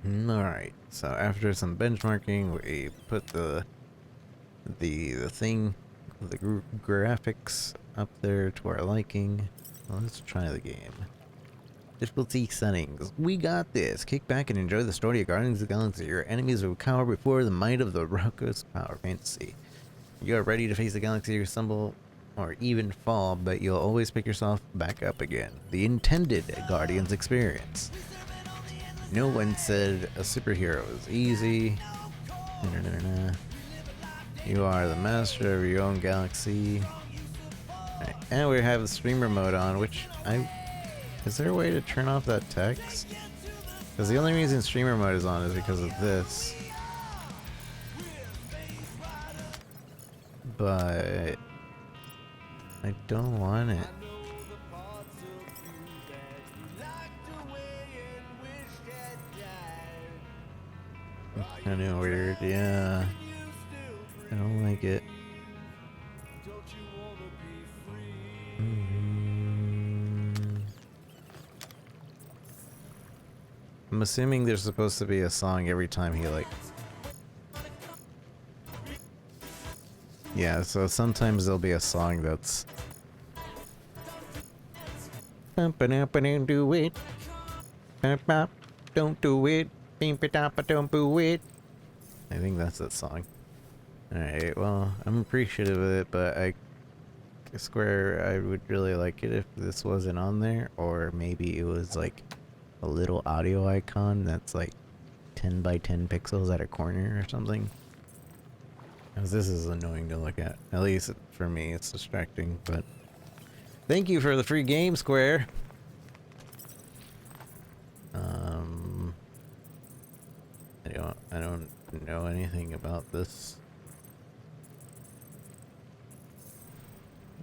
Alright, so after some benchmarking, we put the thing, the graphics up there to our liking. Well, let's try the game. Difficulty settings. We got this. Kick back and enjoy the story of Guardians of the Galaxy. Your enemies will cower before the might of the raucous power fantasy. You are ready to face the galaxy, or stumble, or even fall, but you'll always pick yourself back up again. The intended Guardians experience. No one said a superhero is easy. You are the master of your own galaxy. Right. And we have the streamer mode on, which is there a way to turn off that text? Because the only reason streamer mode is on is because of this. But I don't want it. Kind of weird, yeah. I don't like it. I'm assuming there's supposed to be a song every time he like... Yeah, so sometimes there'll be a song that's... Don't do it. Don't do it. Don't do it. I think that's that song. Alright, well, I'm appreciative of it, but Square, I would really like it if this wasn't on there, or maybe it was like a little audio icon that's like 10 by 10 pixels at a corner or something. Because this is annoying to look at. At least for me, it's distracting, but... Thank you for the free game, Square! I don't know anything about this.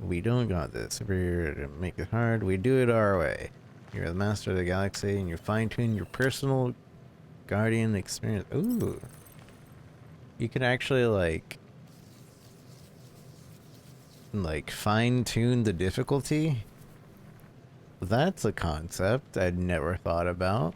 We don't got this. If we're to make it hard, we do it our way. You're the master of the galaxy, and you fine-tune your personal guardian experience. Ooh. You can actually, like fine-tune the difficulty? That's a concept I'd never thought about.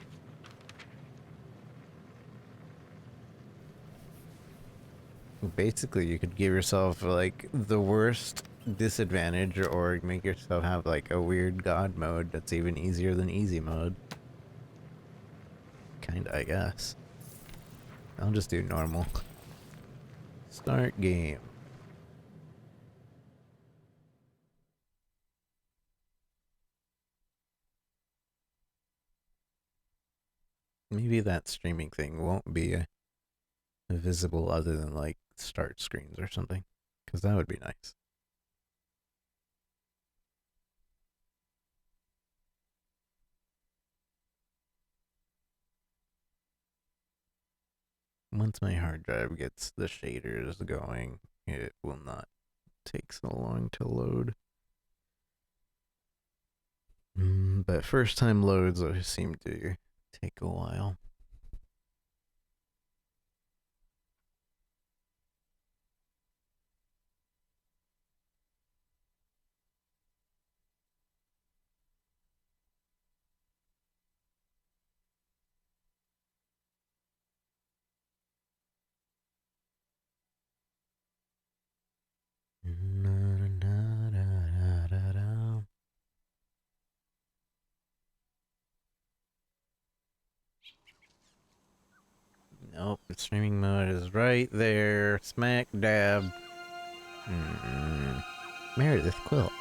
Basically, you could give yourself, like, the worst disadvantage, or make yourself have, like, a weird god mode that's even easier than easy mode. Kinda, I guess. I'll just do normal. Start game. Maybe that streaming thing won't be visible other than, like, start screens or something. Because that would be nice. Once my hard drive gets the shaders going, it will not take so long to load. But first time loads seem to take a while. Nope, the streaming mode is right there, smack dab. Meredith Quilt.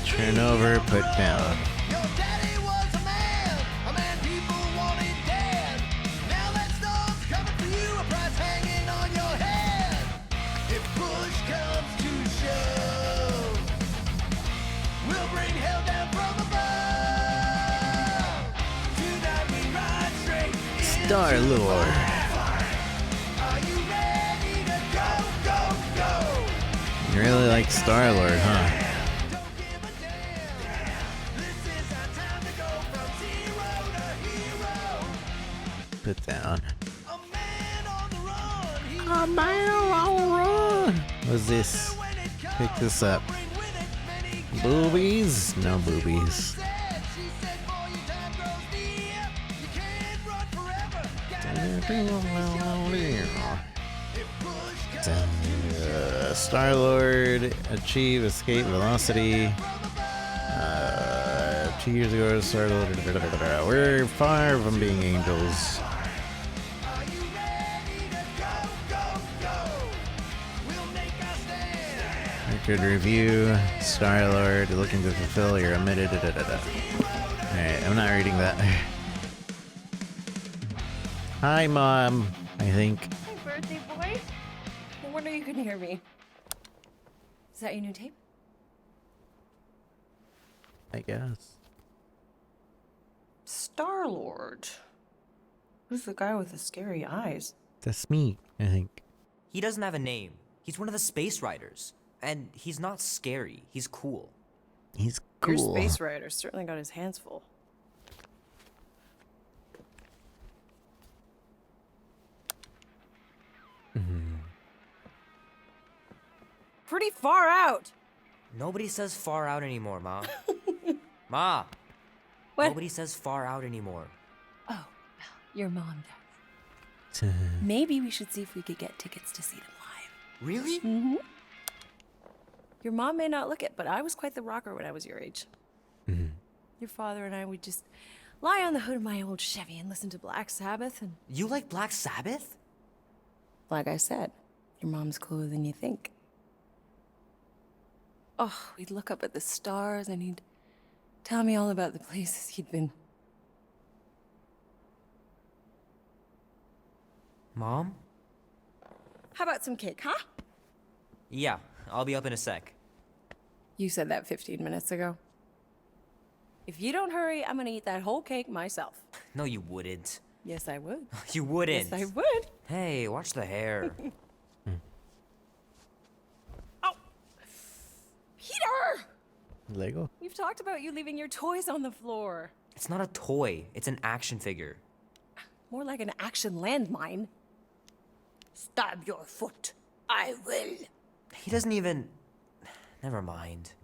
Turn over, put down. Your daddy was a man people wanted dead. Now that storm's coming for you, a price hanging on your head. If push comes to Star-Lord. You really like Star-Lord, huh? Put down. A man on the run. What's this? Pick this up. Boobies? No boobies. Star-Lord, achieve escape velocity. 2 years ago, Star-Lord. We're far from being angels. Record review. Star-Lord looking to fulfill your omitted. Alright, I'm not reading that. Hi, Mom. I think. Hi, birthday boy. No wonder you couldn't hear me. Is that your new tape? I guess. Star-Lord. Who's the guy with the scary eyes? That's me, I think. He doesn't have a name. He's one of the space riders. And he's not scary. He's cool. He's cool. Your space rider certainly got his hands full. Pretty far out. Nobody says far out anymore, Ma. Ma! What? Nobody says far out anymore. Oh, well, your mom does. Maybe we should see if we could get tickets to see them live. Really? Mm-hmm. Your mom may not look it, but I was quite the rocker when I was your age. Mhm. Your father and I would just lie on the hood of my old Chevy and listen to Black Sabbath and... You like Black Sabbath? Like I said, your mom's cooler than you think. Oh, we'd look up at the stars and he'd tell me all about the places he'd been. Mom? How about some cake, huh? Yeah, I'll be up in a sec. You said that 15 minutes ago. If you don't hurry, I'm gonna eat that whole cake myself. No, you wouldn't. Yes, I would. You wouldn't. Yes, I would. Hey, watch the hair. Oh! Peter! Lego? We've talked about you leaving your toys on the floor. It's not a toy. It's an action figure. More like an action landmine. Stab your foot. I will. He doesn't even... Never mind.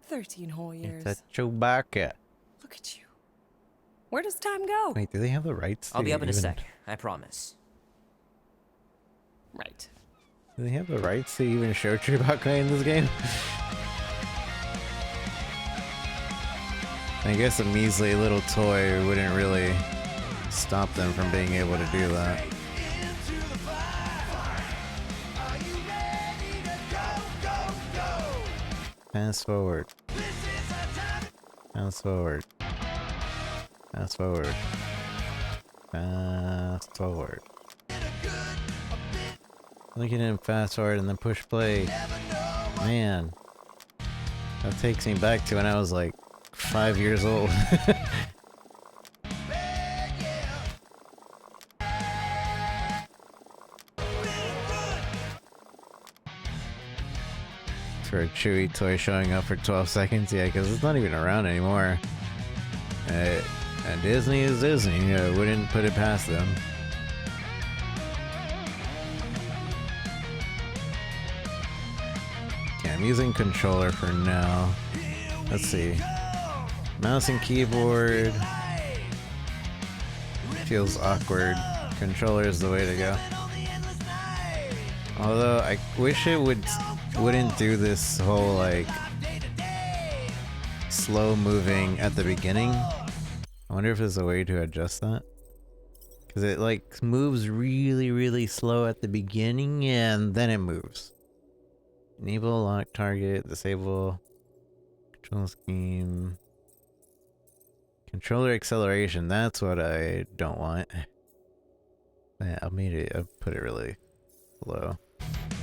13 whole years. It's a Chewbacca. Look at you. Where does time go? Wait, do they have the rights to I'll be up in a even- sec. I promise. Right. Do they have the rights to even show Chewbacca in this game? I guess a measly little toy wouldn't really stop them from being able to do that. Fast forward. Fast forward. Fast forward. Fast forward. Look at him fast forward and then push play. Man. That takes me back to when I was like 5 years old. For a Chewy toy showing up for 12 seconds, yeah, because it's not even around anymore. And Disney is Disney, wouldn't put it past them. Okay, I'm using controller for now. Let's see. Mouse and keyboard. Feels awkward. Controller is the way to go. Although I wish it wouldn't do this whole like slow moving at the beginning. I wonder if there's a way to adjust that. Cause it like moves really slow at the beginning and then it moves. Enable lock target, disable control scheme. Controller acceleration, that's what I don't want. Yeah, I'll put it really low.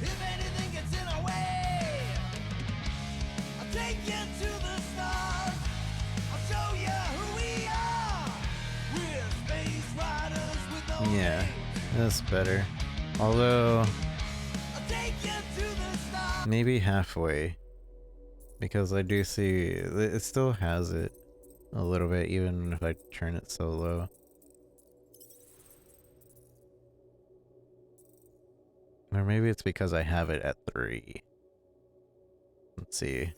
If anything gets in our way, I'll take you to the stars. I'll show you who we are. We're Yeah, that's better. Although, I'll take you to the stars. maybe halfway. Because I do see it still has it a little bit, even if I turn it so low. Or maybe it's because I have it at 3. Let's see.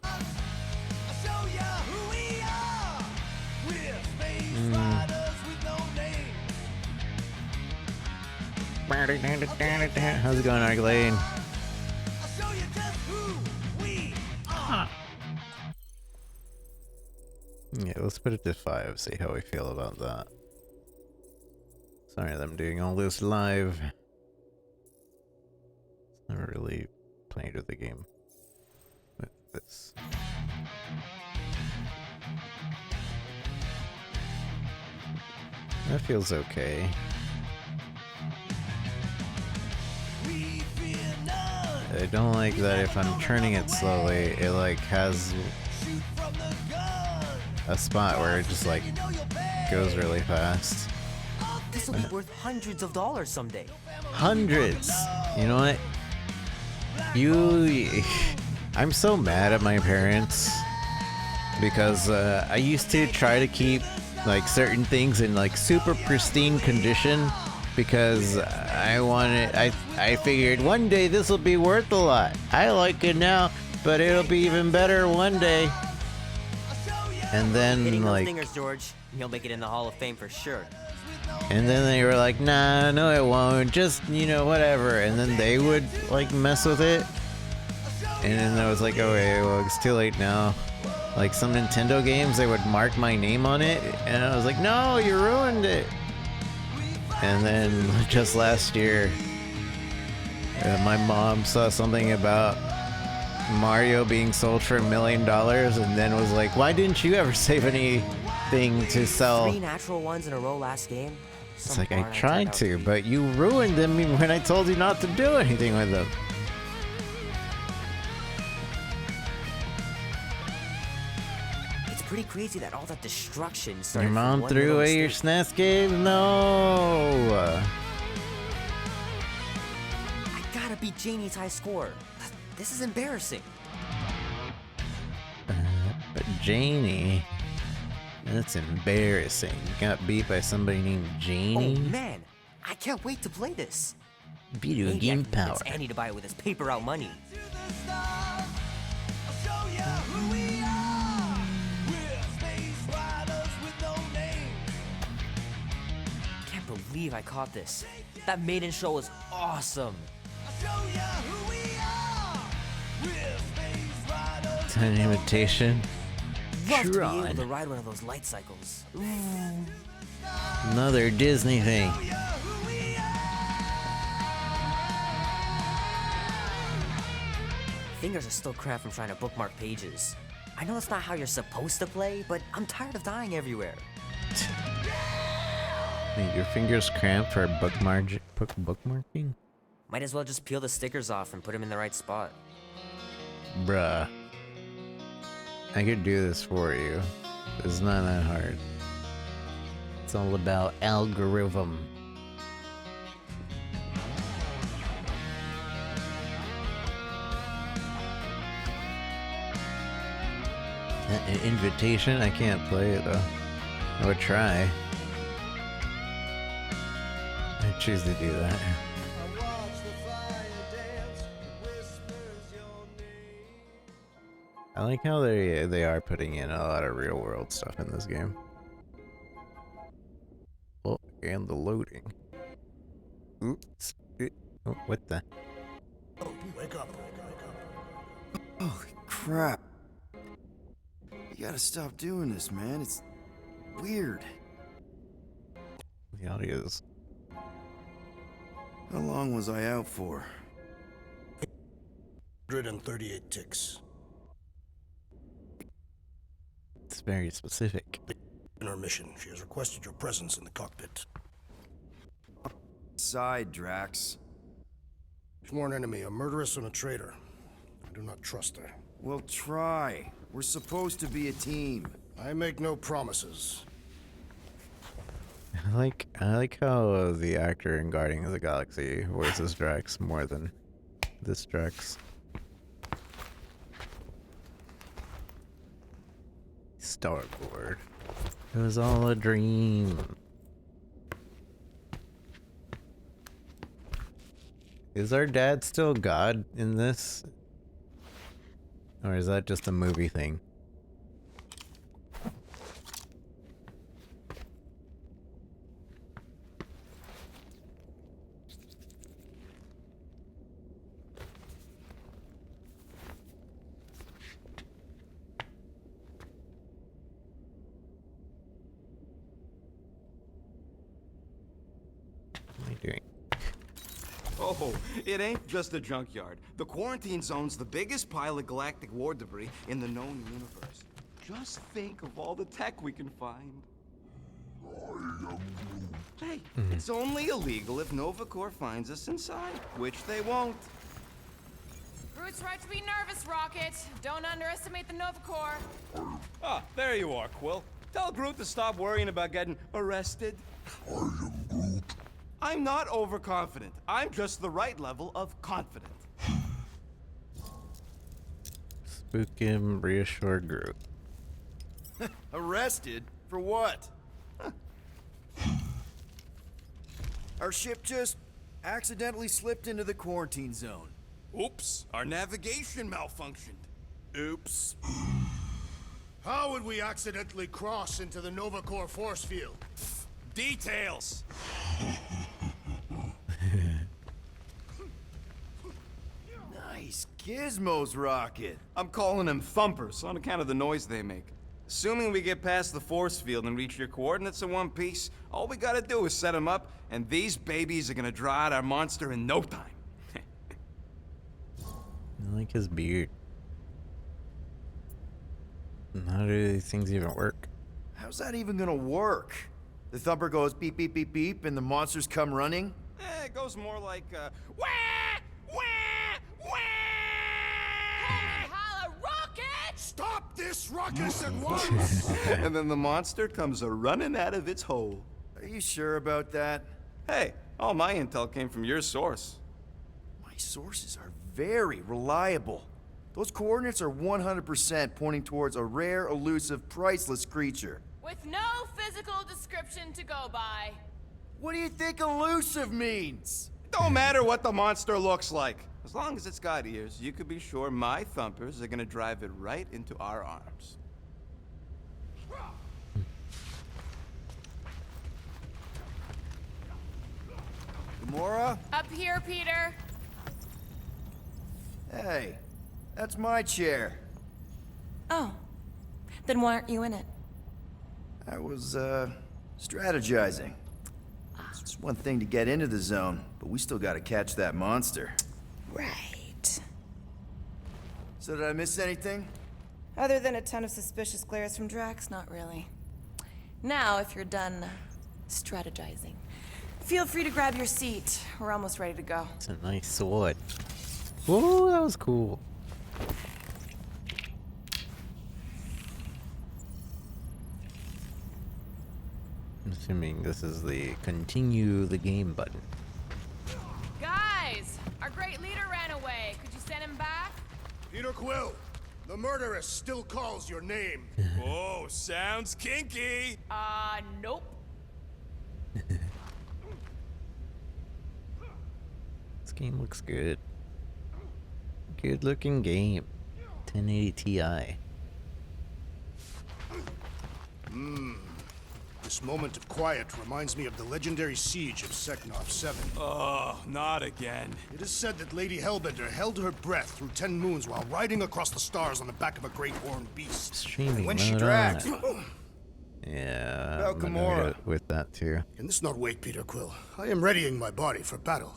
I'll show you who we are. We're space riders with no name. How's it going, Arglane? I'll show you just who we are. Yeah, let's put it to 5, see how we feel about that. Sorry that I'm doing all this live. Never really played with the game with this. That feels okay. We fear none. I don't like that if I'm turning it slowly, it like has Shoot from the gun. a spot where it just like You know you'll pay. goes really fast. This will be worth hundreds of dollars someday. Hundreds! You know what? I'm so mad at my parents because I used to try to keep like certain things in like super pristine condition because I figured one day this will be worth a lot. I like it now, but it'll be even better one day. And Hitting then those like fingers, George. You'll make it in the Hall of Fame for sure. and then they were like, nah, no it won't, just, you know, whatever. And then they would like mess with it. And then I was like, okay, well, it's too late now. Like some Nintendo games, they would mark my name on it. And I was like, no, you ruined it. And then just last year, my mom saw something about Mario being sold for $1 million and then was like, why didn't you ever save anything to sell? 3 natural ones in a row last game. It's like, I tried to, but you ruined them when I told you not to do anything with them. It's pretty crazy that all that destruction started Your from mom one threw little away your mistake. SNES game? No! I gotta beat Janie's high score. This is embarrassing. But Janie... That's embarrassing. You got beat by somebody named Janie? Oh man, I can't wait to play this. Video Maybe I game can power. convince Annie to buy it with his paper out money. To the stars. I'll show you who we are. We're space riders with no name. Can't believe I caught this. That maiden show was awesome. I'll show you who we are. We're space riders. It's an imitation. Love to be Tron. able to ride one of those light cycles. Another Disney thing. Show you who we Fingers are still cramped from trying to bookmark pages. I know that's not how you're supposed to play, but I'm tired of dying everywhere. Wait, your fingers cramped for bookmarking? Might as well just peel the stickers off and put them in the right spot. Bruh. I could do this for you. It's not that hard. It's all about algorithm. An invitation? I can't play it though. I would try. I choose to do that. I watch the fire dance. It whispers your name. I like how they are putting in a lot of real world stuff in this game. Oh, and the loading. Oops. Oh, what the? Wake up. Holy crap. You gotta stop doing this, man. It's weird. The audio's... How long was I out for? 138 ticks. It's very specific. In her mission, she has requested your presence in the cockpit. Side, Drax. Sworn enemy, a murderess and a traitor. I do not trust her. Well, try. We're supposed to be a team. I make no promises. I like how the actor in Guardians of the Galaxy voices Drax more than this Drax. Star-Lord. It was all a dream. Is our dad still God in this? Or is that just a movie thing? What am I doing? Oh, it ain't just a junkyard. The quarantine zone's the biggest pile of galactic war debris in the known universe. Just think of all the tech we can find. Hey, it's only illegal if Nova Corps finds us inside, which they won't. Groot's right to be nervous, Rocket. Don't underestimate the Nova Corps. Ah, there you are, Quill. Tell Groot to stop worrying about getting arrested. I am Groot. I'm not overconfident. I'm just the right level of confident. Spook him, reassure Groot. Arrested? For what? Our ship just accidentally slipped into the quarantine zone. Oops, our navigation malfunctioned. Oops. How would we accidentally cross into the Nova Corps force field? Details. Nice gizmos, Rocket. I'm calling them thumpers on account of the noise they make. Assuming we get past the force field and reach your coordinates in one piece, all we gotta do is set them up, and these babies are gonna draw out our monster in no time. I like his beard. And how do these things even work? How's that even gonna work? The thumper goes beep, beep, beep, beep, and the monsters come running? It goes more like, wah, wah, wah! Holla, Rocket! Stop this ruckus at once! And then the monster comes a-running out of its hole. Are you sure about that? Hey, all my intel came from your source. My sources are very reliable. Those coordinates are 100% pointing towards a rare, elusive, priceless creature. With no physical description to go by. What do you think elusive means? Don't matter what the monster looks like. As long as it's got ears, you could be sure my thumpers are gonna drive it right into our arms. Gamora? Up here, Peter. Hey, that's my chair. Oh. Then why aren't you in it? I was, strategizing. It's one thing to get into the zone, but we still gotta catch that monster. Right. So did I miss anything? Other than a ton of suspicious glares from Drax, not really. Now, if you're done strategizing, feel free to grab your seat. We're almost ready to go. It's a nice sword. Whoa, that was cool. I'm assuming this is the continue the game button. Guys, our great leader ran away. Could you send him back? Peter Quill, the murderess still calls your name. Oh, sounds kinky. Nope. This game looks good. Good looking game. 1080 Ti. This moment of quiet reminds me of the legendary siege of Seknov 7. Oh, not again. It is said that Lady Hellbender held her breath through 10 moons while riding across the stars on the back of a great horned beast. Streaming When she mode dragged. on. Yeah, About I'm gonna Gamora. go with that too. In this not wait, Peter Quill. I am readying my body for battle.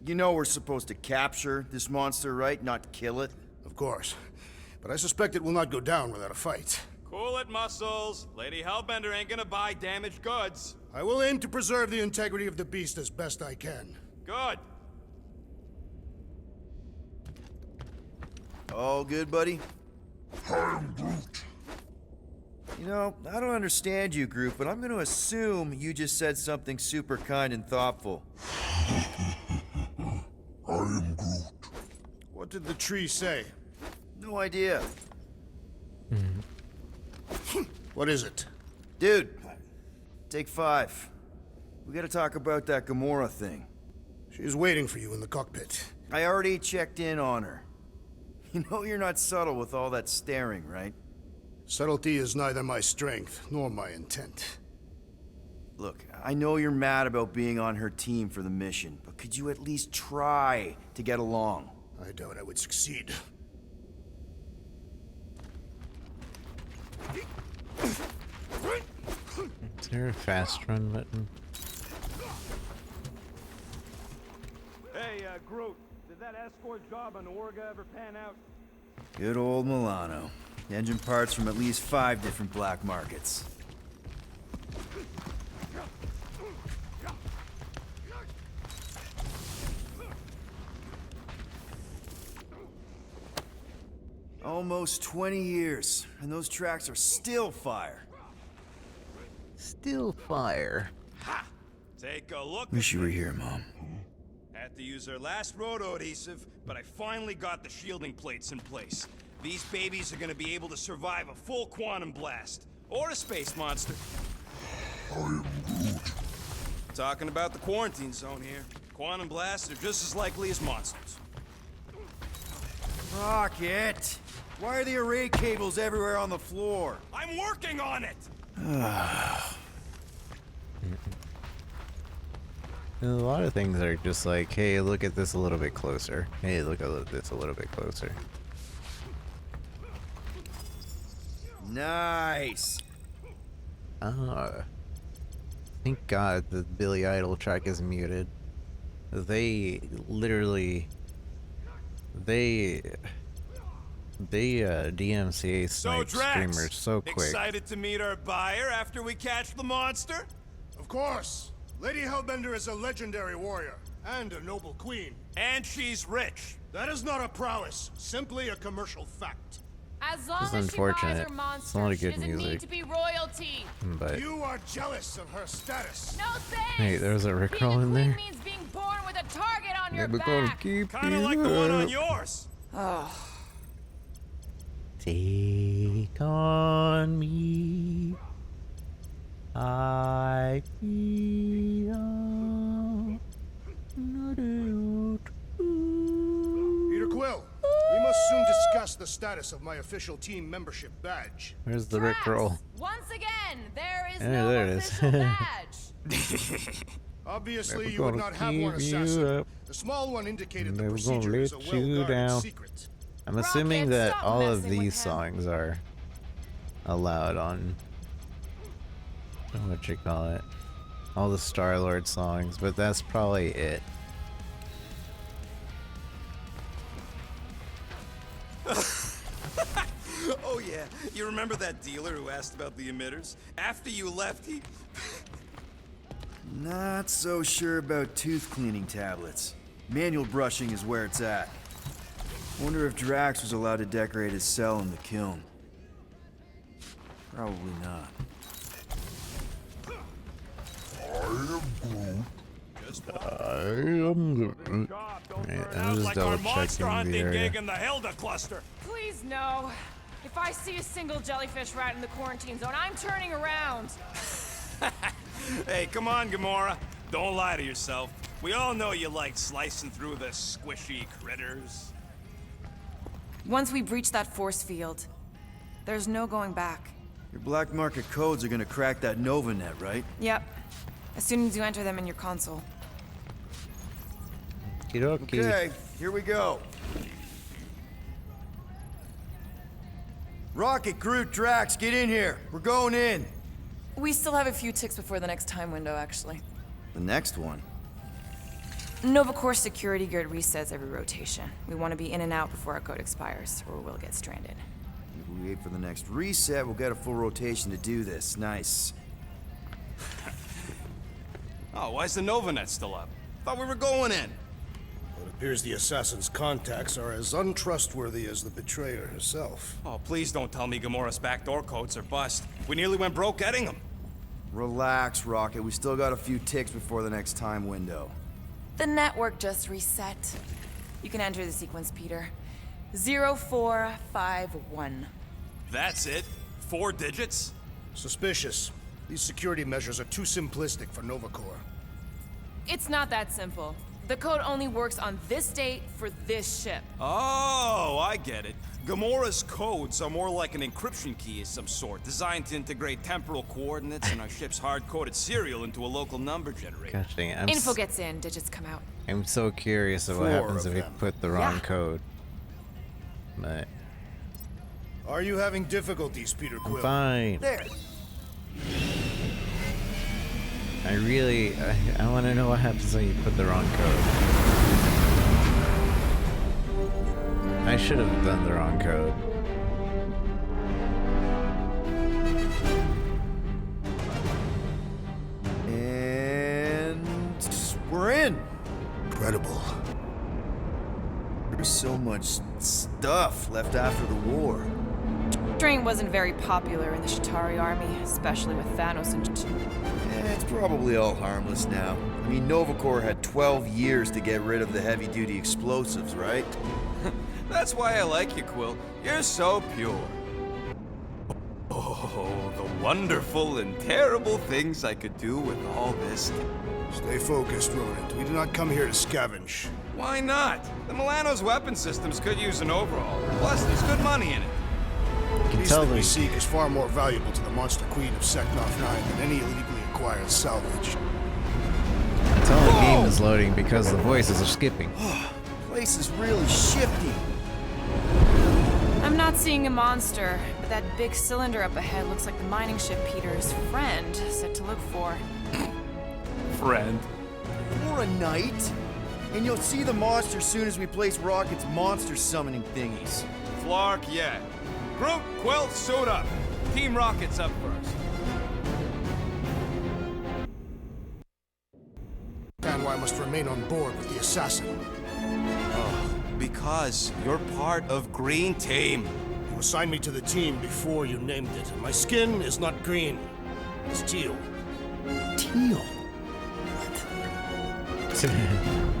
You know we're supposed to capture this monster, right? Not kill it? Of course. But I suspect it will not go down without a fight. Cool it, Muscles. Lady Hellbender ain't gonna buy damaged goods. I will aim to preserve the integrity of the beast as best I can. Good. All good, buddy? You know, I don't understand you, Groot, but I'm gonna assume you just said something super kind and thoughtful. What did the tree say? No idea. What is it? Dude, take 5. We gotta talk about that Gamora thing. She's waiting for you in the cockpit. I already checked in on her. You know you're not subtle with all that staring, right? Subtlety is neither my strength nor my intent. Look, I know you're mad about being on her team for the mission, but could you at least try to get along? I doubt I would succeed. Is there a fast run button? Hey, Groot, did that escort job on Orga ever pan out? Good old Milano. Engine parts from at least 5 different black markets. Almost 20 years, and those tracks are still fire. Still fire. Take a look. Wish you were here, Mom. Had to use our last roto adhesive, but I finally got the shielding plates in place. These babies are gonna be able to survive a full quantum blast. Or a space monster. Talking about the quarantine zone here. Quantum blasts are just as likely as monsters. Rocket! Why are the array cables everywhere on the floor? I'm working on it! A lot of things are just like, hey, look at this a little bit closer. Hey, look at this a little bit closer. Nice! Thank God the Billy Idol track is muted. They literally... They DMCA So snipe Drax, streamers so quick. excited to meet our buyer after we catch the monster? Of course! Lady Hellbender is a legendary warrior and a noble queen. And she's rich. That is not a prowess, simply a commercial fact. As long It's as she buys unfortunate. her It's a monster, lot of she good doesn't music. need to be royalty. But You are jealous of her status. No thanks. hey, there was a Being a Rickroll in queen there. means being born with a target on your We're gonna back. keep Kinda you like the one on up. yours. Take on me. I feel Peter Quill, we must soon discuss the status of my official team membership badge. Where's the Drax, Rickroll? once again, there is Yeah, no there it is. official badge. Obviously, Never you would gonna not have one keep you assassin. up. The small one indicated the Never gonna procedure is a let you well-guarded down. secret. I'm assuming that stop all of messing with these him. songs are allowed on what you call it, all the Star-Lord songs, but that's probably it. Oh yeah, you remember that dealer who asked about the emitters? After you left, he... Not so sure about tooth cleaning tablets. Manual brushing is where it's at. Wonder if Drax was allowed to decorate his cell in the kiln. Probably not. Alright, I'm just double checking the area. in the Hilda cluster. Please no. If I see a single jellyfish rat in the quarantine zone, I'm turning around. Hey, come on, Gamora. Don't lie to yourself. We all know you like slicing through the squishy critters. Once we breach that force field, there's no going back. Your black market codes are gonna crack that Nova net, right? Yep. As soon as you enter them in your console. Okie Okay, here we go. Rocket, Groot, Drax, get in here. We're going in. We still have a few ticks before the next time window, actually. The next one. Nova Corps security grid resets every rotation. We want to be in and out before our code expires, or we'll get stranded. If we wait for the next reset, we'll get a full rotation to do this. Nice. Oh, why's the Nova net still up? Thought we were going in. But Appears the assassin's contacts are as untrustworthy as the betrayer herself. Oh, please don't tell me Gamora's backdoor codes are bust. We nearly went broke getting them. Relax, Rocket. We still got a few ticks before the next time window. The network just reset. You can enter the sequence, Peter. 0451. That's it? 4 digits? Suspicious. These security measures are too simplistic for Nova Corps. It's not that simple. The code only works on this date for this ship. Oh, I get it. Gamora's codes are more like an encryption key of some sort, designed to integrate temporal coordinates and our ship's hard-coded serial into a local number generator. Gosh dang it. Info gets in, digits come out. I'm so curious of what 4 happens of if you them. put the wrong Yeah. code. But Are you having difficulties, Peter I'm Quill? fine. There! I want to know what happens when you put the wrong code. I should have done the wrong code. And we're in. Incredible. There's so much stuff left after the war. Drain wasn't very popular in the Shatari army, especially with Thanos and... It's probably all harmless now. I mean, Nova Corps had 12 years to get rid of the heavy-duty explosives, right? That's why I like you, Quill. You're so pure. Oh, the wonderful and terrible things I could do with all this. Stay focused, Rodent. We do not come here to scavenge. Why not? The Milano's weapon systems could use an overhaul. Plus, there's good money in it. You The can piece tell that we them. seek is far more valuable to the Monster Queen of Seknov 9 than any illegally acquired salvage. Tell the game is loading because the voices are skipping. Place is really shifty. I'm not seeing a monster, but that big cylinder up ahead looks like the mining ship Peter's friend said to look for. Friend. For a night. And you'll see the monster soon as we place Rocket's monster summoning thingies. Flark, yeah. Groot, Quill, suit up. Team Rocket's up first. Fanwai must remain on board with the assassin. Because you're part of Green Team. You assigned me to the team before you named it, and my skin is not green. It's teal. Teal.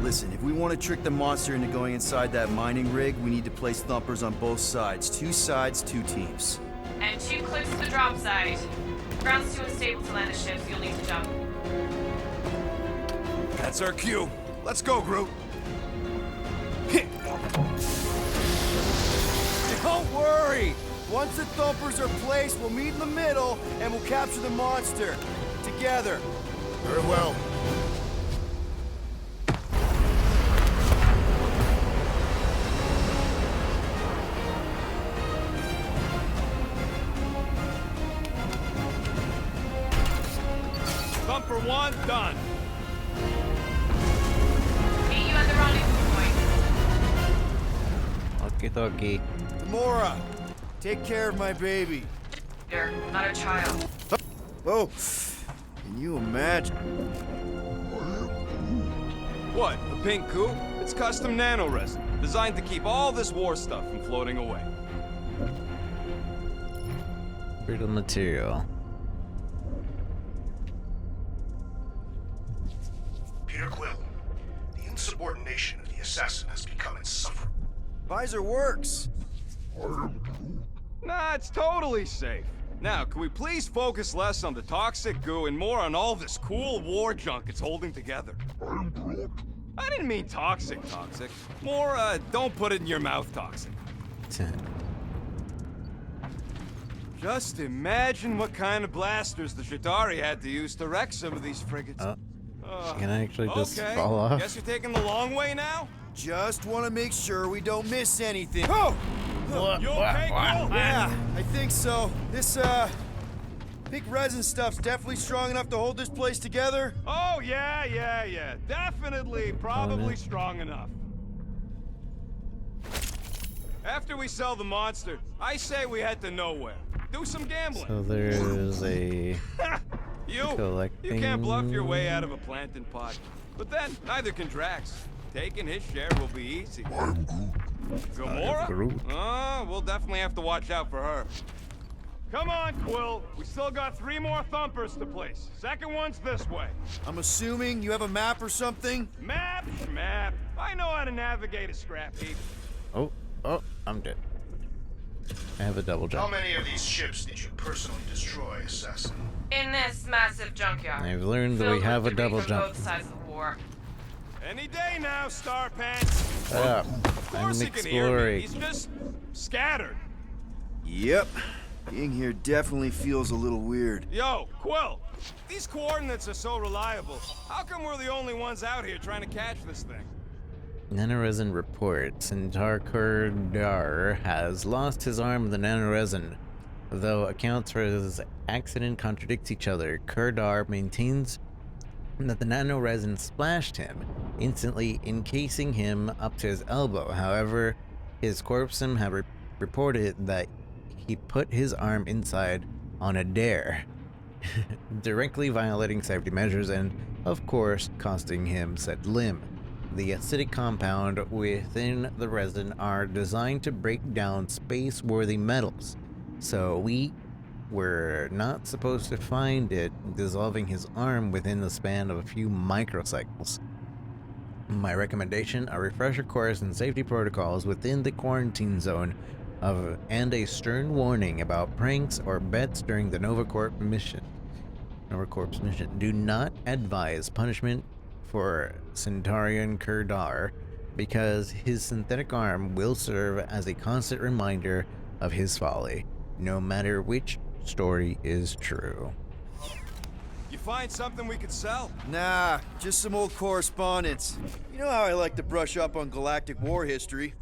Listen, if we want to trick the monster into going inside that mining rig, we need to place thumpers on both sides. 2 sides, 2 teams. And 2 clicks to the drop site. Ground's too unstable to land the ship, so you'll need to jump. That's our cue. Let's go, Groot. Don't worry! Once the thumpers are placed, we'll meet in the middle, and we'll capture the monster. Together. Very well. Thumper 1, done. Meet you at the rendezvous point. Okie dokie. Gamora, take care of my baby. Peter, not a child. Oh, can you imagine? What, a pink coupe? It's custom nano resin, designed to keep all this war stuff from floating away. Brittle material. Peter Quill, the insubordination of the assassin has become insufferable. Visor works. Nah, it's totally safe. Now, can we please focus less on the toxic goo and more on all this cool war junk it's holding together? I didn't mean toxic. More, don't put it in your mouth toxic. Just imagine what kind of blasters the Shatari had to use to wreck some of these frigates. She can actually just Okay, fall off. guess you're taking the long way now? Just want to make sure we don't miss anything. Oh! You okay, Quill? Yeah, I think so. This, pink resin stuff's definitely strong enough to hold this place together. Oh, yeah. Definitely, probably strong enough. After we sell the monster, I say we head to nowhere. Do some gambling. So there's a You collecting. can't bluff your way out of a plantain pot. But then, neither can Drax. Taking his share will be easy. Gamora? Groot. We'll definitely have to watch out for her. Come on, Quill. We still got 3 more thumpers to place. Second one's this way. I'm assuming you have a map or something? Map, schmap. I know how to navigate a scrap heap. Oh, I'm dead. I have a double How jump. many of these ships did you personally destroy, Assassin? In this massive junkyard. I've learned that we filled have a with debris double from jump. both sides of the war. Any day now, Star Pants. Shut up. Of course I'm he can hear me. exploring. He's just scattered. Yep. Being here definitely feels a little weird. Yo, Quill. These coordinates are so reliable. How come we're the only ones out here trying to catch this thing? Nanoresin reports Centaur Kurdar has lost his arm of the nanoresin. Though accounts for his accident contradict each other, Kurdar maintains that the nanoresin splashed him, instantly encasing him up to his elbow. However, his corpsman have reported that he put his arm inside on a dare, directly violating safety measures and, of course, costing him said limb. The acidic compound within the resin are designed to break down space-worthy metals, so we were not supposed to find it dissolving his arm within the span of a few microcycles. My recommendation, a refresher course in safety protocols within the quarantine zone and a stern warning about pranks or bets during the Nova Corps mission. Do not advise punishment for Centaurian Kurdar because his synthetic arm will serve as a constant reminder of his folly, no matter which story is true. You find something we could sell? Nah, just some old correspondence. You know how I like to brush up on galactic war history.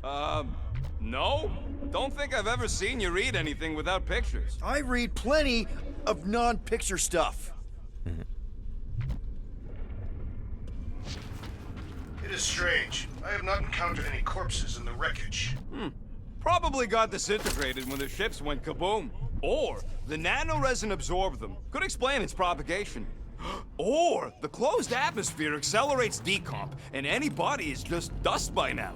No. Don't think I've ever seen you read anything without pictures. I read plenty of non-picture stuff. It is strange. I have not encountered any corpses in the wreckage. Probably got disintegrated when the ships went kaboom. Or the nanoresin absorbed them. Could explain its propagation. Or the closed atmosphere accelerates decomp, and any body is just dust by now.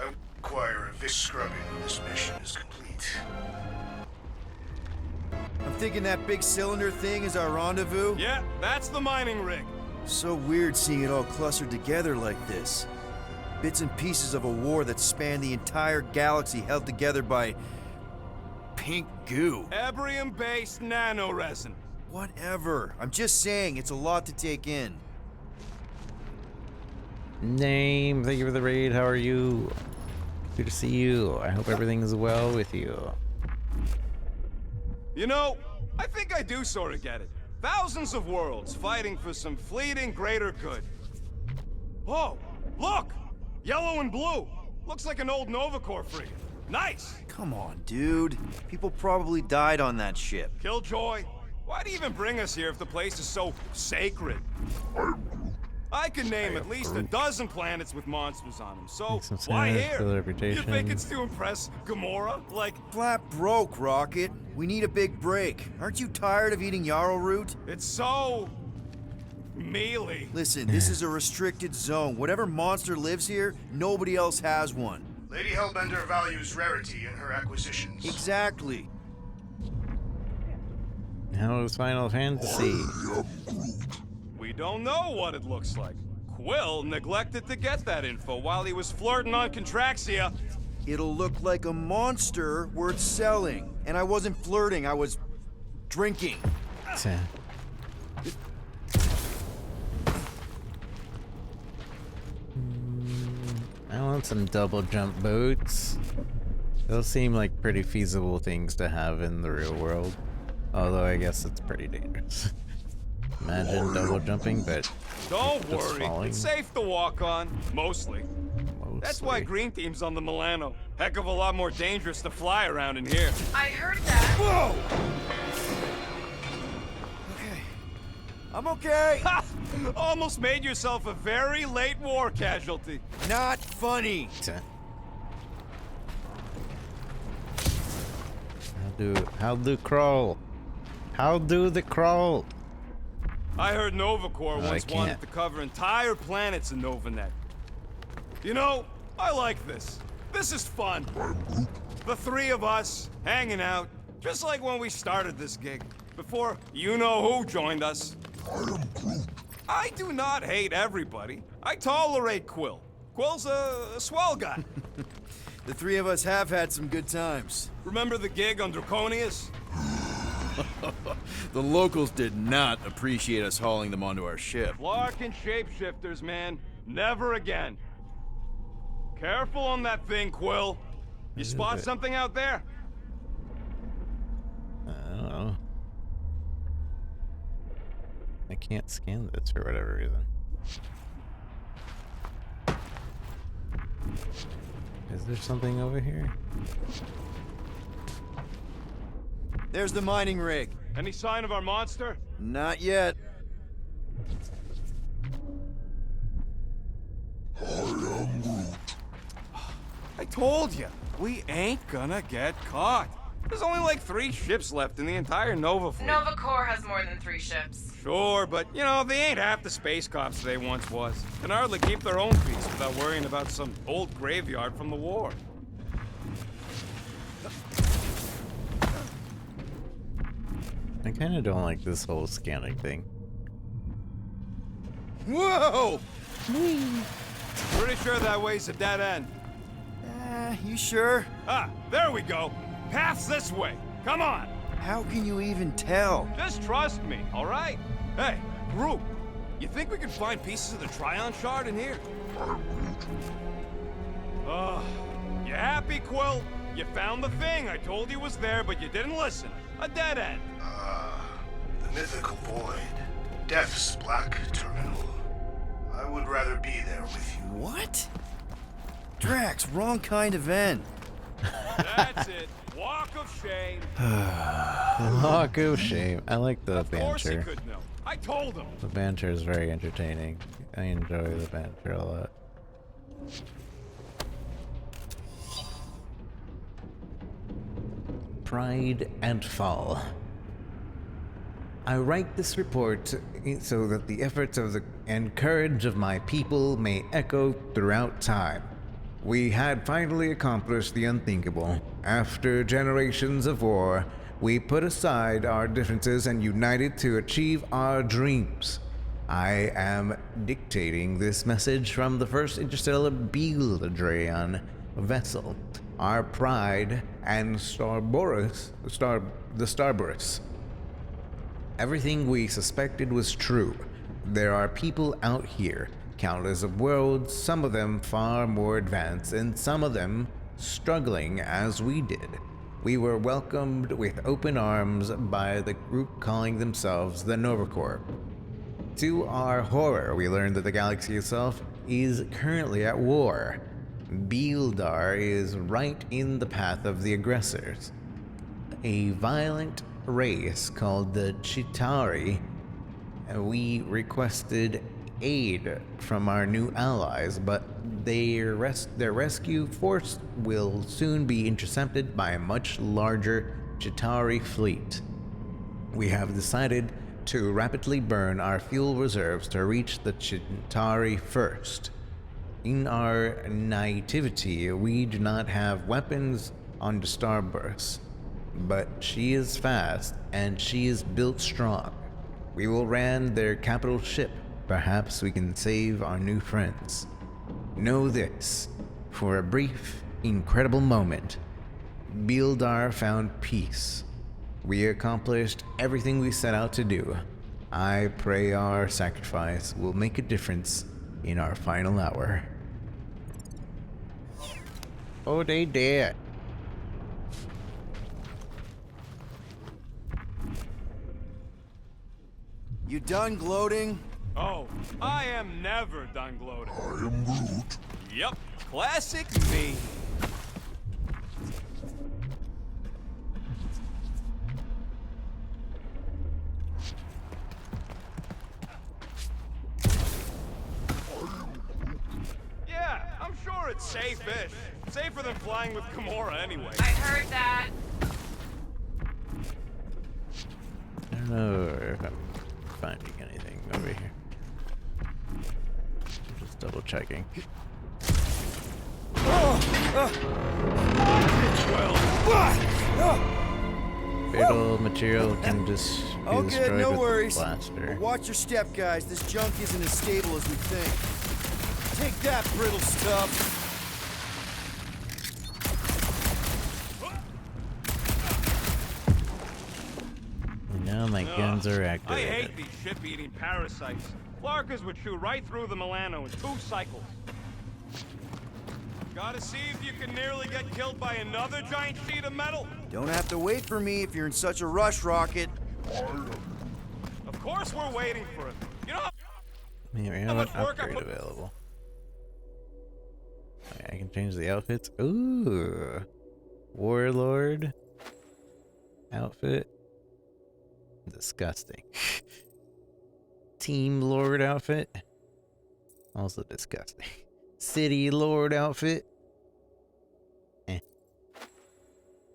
I will require a big scrubbing when this mission is complete. I'm thinking that big cylinder thing is our rendezvous. Yeah, that's the mining rig. So weird seeing it all clustered together like this. Bits and pieces of a war that spanned the entire galaxy held together by pink goo. Ebrium-based nanoresin. Whatever. I'm just saying, it's a lot to take in. Name, thank you for the raid. How are you? Good to see you. I hope everything is well with you. You know, I think I do sort of get it. Thousands of worlds fighting for some fleeting greater good. Oh, look! Yellow and blue. Looks like an old Nova Corps frigate. Nice! Come on, dude. People probably died on that ship. Killjoy, why'd he even bring us here if the place is so sacred? I can name at least a dozen planets with monsters on them, so Makes some why sense, here? the You reputation. think it's to impress Gamora? Like, Flat broke, Rocket. We need a big break. Aren't you tired of eating yarrow root? it's so... mealy. Listen, this is a restricted zone. Whatever monster lives here, nobody else has one. Lady Hellbender values rarity in her acquisitions. Exactly. How is Final Fantasy? We don't know what it looks like. Quill neglected to get that info while he was flirting on Contraxia. It'll look like a monster worth selling. And I wasn't flirting, I was drinking. I want some double jump boots. Those seem like pretty feasible things to have in the real world. Although I guess it's pretty dangerous. Imagine double jumping, but Don't just worry, falling. it's safe to walk on. Mostly. That's why mostly. Green Team's on the Milano. Heck of a lot more dangerous to fly around in here. I heard that. Whoa! Okay. I'm okay. Ha! Almost made yourself a very late war casualty. Not funny. How do crawl? How do the crawl? I heard Nova Corps I once wanted can't. to cover entire planets in NovaNet. You know, I like this. This is fun. The three of us, hanging out, just like when we started this gig, before you-know-who joined us. I do not hate everybody. I tolerate Quill. Quill's a swell guy. The three of us have had some good times. Remember the gig on Draconius? The locals did not appreciate us hauling them onto our ship. Larkin shapeshifters, man. Never again. Careful on that thing, Quill. You spot something out there? I don't know. I can't scan this for whatever reason. Is there something over here? There's the mining rig. Any sign of our monster? Not yet. I told you, we ain't gonna get caught. There's only like 3 ships left in the entire Nova fleet. Nova Corps has more than 3 ships. Sure, but you know, they ain't half the space cops they once was. Can hardly keep their own peace without worrying about some old graveyard from the war. I kind of don't like this whole scanning thing. Whoa! Pretty sure that way's a dead end. You sure? Ah, there we go. Path's this way. Come on. How can you even tell? Just trust me, all right? Hey, group, you think we can find pieces of the Tryon shard in here? You happy, Quill? You found the thing I told you was there, but you didn't listen. A dead end. The mythical void. Death's black terminal. I would rather be there with you. What? Drax, wrong kind of end. That's it. Walk of shame. Walk of shame. I like the Of course he banter. could know. I told him. The banter is very entertaining. I enjoy the banter a lot. Pride and Fall. I write this report so that the efforts of and courage of my people may echo throughout time. We had finally accomplished the unthinkable. After generations of war, we put aside our differences and united to achieve our dreams. I am dictating this message from the first interstellar Beeldreon vessel, our pride and the Starburus. Everything we suspected was true. There are people out here, countless of worlds, some of them far more advanced, and some of them struggling as we did. We were welcomed with open arms by the group calling themselves the Nova Corps. To our horror, we learned that the galaxy itself is currently at war. Beeldar is right in the path of the aggressors. A violent race called the Chitauri. We requested aid from our new allies, but their rescue force will soon be intercepted by a much larger Chitauri fleet. We have decided to rapidly burn our fuel reserves to reach the Chitauri first. In our naivety, we do not have weapons on the Starburst, but she is fast and she is built strong. We will ram their capital ship. Perhaps we can save our new friends. Know this, for a brief, incredible moment, Beeldar found peace. We accomplished everything we set out to do. I pray our sacrifice will make a difference in our final hour. Oh, they did. You done gloating? Oh, I am never done gloating. I am Groot. Yep, classic me. Yeah, I'm sure it's safe-ish. Safer than flying with Gamora anyway. I heard that. I don't know if I'm finding anything over here. Just double checking. Fatal material can just be Okay, destroyed no with worries. the blaster. But watch your step, guys. This junk isn't as stable as we think. Take that, brittle stuff. And now my guns are I activated. hate these ship-eating parasites. Flarkers would chew right through the Milano in 2 cycles. Gotta see if you can nearly get killed by another giant sheet of metal. Don't have to wait for me if you're in such a rush, Rocket. Of course we're waiting for it. You know, Man, we How have an much work I upgrade put- available. Okay, I can change the outfits. Ooh. Warlord. Outfit. Disgusting. Team Lord outfit. Also disgusting. City Lord outfit. Eh.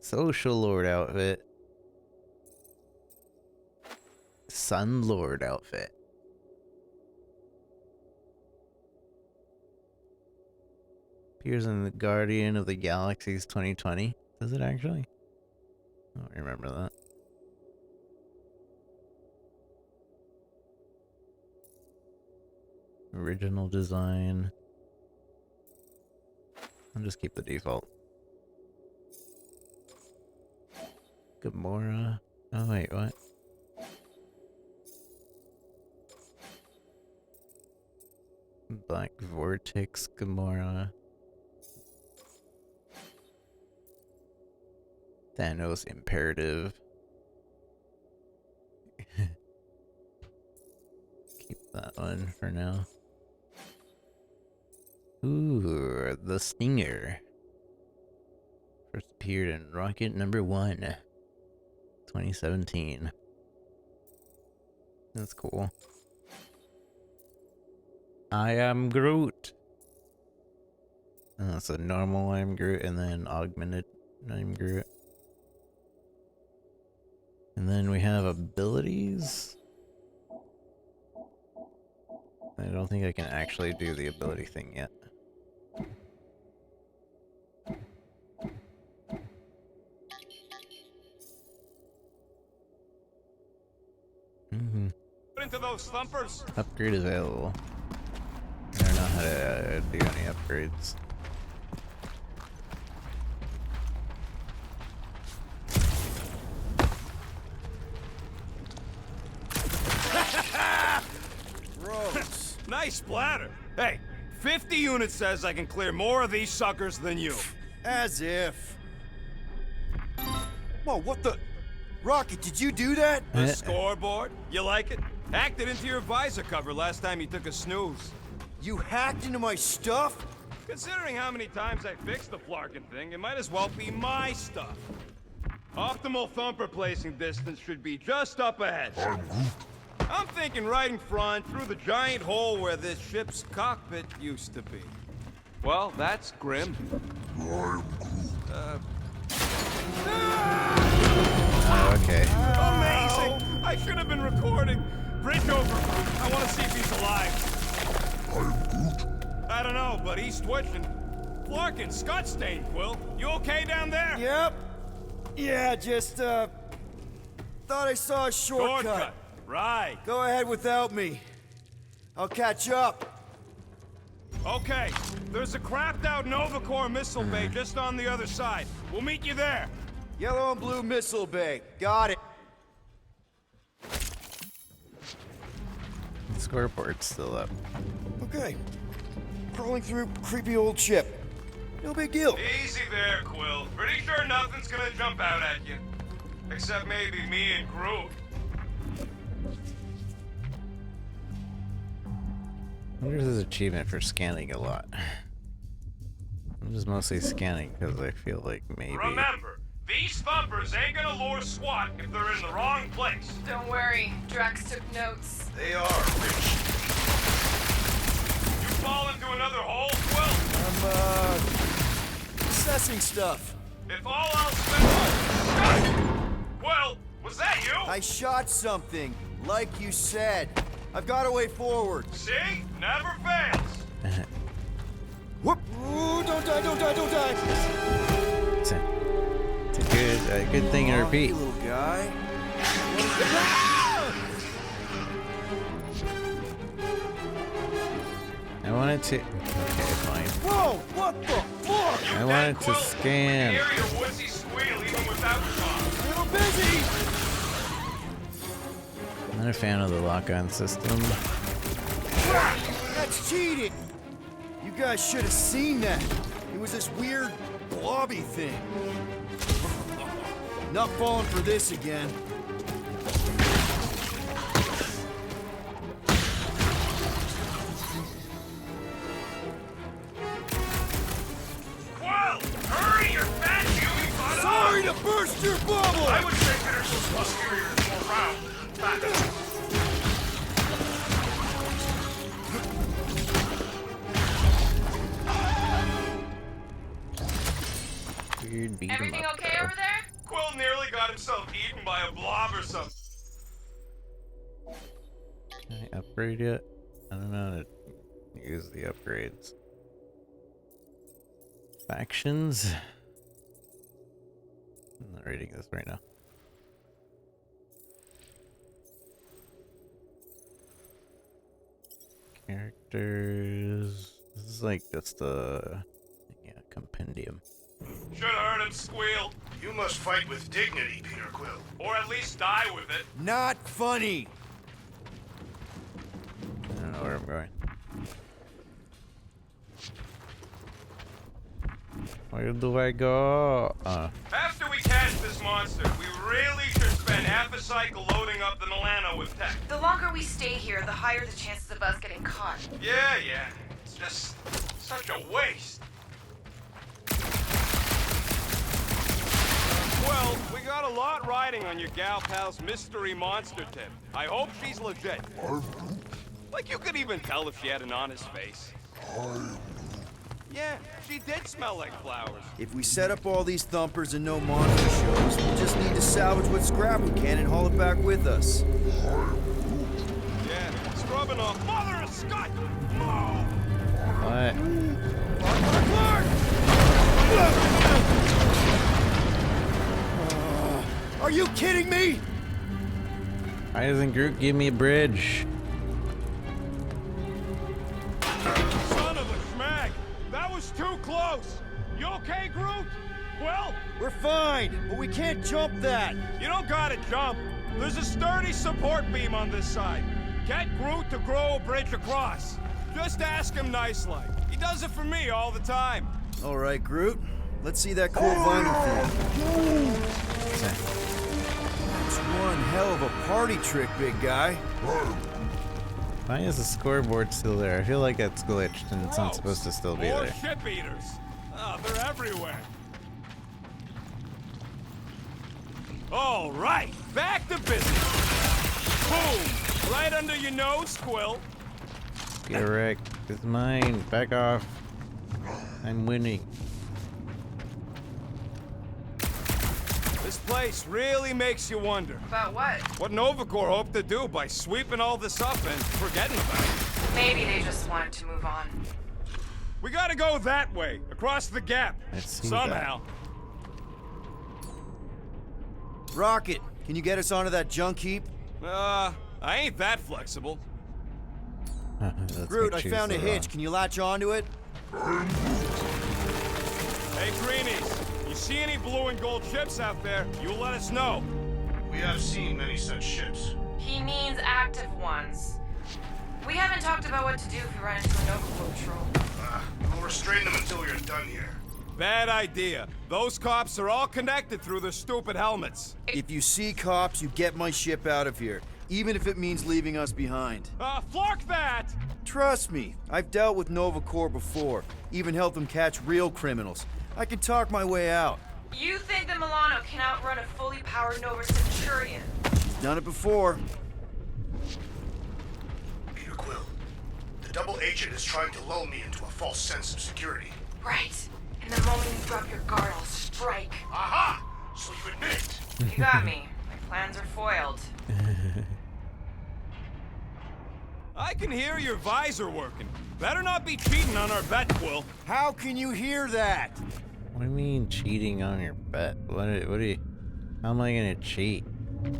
Social Lord outfit. Sun Lord outfit. Appears in the Guardian of the Galaxies 2020. Does it actually? I don't remember that. Original design. I'll just keep the default. Gamora. Oh wait, what? Black Vortex Gamora. Thanos Imperative. Keep that one for now. Ooh, the Stinger. First appeared in Rocket number 1, 2017. That's cool. I am Groot. So normal I'm Groot and then augmented I'm Groot. And then we have abilities. I don't think I can actually do the ability thing yet. put into those thumpers. Upgrade available. I don't know how to do any upgrades. Gross. Nice splatter. Hey, 50 units says I can clear more of these suckers than you. As if. Whoa, what the? Rocket, did you do that? The scoreboard? You like it? Hacked it into your visor cover last time you took a snooze. You hacked into my stuff? Considering how many times I fixed the Flarkin thing, it might as well be my stuff. Optimal thumper placing distance should be just up ahead. I'm thinking right in front, through the giant hole where this ship's cockpit used to be. Well, that's grim. Oh, okay. Amazing! I should have been recording. Bridge over. I want to see if he's alive. I don't know, but he's twitching. Flarkin, Scott Stain, Quill. You okay down there? Yep. Yeah, just, thought I saw a shortcut. Right. Go ahead without me. I'll catch up. Okay. There's a crapped out Nova Corps missile bay just on the other side. We'll meet you there. Yellow and blue missile bay. Got it. The scoreboard's still up. Okay. Crawling through creepy old ship. No big deal. Easy there, Quill. Pretty sure nothing's gonna jump out at you. Except maybe me and Groot. I wonder if there's an achievement for scanning a lot. I'm just mostly scanning because I feel like maybe. Remember, these thumpers ain't gonna lure SWAT if they're in the wrong place. Don't worry, Drax took notes. They are rich. You fall into another hole, Quill? I'm, assessing stuff. If all else fails... Well, was that you? I shot something, like you said. I've got a way forward. See? Never fails. Whoop! Ooh, don't die, don't die, don't die! It's a good thing to Aw, repeat. you little guy. I wanted to. Okay, fine. Whoa! What the fuck? I wanted to scan. Hear your woodsy squeal even without the bomb. Little busy! I'm not a fan of the lock-on system. That's cheating! You guys should have seen that. It was this weird blobby thing. Not falling for this again. Well, hurry, you're fat, Huey, but Sorry to burst your bubble! I would say better so posterior is more round. Fat. Weird beat 'em Everything up, okay though. over there? Quill nearly got himself eaten by a blob or something. Can I upgrade yet? I don't know how to use the upgrades. Factions? I'm not reading this right now. Characters. This is like just a compendium. Should have heard him squeal. You must fight with dignity, Peter Quill. Or at least die with it. Not funny! I don't know where I'm going. Where do I go? After we catch this monster, we really should spend half a cycle loading up the Milano with tech. The longer we stay here, the higher the chances of us getting caught. Yeah. It's just such a waste. Well, we got a lot riding on your gal pal's mystery monster tip. I hope she's legit. Like you could even tell if she had an honest face. Yeah, she did smell like flowers. If we set up all these thumpers and no monster shows, we'll just need to salvage what scrap we can and haul it back with us. Yeah, scrubbing off Mother of Scott! Oh. What? Are you kidding me? Why doesn't Groot give me a bridge? Son of a schmag! That was too close! You okay, Groot? Well, We're fine, but we can't jump that. you don't gotta jump. There's a sturdy support beam on this side. Get Groot to grow a bridge across. Just ask him nice-like. He does it for me all the time. All right, Groot. Let's see that cool vinyl thing. It's one hell of a party trick, big guy. Why is the scoreboard still there? I feel like it's glitched and it's not supposed to still be More there. ship eaters. Oh, they're everywhere. All right, back to business. Boom! Right under your nose, Quill. Get wrecked. It's mine. Back off. I'm winning. This place really makes you wonder About what? what Nova Corps hoped to do by sweeping all this up and forgetting about it. Maybe they just wanted to move on. We gotta go that way, across the gap. I see Somehow. Rocket, can you get us onto that junk heap? I ain't that flexible. Let's Groot, make I choose found a the hitch. Can you latch onto it? Hey, Greenies, you see any blue and gold ships out there, you let us know. We have seen many such ships. He means active ones. We haven't talked about what to do if we run into a Nova Corps patrol. We'll restrain them until you're done here. Bad idea. Those cops are all connected through their stupid helmets. If you see cops, you get my ship out of here, even if it means leaving us behind. Flark that! Trust me, I've dealt with Nova Corps before, even helped them catch real criminals. I can talk my way out. You think the Milano can outrun a fully powered Nova Centurion? Done it before. Peter Quill, the double agent is trying to lull me into a false sense of security. Right. And the moment you drop your guard, I'll strike. Aha! So you admit it. You got me. My plans are foiled. I can hear your visor working. Better not be cheating on our bet, Quill. How can you hear that? What do you mean cheating on your bet? What do you... How am I gonna cheat? It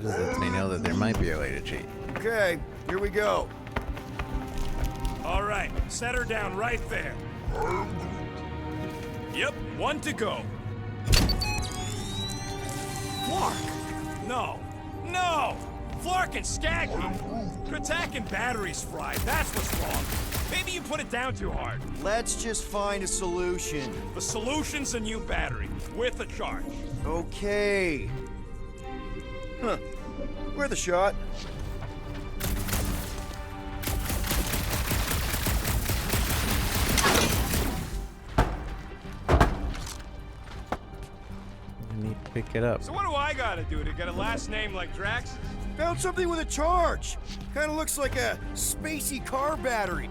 just lets me know that there might be a way to cheat. Okay, here we go. All right, set her down right there. Yep, 1 to go. Flark! No! No! Flark and Skaggy! Kratak and batteries fried, that's what's wrong. Maybe you put it down too hard. Let's just find a solution. The solution's a new battery, with a charge. Okay. Huh. Worth a shot. I need to pick it up. So what do I gotta do to get a last name like Drax's? Found something with a charge. Kinda looks like a spacey car battery.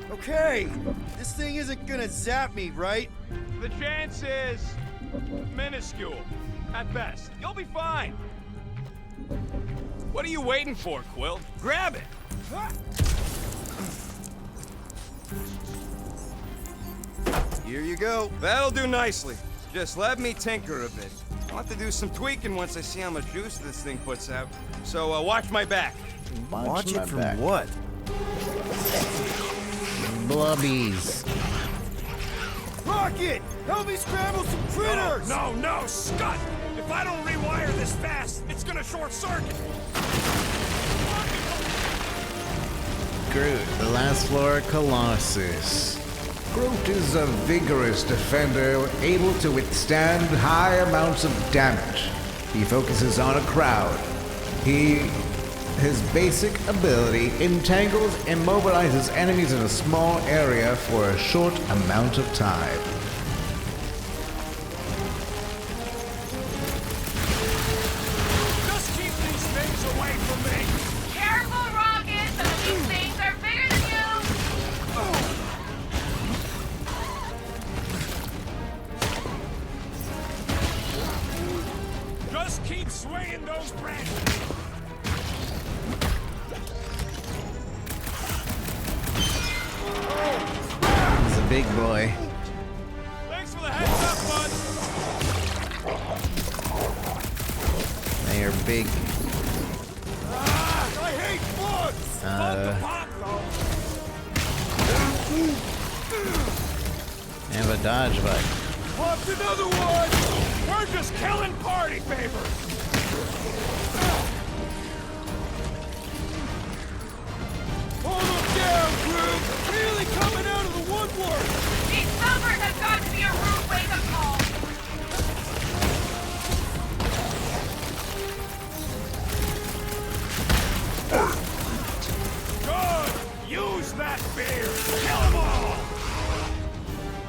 Okay, this thing isn't gonna zap me, right? The chance is minuscule, at best. You'll be fine. What are you waiting for, Quill? Grab it! Here you go. That'll do nicely. Just let me tinker a bit. I'll have to do some tweaking once I see how much juice this thing puts out. So watch my back. Watch my it from back. what? Blubbies. Rocket! Help me scramble some critters! No, no, Scott! If I don't rewire this fast, it's gonna short circuit. Groot, the last floor Colossus. Groot is a vigorous defender, able to withstand high amounts of damage. He focuses on a crowd. His basic ability entangles and immobilizes enemies in a small area for a short amount of time. Just keep these things away from me. Careful, Rocket! Some of these things are bigger than you! Just keep swinging those branches. He's a big boy. Thanks for the heads up, bud. They are big. I hate bugs. Fun to pop, though. Have a dodge button. Popped another one. We're just killing party favors. Hold them down, Groot! Really coming out of the woodwork! These thumpers have got to be a rude wake-up call! Good. Use that beer. Kill them all.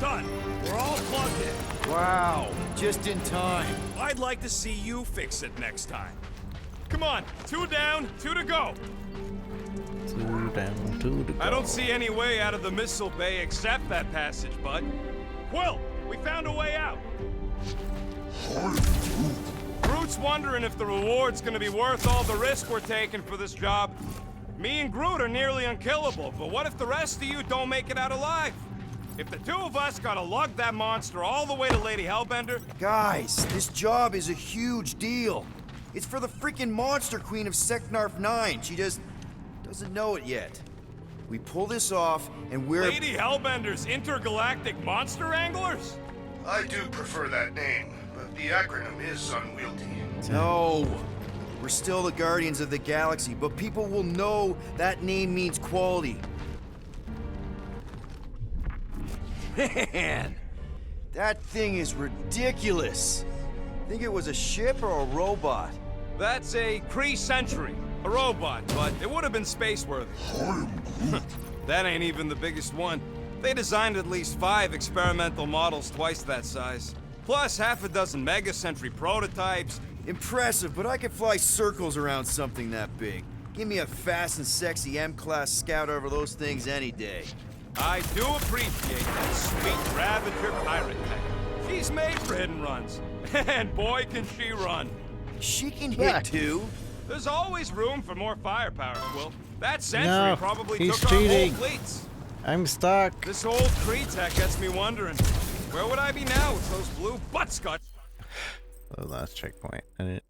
Done. We're all plugged in. Wow, just in time. I'd like to see you fix it next time. Come on, 2 down, 2 to go. 2 down, 2 to go. I don't see any way out of the missile bay except that passage, bud. Quill, we found a way out. Groot's wondering if the reward's gonna be worth all the risk we're taking for this job. Me and Groot are nearly unkillable, but what if the rest of you don't make it out alive? If the 2 of us gotta lug that monster all the way to Lady Hellbender, Guys, this job is a huge deal. It's for the freaking Monster Queen of Seknarf 9. She just doesn't know it yet. We pull this off, and we're... Lady Hellbender's intergalactic monster anglers? I do prefer that name, but the acronym is unwieldy. No. We're still the Guardians of the Galaxy, but people will know that name means quality. Man, that thing is ridiculous. Think it was a ship or a robot? That's a Kree Sentry, a robot, but it would have been space-worthy. That ain't even the biggest one. They designed at least 5 experimental models twice that size. Plus half a dozen Mega Sentry prototypes. Impressive, but I could fly circles around something that big. Give me a fast and sexy M-Class Scout over those things any day. I do appreciate that sweet Ravager pirate tech. She's made for hidden runs. And boy, can she run. She can hit too. There's always room for more firepower, Quill. That sentry No, probably he's took on whole cheating. fleets. I'm stuck. This old Kree tech gets me wondering, where would I be now with those blue buttscotch? The last checkpoint. And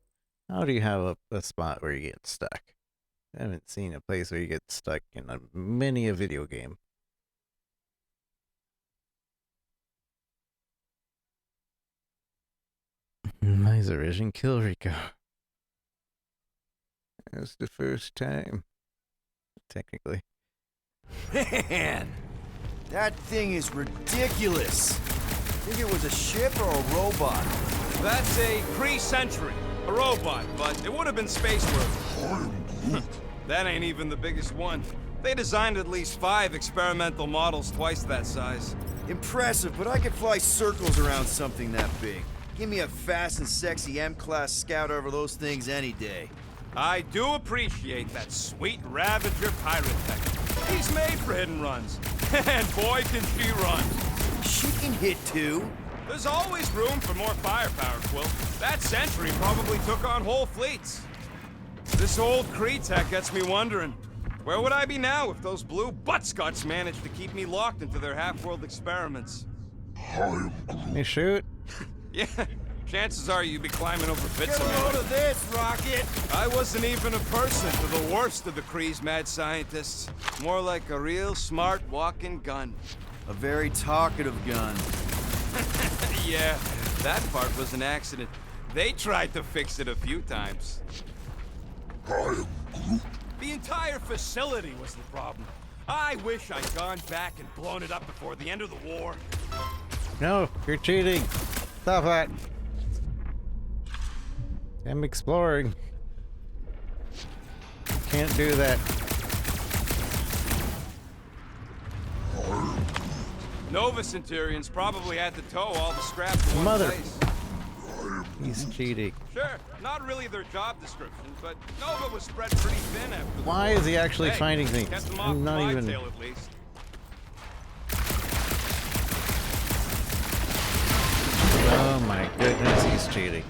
how do you have a spot where you get stuck? I haven't seen a place where you get stuck in many a video game. Visor Vision kill Rico. That's the first time. Technically. Man, that thing is ridiculous. Think it was a ship or a robot? That's a Kree sentry, a robot, but it would have been space-worthy. That ain't even the biggest one. They designed at least 5 experimental models twice that size. Impressive, but I could fly circles around something that big. Give me a fast and sexy M-class scout over those things any day. I do appreciate that sweet Ravager pirate tech. He's made for hidden runs. And boy, can she run. She can hit too. There's always room for more firepower, Quill. That sentry probably took on whole fleets. This old Kree tech gets me wondering, where would I be now if those blue buttscots managed to keep me locked into their half-world experiments? You shoot? Yeah, chances are you'd be climbing over bits Get of a load me. of this, Rocket! I wasn't even a person to the worst of the Kree's mad scientists. More like a real smart walking gun. A very talkative gun. Yeah, that part was an accident. They tried to fix it a few times. The entire facility was the problem. I wish I'd gone back and blown it up before the end of the war. No, you're cheating. Stop that. I'm exploring. Can't do that. Nova Centurions probably had to tow all the scrap to one Mother. place. He's cheating. Sure, not really their job description, but Nova was spread pretty thin after the Why war. is he actually Hey, finding things? kept them off I'm not my even. tail at least. Oh my goodness, he's cheating.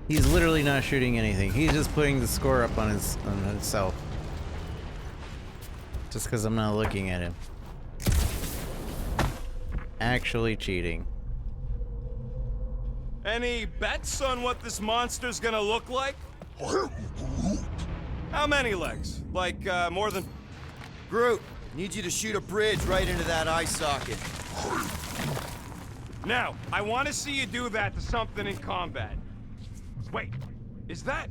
He's literally not shooting anything. He's just putting the score up on himself. Just because I'm not looking at him. Actually cheating. Any bets on what this monster's gonna look like? How many legs? Like, more than... Groot, need you to shoot a bridge right into that eye socket. Now, I want to see you do that to something in combat. Wait, is that...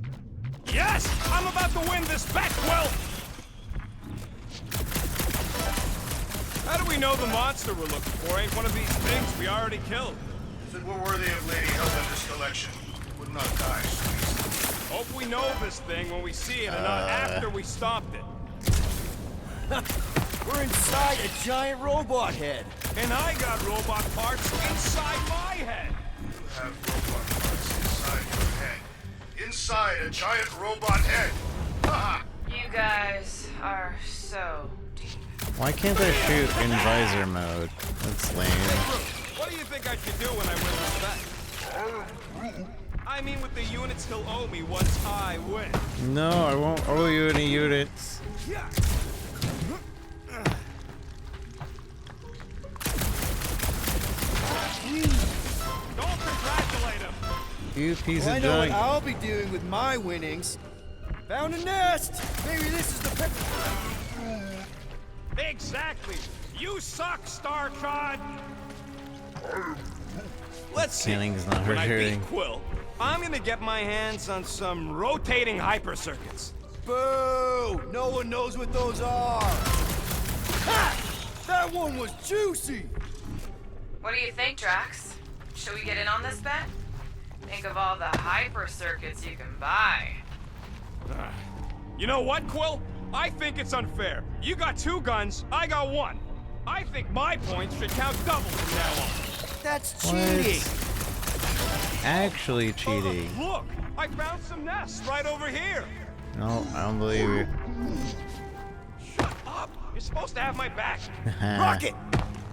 Yes! I'm about to win this bet, Quill! How do we know the monster we're looking for ain't one of these things we already killed? If it were worthy of Lady Hellbender's collection, it would not die so easily. Hope we know this thing when we see it and not after we stomped it. We're inside a giant robot head. And I got robot parts inside my head. You have robot parts inside your head. Inside a giant robot head. Haha! You guys are so deep. Why can't I shoot in visor mode? That's lame. What do you think I should do when I win this bet? I mean with the units he'll owe me once I win. No, I won't owe you any units. Don't congratulate him. You piece Well, I of know what junk. I'll be doing with my winnings. Found a nest! Maybe this is the Exactly. You suck, StarCon. Let's see. Canning's not When I hurting. beat Quill, I'm gonna get my hands on some rotating hyper circuits. Boo! No one knows what those are! Ha! That one was juicy! What do you think, Drax? Should we get in on this bet? Think of all the hyper circuits you can buy. You know what, Quill? I think it's unfair. You got 2 guns, I got 1. I think my points should count double from now on. That's What? cheating! Actually cheating. Look, I found some nests right over here. No, I don't believe you. Shut up. You're supposed to have my back. Rocket!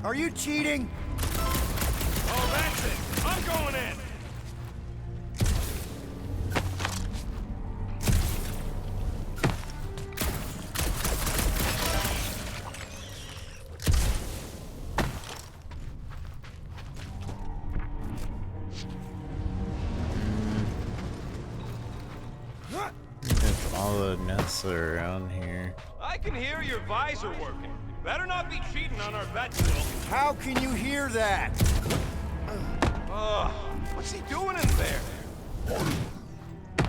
Are you cheating? Oh, that's it. I'm going in. all the nests that are around here. I can hear your visor working. Better not be cheating on our bet, Will. How can you hear that? What's he doing in there?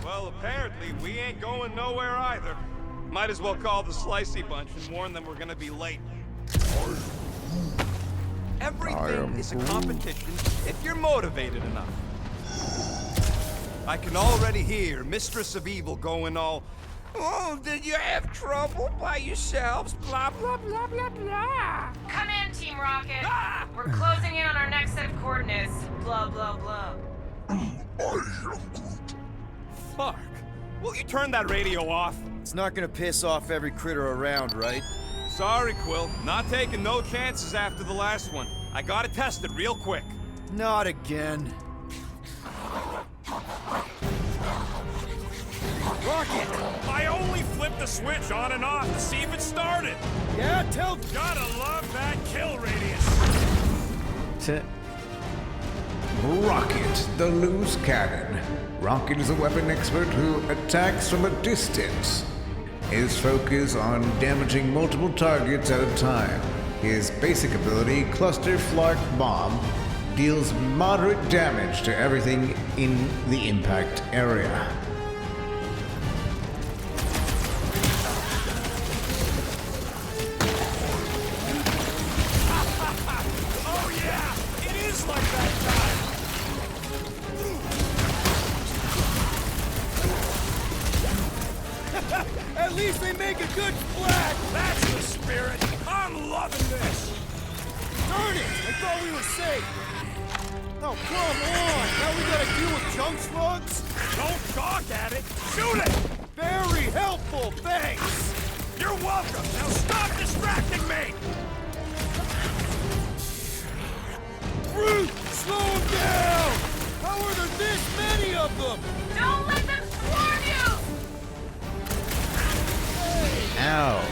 Well, apparently we ain't going nowhere either. Might as well call the Slicey bunch and warn them we're gonna be late. Everything is a competition if you're motivated enough. I can already hear Mistress of Evil going all, "Oh, did you have trouble by yourselves? Blah, blah, blah, blah, blah." Come in, Team Rocket. Ah! We're closing in on our next set of coordinates. Blah, blah, blah. Fuck. Will you turn that radio off? It's not gonna piss off every critter around, right? Sorry, Quill. Not taking no chances after the last one. I gotta test it real quick. Not again. Rocket! I only flipped the switch on and off to see if it started. Yeah, tell... Gotta love that kill radius. Rocket, the loose cannon. Rocket is a weapon expert who attacks from a distance. His focus on damaging multiple targets at a time. His basic ability, Cluster Flark Bomb, deals moderate damage to everything in the impact area. Oh yeah! It is like that time! At least they make a good splash! That's the spirit! I'm loving this! Darn it! I thought we were safe! Oh, come on! Now we gotta deal with junk slugs? Don't gawk at it! Shoot it! Very helpful, thanks! You're welcome! Now stop distracting me! Brute! Slow them down! How are there this many of them? Don't let them swarm you! Ow.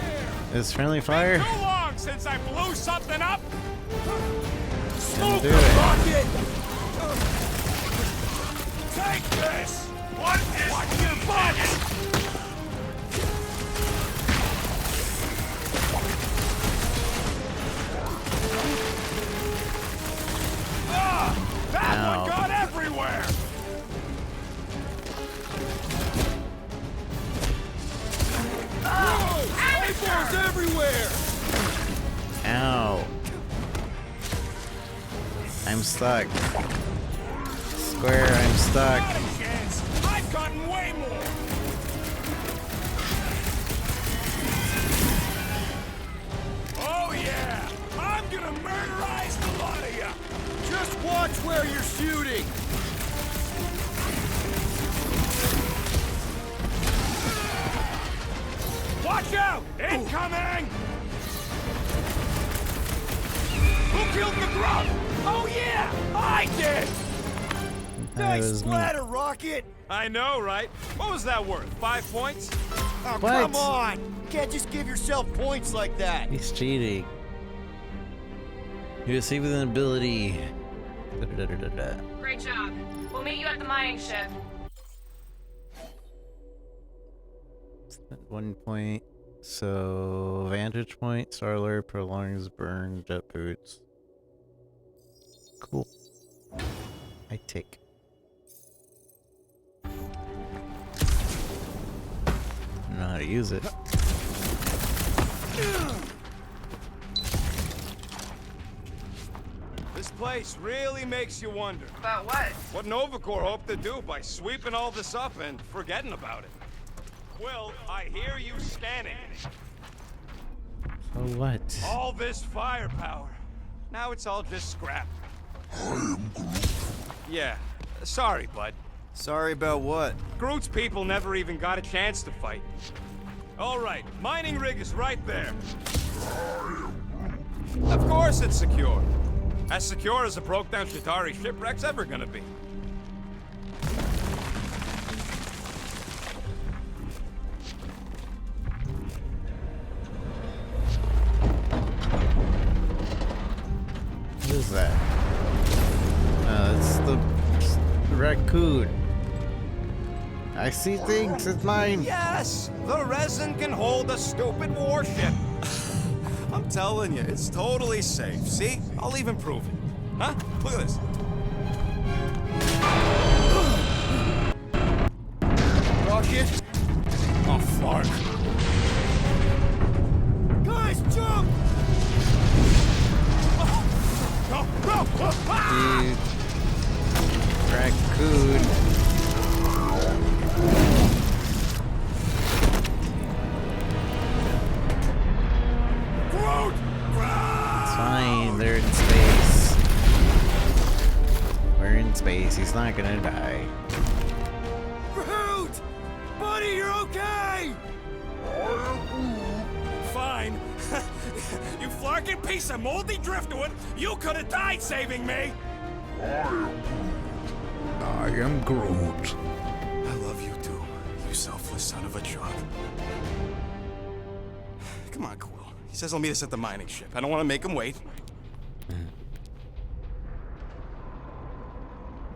Is friendly fire? Too long since I blew something up! Smoke do them, it. Rocket! Take this! What is your butts? That Ow. one got everywhere! Whoa! Eyeballs everywhere! Ow. I'm stuck. Square, I'm stuck. Not a chance! I've gotten way more! Oh yeah! I'm gonna murderize the lot of ya! Just watch where you're shooting! Watch out! Incoming! Who killed the grub? Oh yeah! I did! That Nice was me. splatter, Rocket! I know, right? What was that worth? 5 points? Oh, What? come on! You can't just give yourself points like that! He's cheating. You receive an ability. Da-da-da-da-da. Great job. We'll meet you at the mining ship. At 1 point. So, vantage point, Starler, prolongs burn, jet boots. Cool. I take. I don't know how to use it. This place really makes you wonder. About what? What Nova Corps hoped to do by sweeping all this up and forgetting about it. Quill, I hear you scanning. So what? All this firepower. Now it's all just scrap. Yeah, sorry, bud. Sorry about what? Groot's people never even got a chance to fight. All right, mining rig is right there. Of course it's secure. As secure as a broke-down Chitauri shipwreck's ever gonna be. What is that? It's the raccoon. I see things. It's mine. Yes! The resin can hold a stupid warship. I'm telling you, it's totally safe. See? I'll even prove it. Huh? Look at this. Rocket? Oh, Flark. Guys, jump! Dude. Raccoon. It's fine. They're in space. We're in space. He's not gonna die. Groot! Buddy, you're okay! Fine. You flarking piece of moldy driftwood! You could have died saving me! I am Groot. I love you too, you selfless son of a truck. Come on, Quill. He says he'll meet us at the mining ship. I don't want to make him wait.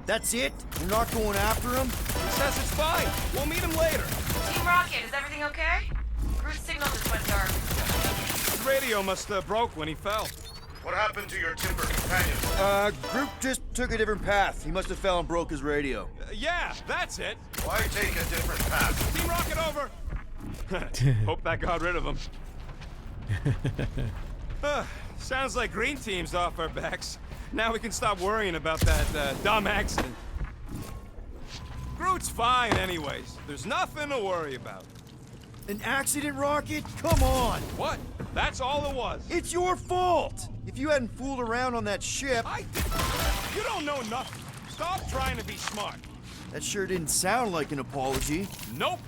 That's it? We're not going after him? He says it's fine. We'll meet him later. Team Rocket, is everything okay? Groot's signal just went dark. His radio must have broke when he fell. What happened to your timber companion? Groot just took a different path. He must have fell and broke his radio. Yeah, that's it. Why take a different path? Team Rocket over! Hope that got rid of him. Sounds like Green Team's off our backs. Now we can stop worrying about that dumb accident. Groot's fine anyways. There's nothing to worry about. An accident, Rocket? Come on! What? That's all it was. It's your fault! If you hadn't fooled around on that ship... I did. You don't know nothing. Stop trying to be smart. That sure didn't sound like an apology. Nope.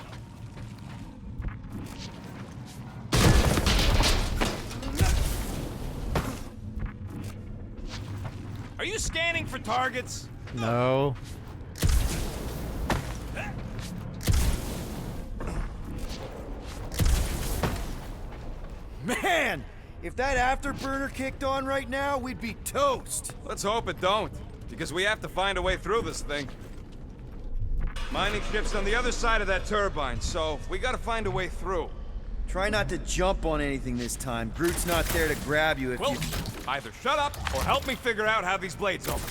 Are you scanning for targets? No. Man! If that afterburner kicked on right now, we'd be toast! Let's hope it don't, because we have to find a way through this thing. Mining ship's on the other side of that turbine, so we gotta find a way through. Try not to jump on anything this time. Groot's not there to grab you if Well, you... either shut up or help me figure out how these blades open.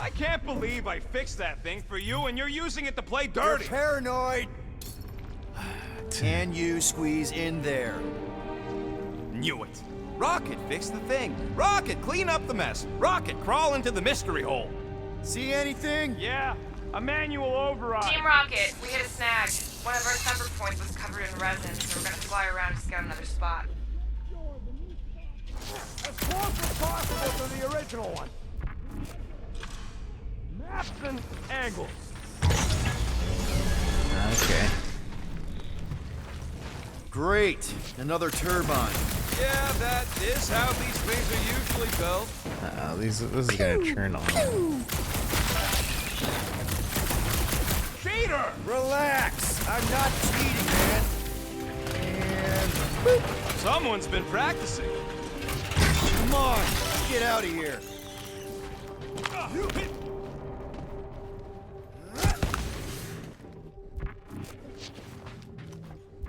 I can't believe I fixed that thing for you and you're using it to play You're dirty. paranoid! Can you squeeze in there? Knew it. Rocket, fix the thing. Rocket, clean up the mess. Rocket, crawl into the mystery hole. See anything? Yeah, a manual override. Team Rocket, we hit a snag. One of our thumper points was covered in resin, so we're gonna fly around to scout another spot. As close as possible to the original one. Maps and angles. Okay. Great. Another turbine. Yeah, that is how these things are usually built. This is gonna turn on. Cheater! Relax. I'm not cheating, man. And... boop. Someone's been practicing. Come on. Let's get out of here.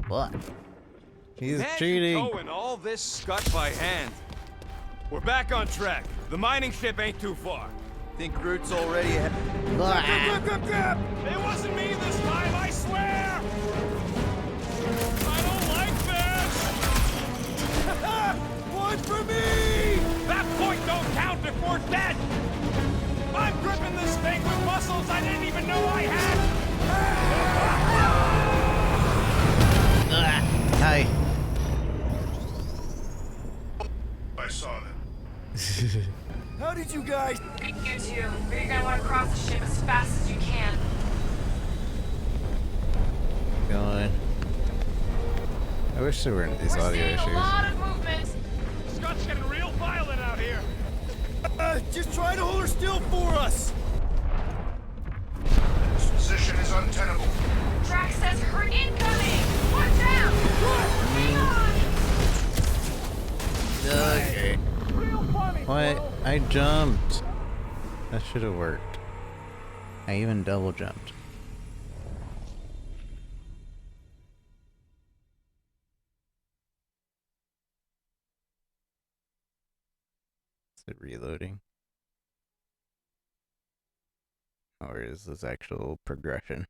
What? He's Imagine cheating. towing all this scut by hand. We're back on track. The mining ship ain't too far. Think Groot's already ahead. Ah. It wasn't me this time, I swear! I don't like this! One for me! That point don't count if we're dead! I'm gripping this thing with muscles I didn't even know I had! Hi. I saw them. How did you guys... You two, but you're gonna want to cross the ship as fast as you can. Going. I wish there weren't these We're audio seeing issues. a lot of movement. Scott's getting real violent out here! just try to hold her still for us! This position is untenable. Drax says her incoming! Watch out! Hang on! Okay. What? I jumped. That should have worked. I even double jumped. Is it reloading? Or is this actual progression?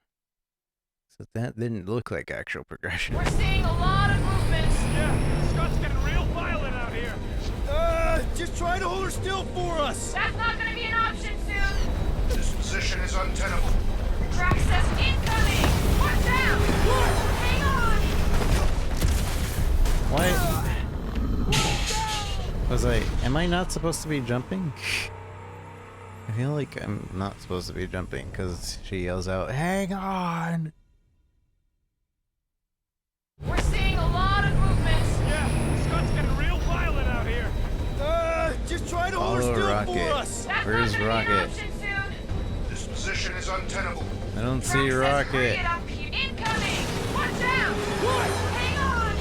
So that didn't look like actual progression. We're seeing a lot of movement. Yeah, Scott's getting real violent out here. Just try to hold her still for us! That's not gonna be an option soon. This position is untenable. Drax says incoming. Watch out. Hang on. What? Was I? Am I not supposed to be jumping? I feel like I'm not supposed to be jumping because she yells out, "Hang on!" We're seeing a lot of movement. Yeah, Scott's getting real violent out here. Just try to hold her Follow still Rocket. for us! That's Where's not gonna Rocket? be an option soon. This position is untenable. I don't see Drax says, hurry Rocket. it up here. Incoming. Watch out. Hang on.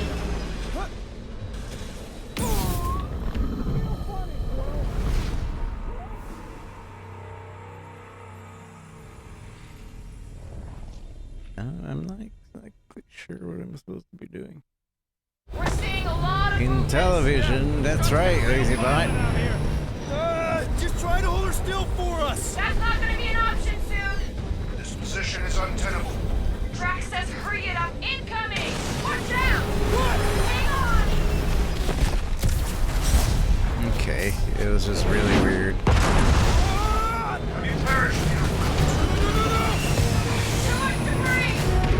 I'm not exactly sure what I'm supposed to be doing. We're seeing a lot of In movement. television, that's right, Lazy Bot. Just try to hold her still for us! That's not gonna be an option soon. This position is untenable. Drax says hurry it up. Incoming. Watch out. Hang on. Okay, it was just really weird. Have you perished, Peter Quill? Too much debris.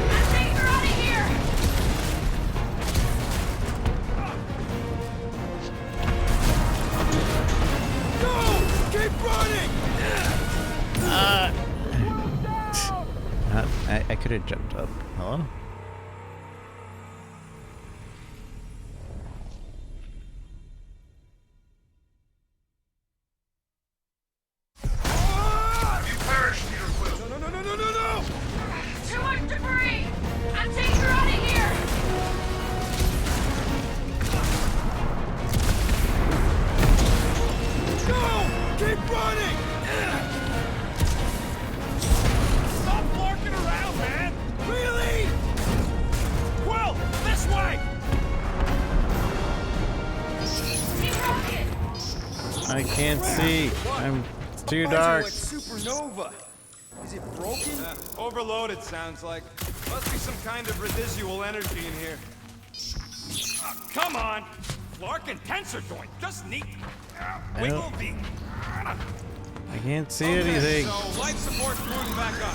I'm taking her out of here. Go! Keep running! I could have jumped up. Hello? Have you perished, Peter Quill? No! Too much debris. I'm taking her out of here. Go! Keep running! Stop larking around, man. Really? Quill, this way. Team Rocket. I can't see. I'm it's too dark. Like supernova. Is it broken? Overloaded, sounds like. Must be some kind of residual energy in here. Come on. Clark and Tensor joint. Just neat. I Wiggle don't- V. I can't see anything. So, life support's moving back up.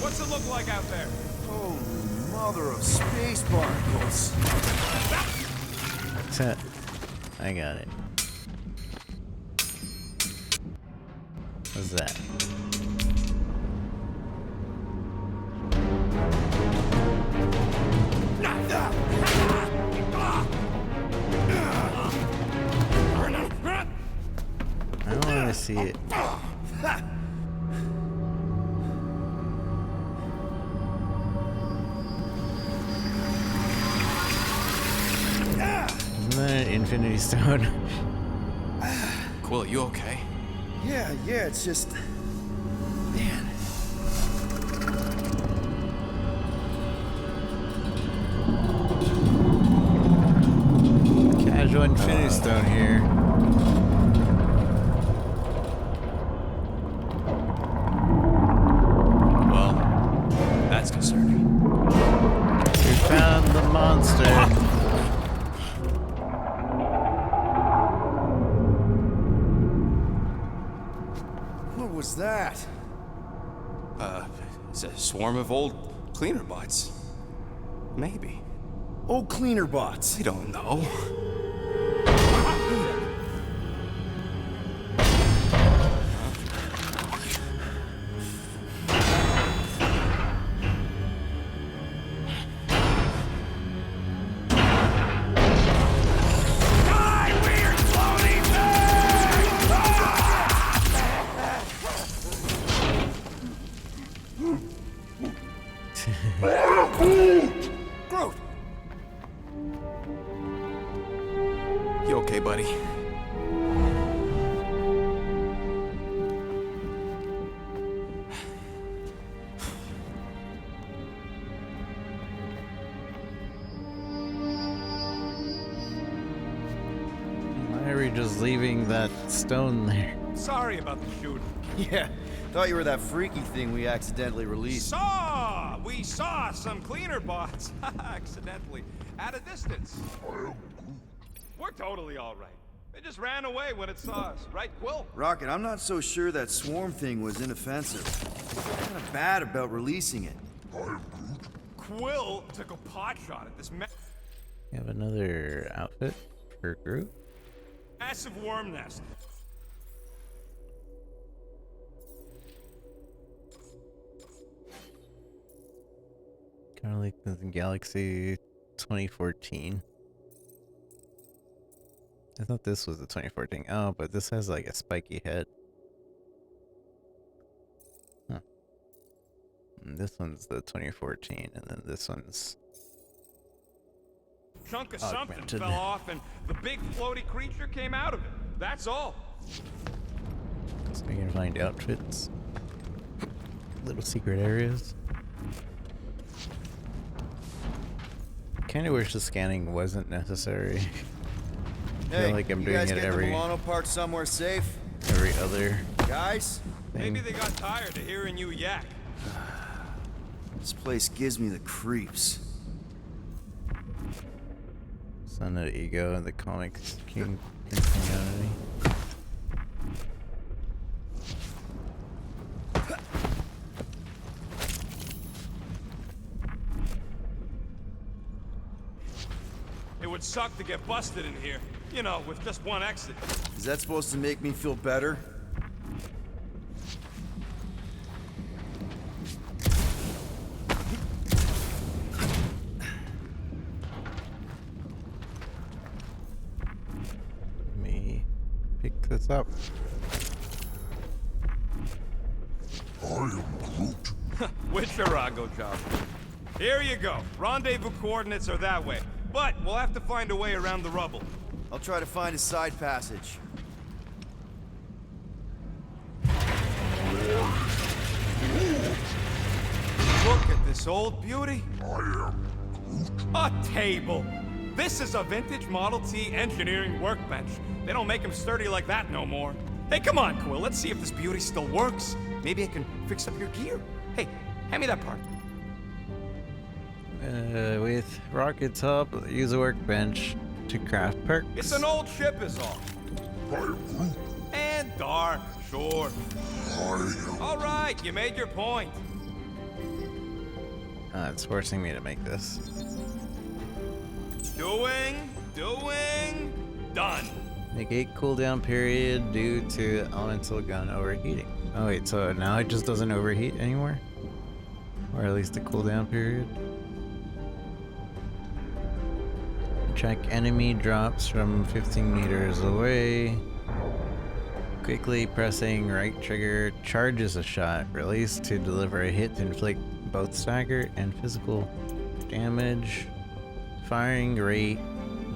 What's it look like out there? Holy mother of space barnacles. I got it. What's that? I don't want to see it. Isn't that an Infinity Stone? Quill, you okay? Yeah, it's just... Man. Casual Infinity Stone here. Well, that's concerning. We found the monster. What was that? It's a swarm of old cleaner bots. Maybe. Oh, cleaner bots. I don't know. Groot! You okay, buddy? you're just leaving that stone there. Sorry about the shooting. Yeah, thought you were that freaky thing we accidentally released. We saw some cleaner bots accidentally at a distance. We're totally all right. They just ran away when it saw us, right, Quill? Rocket, I'm not so sure that swarm thing was inoffensive. I'm kind of bad about releasing it. Quill took a pot shot at this You have another outfit for Groot. massive worm nest. Kind of like the Galaxy 2014. I thought this was the 2014. Oh, but this has like a spiky head. Huh. And this one's the 2014, and then this one's Chunk of something augmented. fell off and the big floaty creature came out of it. That's all. So we can find outfits. Little secret areas. Kinda wish the scanning wasn't necessary. I Hey, feel like I'm you doing guys it get every the Milano Park somewhere safe? other Guys? thing. Maybe they got tired of hearing you yak. This place gives me the creeps. Son of Ego and the Comics King community. It would suck to get busted in here. You know, with just one exit. Is that supposed to make me feel better? Let me pick this up. With Chirago job. Here you go. Rendezvous coordinates are that way. But we'll have to find a way around the rubble. I'll try to find a side passage. Look at this old beauty. A table. This is a vintage Model T engineering workbench. They don't make them sturdy like that no more. Hey, come on, Quill. Let's see if this beauty still works. Maybe I can fix up your gear. Hey, hand me that part. With Rocket's help, use a workbench to craft perks. It's an old ship is all. And dark, sure. All right, you made your point. It's forcing me to make this. Doing, done. Negate cooldown period due to elemental gun overheating. Oh wait, so now it just doesn't overheat anymore? Or at least the cooldown period? Check enemy drops from 15 meters away. Quickly pressing right trigger charges a shot. Release to deliver a hit to inflict both stagger and physical damage. Firing rate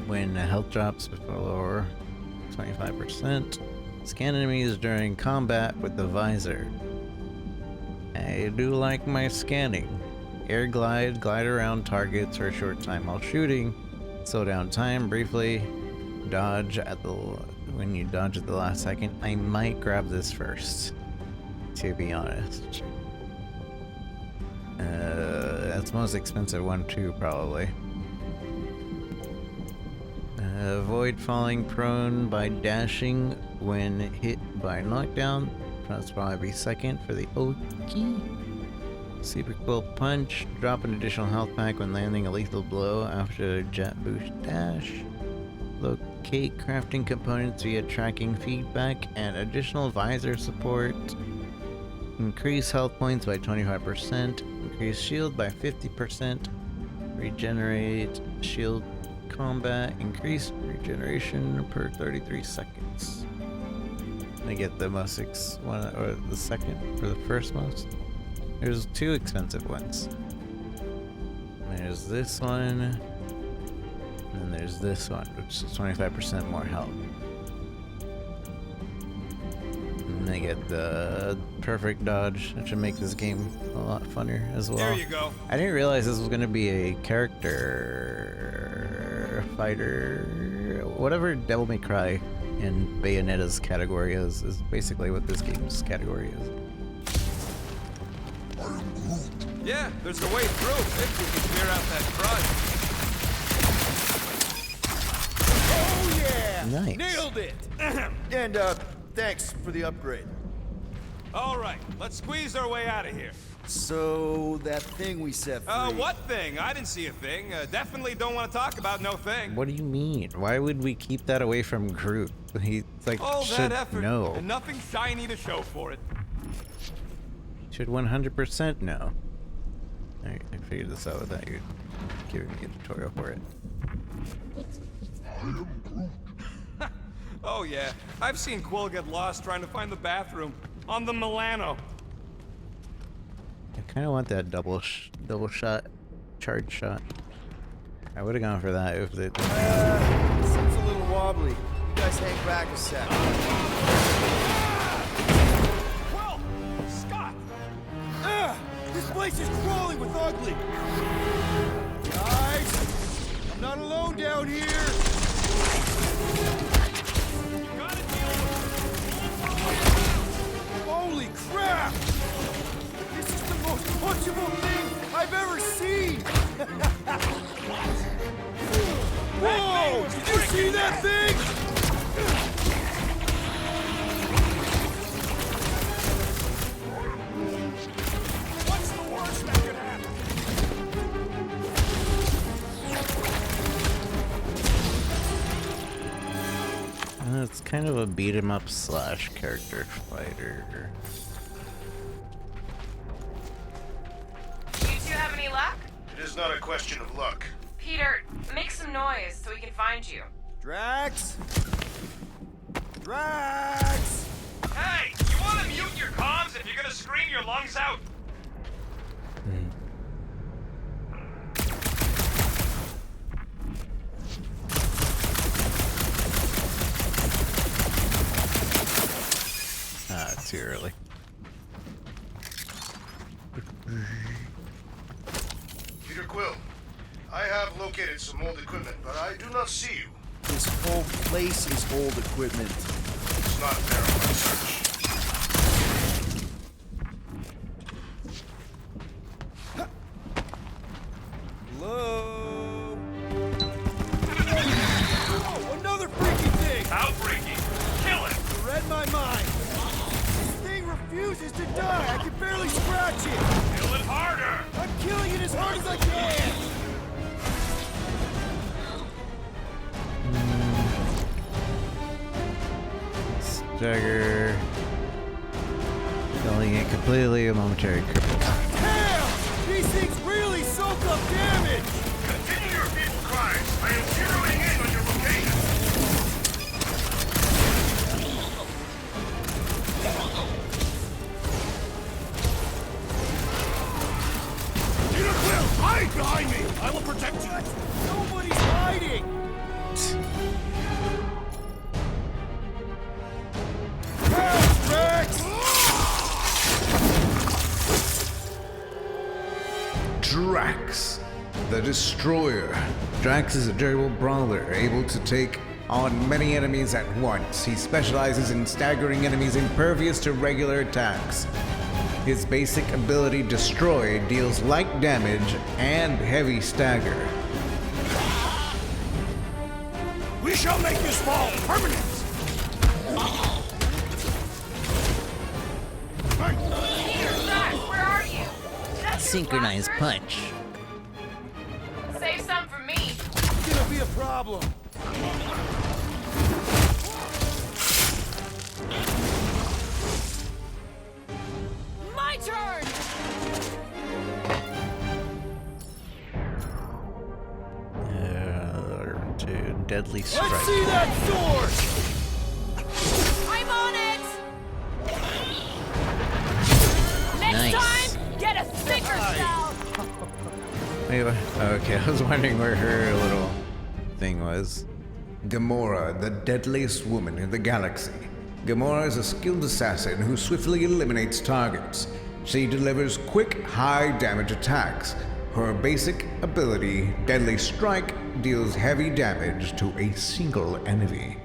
when health drops below 25%. Scan enemies during combat with the visor. I do like my scanning. Air glide, glide around targets for a short time while shooting. Slow down time briefly. Dodge at the when you dodge at the last second. I might grab this first, to be honest. That's the most expensive one too, probably. Avoid falling prone by dashing when hit by knockdown. That's probably be second for the Oki. Super Quill Punch. Drop an additional health pack when landing a lethal blow after a jet boost dash. Locate crafting components via tracking feedback and additional visor support. Increase health points by 25%. Increase shield by 50%. Regenerate shield combat. Increase regeneration per 33 seconds. I get the most one, or the second, or the first most. There's two expensive ones. There's this one, and then there's this one, which is 25% more health. And I get the perfect dodge, which should make this game a lot funner as well. There you go. I didn't realize this was going to be a character fighter, whatever Devil May Cry in Bayonetta's category is basically what this game's category is. Yeah, there's a way through if we can clear out that crud. Oh yeah! Nice. Nailed it! And thanks for the upgrade. All right, let's squeeze our way out of here. So, that thing we set free... What thing? I didn't see a thing. Definitely don't want to talk about no thing. What do you mean? Why would we keep that away from Groot? He like All should that effort know. and nothing shiny to show for it. Should 100% know. I figured this out without you giving me a tutorial for it. Oh yeah, I've seen Quill get lost trying to find the bathroom on the Milano. I kind of want that double shot, charge shot. I would have gone for that if it. Seems a little wobbly. You guys hang back a sec. Quill! Scott! This place is crawling with ugly. Guys, I'm not alone down here. You gotta deal with Holy crap! This is the most punchable thing I've ever seen! Whoa! Did you see that thing? What's the worst that could happen? It's kind of a beat 'em up slash character fighter. You two have any luck? It is not a question of luck. Peter, make some noise so we can find you. Drax? Drax! Hey, you want to mute your comms if you're gonna scream your lungs out? Too early. Peter Quill, I have located some old equipment, but I do not see you. This whole place is old equipment. It's not there on my search. Hello? Oh, another freaky thing! Outbreaking! Kill it! You read my mind. This thing refuses to die. I can barely scratch it. Kill it harder! I'm killing it as hard as I can. Stagger. Killing it completely, a momentary cripple. Hell! These things really soak up damage! Continue your feeble cries. I am zeroing in on your location. Peter Quill, hide behind me! I will protect you! Nobody's hiding! Help, Rex! Drax, the Destroyer. Drax is a durable brawler, able to take on many enemies at once. He specializes in staggering enemies impervious to regular attacks. His basic ability, Destroy, deals light damage and heavy stagger. We shall make this fall permanent! Peter, Zach, where are you? That's your Synchronized blaster? punch. Save some for me. It's gonna be a problem. My turn! To deadly strike. Let's see that sword! I'm on it! Next Nice. time, get a thicker cell! Wait, okay, I was wondering where her little thing was. Gamora, the deadliest woman in the galaxy. Gamora is a skilled assassin who swiftly eliminates targets. She delivers quick, high-damage attacks. Her basic ability, Deadly Strike, deals heavy damage to a single enemy.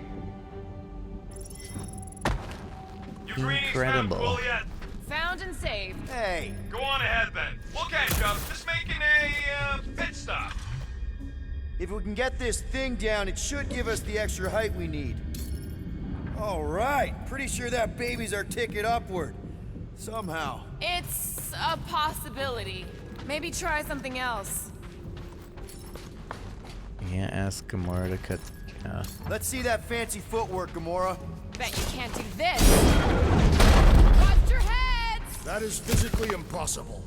greenies Incredible. found cool yet? Found and saved. Hey, Go on ahead then. We'll catch up. Just making a pit stop. if we can get this thing down, it should give us the extra height we need. All right, pretty sure that baby's our ticket upward. Somehow. It's a possibility. Maybe try something else. Yeah, ask Gamora to cut. Let's see that fancy footwork, Gamora. Bet you can't do this. Watch your heads! That is physically impossible.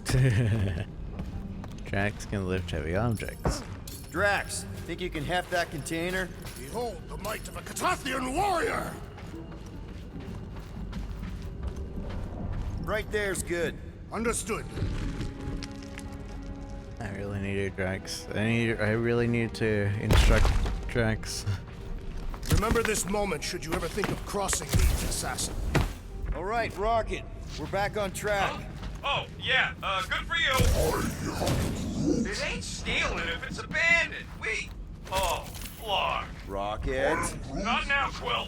Drax can lift heavy objects. Drax, think you can heft that container? Behold the might of a Catathian warrior! Right there's good. Understood. I really needed Drax. I really need to instruct Drax. Remember this moment should you ever think of crossing me, assassin. All right, Rocket, we're back on track. Oh, yeah, good for you. It ain't stealing if it's abandoned. Oh, Flark. Rocket. Not now, Quill.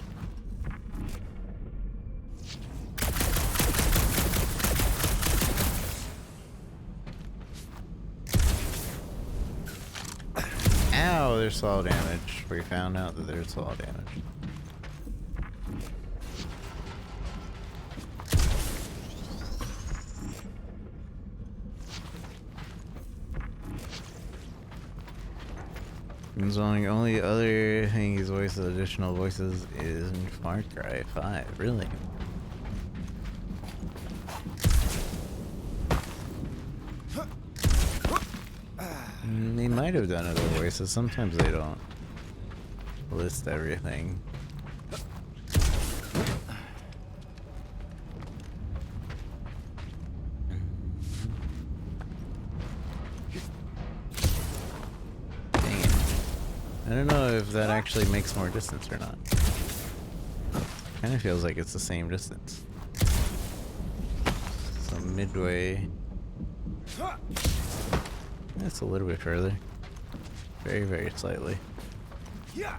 Ow, there's fall damage. We found out that there's fall damage. Means only other thing he's voiced additional voices is in Far Cry 5. Really? They might have done other voices. Sometimes they don't list everything. Dang it. I don't know if that actually makes more distance or not. Kind of feels like it's the same distance. So midway. That's a little bit further. Very, very slightly. Yeah.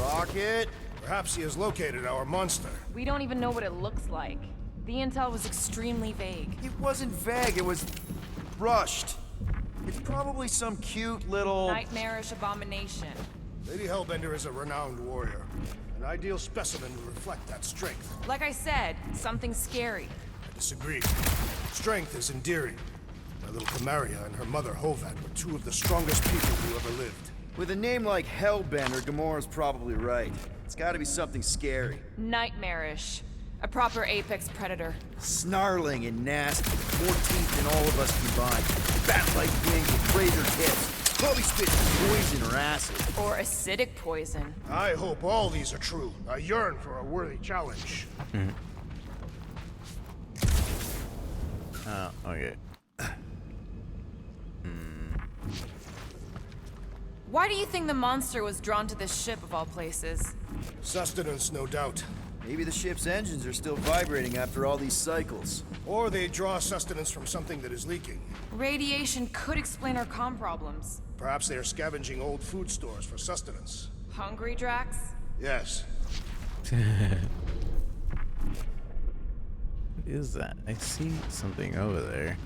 Rocket. Perhaps he has located our monster. We don't even know what it looks like. The intel was extremely vague. It wasn't vague, it was rushed. It's probably some cute little... Nightmarish abomination. Lady Hellbender is a renowned warrior. An ideal specimen to reflect that strength. Like I said, something scary. I disagree. Strength is endearing. My little Camaria and her mother Hovat were two of the strongest people who ever lived. With a name like Hellbender, Gamora's probably right. It's gotta be something scary. Nightmarish. A proper apex predator. Snarling and nasty. More teeth than all of us combined. Bat-like wings with razor tips. Probably spits poison or acid. Or acidic poison. I hope all these are true. I yearn for a worthy challenge. Oh, okay. Why do you think the monster was drawn to this ship of all places? Sustenance, no doubt. Maybe the ship's engines are still vibrating after all these cycles. Or they draw sustenance from something that is leaking. Radiation could explain our comm problems. Perhaps they are scavenging old food stores for sustenance. Hungry, Drax? Yes. What is that? I see something over there.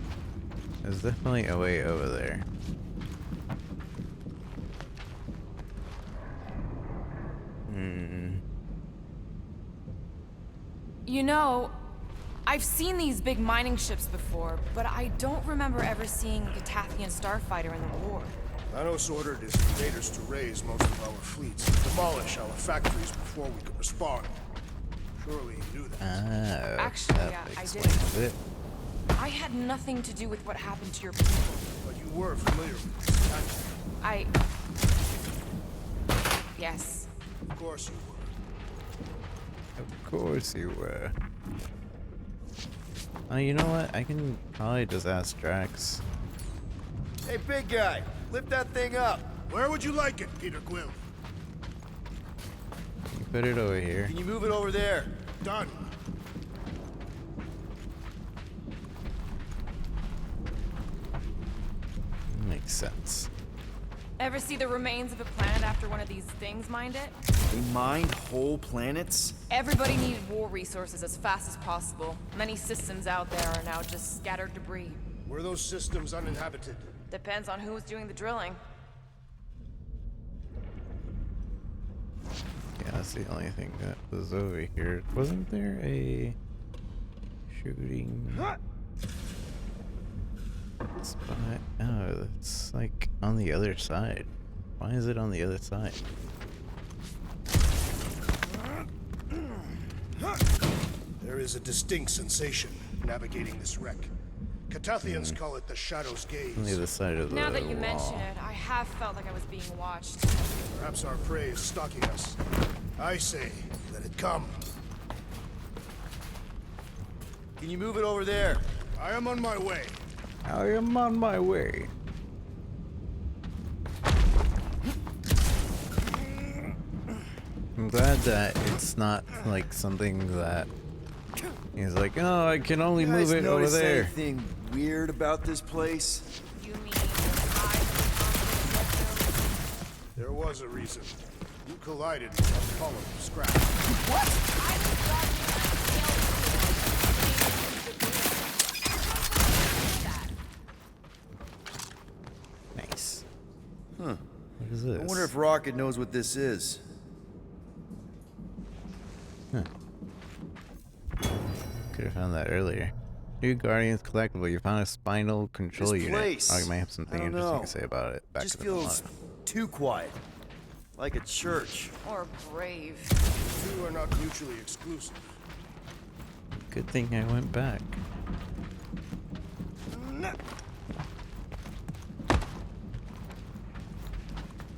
There's definitely a way over there. You know, I've seen these big mining ships before, but I don't remember ever seeing a Catathian starfighter in the war. Thanos ordered his invaders to raise most of our fleets, demolish our factories before we could respond. Surely he knew that. Actually, that yeah, I did. explains it. I had nothing to do with what happened to your people. But you were familiar with this tactic. Yes. Of course you were. Of course you were. Oh, you know what? I can probably just ask Drax. Hey, big guy, lift that thing up. Where would you like it, Peter Quill? You put it over here. Can you move it over there? Done. Makes sense. Ever see the remains of a planet after one of these things mined it? They mined whole planets? Everybody needed war resources as fast as possible. Many systems out there are now just scattered debris. Were those systems uninhabited? Depends on who was doing the drilling. Yeah, that's the only thing that was over here. Wasn't there a shooting spot? Oh, it's like on the other side. Why is it on the other side? There is a distinct sensation navigating this wreck. Catathians call it the Shadow's Gaze. On the other side of the Now that you wall. mention it, I have felt like I was being watched. Perhaps our prey is stalking us. I say, let it come. Can you move it over there? I am on my way. I am on my way. I'm glad that it's not like something that he's like, oh, I can only You guys move it over notice there. anything weird about this place? You mean There was a reason. You collided with a column of scrap. Nice. Huh. What is this? I wonder if Rocket knows what this is. Huh. Could have found that earlier. New Guardians collectible. You found a spinal control This unit. place, Oh, you might have something I don't interesting know. to say about it. Back Just to the feels mod. too quiet. Like a church. or brave. The two are not mutually exclusive. Good thing I went back.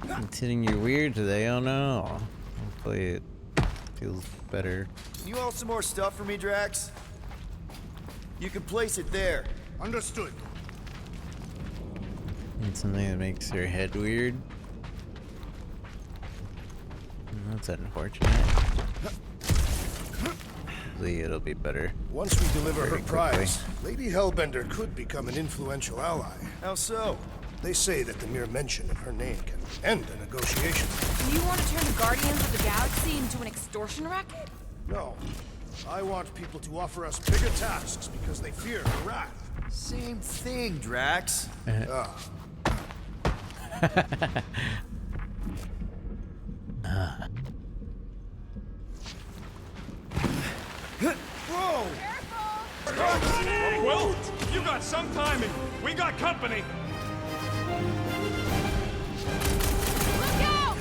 It's hitting you weird today. Oh no. Hopefully it feels better. Can you haul some more stuff for me, Drax? You can place it there. Understood. Need something that makes your head weird. That's unfortunate. Hopefully it'll be better. Once we deliver her Very prize, Lady Hellbender could become an influential ally. How so? They say that the mere mention of her name can end a negotiation. Do you want to turn the Guardians of the Galaxy into an extortion racket? No. I want people to offer us bigger tasks because they fear her wrath. Same thing, Drax. Ah, Whoa! Well, you got some timing. We got company. Look out!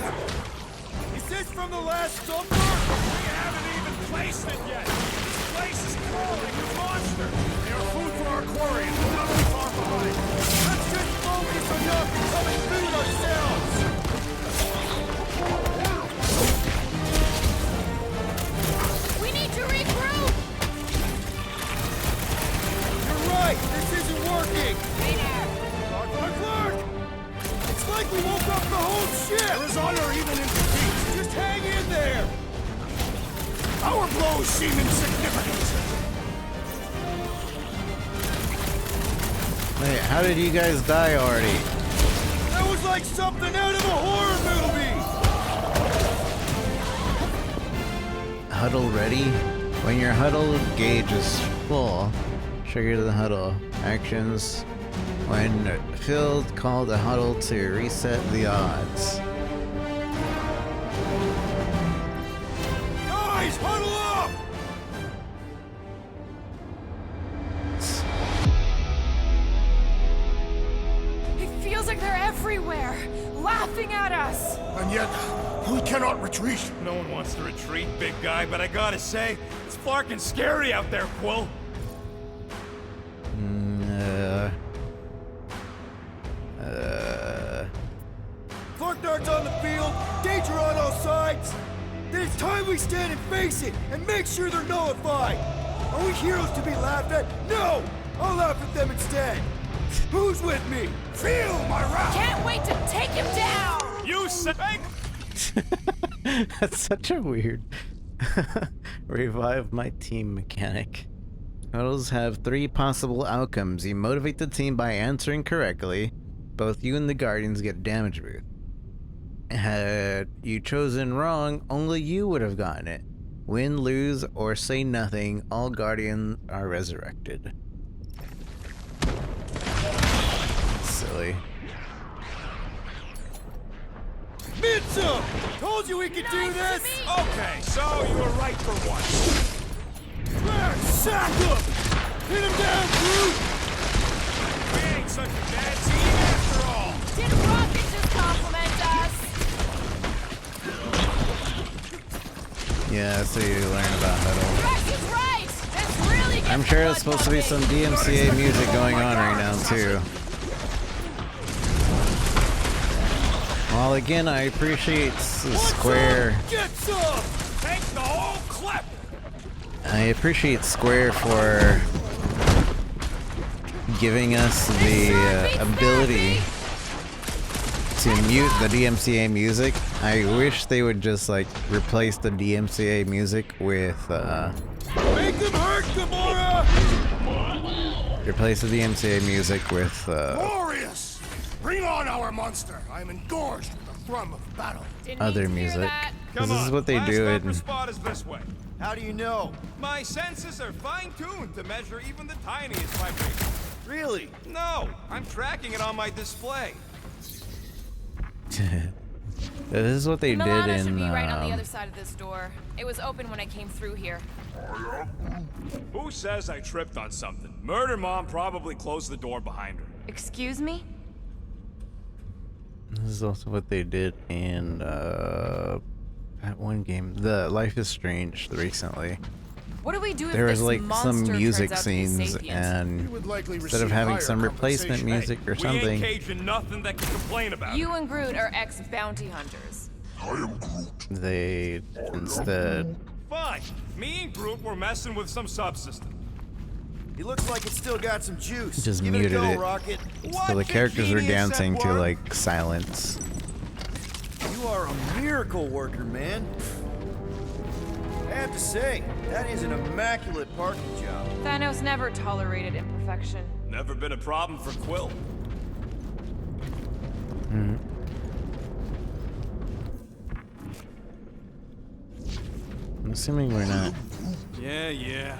Is this from the last Thumper? We haven't even placed it yet. This place is crawling with monsters. They are food for our quarry and will not be far behind. Let's just focus on not becoming food ourselves! We need to regroup! You're right! This isn't working! Peter! Clark! It's like we woke up the whole ship! there is honor even in defeat. Just hang in there! Our blows seem insignificant. Wait, how did you guys die already? That was like something out of a horror movie! Huddle ready? When your huddle gauge is full, trigger the huddle. Actions. When filled, call the huddle to reset the odds. Guys, huddle up! It feels like they're everywhere, laughing at us! And yet, we cannot retreat. No one wants to retreat, big guy, but I gotta say, it's fucking scary out there, Quill. Farknard's on the field, danger on all sides. Then it's time we stand and face it, and make sure they're nullified. Are we heroes to be laughed at? No! I'll laugh at them instead. Who's with me? Feel my wrath! Can't wait to take him down! You said. That's such a weird revive my team mechanic. Huddles have 3 possible outcomes. You motivate the team by answering correctly. Both you and the Guardians get damage boost. Had you chosen wrong, only you would have gotten it. Win, lose, or say nothing, all guardians are resurrected. Silly. Mitsu! Told you we could do this! Okay, so you were right for once. Sack him! Hit him down, Groot! We ain't such a bad team after all. Did Rocket just compliment us? Yeah, that's what you learn about Huddle. Rex is right! It's really getting I'm sure blood there's supposed to be some pumping. DMCA music going on right now, too. Well, again, I appreciate Square. Get some! Take the whole clip. I appreciate Square for giving us the ability to mute the DMCA music. I wish they would just like replace the DMCA music with Make them hurt, Gamora! replace the DMCA music with Glorious! Bring on our monster! I am engorged with the thrum of battle. Didn't other need to hear music. that. Because Come this is on, what they last do thumper in spot is this way. How do you know? My senses are fine-tuned to measure even the tiniest vibration. Really? No, I'm tracking it on my display. This is what they did Milana should in be right on the other side of this door. It was open when I came through here. Who says I tripped on something? Murder Mom probably closed the door behind her. Excuse me? this is also what they did in that one game, the Life is Strange, recently. What do we do if There was this like monster some turns music out to be scenes, sapient? and You would likely instead of receive having higher some replacement compensation. music or We ain't something, caging nothing that can complain about. You and Groot are ex-bounty hunters. they instead Fine. Me and Groot were messing with some subsystem. He looks like it's still got some juice. Just Give muted it a go, it. Rocket. so the characters were dancing to like silence. You are a miracle worker, man. I have to say, that is an immaculate parking job. Thanos never tolerated imperfection. Never been a problem for Quill. I'm assuming we're not Yeah.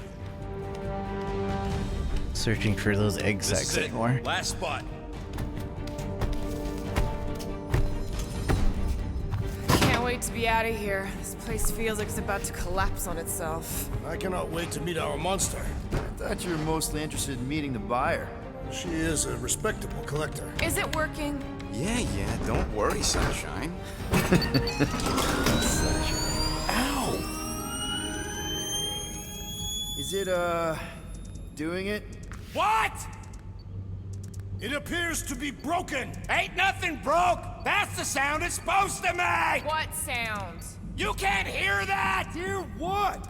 searching for those egg This sacs is it. anymore. Last spot. Can't wait to be out of here. This place feels like it's about to collapse on itself. I cannot wait to meet our monster. I thought you were mostly interested in meeting the buyer. She is a respectable collector. Is it working? Yeah, don't worry, Sunshine. Ow! Is it, doing it? What? It appears to be broken. Ain't nothing broke. That's the sound it's supposed to make. What sound? You can't hear that. Hear what?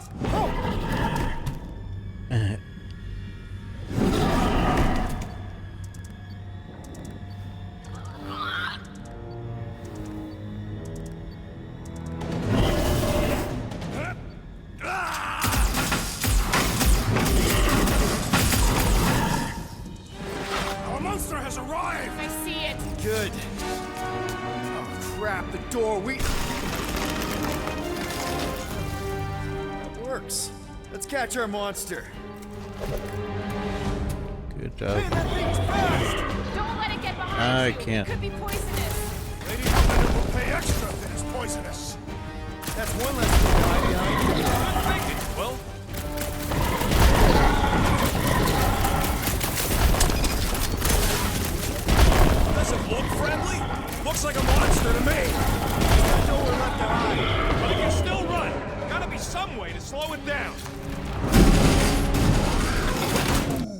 Our monster has arrived. I see it. Good. Oh, crap, the door, That works. Let's catch our monster. Good job. Man, that thing is fast! Don't let it get behind I you. can't. It could be poisonous. Lady Hellbender will pay extra if it is poisonous. That's one less thing to hide behind. Good thinking, Quill. Does it look friendly? Looks like a monster to me. Nowhere left to hide. But it can still run. Gotta be some way to slow it down.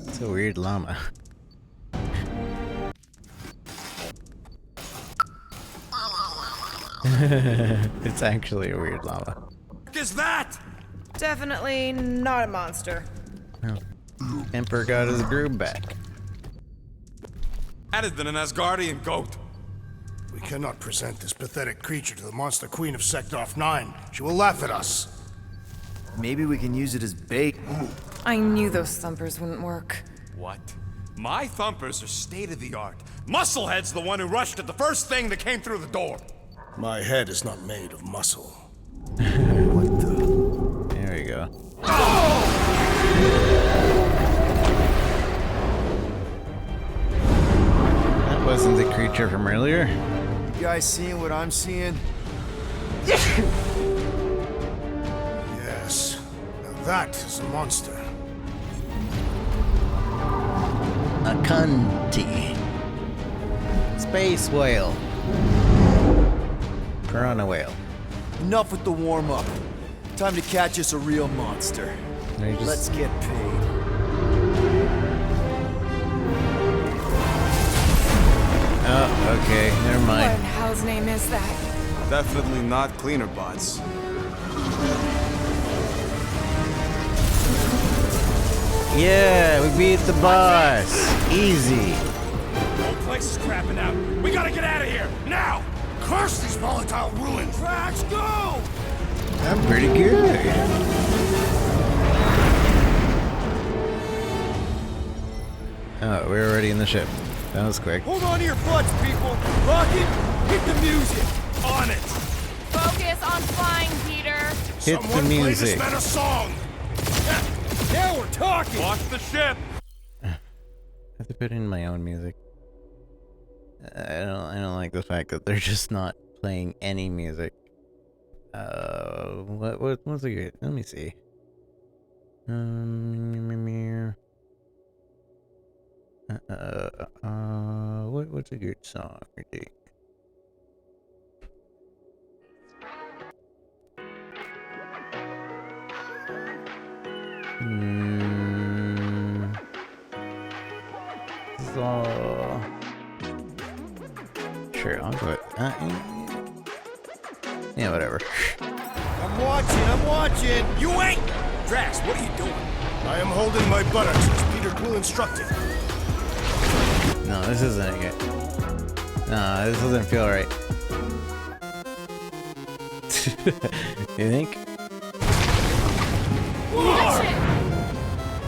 It's a weird llama. It's actually a weird llama. What is that? Definitely not a monster. Emperor got his groove back. Added than an Asgardian goat. We cannot present this pathetic creature to the monster queen of Sektoff 9. She will laugh at us. Maybe we can use it as bait. I knew those thumpers wouldn't work. What? My thumpers are state of the art. Musclehead's the one who rushed at the first thing that came through the door. My head is not made of muscle. What the? There we go. That wasn't the creature from earlier. You guys seeing what I'm seeing? Yes. Now that is a monster. A cunty. Space whale. Piranha whale. Enough with the warm-up. Time to catch us a real monster. They just- Let's get paid. Oh, okay. Never What mind. in hell's name is that? Definitely not cleaner bots. Yeah, we beat the boss. Easy. Whole place is crapping out. We gotta get out of here now. Curse these volatile ruins! Drax, go! I'm pretty good. Oh, we're already in the ship. That was quick. Hold on to your butts, people! Rocket, hit the music! On it. Focus on flying, Peter. Hit the Someone play this music. man a song! Now we're talking! Watch the ship. I have to put in my own music. I don't like the fact that they're just not playing any music. What's a good? Let me see. What's a good song? I think. So sure, I'll go with yeah, whatever. I'm watching! You ain't. Drax, what are you doing? I am holding my buttocks as Peter Quill instructed. No, this isn't it. No, this doesn't feel right. You think? Watch it!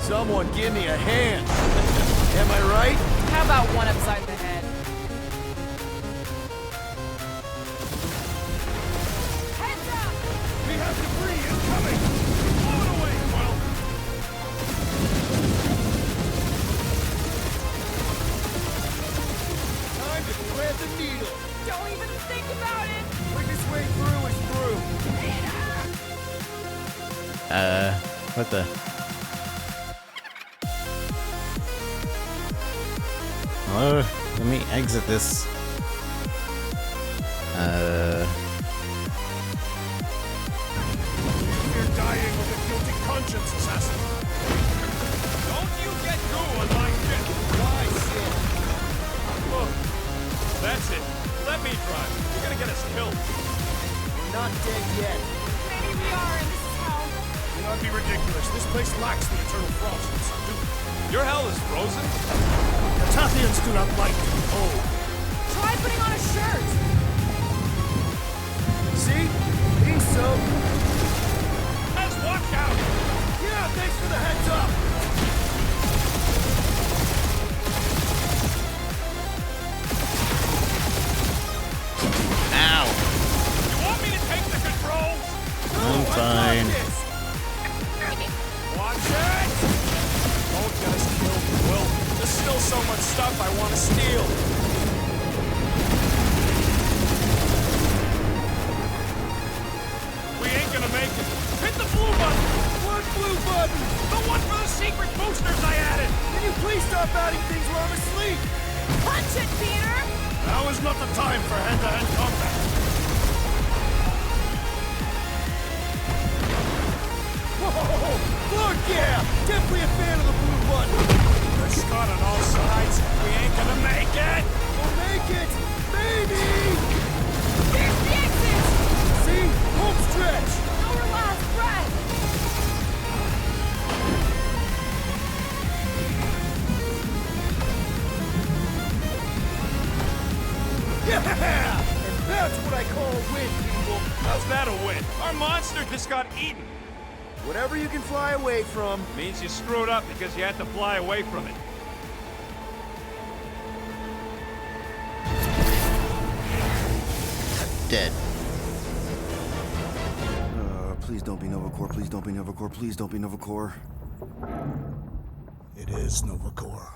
Someone give me a hand! Am I right? How about one upside the head? Heads up! We have debris incoming. Blow it away, Quill. Time to thread the needle! Don't even think about it! Quickest way through is through! What the? Hello? Let me exit this. You're dying with a guilty conscience, assassin. Don't you get through on my ship. Why, Sid? Look. That's it. Let me drive. You're gonna get us killed. We're not dead yet. Maybe we are, and this is hell. Do not be ridiculous. This place lacks the eternal frost and subdue. Your hell is frozen? The Tathians do not like to be cold. Try putting on a shirt. See? Think so. Let's watch out. Yeah, thanks for the heads up! Ow! You want me to take the controls? I'm fine. Watch it! Don't get us killed, Will. There's still so much stuff I want to steal. We ain't gonna make it. Hit the blue button! What blue button? The one for the secret boosters I added! Can you please stop adding things while I'm asleep? Punch it, Peter! Now is not the time for hand-to-hand combat. Whoa! Fuck yeah! Definitely a fan of the blue button! They're Scott on all sides. We ain't gonna make it! We'll make it! Maybe! There's the exit! See? Home stretch! Our last breath! Yeah! And that's what I call a win, people! How's that a win? Our monster just got eaten. Whatever you can fly away from. Means you screwed up because you had to fly away from it. dead. Please don't be Nova Corps. Please don't be Nova Corps. Please don't be Nova Corps. It is Nova Corps.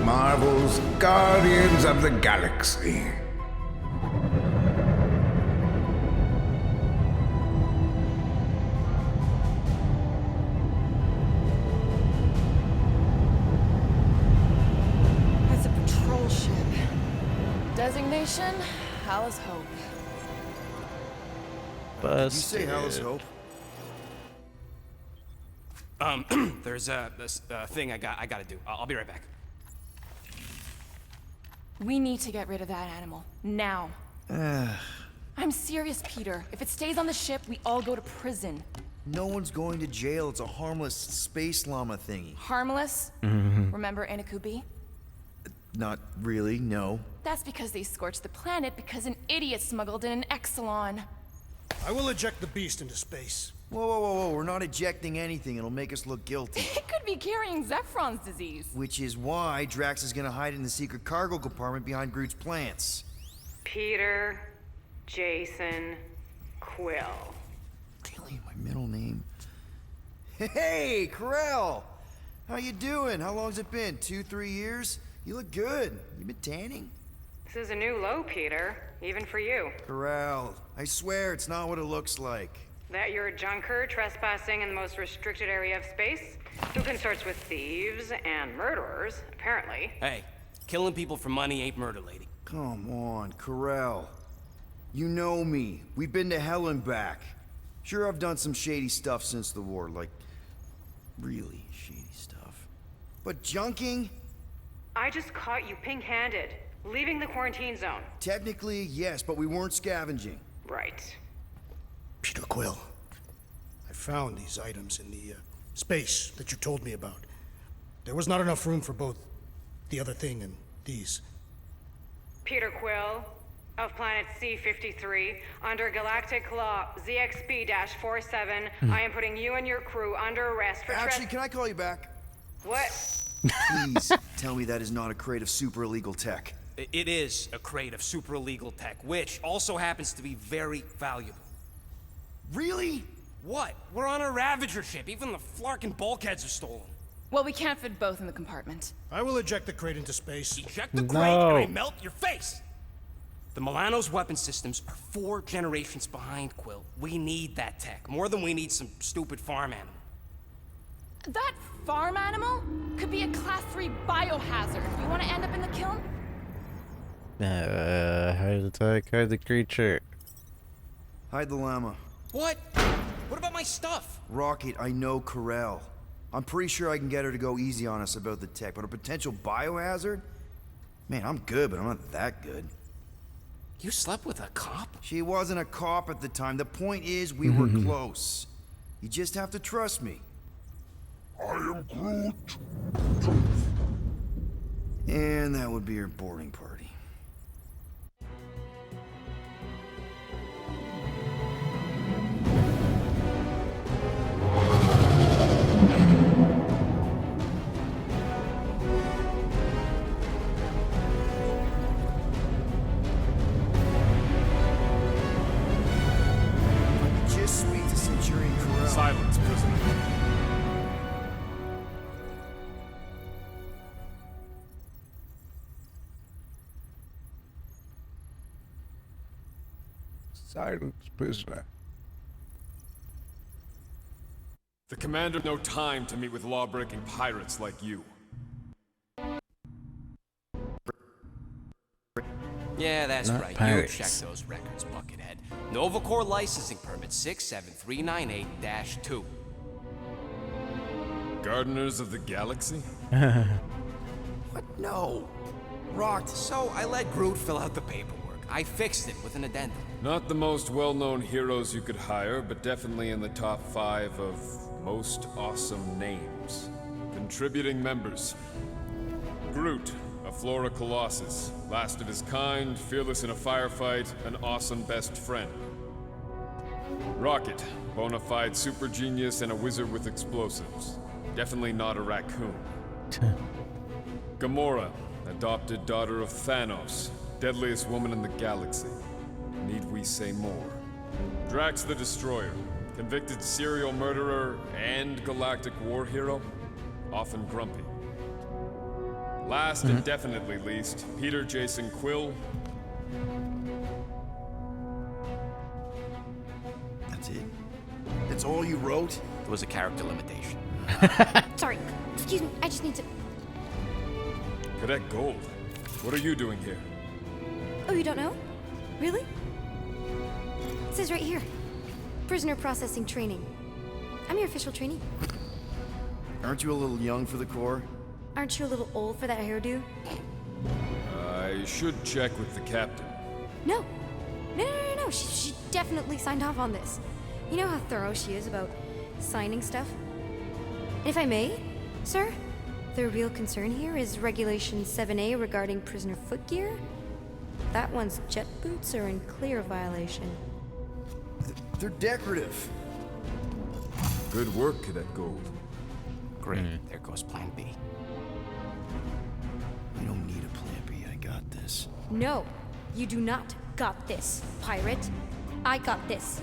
Marvel's Guardians of the Galaxy. It's a patrol ship. Designation, Hal's Hope. Did you say Hal's Hope? There's this thing I gotta do. I'll be right back. We need to get rid of that animal. Now. I'm serious, Peter. If it stays on the ship, we all go to prison. No one's going to jail. It's a harmless space llama thingy. Harmless? Remember Inakubi? Not really, no. That's because they scorched the planet because an idiot smuggled in an Exelon. I will eject the beast into space. Whoa, whoa, whoa, whoa. We're not ejecting anything. It'll make us look guilty. It could be carrying Zephron's disease. Which is why Drax is gonna hide in the secret cargo compartment behind Groot's plants. Peter, Jason, Quill. Really? My middle name? Hey, Corell! How you doing? How long's it been? 2-3 years? You look good. You been tanning? This is a new low, Peter. Even for you. Corell, I swear it's not what it looks like. That you're a junker trespassing in the most restricted area of space? Who consorts with thieves and murderers, apparently. Hey, killing people for money ain't murder, lady. Come on, Corell. You know me. We've been to hell and back. Sure, I've done some shady stuff since the war, like really shady stuff. But junking? I just caught you pink-handed, leaving the quarantine zone. Technically, yes, but we weren't scavenging. Right. Peter Quill, I found these items in the space that you told me about. There was not enough room for both the other thing and these. Peter Quill, of planet C-53, under Galactic Law ZXB-47, I am putting you and your crew under arrest for Actually, can I call you back? What? Please, tell me that is not a crate of super illegal tech. It is a crate of super illegal tech, which also happens to be very valuable. Really? What? We're on a Ravager ship. Even the Flarkin bulkheads are stolen. Well, we can't fit both in the compartment. I will eject the crate into space. Eject the crate and I melt your face! The Milano's weapon systems are 4 generations behind, Quill. We need that tech, more than we need some stupid farm animal. That farm animal could be a Class 3 biohazard. You want to end up in the kiln? Hide attack, hide the creature. Hide the llama. What? What about my stuff? Rocket, I know Corell. I'm pretty sure I can get her to go easy on us about the tech, but a potential biohazard? Man, I'm good, but I'm not that good. You slept with a cop? She wasn't a cop at the time. The point is, we were close. You just have to trust me. I am Groot. And that would be your boarding party. Just speak to Centurion Corell. Silence, prisoner. Silence, prisoner. The commander no time to meet with law-breaking pirates like you. Yeah, that's Not right. pirates. You check those records, Buckethead. Nova Corps licensing permit 67398-2. Gardeners of the Galaxy? What? No. Rocked. So I let Groot fill out the paperwork. I fixed it with an addendum. Not the most well-known heroes you could hire, but definitely in the top 5 of most awesome names. Contributing members. Groot, a Flora Colossus, last of his kind, fearless in a firefight, an awesome best friend. Rocket, bona fide super genius and a wizard with explosives. Definitely not a raccoon. Gamora, adopted daughter of Thanos, deadliest woman in the galaxy. Need we say more? Drax the Destroyer, convicted serial murderer and galactic war hero, often grumpy. Last and definitely least, Peter Jason Quill. That's it? That's all you wrote? It was a character limitation. Sorry, excuse me, I just need to... Cadet Gold, what are you doing here? Oh, you don't know? Really? It says right here. Prisoner processing training. I'm your official trainee. Aren't you a little young for the Corps? Aren't you a little old for that hairdo? I should check with the captain. No. No. She definitely signed off on this. You know how thorough she is about signing stuff? And if I may, sir, the real concern here is Regulation 7A regarding prisoner footgear. That one's jet boots are in clear violation. They're decorative. Good work, Cadet Gold. Great. There goes Plan B. I don't need a plan B. I got this. No, you do not got this, pirate. I got this.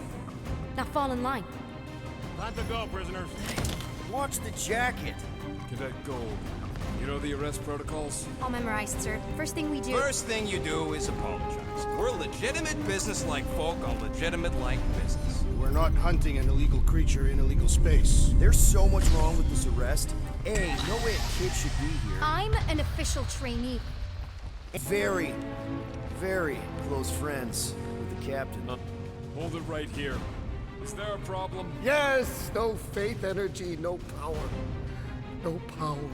Now fall in line. Time to go, prisoners. Watch the jacket. Cadet Gold, you know the arrest protocols? All memorized, sir. First thing we do... First thing you do is apologize. We're legitimate business-like folk on legitimate-like business. We're not hunting an illegal creature in illegal space. There's so much wrong with this arrest. A, no way a kid should be here. I'm an official trainee. Very, very close friends with the captain. Hold it right here. Is there a problem? Yes! No faith energy, no power. No power,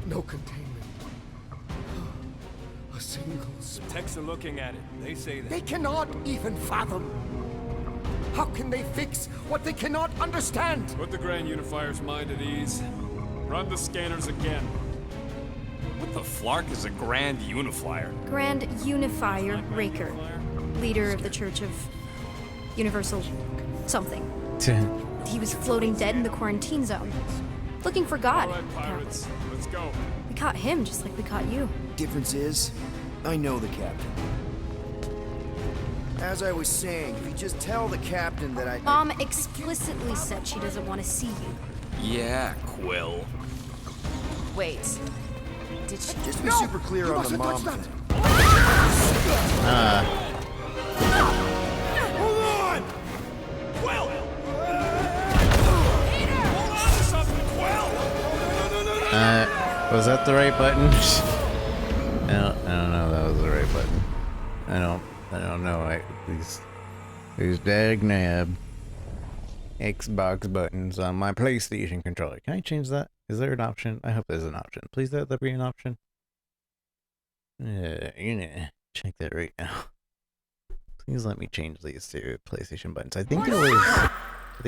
no containment. A single The techs are looking at it. They say that. They cannot even fathom. How can they fix what they cannot understand? Put the Grand Unifier's mind at ease. Run the scanners again. What the flark is a Grand Unifier? Grand Unifier Raker, leader of the Church of Universal something. He was floating dead in the quarantine zone, looking for God. All right, pirates, let's go. We caught him just like we caught you. Difference is, I know the captain. As I was saying, if you just tell the captain that I... Mom explicitly said she doesn't want to see you. Yeah, Quill. Wait. Did she... Just to be super clear on the mom thing. Hold on! Quill! Hold on to something, Quill! Was that the right button? I don't know if that was the right button. I don't know. These dag nab Xbox buttons on my PlayStation controller. Can I change that? Is there an option? I hope there's an option. Please let there be an option. Check that right now. Please let me change these to PlayStation buttons. I think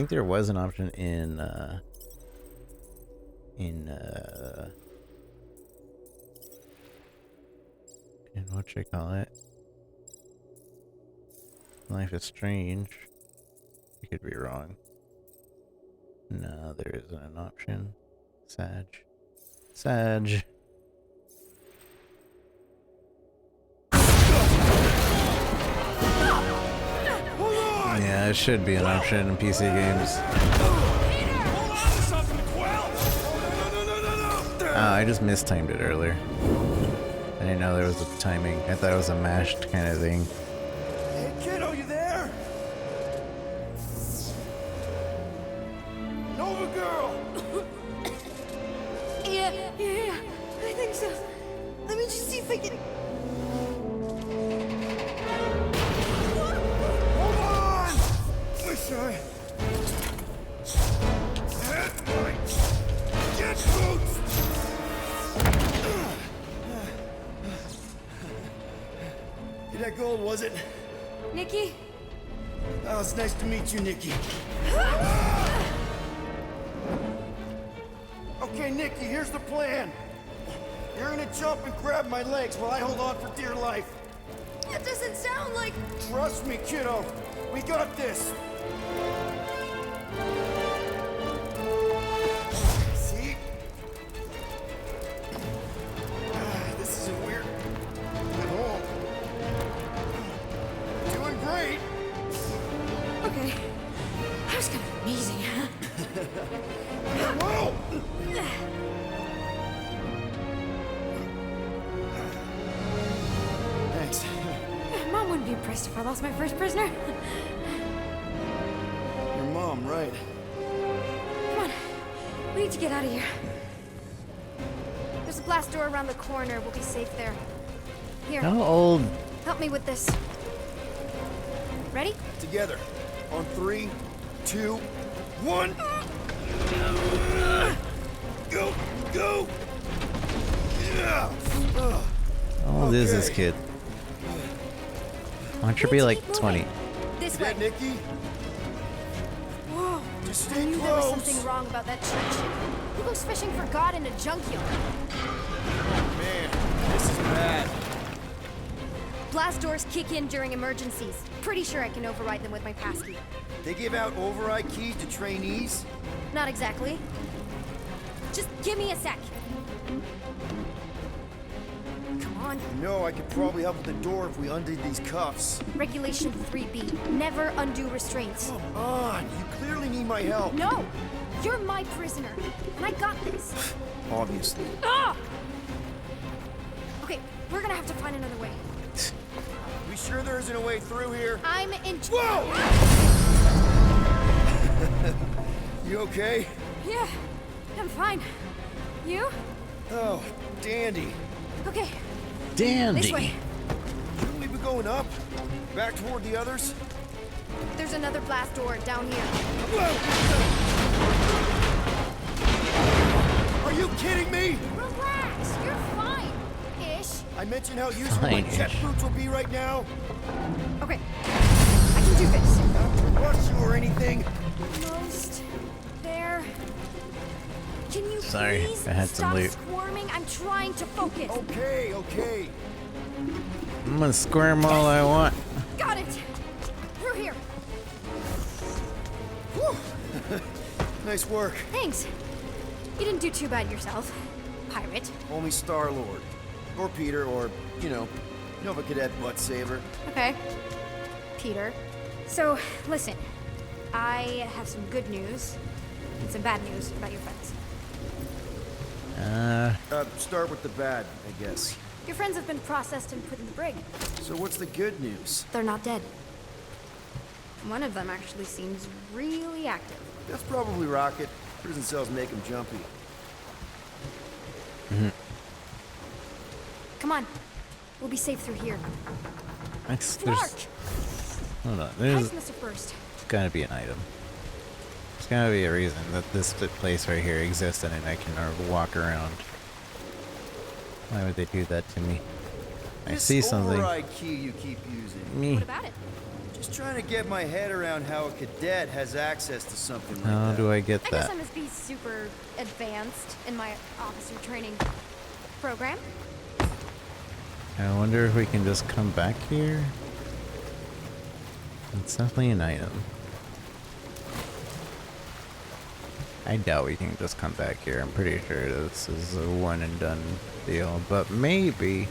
there was an option in what you call it? Life is Strange. I could be wrong. No, there isn't an option. Sag. Yeah, it should be an option in PC games. I just mistimed it earlier. I didn't know there was a timing. I thought it was a mashed kind of thing. Hey, kiddo, you there? Nova girl! Yeah, I think so. Let me just see if I can... Hold on! Wish I... Get boots! That gold, was it? Nikki? Oh, it's nice to meet you, Nikki. Okay, Nikki, here's the plan. You're gonna jump and grab my legs while I hold on for dear life. That doesn't sound like... Trust me, kiddo. We got this. See? price if I lost my first prisoner. Your mom, right? Come on. We need to get out of here. There's a blast door around the corner. We'll be safe there. Here. How old? Help me with this. Ready? Together. On 3, 2, 1. Go! Go! Yeah! How old is this kid? Why don't you be like 20? This Is way. that Nikki? Whoa. Just I stay knew there was close. something wrong about that church. Who goes fishing for God in a junkyard? Man, this is bad. Blast doors kick in during emergencies. Pretty sure I can override them with my passkey. They give out override keys to trainees? Not exactly. Just give me a sec. Come on. You know, I could probably help with the door if we undid these cuffs. Regulation 3B. Never undo restraints. Come on, you clearly need my help. No! You're my prisoner, and I got this. Obviously. Ah! Okay, we're gonna have to find another way. We sure there isn't a way through here? I'm in. Whoa! You okay? Yeah, I'm fine. You? Oh, dandy. Okay. Dandy. This way. Shouldn't we be going up? Back toward the others? There's another blast door down here. Whoa! Are you kidding me? Relax, you're fine. Ish. I mentioned how useful my jet Fine-ish. boots will be right now. Okay. I can do this. Not to rush you or anything. Almost there. Can you Sorry, please I had some stop loot. squirming? I'm trying to focus. Okay, okay. I'm gonna squirm all I want. Got it. Through here. Whew. Nice work. Thanks. You didn't do too bad yourself, pirate. Only Star-Lord. Or Peter, or, you know, Nova Cadet Butt Saver. Okay. Peter. So, listen. I have some good news and some bad news about your friends. Start with the bad, I guess. Your friends have been processed and put in the brig. So what's the good news? They're not dead. One of them actually seems really active. That's probably Rocket. Prison cells make him jumpy. Come on. We'll be safe through here. There's, Flark! hold on. Heist There's Mr. First. gotta be an item. There's gotta be a reason that this place right here exists and I can walk around. Why would they do that to me? I see something. Override key you keep using. Me. What about it? Just trying to get my head around how a cadet has access to something like How that. do I get I guess that? I must be super advanced in my officer training program. I wonder if we can just come back here. It's definitely an item. I doubt we can just come back here. I'm pretty sure this is a one and done deal, but maybe.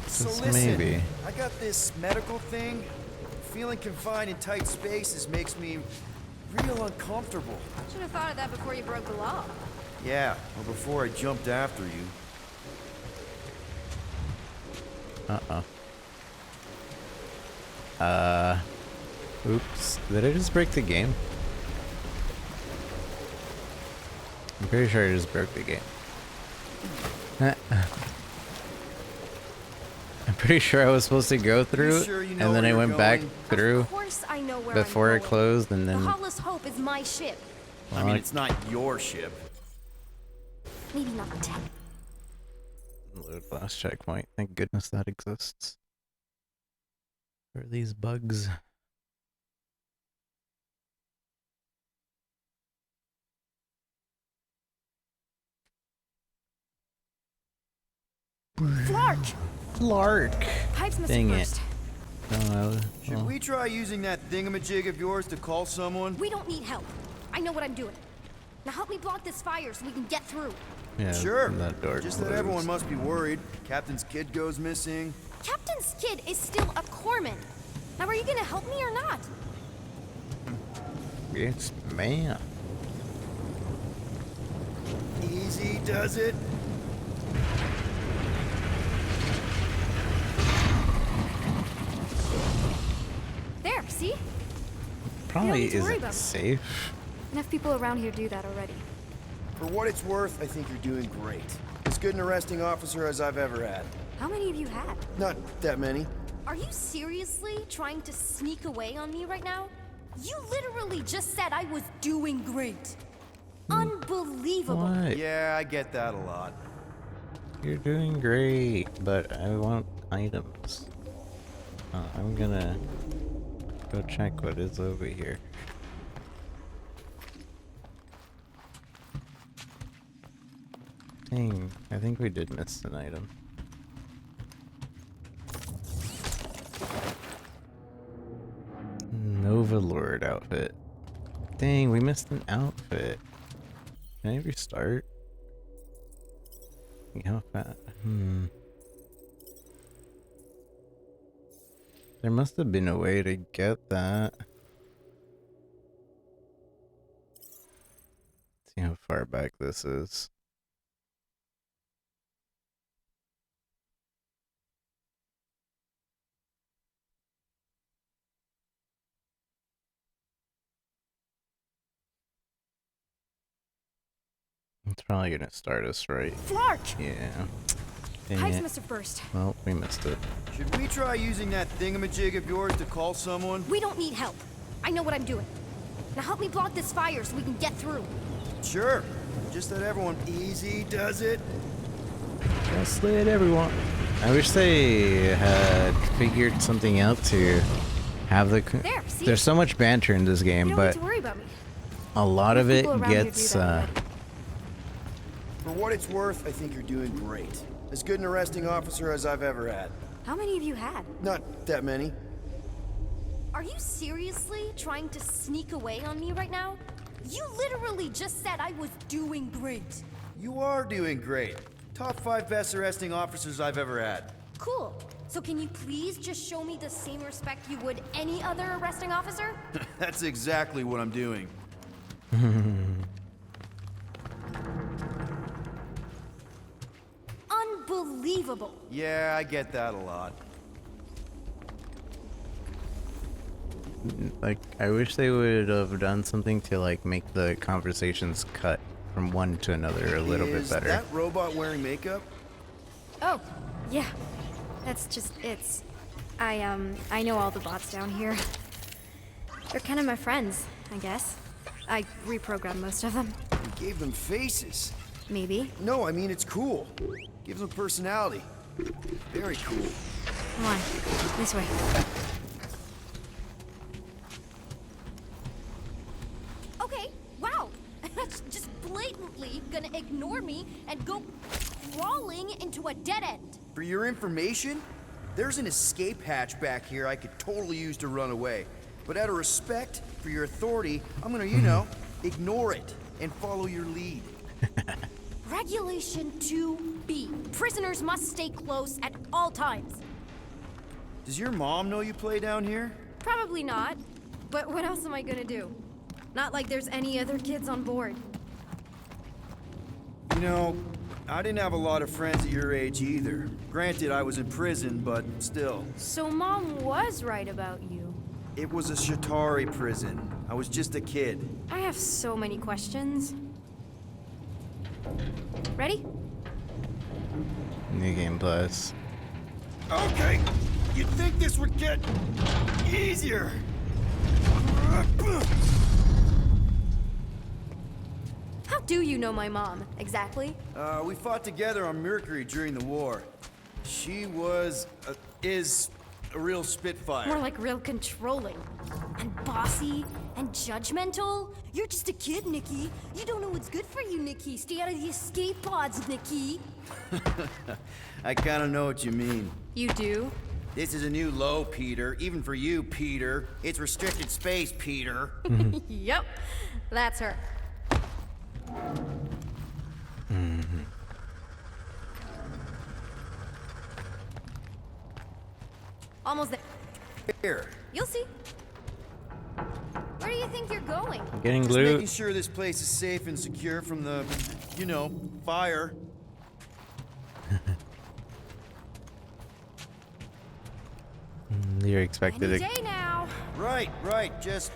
So Just listen, maybe. I got this medical thing. Feeling confined in tight spaces makes me real uncomfortable. Should have thought of that before you broke the law. Yeah, or before I jumped after you. Oops. Did I just break the game? I'm pretty sure I just broke the game. I'm pretty sure I was supposed to go through, sure you know and then where I you're went back going? through Of course I know where before I'm it going. closed, and The then Hollis Hope is my ship. I mean, it's not your ship. Maybe not. load last checkpoint. Thank goodness that exists. What are these bugs? Flark! Flark! Pipes must Dang be it. first. No, Should we try using that thingamajig of yours to call someone? We don't need help. I know what I'm doing. Now help me block this fire so we can get through. yeah, Sure. That door Just that closed. everyone must be worried. Captain's kid goes missing. Captain's kid is still a corpsman. Now are you gonna help me or not? It's man. Easy does it. See? Probably need to worry isn't about me. safe. Enough people around here do that already. For what it's worth, I think you're doing great. As good an arresting officer as I've ever had. How many of you had? Not that many. Are you seriously trying to sneak away on me right now? You literally just said I was doing great. Unbelievable. What? Yeah, I get that a lot. You're doing great, but I want items. I'm gonna go check what is over here. Dang, I think we did miss an item. Nova Lord outfit. Dang, we missed an outfit. Can I restart? How fast? There must have been a way to get that. See how far back this is. It's probably gonna start us right. Flark! Yeah. Dang Pipes it. must have burst. Well, we missed it. Should we try using that thingamajig of yours to call someone? We don't need help. I know what I'm doing. Now help me block this fire so we can get through. Sure. Just let everyone easy does it. Just let everyone. I wish they had figured something out to have the. There, see? There's so much banter in this You game, don't but need to worry about me. a lot of it People around here do gets. that already. For what it's worth, I think you're doing great. As good an arresting officer as I've ever had. How many of you had? Not that many. Are you seriously trying to sneak away on me right now? You literally just said I was doing great. You are doing great. Top 5 best arresting officers I've ever had. Cool. So can you please just show me the same respect you would any other arresting officer? That's exactly what I'm doing. Unbelievable. Yeah, I get that a lot. Like, I wish they would have done something to like make the conversations cut from one to another a little bit better. Is that robot wearing makeup? Oh, yeah. That's just it's. I know all the bots down here. They're kind of my friends, I guess. I reprogrammed most of them. You gave them faces. Maybe. No, I mean it's cool. Gives them personality. Very cool. Come on, this way. Okay, wow. That's just blatantly gonna ignore me and go crawling into a dead end. For your information, there's an escape hatch back here I could totally use to run away. But out of respect for your authority, I'm gonna, you know, ignore it and follow your lead. Regulation 2B. Prisoners must stay close at all times. Does your mom know you play down here? Probably not. But what else am I gonna do? Not like there's any other kids on board. You know, I didn't have a lot of friends at your age either. Granted, I was in prison, but still. So Mom was right about you. It was a Shatari prison. I was just a kid. I have so many questions. Ready? New Game Plus. Okay, you'd think this would get easier. How do you know my mom, exactly? We fought together on Mercury during the war. She was, is a real spitfire. More like real controlling. And bossy and judgmental. You're just a kid, Nikki. You don't know what's good for you, Nikki. Stay out of the escape pods, Nikki. I kind of know what you mean. You do? This is a new low, Peter. Even for you, Peter. It's restricted space, Peter. Yep, that's her. Almost there. Here. You'll see. Where do you think you're going? Getting Just loot. making sure this place is safe and secure from the, you know, fire. You're expected Any to day now. Right. Just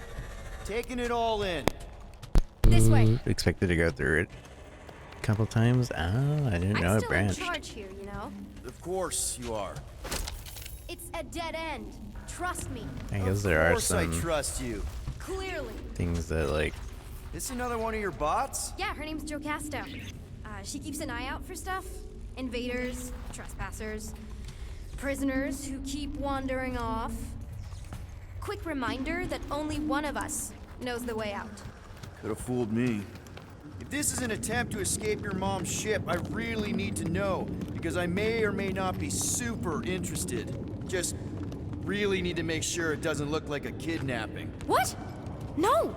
taking it all in. This way. Expected to go through it a couple times. Oh, I didn't know I'm it still in branched. charge here, you know? Of course you are. It's a dead end. Trust me. I guess there are Of course I some trust you. Clearly. things that like. This another one of your bots? Yeah, her name's Jocasta. She keeps an eye out for stuff. Invaders, trespassers, prisoners who keep wandering off. Quick reminder that only one of us knows the way out. Could have fooled me. If this is an attempt to escape your mom's ship, I really need to know, because I may or may not be super interested. Just really need to make sure it doesn't look like a kidnapping. What? No.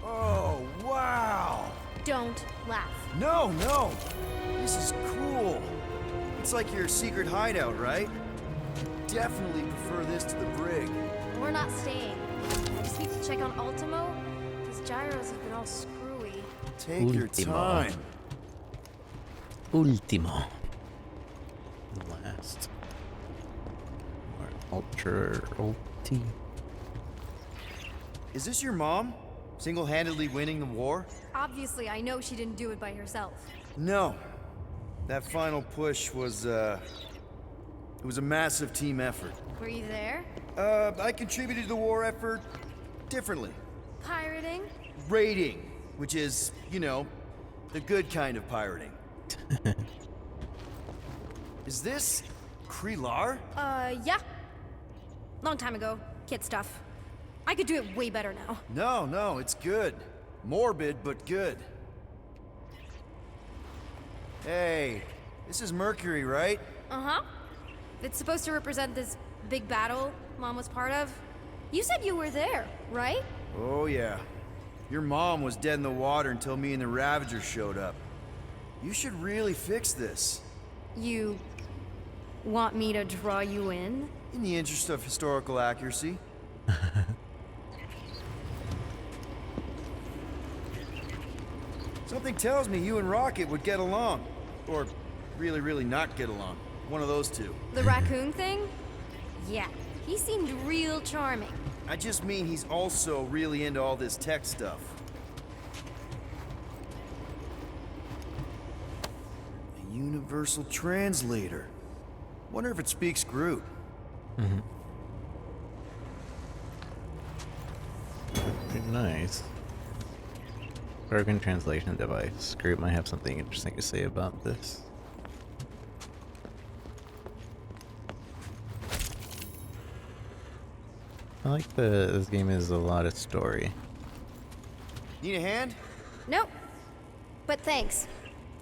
Oh, wow! Don't laugh. No. This is cool. It's like your secret hideout, right? Definitely prefer this to the brig. We're not staying. I just need to check on Ultimo. These gyros have been all screwy. Take your time. Ultimo. Last. Or ulti. Is this your mom? Single-handedly winning the war? Obviously, I know she didn't do it by herself. No. That final push was, it was a massive team effort. Were you there? I contributed to the war effort differently. Pirating? Raiding, which is, you know, the good kind of pirating. Is this Krelar? Yeah. Long time ago. Kid stuff. I could do it way better now. No, it's good. Morbid, but good. Hey, this is Mercury, right? Uh-huh. It's supposed to represent this big battle Mom was part of. You said you were there, right? Oh, yeah. Your mom was dead in the water until me and the Ravagers showed up. You should really fix this. You want me to draw you in? In the interest of historical accuracy. Something tells me you and Rocket would get along. Or really not get along. One of those two. The raccoon thing? Yeah, he seemed real charming. I just mean he's also really into all this tech stuff. A universal translator. Wonder if it speaks Groot. Pretty nice. Broken translation device. Groot might have something interesting to say about this. I like this game is a lot of story. Need a hand? Nope. But thanks.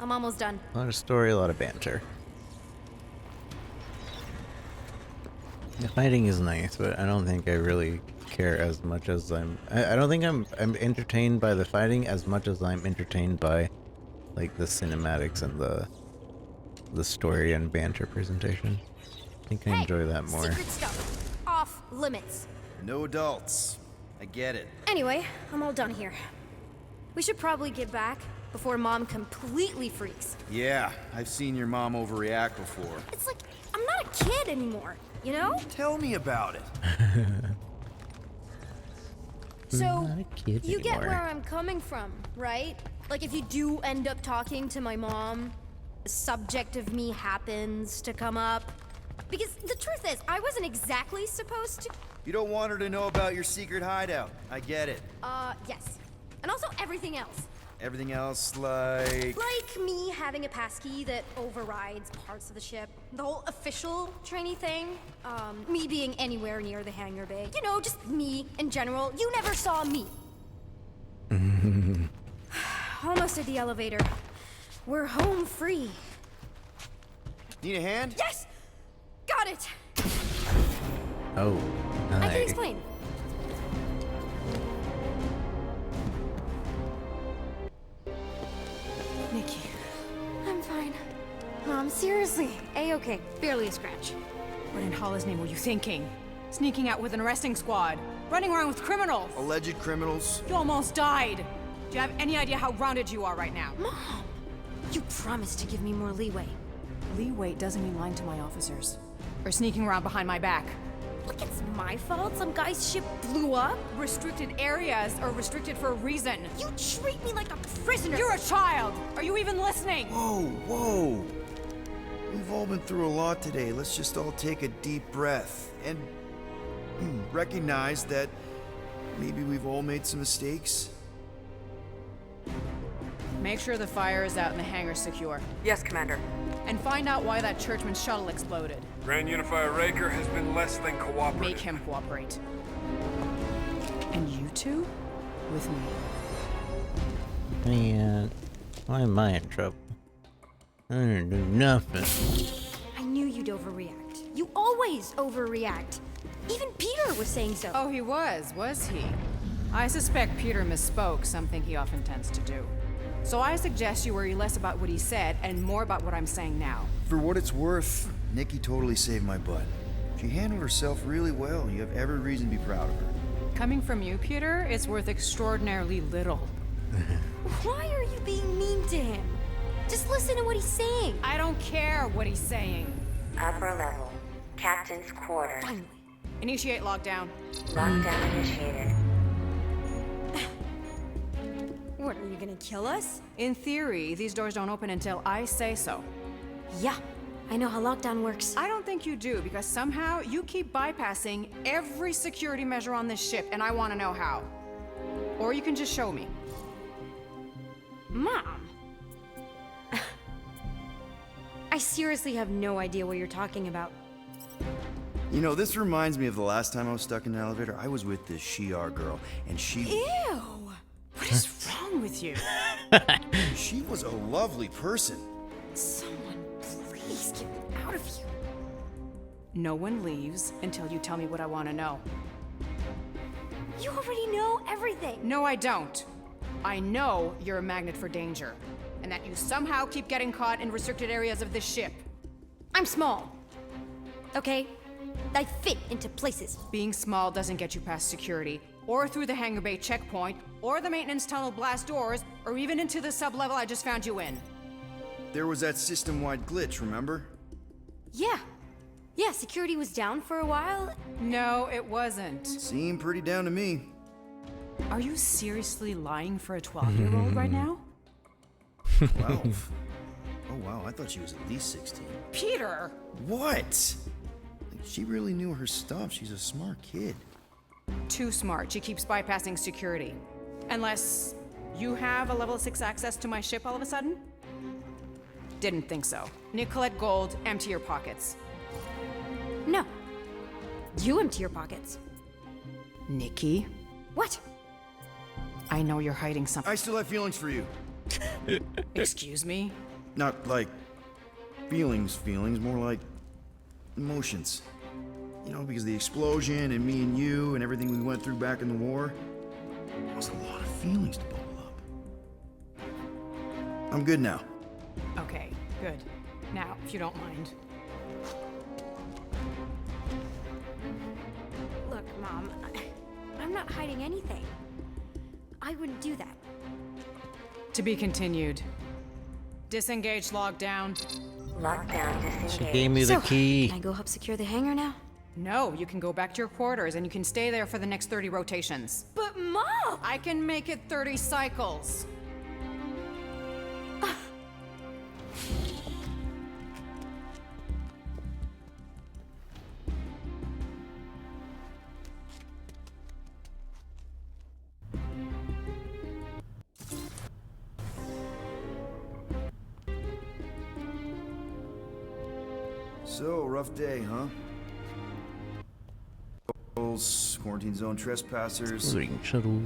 I'm almost done. A lot of story, a lot of banter. The fighting is nice, but I don't think I really care as much as I don't think I'm entertained by the fighting as much as I'm entertained by like the cinematics and the story and banter presentation. I think I enjoy that more. Secret stuff. Off limits. No adults. I get it. Anyway, I'm all done here. We should probably get back before Mom completely freaks. Yeah, I've seen your mom overreact before. It's like, I'm not a kid anymore, you know? Tell me about it. So, you anymore. get where I'm coming from, right? Like if you do end up talking to my mom, the subject of me happens to come up. Because the truth is, I wasn't exactly supposed to... You don't want her to know about your secret hideout. I get it. Yes. And also everything else. Everything else, like... Like me having a passkey that overrides parts of the ship. The whole official trainee thing. Me being anywhere near the hangar bay. You know, just me in general. You never saw me. Almost at the elevator. We're home free. Need a hand? Yes! Got it! Oh, I can nice. explain. Nikki. I'm fine. Mom, seriously. A-okay. Barely a scratch. What in Hala's name were you thinking? Sneaking out with an arresting squad. Running around with criminals. Alleged criminals? You almost died. Do you have any idea how grounded you are right now? Mom! You promised to give me more leeway. Leeway doesn't mean lying to my officers. Or sneaking around behind my back. Look, it's my fault. Some guy's ship blew up. Restricted areas are restricted for a reason. You treat me like a prisoner. You're a child. Are you even listening? Whoa, whoa. We've all been through a lot today. Let's just all take a deep breath and recognize that maybe we've all made some mistakes. Make sure the fire is out and the hangar's secure. Yes, Commander. And find out why that churchman's shuttle exploded. Grand Unifier Raker has been less than cooperative. Make him cooperate. And you two? With me. Man, why am I in trouble? I didn't do nothing. I knew you'd overreact. You always overreact. Even Peter was saying so. Oh, he was he? I suspect Peter misspoke, something he often tends to do. So I suggest you worry less about what he said and more about what I'm saying now. For what it's worth, Nikki totally saved my butt. She handled herself really well. You have every reason to be proud of her. Coming from you, Peter, it's worth extraordinarily little. Why are you being mean to him? Just listen to what he's saying. I don't care what he's saying. Upper level. Captain's quarters. Finally. Initiate lockdown. Lockdown initiated. What, are you gonna kill us? In theory, these doors don't open until I say so. Yeah, I know how lockdown works. I don't think you do, because somehow you keep bypassing every security measure on this ship, and I want to know how. Or you can just show me. Mom! I seriously have no idea what you're talking about. You know, this reminds me of the last time I was stuck in an elevator. I was with this Shi'ar girl, and she... Ew! What is wrong with you? She was a lovely person. Someone please get me out of here. No one leaves until you tell me what I want to know. You already know everything. No, I don't. I know you're a magnet for danger, and that you somehow keep getting caught in restricted areas of this ship. I'm small. Okay? I fit into places. Being small doesn't get you past security, or through the hangar bay checkpoint, or the maintenance tunnel blast doors, or even into the sub-level I just found you in. There was that system-wide glitch, remember? Yeah. Yeah, security was down for a while. No, it wasn't. Seemed pretty down to me. Are you seriously lying for a 12-year-old right now? 12? Oh wow, I thought she was at least 16. Peter! What? She really knew her stuff. She's a smart kid. Too smart. She keeps bypassing security. Unless you have a level 6 access to my ship all of a sudden? Didn't think so. Nicolette Gold, empty your pockets. No. You empty your pockets. Nikki? What? I know you're hiding something. I still have feelings for you. Excuse me? Not like feelings, more like emotions. You know, because the explosion and me and you and everything we went through back in the war, there was a lot of feelings to bubble up. I'm good now. Okay, good. Now, if you don't mind. Look, Mom, I'm not hiding anything. I wouldn't do that. To be continued. Disengage lockdown. Lockdown disengaged. She gave me the key. Can I go help secure the hangar now? No, you can go back to your quarters and you can stay there for the next 30 rotations. But Mom! I can make it 30 cycles. So, rough day, huh? Quarantine zone trespassers. Loading shuttle.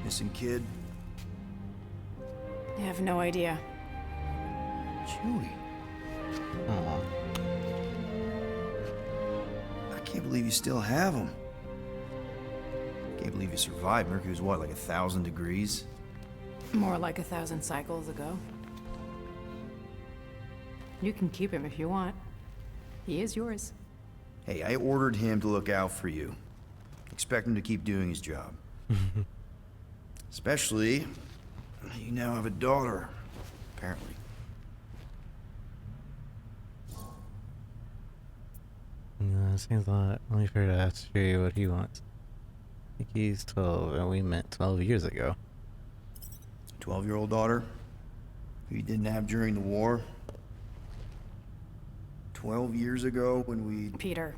Missing kid. I have no idea. Chewie. Aw. I can't believe you still have him. Can't believe you survived. Mercury was what, like 1,000 degrees? More like 1,000 cycles ago. You can keep him if you want. He is yours. Hey, I ordered him to look out for you. Expect him to keep doing his job. Especially, you now have a daughter, apparently. Seems a lot. Only fair to ask Jerry what he wants. I think he's 12, and we met 12 years ago. 12-year-old daughter who you didn't have during the war. 12 years ago when we... Peter.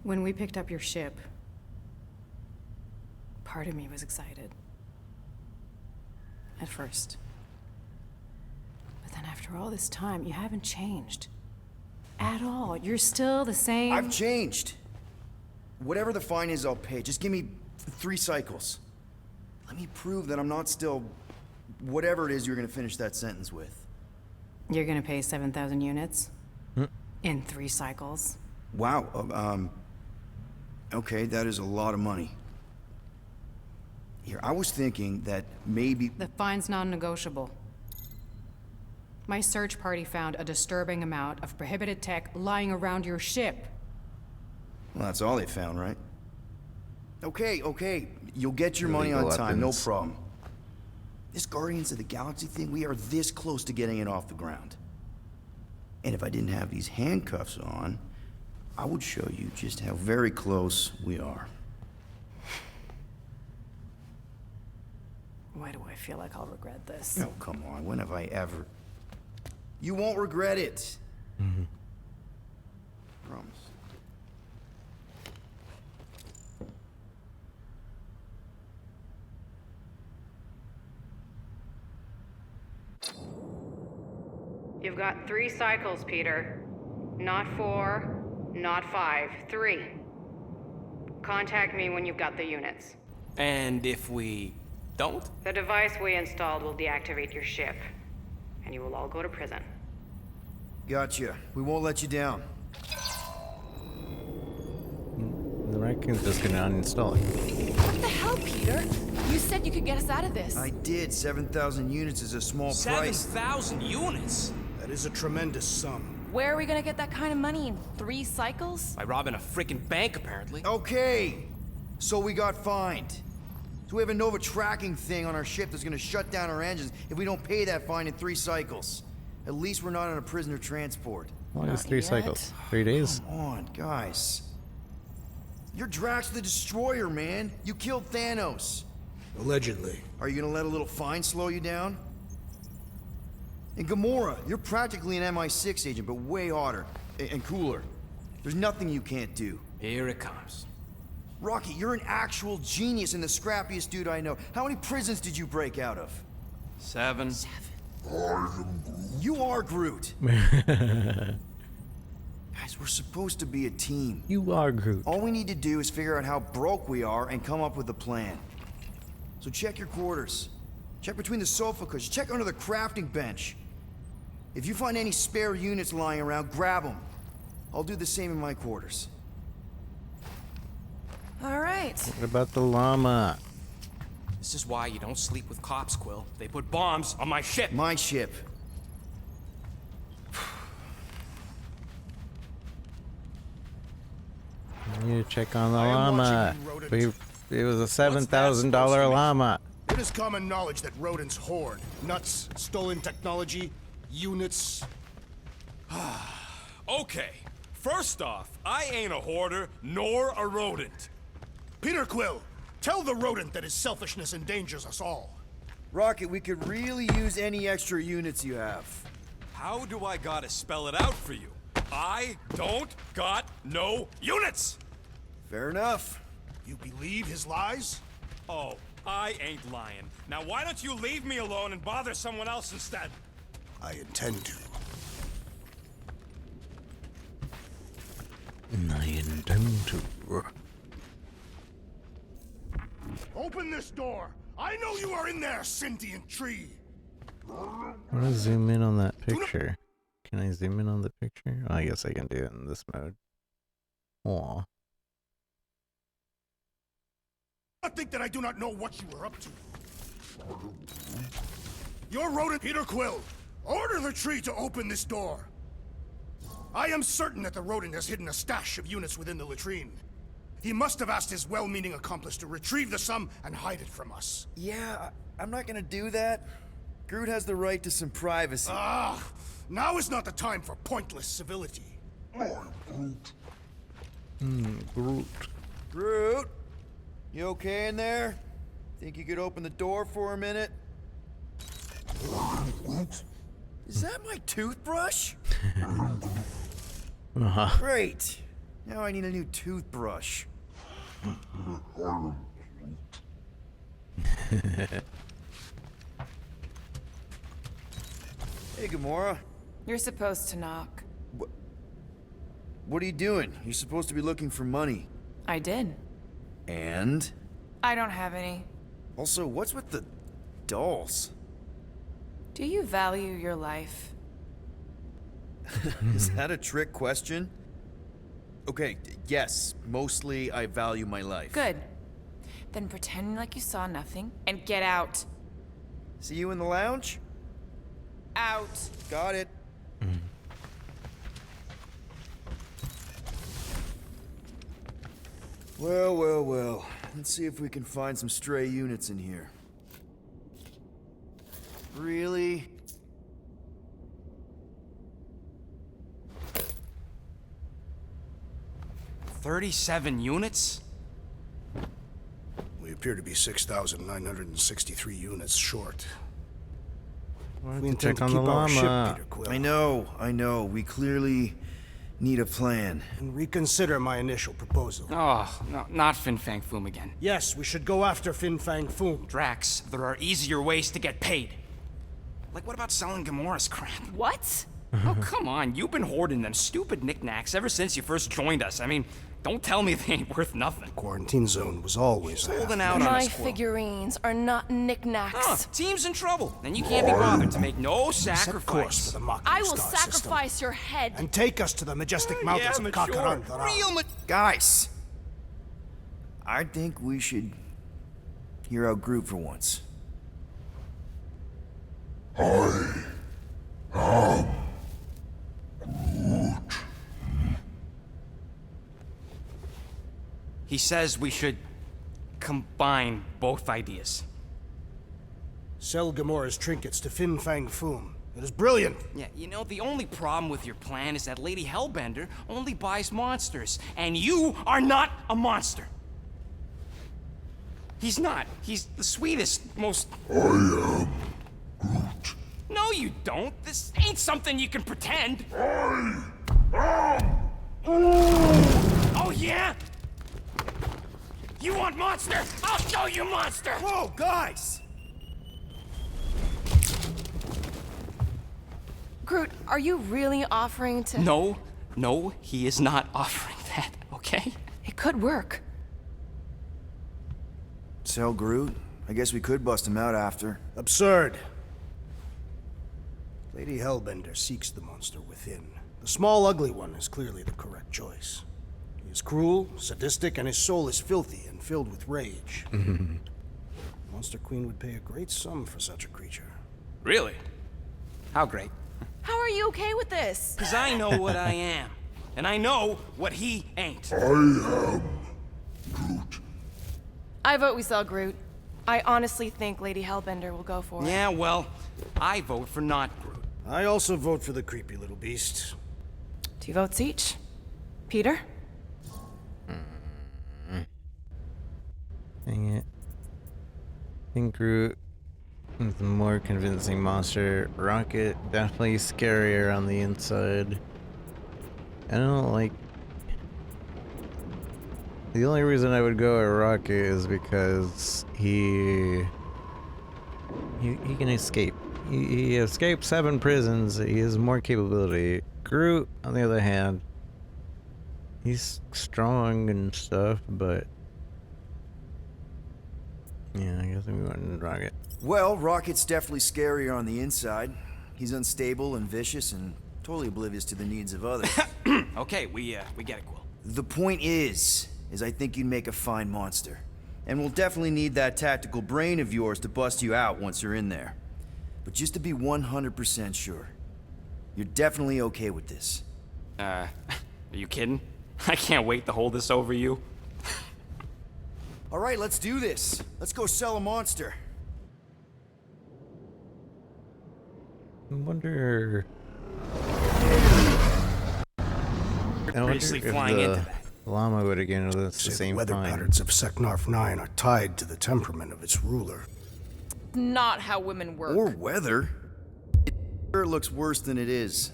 When we picked up your ship, part of me was excited. At first. But then after all this time, you haven't changed. At all. You're still the same... I've changed. Whatever the fine is, I'll pay. Just give me 3 cycles. Let me prove that I'm not still... whatever it is you're gonna finish that sentence with. You're gonna pay 7,000 units? In 3 cycles? Wow, okay, that is a lot of money. Here, I was thinking that maybe... The fine's non-negotiable. My search party found a disturbing amount of prohibited tech lying around your ship. Well, that's all they found, right? Okay, you'll get your money on time, no problem. This Guardians of the Galaxy thing, we are this close to getting it off the ground. And if I didn't have these handcuffs on, I would show you just how very close we are. Why do I feel like I'll regret this? Oh, come on, when have I ever... You won't regret it. Promise. You've got 3 cycles, Peter. Not 4, not 5, 3. Contact me when you've got the units. And if we don't? The device we installed will deactivate your ship, and you will all go to prison. Gotcha. We won't let you down. The raccoon's just gonna uninstall it. What the hell, Peter? You said you could get us out of this. I did. 7,000 units is a small price. 7,000 units? That is a tremendous sum. Where are we gonna get that kind of money in 3 cycles? By robbing a freaking bank, apparently. Okay, so we got fined. So we have a Nova tracking thing on our ship that's gonna shut down our engines if we don't pay that fine in 3 cycles. At least we're not on a prisoner transport. How long is 3 cycles? 3 days? Come on, guys. You're Drax the Destroyer, man. You killed Thanos. Allegedly. Are you gonna let a little fine slow you down? And Gamora, you're practically an MI6 agent, but way hotter and cooler. There's nothing you can't do. Here it comes. Rocky, you're an actual genius and the scrappiest dude I know. How many prisons did you break out of? 7. You are Groot. Guys, we're supposed to be a team. You are Groot. All we need to do is figure out how broke we are and come up with a plan. So check your quarters. Check between the sofa cushions. Check under the crafting bench. If you find any spare units lying around, grab them. I'll do the same in my quarters. All right. What about the llama? This is why you don't sleep with cops, Quill. They put bombs on my ship. My ship. I need to check on the llama. It was a $7,000 llama. It is common knowledge that rodents hoard nuts, stolen technology, units. Okay, first off, I ain't a hoarder nor a rodent. Peter Quill, tell the rodent that his selfishness endangers us all. Rocket, we could really use any extra units you have. How do I gotta spell it out for you? I don't got no units! Fair enough. You believe his lies? Oh, I ain't lying. Now why don't you leave me alone and bother someone else instead? I intend to. I intend to. Open this door! I know you are in there, sentient tree! I want to zoom in on that picture. Can I zoom in on the picture? Oh, I guess I can do it in this mode. Aw. I think that I do not know what you are up to. Your rodent, Peter Quill, order the tree to open this door. I am certain that the rodent has hidden a stash of units within the latrine. He must have asked his well-meaning accomplice to retrieve the sum and hide it from us. Yeah, I'm not gonna do that. Groot has the right to some privacy. Ah, now is not the time for pointless civility. Groot. Groot, you okay in there? Think you could open the door for a minute? Is that my toothbrush? Great. Now I need a new toothbrush. Hey, Gamora. You're supposed to knock. What are you doing? You're supposed to be looking for money. I did. And? I don't have any. Also, what's with the dolls? Do you value your life? Is that a trick question? Okay, yes, mostly I value my life. Good. Then pretend like you saw nothing and get out. See you in the lounge? Out. Got it. Well, well, well. Let's see if we can find some stray units in here. Really? $37 units? We appear to be 6,963 units short. Why We don't you intend check to on keep the our ship, llama? Peter Quill. I know. We clearly need a plan. And reconsider my initial proposal. Oh, no, not Fin Fang Foom again. Yes, we should go after Fin Fang Foom. Drax, there are easier ways to get paid. Like, what about selling Gamora's crap? What? Oh, come on. You've been hoarding them stupid knickknacks ever since you first joined us. I mean, don't tell me they ain't worth nothing. Quarantine zone was always Holding out on My us, Quill. figurines are not knickknacks. Huh, team's in trouble. Then you can't be bothered to make no Set course sacrifice. for the Machina I will Star System. sacrifice your head. And take us to the majestic mountains of mature. Kakarandara. Real Guys! I think we should hear out Groot for once. He says we should combine both ideas. Sell Gamora's trinkets to Fin Fang Foom. It is brilliant. Yeah, you know, the only problem with your plan is that Lady Hellbender only buys monsters, and you are not a monster. He's not. He's the sweetest, most... I am Groot. No, you don't. This ain't something you can pretend. Oh, yeah? You want monster? I'll show you monster! Whoa, guys! Groot, are you really offering to... No, he is not offering that, okay? It could work. Sell Groot? I guess we could bust him out after. Absurd. Lady Hellbender seeks the monster within. The small, ugly one is clearly the correct choice. He is cruel, sadistic, and his soul is filthy and filled with rage. Monster Queen would pay a great sum for such a creature. Really? How great? How are you okay with this? Because I know what I am. And I know what he ain't. I vote we sell Groot. I honestly think Lady Hellbender will go for it. Yeah, well, I vote for not Groot. I also vote for the creepy little beast. 2 votes each. Peter? Dang it. I think Groot is the more convincing monster. Rocket, definitely scarier on the inside. I don't like... The only reason I would go at Rocket is because he can escape. He escaped 7 prisons. He has more capability. Groot, on the other hand, he's strong and stuff, but yeah, I guess I'm going Rocket. Well, Rocket's definitely scarier on the inside. He's unstable and vicious and totally oblivious to the needs of others. Okay, we get it, Quill. The point is I think you'd make a fine monster. And we'll definitely need that tactical brain of yours to bust you out once you're in there. But just to be 100% sure, you're definitely okay with this. Are you kidding? I can't wait to hold this over you. All right, let's do this. Let's go sell a monster. I wonder Seriously if flying into the that. llama would have given us the Say same weather time. patterns of Seknarf 9 are tied to the temperament of its ruler. Not how women work. Or weather. It sure looks worse than it is.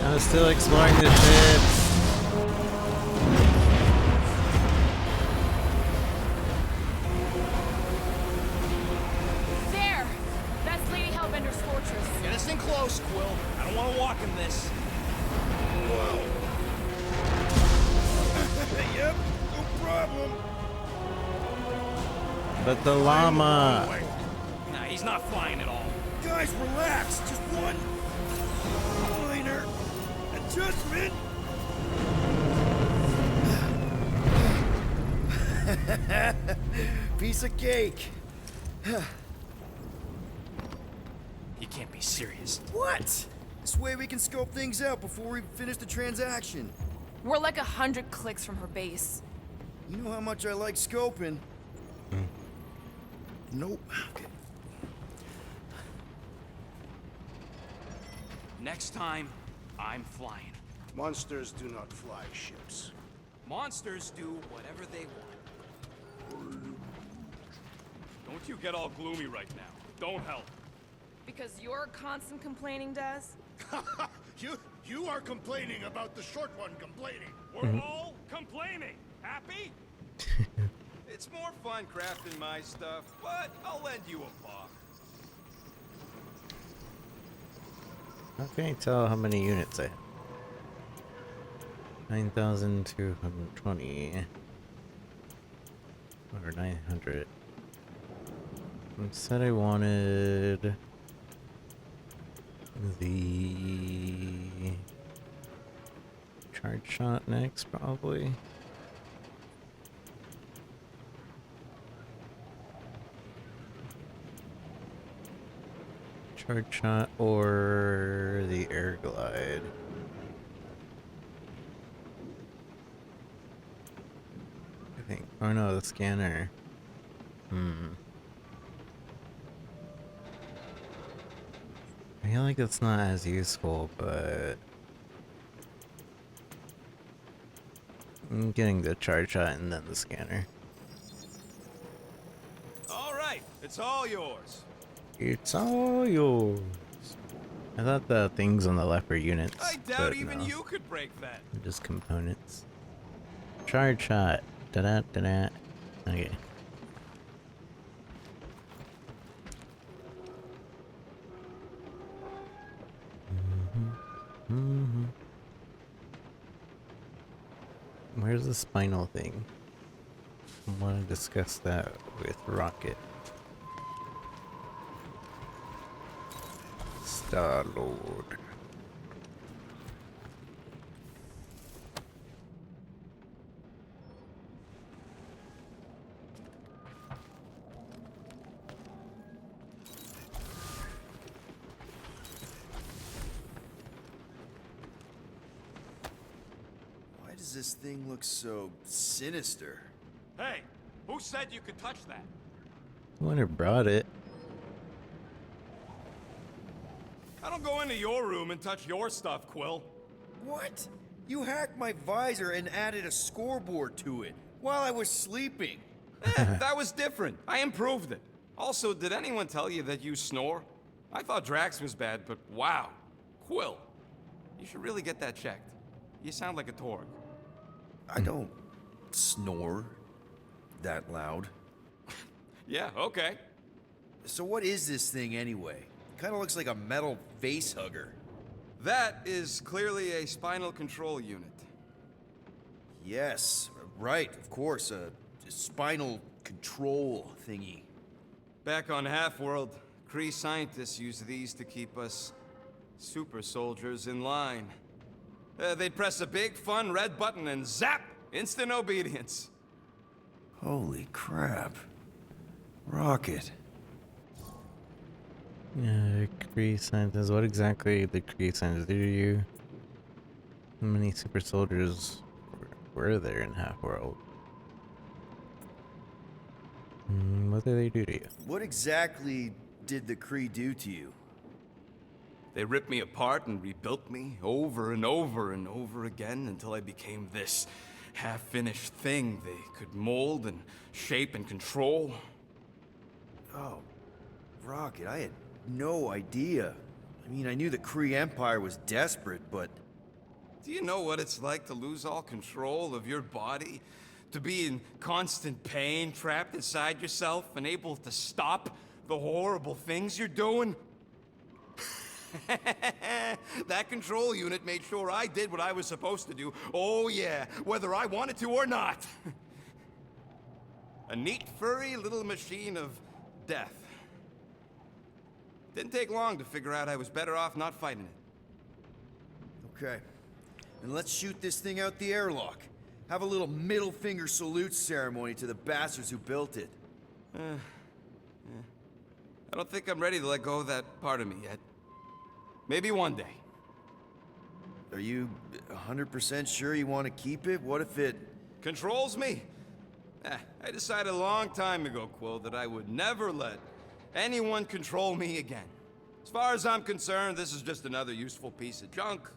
I'm still exploring the ships. There! That's Lady Hellbender's fortress. Get us in close, Quill. I don't want to walk in this. Whoa. Yep, no problem. But the llama. Nah, he's not flying at all. Guys, relax. Just one minor adjustment. Piece of cake. You can't be serious. What? This way we can scope things out before we finish the transaction. We're like 100 clicks from her base. You know how much I like scoping. Nope. Okay. Next time, I'm flying. Monsters do not fly ships. Monsters do whatever they want. Don't you get all gloomy right now. Don't help. Because your constant complaining does? You are complaining about the short one complaining. We're all complaining. Happy? It's more fun crafting my stuff, but I'll lend you a paw. How can I tell how many units I have? 9,220. Or 900. I said I wanted the charge shot next, probably. Charge shot or the air glide. I think. Oh no, the scanner. I feel like it's not as useful, but I'm getting the charge shot and then the scanner. All right, it's all yours. It's all yours. I thought the things on the left were units. I doubt but even no, you could break that. they're just components. Charge shot. Da da da da. Okay. Where's the spinal thing? I want to discuss that with Rocket. Star-Lord. Why does this thing look so sinister? Hey, who said you could touch that? Whoever brought it. I don't go into your room and touch your stuff, Quill. What? You hacked my visor and added a scoreboard to it while I was sleeping. That was different. I improved it. Also, did anyone tell you that you snore? I thought Drax was bad, but wow. Quill, you should really get that checked. You sound like a Torg. I don't snore that loud. Yeah, okay. So what is this thing anyway? Kind of looks like a metal face hugger. That is clearly a spinal control unit. Yes, right, of course, a spinal control thingy. Back on Half-World, Kree scientists use these to keep us super soldiers in line. They'd press a big, fun red button and zap! Instant obedience. Holy crap. Rocket. Kree scientists. What exactly did Kree scientists do to you? How many super soldiers were there in Half-World? What did they do to you? What exactly did the Kree do to you? They ripped me apart and rebuilt me over and over and over again until I became this half-finished thing they could mold and shape and control. Oh, Rocket, I had no idea. I mean, I knew the Kree Empire was desperate, but... Do you know what it's like to lose all control of your body? To be in constant pain, trapped inside yourself, unable to stop the horrible things you're doing? That control unit made sure I did what I was supposed to do. Oh yeah, whether I wanted to or not. A neat, furry little machine of death. Didn't take long to figure out I was better off not fighting it. Okay. Then let's shoot this thing out the airlock. Have a little middle finger salute ceremony to the bastards who built it. I don't think I'm ready to let go of that part of me yet. Maybe one day. Are you 100% sure you want to keep it? What if it... Controls me? I decided a long time ago, Quill, that I would never let anyone control me again. As far as I'm concerned, this is just another useful piece of junk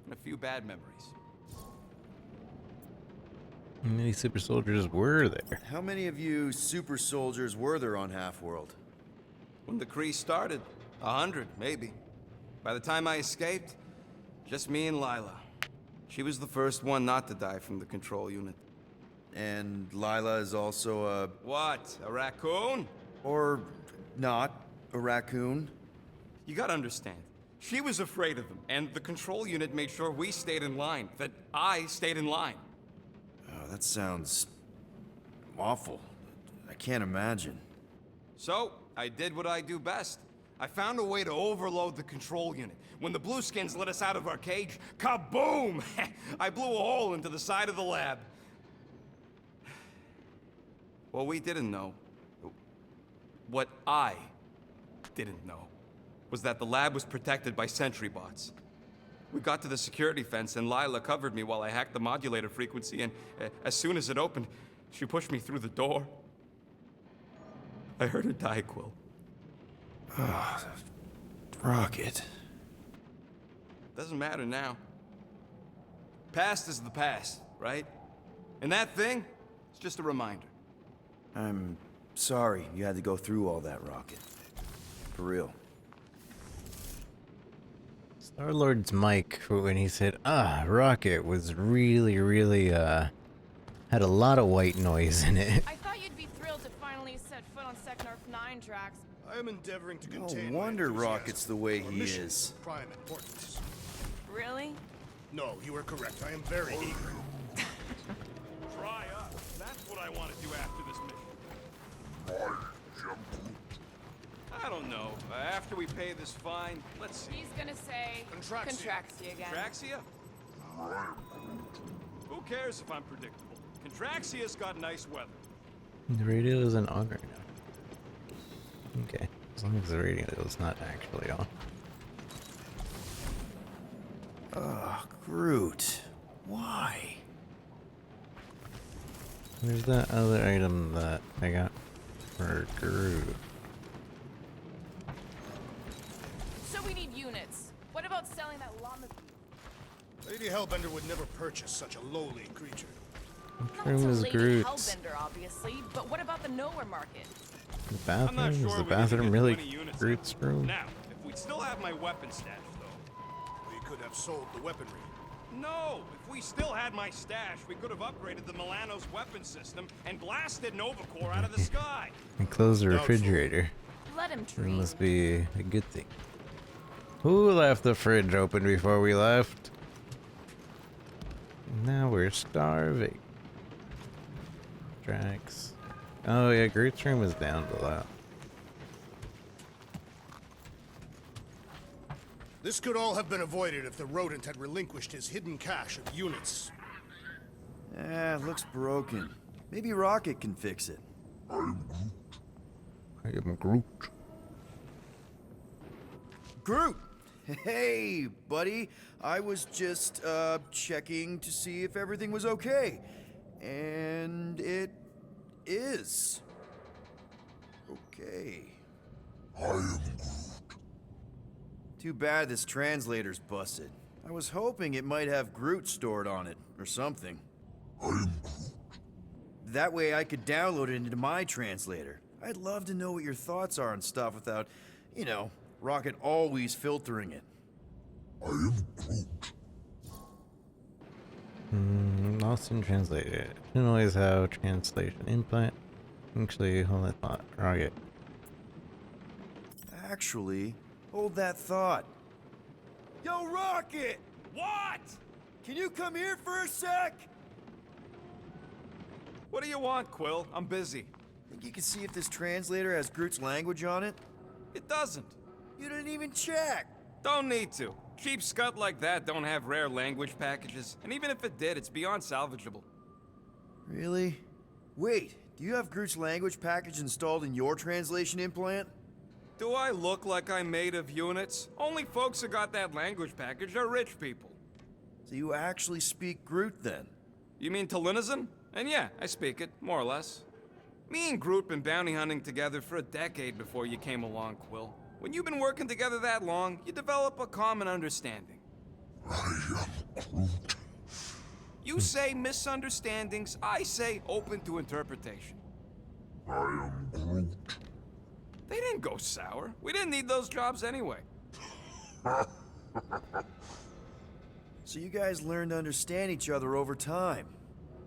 and a few bad memories. How many super soldiers were there? How many of you super soldiers were there on Half-World? When the Kree started, 100, maybe. By the time I escaped, just me and Lila. She was the first one not to die from the control unit. And Lila is also a... What? A raccoon? Or not a raccoon? You gotta understand. She was afraid of them, and the control unit made sure we stayed in line. That I stayed in line. Oh, that sounds... awful. I can't imagine. So, I did what I do best. I found a way to overload the control unit. When the Blueskins let us out of our cage, kaboom! I blew a hole into the side of the lab. What we didn't know, what I didn't know, was that the lab was protected by sentry bots. We got to the security fence and Lila covered me while I hacked the modulator frequency, and as soon as it opened, she pushed me through the door. I heard her die, Quill. Oh, Rocket. Doesn't matter now. Past is the past, right? And that thing, it's just a reminder. I'm sorry you had to go through all that, Rocket. For real. Star-Lord's mic, when he said, Rocket, was really, had a lot of white noise in it. I thought you'd be thrilled to finally set foot on Seknarf 9 tracks. I am endeavoring to No contain wonder my Rocket's the way Our he mission is. of prime importance. Really? No, you are correct. I am very eager. Try us. That's what I want to do after this mission. I don't know. After we pay this fine, let's see. He's gonna say Contraxia again. Contraxia? Who cares if I'm predictable? Contraxia's got nice weather. The radio isn't on right now. Okay, as long as the radio is not actually on. Ugh, Groot. Why? Where's that other item that I got for Groot? So we need units. What about selling that llama? Lady Hellbender would never purchase such a lowly creature. Which Not room to is Lady Groot's? Hellbender, obviously, but what about the nowhere market? The I'm not bathroom? sure Is the we can bathroom get really 20 units Groot's room? Now, if we'd still have my weapon stash, though. We could have sold the weaponry. No! If we still had my stash, we could have upgraded the Milano's weapon system and blasted Novacore out of the sky. And close the refrigerator. Let him That dream. must be a good thing. Who left the fridge open before we left? Now we're starving. Drax. Oh yeah, Groot's room is down below. This could all have been avoided if the rodent had relinquished his hidden cache of units. Eh, it looks broken. Maybe Rocket can fix it. I am Groot. Groot! Hey, buddy. I was just, checking to see if everything was okay. And it is. Okay. Too bad this translator's busted. I was hoping it might have Groot stored on it, or something. That way I could download it into my translator. I'd love to know what your thoughts are on stuff without, you know, Rocket always filtering it. Lost in translated. Didn't always have translation implant. Actually, hold that thought. Rocket. Actually, hold that thought. Yo, Rocket! What? Can you come here for a sec? What do you want, Quill? I'm busy. Think you can see if this translator has Groot's language on it? It doesn't. You didn't even check. Don't need to. Cheap scut like that don't have rare language packages, and even if it did, it's beyond salvageable. Really? Wait, do you have Groot's language package installed in your translation implant? Do I look like I'm made of units? Only folks who got that language package are rich people. So you actually speak Groot then? You mean Talinisan? And yeah, I speak it, more or less. Me and Groot been bounty hunting together for a decade before you came along, Quill. When you've been working together that long, you develop a common understanding. You say misunderstandings, I say open to interpretation. They didn't go sour. We didn't need those jobs anyway. So you guys learned to understand each other over time.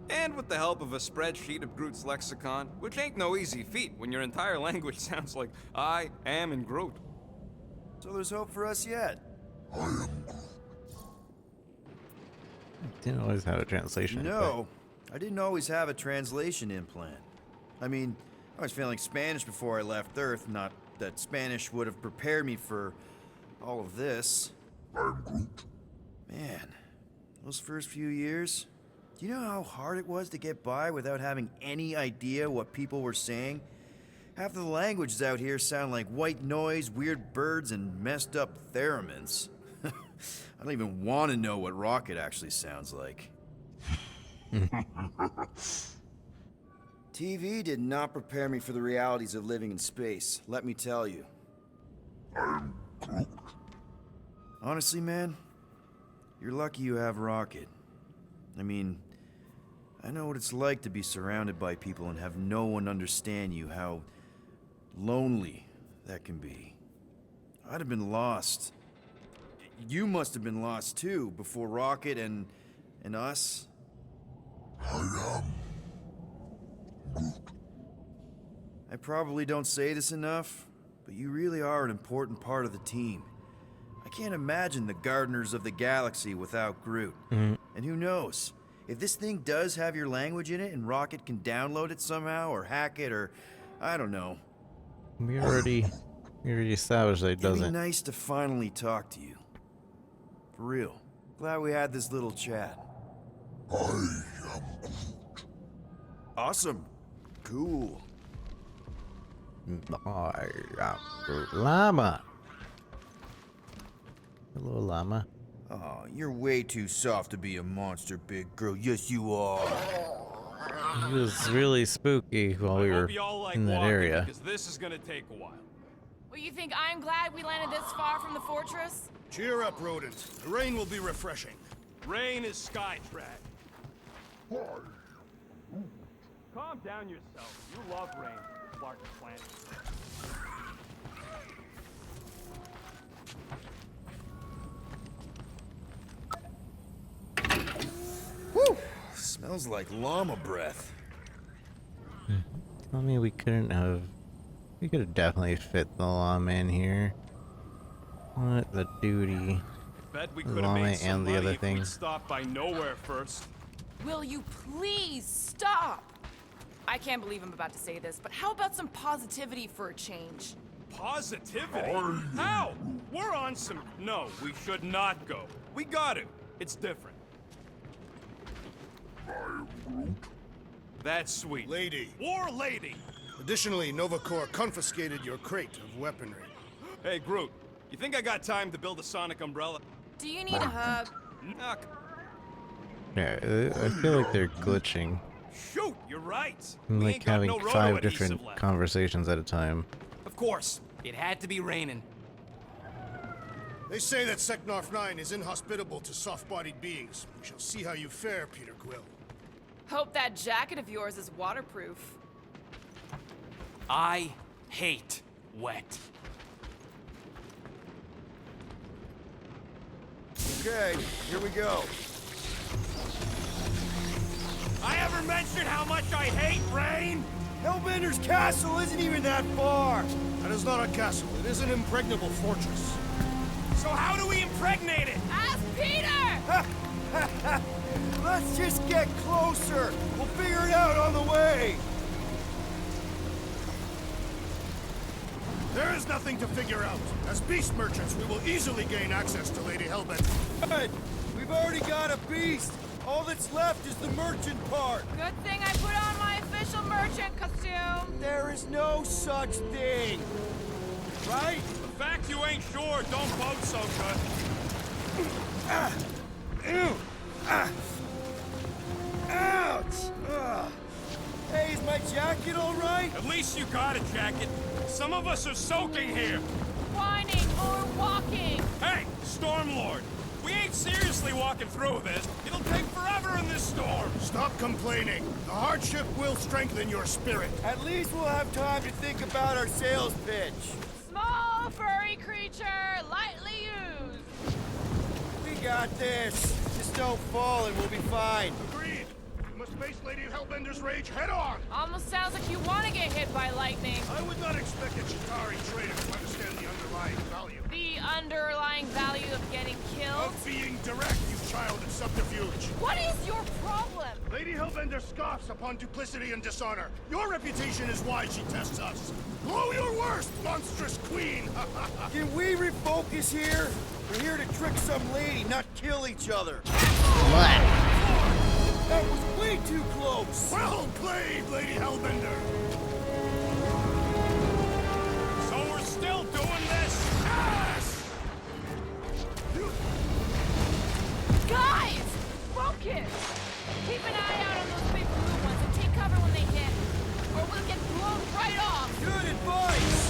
And with the help of a spreadsheet of Groot's lexicon, which ain't no easy feat when your entire language sounds like I am and Groot. So there's hope for us yet. Didn't always have a translation. No, I didn't always have a translation implant. I mean, I was failing Spanish before I left Earth, not that Spanish would have prepared me for all of this. Man, those first few years, do you know how hard it was to get by without having any idea what people were saying? Half of the languages out here sound like white noise, weird birds, and messed up theremins. I don't even want to know what Rocket actually sounds like. TV did not prepare me for the realities of living in space, let me tell you. Honestly, man, you're lucky you have Rocket. I mean, I know what it's like to be surrounded by people and have no one understand you, how lonely that can be. I'd have been lost. You must have been lost too, before Rocket and us. I probably don't say this enough, but you really are an important part of the team. I can't imagine the Gardeners of the Galaxy without Groot. And who knows? If this thing does have your language in it and Rocket can download it somehow or hack it or I don't know. We already established that it doesn't. It'd be nice to finally talk to you. For real. Glad we had this little chat. Awesome. Cool. Llama. Hello, llama. Oh, you're way too soft to be a monster, big girl. Yes, you are. It was really spooky while we were in that area. Because this is gonna take a while. Well, you think I'm glad we landed this far from the fortress? Cheer up, rodents. The rain will be refreshing. Rain is Skytrack. Calm down yourself. You love rain, Clark Plant. Whew! Smells like llama breath. Tell me we couldn't have. We could have definitely fit the llama in here. What the duty? Bet we The could have llama made some and the money other if thing. we'd stopped by nowhere first. Will you please stop? I can't believe I'm about to say this, but how about some positivity for a change? Positivity? How? We're on some... No, we should not go. We got to. It's different. That's sweet. Lady. War lady! Additionally, Nova Corps confiscated your crate of weaponry. Hey, Groot. You think I got time to build a sonic umbrella? Do you need a hug? Knock. Yeah, I feel like they're glitching. Shoot, you're right. I'm We like ain't got having no roto 5 adhesive different left. conversations at a time. Of course, it had to be raining. They say that Seknarf 9 is inhospitable to soft-bodied beings. We shall see how you fare, Peter Quill. Hope that jacket of yours is waterproof. I hate wet. Okay, here we go. I ever mentioned how much I hate rain? Hellbender's castle isn't even that far. That is not a castle. It is an impregnable fortress. So how do we impregnate it? Ask Peter! Let's just get closer. We'll figure it out on the way. There is nothing to figure out. As beast merchants, we will easily gain access to Lady Hellbender. Good. We've already got a beast. All that's left is the merchant part. Good thing I put on my official merchant costume. There is no such thing. Right? The fact you ain't sure don't bode so good. Ouch! Ugh. Hey, is my jacket all right? At least you got a jacket. Some of us are soaking here. Whining or walking. Hey, Stormlord. We ain't seriously walking through this. It'll take forever in this storm. Stop complaining. The hardship will strengthen your spirit. At least we'll have time to think about our sales pitch. Small furry creature, lightly used. We got this. Just don't fall and we'll be fine. Agreed. We must face Lady Hellbender's rage head on. Almost sounds like you want to get hit by lightning. I would not expect a Chitauri trader to understand the underlying value. The underlying value of getting killed? Of being direct, you child of subterfuge. What is your problem? Lady Hellbender scoffs upon duplicity and dishonor. Your reputation is why she tests us. Blow your worst, monstrous queen! Can we refocus here? We're here to trick some lady, not kill each other. What? That was way too close! Well played, Lady Hellbender! So we're still doing this? Yes! Guys! Focus! Keep an eye out on those big blue ones and take cover when they hit. Or we'll get blown right off! Good advice!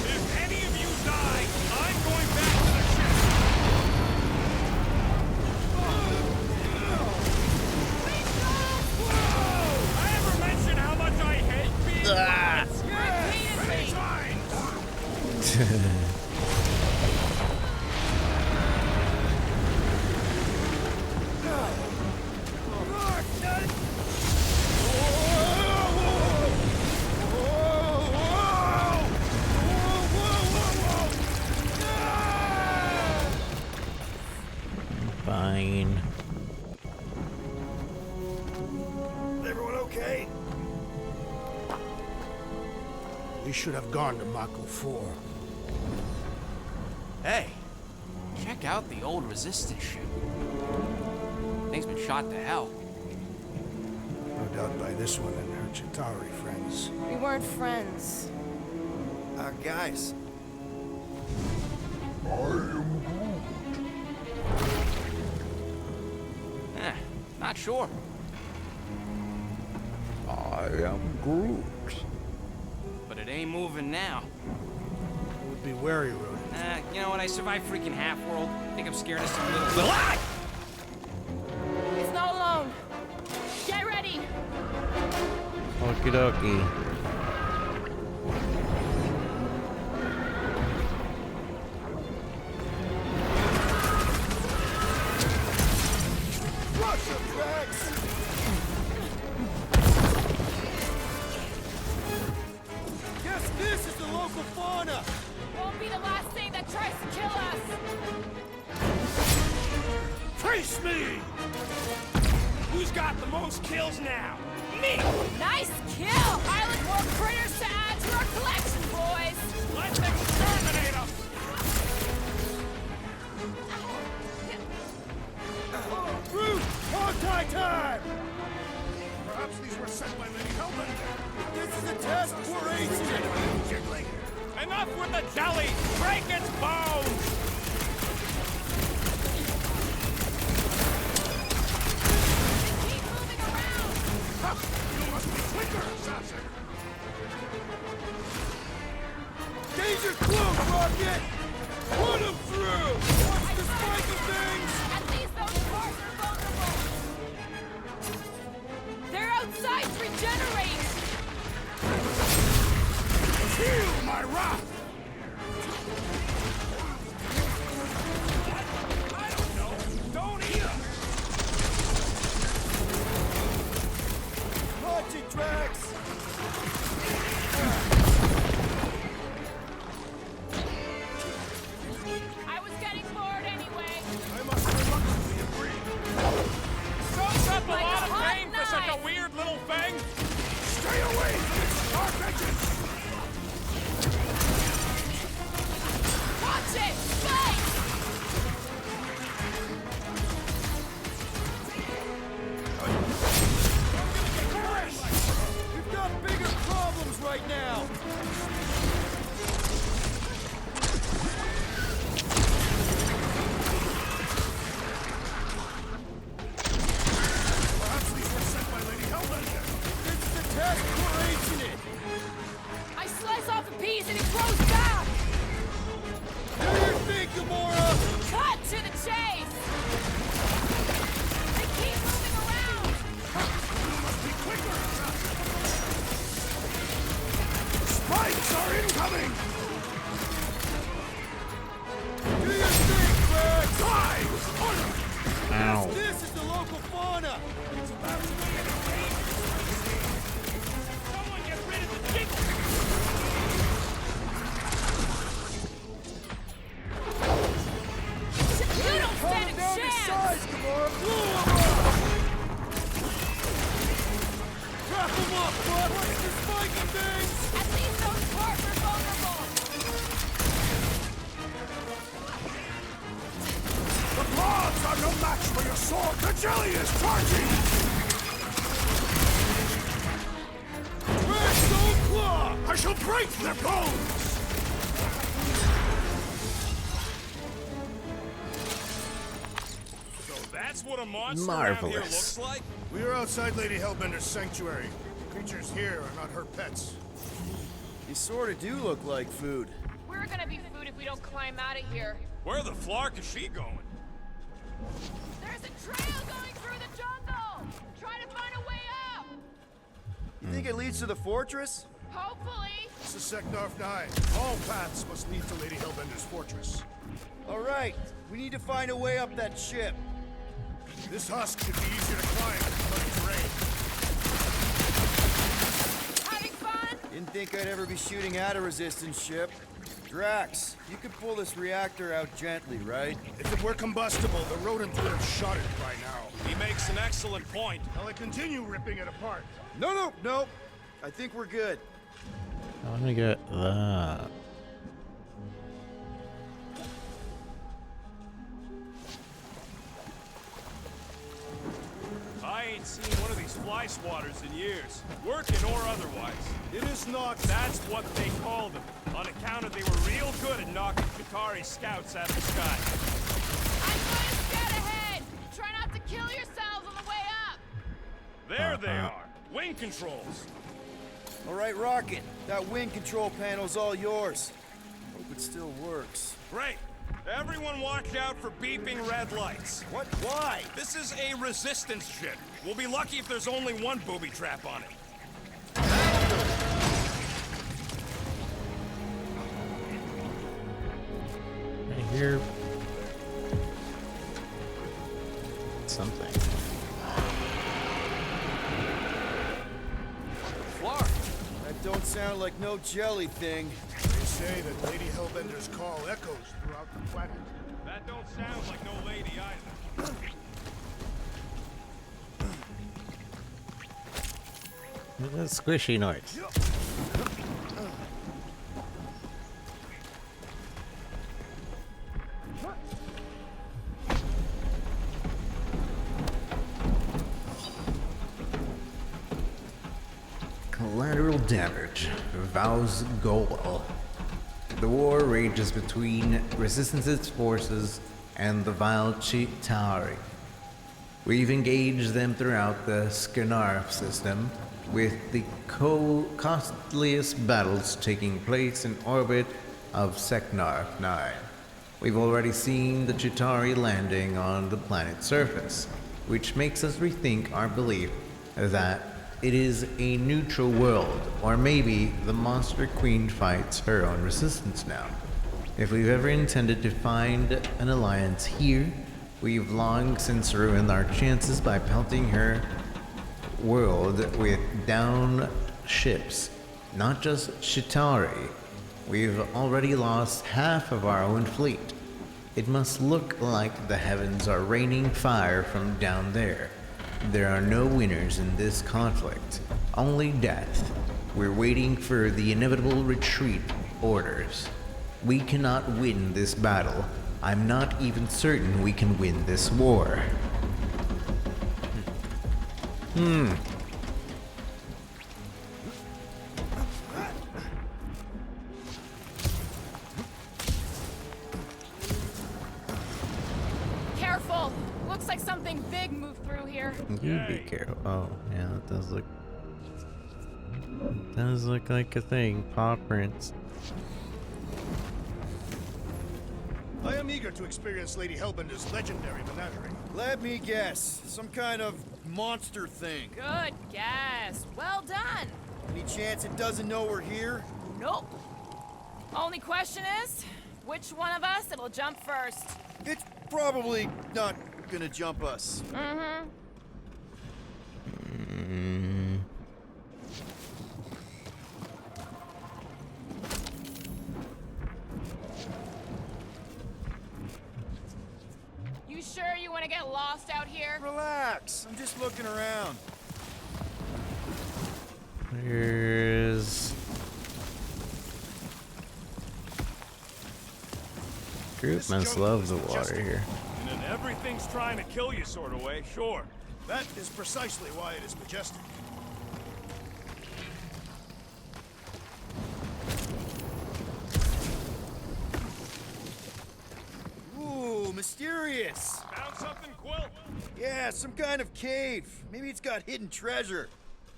If any of you die, I'm going back to the ship. I ever mention how much I hate being Fine. Everyone okay? We should have gone to Mako 4. Hey, check out the old Resistance ship. Thing's been shot to hell. No doubt by this one and her Chitauri friends. We weren't friends. Guys. Not sure. I am Groot. But it ain't moving now. Would be wary, Rodent. You know what? I survived freaking Half-World. Think I'm scared of some little... Ah! He's not alone. Get ready! Okie dokie. Rush him, Drax! Guess this is the local fauna! Won't be the last thing that tries to kill us! Face me! Who's got the most kills now? Me! Nice kill! I look more critters to add to our collection, boys! Let's exterminate them! Root! Hog-tie time! Perhaps these were sent by Lady Hellbender. This is a test for agent! Enough with the jelly! Break its bones! You must be quicker, assassin! Danger close, Rocket! Run him through! Watch the spiky things! At least those parts are vulnerable! Their outsides regenerate! Feel my wrath! I don't know! Don't eat them! Watch it, Drax! I was getting bored anyway! I must reluctantly agree. Soaks up a Like lot a of hot pain for such a knife. weird little thing! Stay away from its sharp edges! Watch it! Fight! We've got bigger problems right now! Perhaps these were sent by Lady Hellbender. This is a test for agent! I slice off a piece and it grows back! Do your thing, Gamora! Cut to the chase! They keep moving around! You must be quicker, assassin! Spikes are incoming! Do your thing, Drax! Die! Order! Ow. This is the local fauna! It's about to be entertaining. Someone get rid of the jiggle! You don't stand a Calm down to chance! size, Gamora! Blow him up! Wrap him up, bud! Watch the spiky things! At least those parts are vulnerable! The claws are no match for your sword! The jelly is charging! Drax, don't claw! I shall break their bones! So that's what a monster around here Marvelous. looks like? We are outside Lady Hellbender's sanctuary. Creatures here are not her pets. You sort of do look like food. We're gonna be food if we don't climb out of here. Where the flark is she going? There's a trail going through the jungle! Try to find a way up! You think it leads to the fortress? Hopefully! This is Seknarf 9. All paths must lead to Lady Hellbender's fortress. All right, we need to find a way up that ship. This husk should be easier to climb than muddy terrain. Having fun? Didn't think I'd ever be shooting at a resistance ship. Drax, you could pull this reactor out gently, right? If it were combustible, the rodent would have shot it by now. He makes an excellent point. Shall I continue ripping it apart? No. I think we're good. I want to get that. I ain't seen one of these fly swatters in years, working or otherwise. It is not. That's what they called them, on account of they were real good at knocking Chitauri scouts out of the sky. I'm going to scout ahead! Try not to kill yourselves on the way up! There they are, wing controls. All right, Rocket. That wind control panel's all yours. Hope it still works. Great. Everyone watch out for beeping red lights. What? Why? This is a resistance ship. We'll be lucky if there's only one booby trap on it. I hear something. Flark. That don't sound like no jelly thing. They say that Lady Hellbender's call echoes throughout the planet. That don't sound like no lady either. That's a squishy noise. damage. Vows Goal. The war rages between Resistance's forces and the vile Chitauri. We've engaged them throughout the Skarnarf system, with the costliest battles taking place in orbit of Seknarf 9. We've already seen the Chitauri landing on the planet's surface, which makes us rethink our belief that it is a neutral world, or maybe the Monster Queen fights her own resistance now. If we've ever intended to find an alliance here, we've long since ruined our chances by pelting her world with down ships. Not just Chitauri. We've already lost half of our own fleet. It must look like the heavens are raining fire from down there. There are no winners in this conflict, only death. We're waiting for the inevitable retreat orders. We cannot win this battle. I'm not even certain we can win this war. Careful! Looks like something big moved through here. You be careful. Oh, yeah, it does look. It does look like a thing. Paw prints. I am eager to experience Lady Hellbender's legendary menagerie. Let me guess. Some kind of monster thing. Good guess. Well done. Any chance it doesn't know we're here? Nope. Only question is, which one of us it'll jump first? It's probably not gonna jump us. Mm-hmm. You sure you want to get lost out here? Relax. I'm just looking around. Here's. Group must love the water here. In an everything's trying to kill you sort of way, sure. That is precisely why it is majestic. Ooh, mysterious. Found something, Quill? Yeah, some kind of cave. Maybe it's got hidden treasure.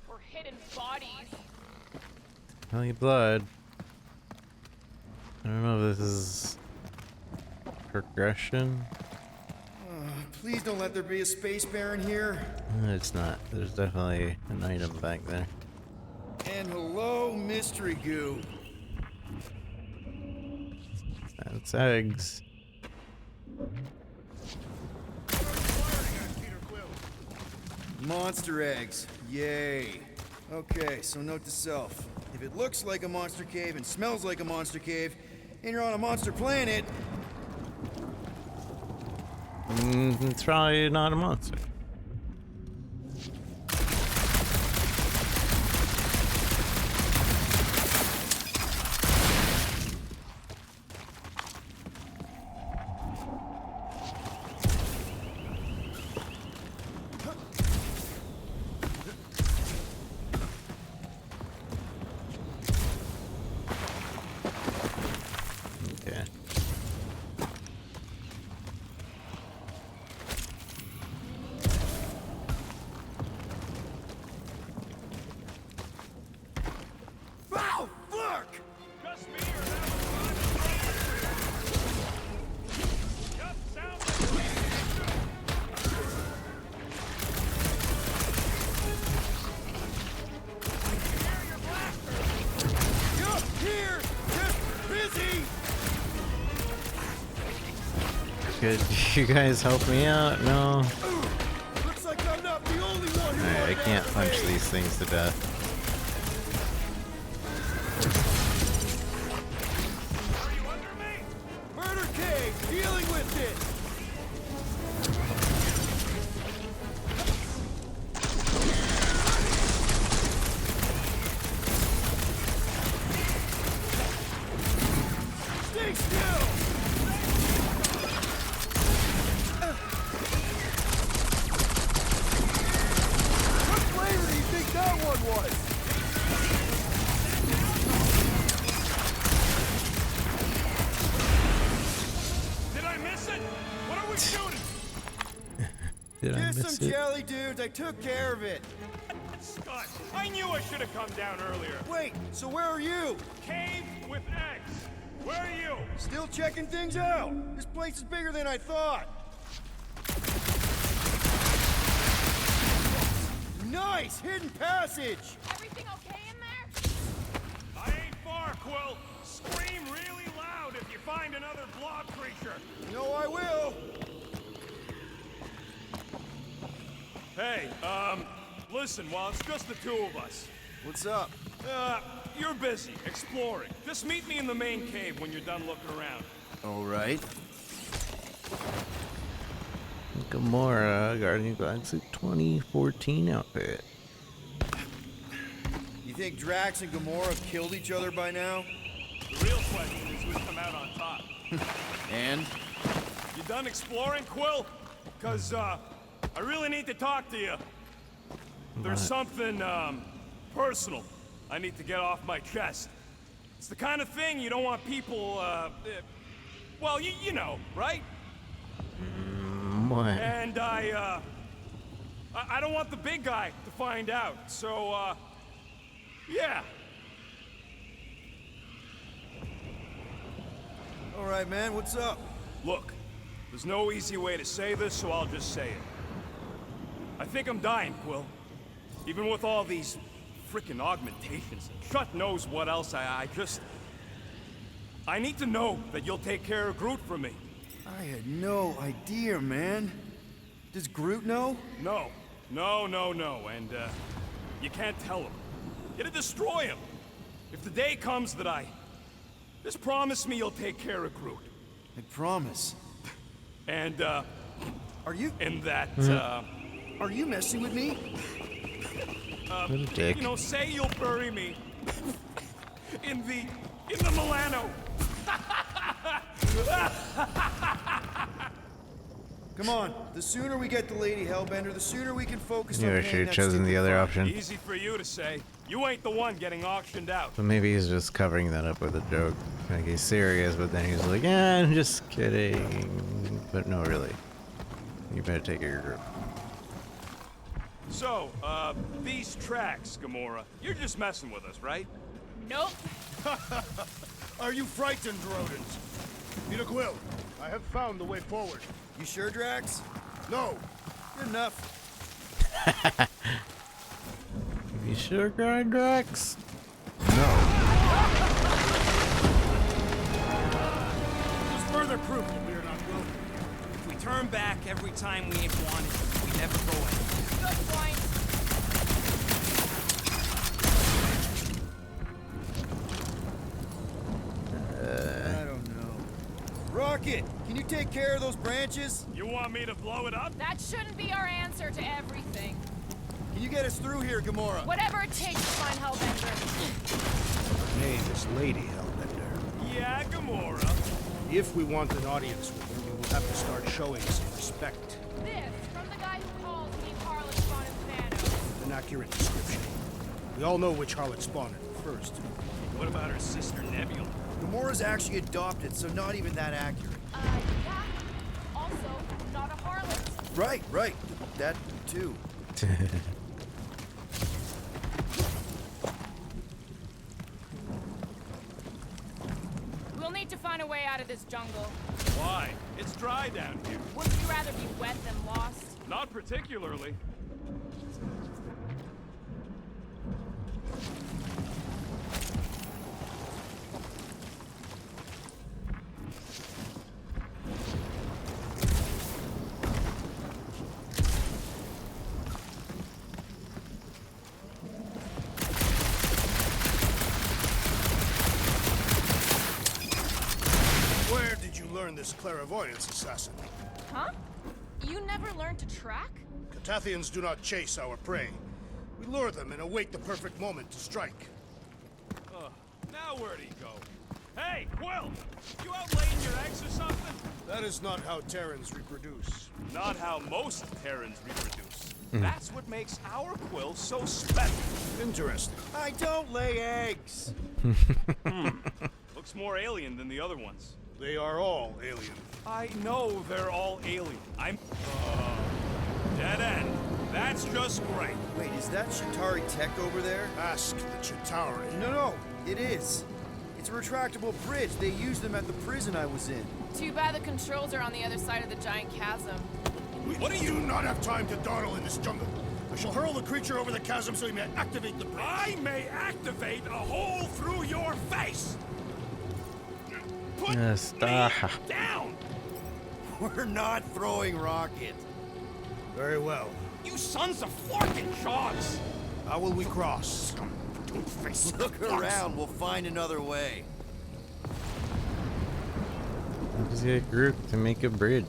Or hidden bodies. Holy blood. I don't know if this is progression. Please don't let there be a space baron here. It's not. There's definitely an item back there. And hello, mystery goo. That's eggs. Monster eggs. Yay. Okay, so note to self. If it looks like a monster cave and smells like a monster cave, and you're on a monster planet... It's probably not a monster. Okay. Ow! Fuck! Just me or that Just sounds Yup, here! Just busy! Could you guys help me out? No. Looks like I'm not the only one who... Alright, I can't punch these things to death. Murder cave! Dealing with it! Stay still! What flavor do you think that one was? Did I Just miss some it? jelly dudes. I took care of it. Scott, I knew I should have come down earlier. Wait, so where are you? Cave with X. Where are you? Still checking things out. This place is bigger than I thought. Nice! Hidden passage! Everything okay in there? I ain't far, Quill. Scream really loud if you find another blob creature. No, I will. Hey, listen, while it's just the two of us. What's up? You're busy, exploring. Just meet me in the main cave when you're done looking around. All right. Gamora, Guardian of the Galaxy 2014 outfit. You think Drax and Gamora killed each other by now? The real question is who's come out on top. And? You done exploring, Quill? Cause, I really need to talk to you. There's something, personal I need to get off my chest. It's the kind of thing you don't want people, well, you know, right? What? And I don't want the big guy to find out, so, yeah. All right, man, what's up? Look, there's no easy way to say this, so I'll just say it. I think I'm dying, Quill. Even with all these frickin' augmentations. Shut knows what else I need to know that you'll take care of Groot for me. I had no idea, man. Does Groot know? No. And, you can't tell him. It'll destroy him. If the day comes that just promise me you'll take care of Groot. I promise. And, Are you? And that, Are you messing with me? What a dick. You know, say you'll bury me in the Milano. Come on, the sooner we get the Lady Hellbender, the sooner we can focus Yeah, on I paying should have that chosen the stupid other fine. option. Easy for you to say. You ain't the one getting auctioned out. But maybe he's just covering that up with a joke. Like he's serious, but then he's like, yeah, I'm just kidding. But no, really. You better take care of your group. So, these tracks, Gamora, you're just messing with us, right? Nope. Are you frightened, rodents? Peter Quill, I have found the way forward. You sure, Drax? No. Good enough. You sure, Drax? Just further proof that we're not broken. If we turn back every time we ain't wanted, we never go anywhere. Good point. I don't know. Rocket, can you take care of those branches? You want me to blow it up? That shouldn't be our answer to everything. Can you get us through here, Gamora? Whatever it takes to find Hellbender. Her name is Lady Hellbender. Yeah, Gamora. If we want an audience with her, we will have to start showing some respect. This from the guy who calls me Harlot Spawn and Thanos. An accurate description. We all know which harlot spawned it first. What about her sister Nebula? Gamora's actually adopted, so not even that accurate. Yeah. Also, not a harlot. Right. That, too. We'll need to find a way out of this jungle. Why? It's dry down here. Wouldn't you rather be wet than lost? Not particularly. Where did you learn this clairvoyance, assassin? Huh? You never learned to track? Catathians do not chase our prey. We lure them and await the perfect moment to strike. Now where'd he go? Hey, Quill! You out laying your eggs or something? That is not how Terrans reproduce. Not how most Terrans reproduce. That's what makes our Quill so special. Interesting. I don't lay eggs. Looks more alien than the other ones. They are all alien. I know they're all alien. Dead end. That's just great. Wait, is that Chitauri tech over there? Ask the Chitauri. No, it is. It's a retractable bridge. They used them at the prison I was in. Too bad the controls are on the other side of the giant chasm. What do you do not have time to dawdle in this jungle? I shall hurl the creature over the chasm so he may activate the bridge. I may activate a hole through your face. Put Stop. me down. We're not throwing rockets. Very well. You sons of forking shots. How will we cross? Face. Look around. We'll find another way. Just get Groot to make a bridge.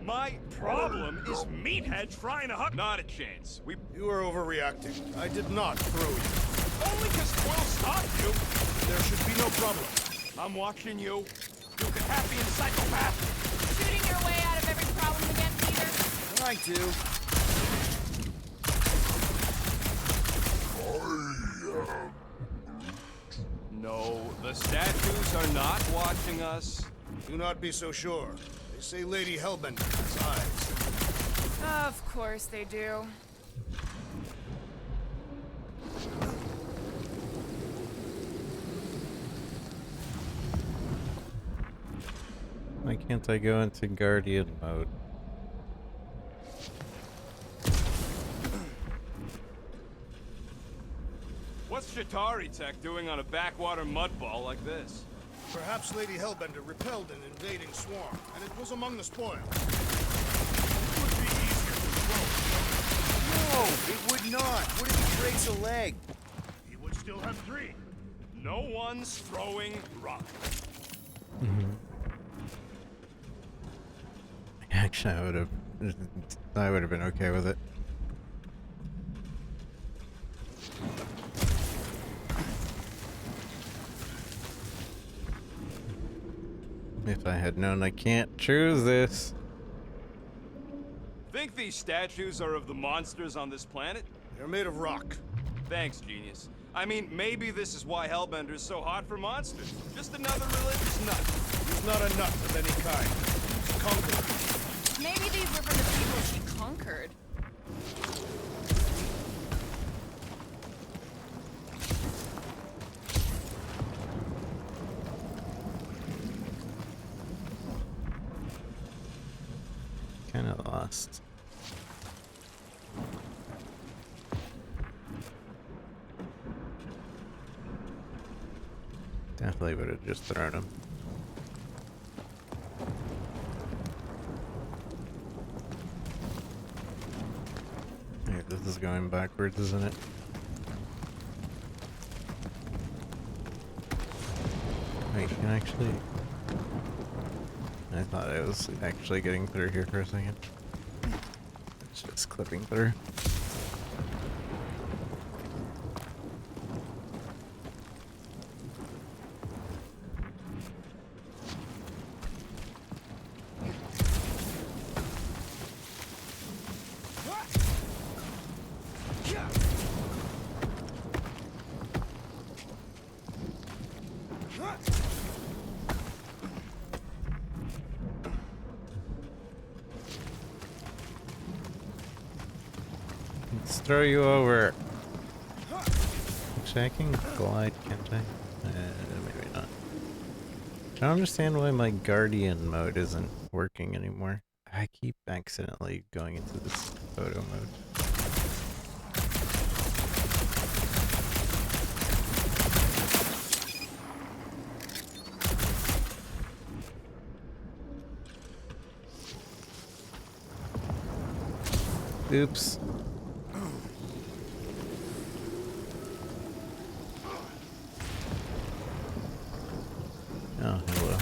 My problem is Meathead trying to hug. Not a chance. You are overreacting. I did not throw you. Only because Quill stopped you. There should be no problem. I'm watching you. You could happy and psychopath. Shooting your way out of every problem again, Peter? Trying to. No, the statues are not watching us. Do not be so sure. They say Lady Hellbender has eyes. Of course they do. Why can't I go into Guardian mode? What's Chitauri tech doing on a backwater mudball like this? Perhaps Lady Hellbender repelled an invading swarm, and it was among the spoil. No, it would not. What if he breaks a leg? He would still have 3. No one's throwing rock. Actually, I would have been okay with it. If I had known I can't choose this. Think these statues are of the monsters on this planet? They're made of rock. Thanks, genius. I mean, maybe this is why Hellbender is so hot for monsters. Just another religious nut. He's not a nut of any kind. He's a conqueror. Maybe these were from the people she conquered. Kinda lost. Definitely would have just thrown him. Hey, this is going backwards, isn't it? Wait, you can actually... I thought I was actually getting through here for a second. It's just clipping through. Let's throw you over. Actually, I can glide, can't I? Maybe not. I don't understand why my Guardian mode isn't working anymore. I keep accidentally going into this photo mode. Oops. Oh, hello.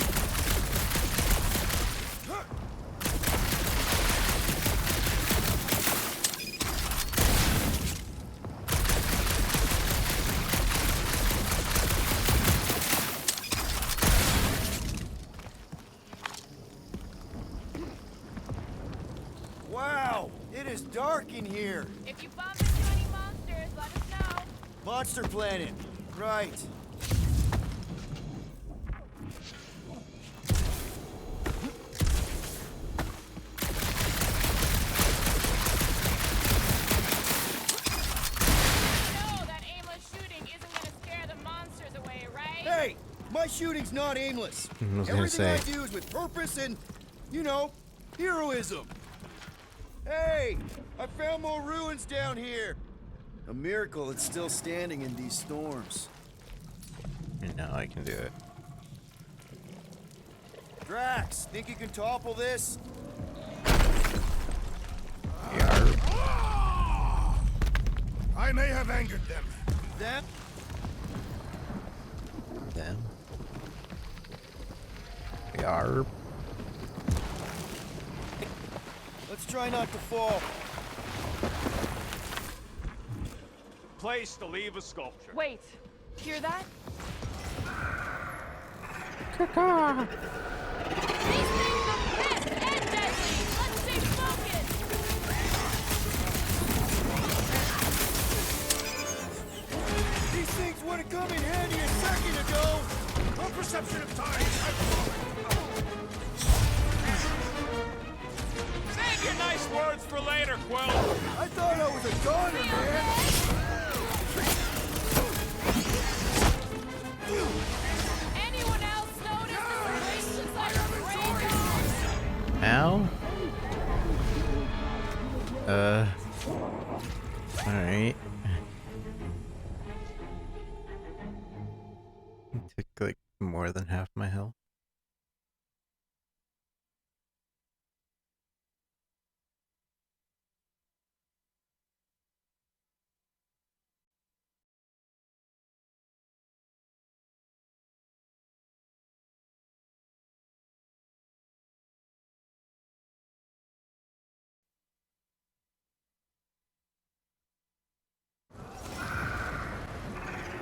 Wow, it is dark in here. If you bump into any monsters, let us know. Monster Planet. Right. shooting's not aimless. I was gonna Everything I say. do is with purpose and, you know, heroism. Hey, I found more ruins down here. A miracle it's still standing in these storms. No, I can do it. Drax, think you can topple this? I may have angered them. Them? Them. Yarp. Let's try not to fall. Place to leave a sculpture. Wait, hear that? These things are fast and deadly! Let's stay focused! These things would have come in handy a second ago. No perception of time. Save your nice words for later, Quill. I thought I was a goner, man. Anyone else notice this place looks like a graveyard? Ow. Alright. Took like more than half my health.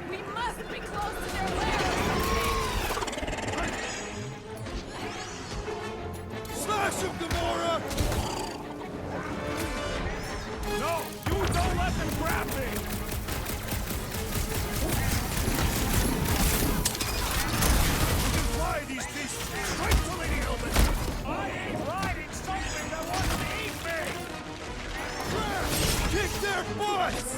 We must be close to their lair or Slash him, Gamora! No, you don't let them grab me. You can fly these beasts straight to Lady Helmet. I ain't riding something that wants to eat me. Kick their butts!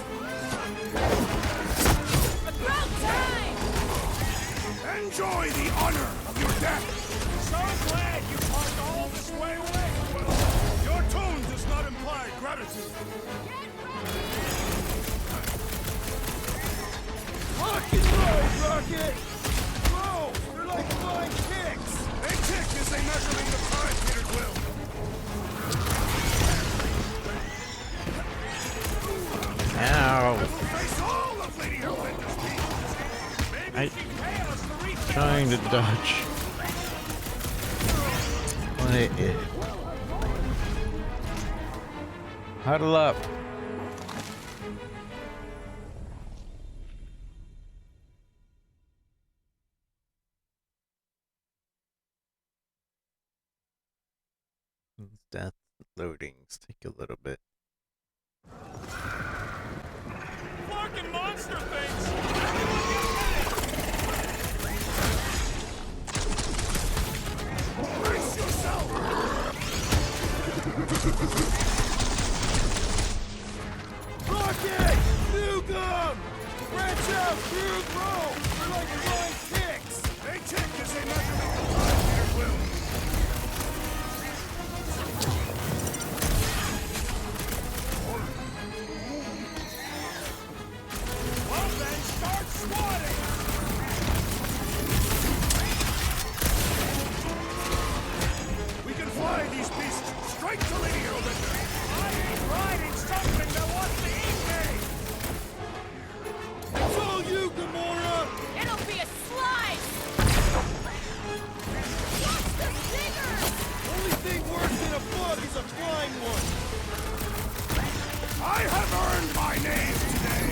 About time! Enjoy the honor of your death. So glad you parked all this way away. Your tone does not imply gratitude. Rock and roll, Rocket! Whoa! They're like flying kicks! A tick is a measurement of time, Peter Quill. Ow. Face all of Lady Helmet's I trying to dodge. What? Huddle up. Death loadings take a little bit. Fucking monster things. Brace yourself! Rocket! Newcomb! Branch out, crew, grow! They're like flying kicks! A tick is a measurement of time, Peter Quill. Well then, start swatting. We can fly these beasts straight to Lady Helmet. I ain't riding something that wants to eat me. It's all you, Gamora! It'll be a slice! Watch the stingers! Only thing worse than a bug is a flying one! I have earned my name today.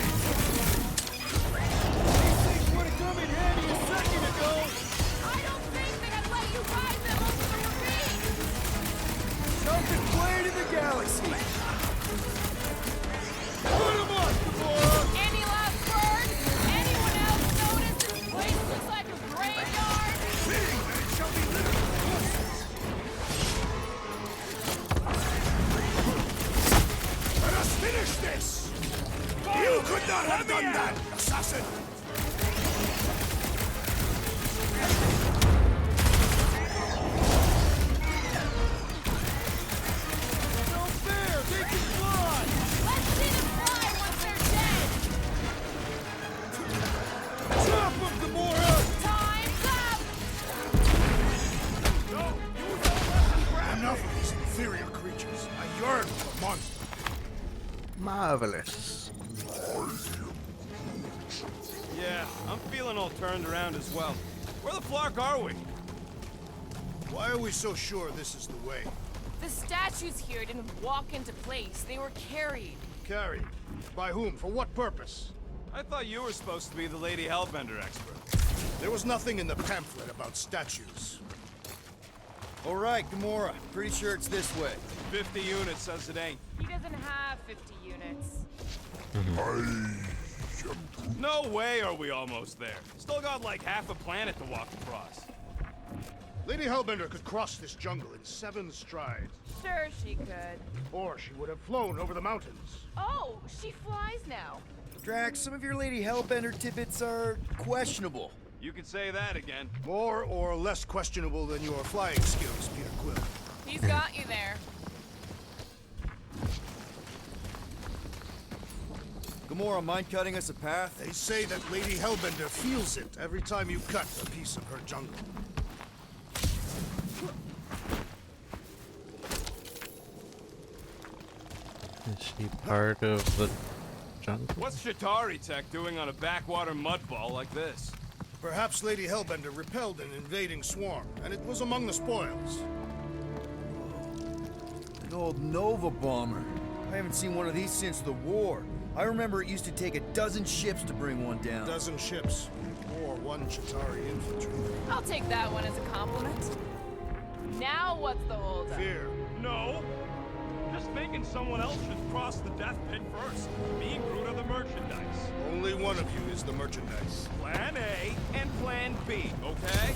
These things would have come in handy a second ago! I don't think that I'd let you ride them over the ravine! Something playing in the galaxy! Put 'em up, Gamora! Any last words? Anyone else notice this place looks like a graveyard? Fitting that it shall be littered with corpses. Let us finish this! You could not have done that, assassin! fair! They can fly! Let's see them fly once they're dead! Drop them, Gamora! Time's up! Enough of these inferior creatures. I yearn for monsters. Marvelous. Yeah, I'm feeling all turned around as well. Where the flark are we? Why are we so sure this is the way? The statues here didn't walk into place. They were carried. Carried? By whom? For what purpose? I thought you were supposed to be the Lady Hellbender expert. There was nothing in the pamphlet about statues. All right, Gamora. Pretty sure it's this way. 50 units says it ain't. He doesn't have 50 units. No way are we almost there. Still got like half a planet to walk across. Lady Hellbender could cross this jungle in 7 strides. Sure she could. Or she would have flown over the mountains. Oh, she flies now. Drax, some of your Lady Hellbender tidbits are questionable. You can say that again. More or less questionable than your flying skills, Peter Quill. He's got you there. Gamora, mind cutting us a path? They say that Lady Hellbender feels it every time you cut a piece of her jungle. Is she part of the jungle? What's Shatari Tech doing on a backwater mudball like this? Perhaps Lady Hellbender repelled an invading swarm, and it was among the spoils. An old Nova bomber. I haven't seen one of these since the war. I remember it used to take 12 ships to bring one down. 12 ships, or 1 Chitauri infantry. I'll take that one as a compliment. Now what's the holdup? Fear. No. Just thinking someone else should cross the death pit first. Me and Groot are the merchandise. Only one of you is the merchandise. Plan A and Plan B, okay?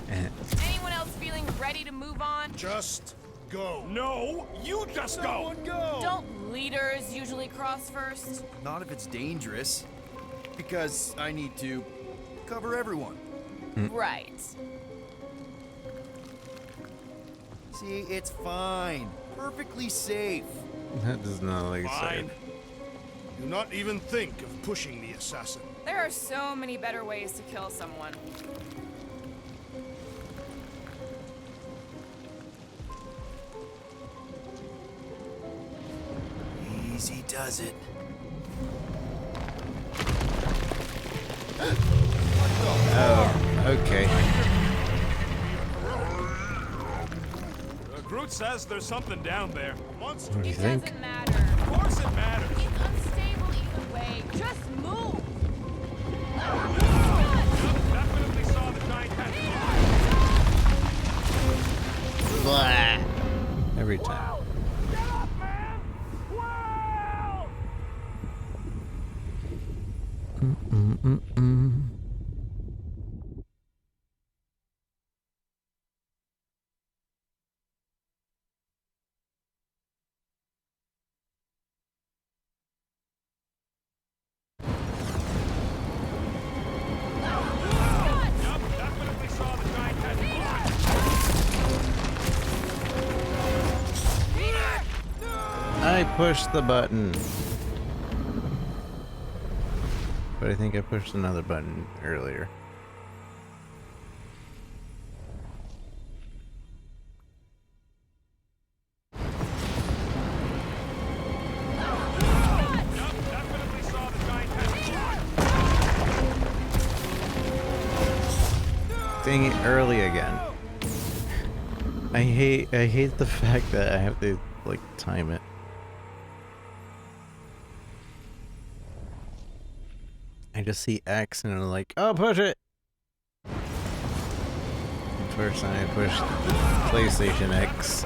Anyone else feeling ready to move on? Just go. No, you just go. Go. Don't leaders usually cross first? Not if it's dangerous. Because I need to cover everyone. Right. See, it's fine. Perfectly safe. That does not like Fine. Do not even think of pushing the assassin. There are so many better ways to kill someone. Easy does it. Oh, okay. Groot says there's something down there. Monster. What do you It think? doesn't matter. Of course it matters. It's unstable either way. Just move! Definitely saw the giant Blah. Every time. Get up, man! Wow! Definitely saw the giant I pushed the button. But I think I pushed another button earlier. Definitely saw the giant Dang it, early again. I hate the fact that I have to like time it. I just see X and I'm like, oh, push it. First time I pushed PlayStation X.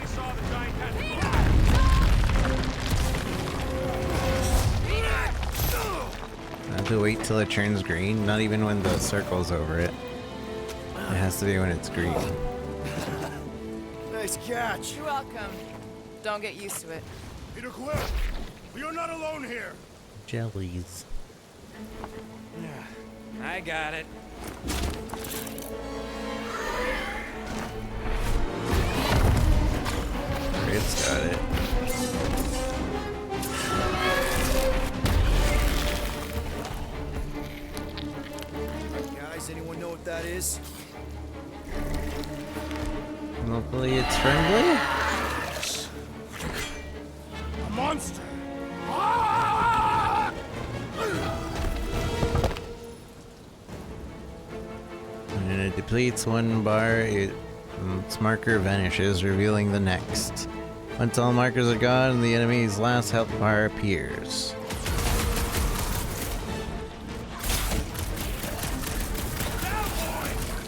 I have to wait till it turns green, not even when the circle's over it. It has to be when it's green. Nice catch. You're welcome. Don't get used to it. Peter Quill, we are not alone here. Jellies. I got it. It's got it. Guys, anyone know what that is? Hopefully it's friendly. A monster! When it depletes one bar, its marker vanishes, revealing the next. Once all markers are gone, the enemy's last health bar appears.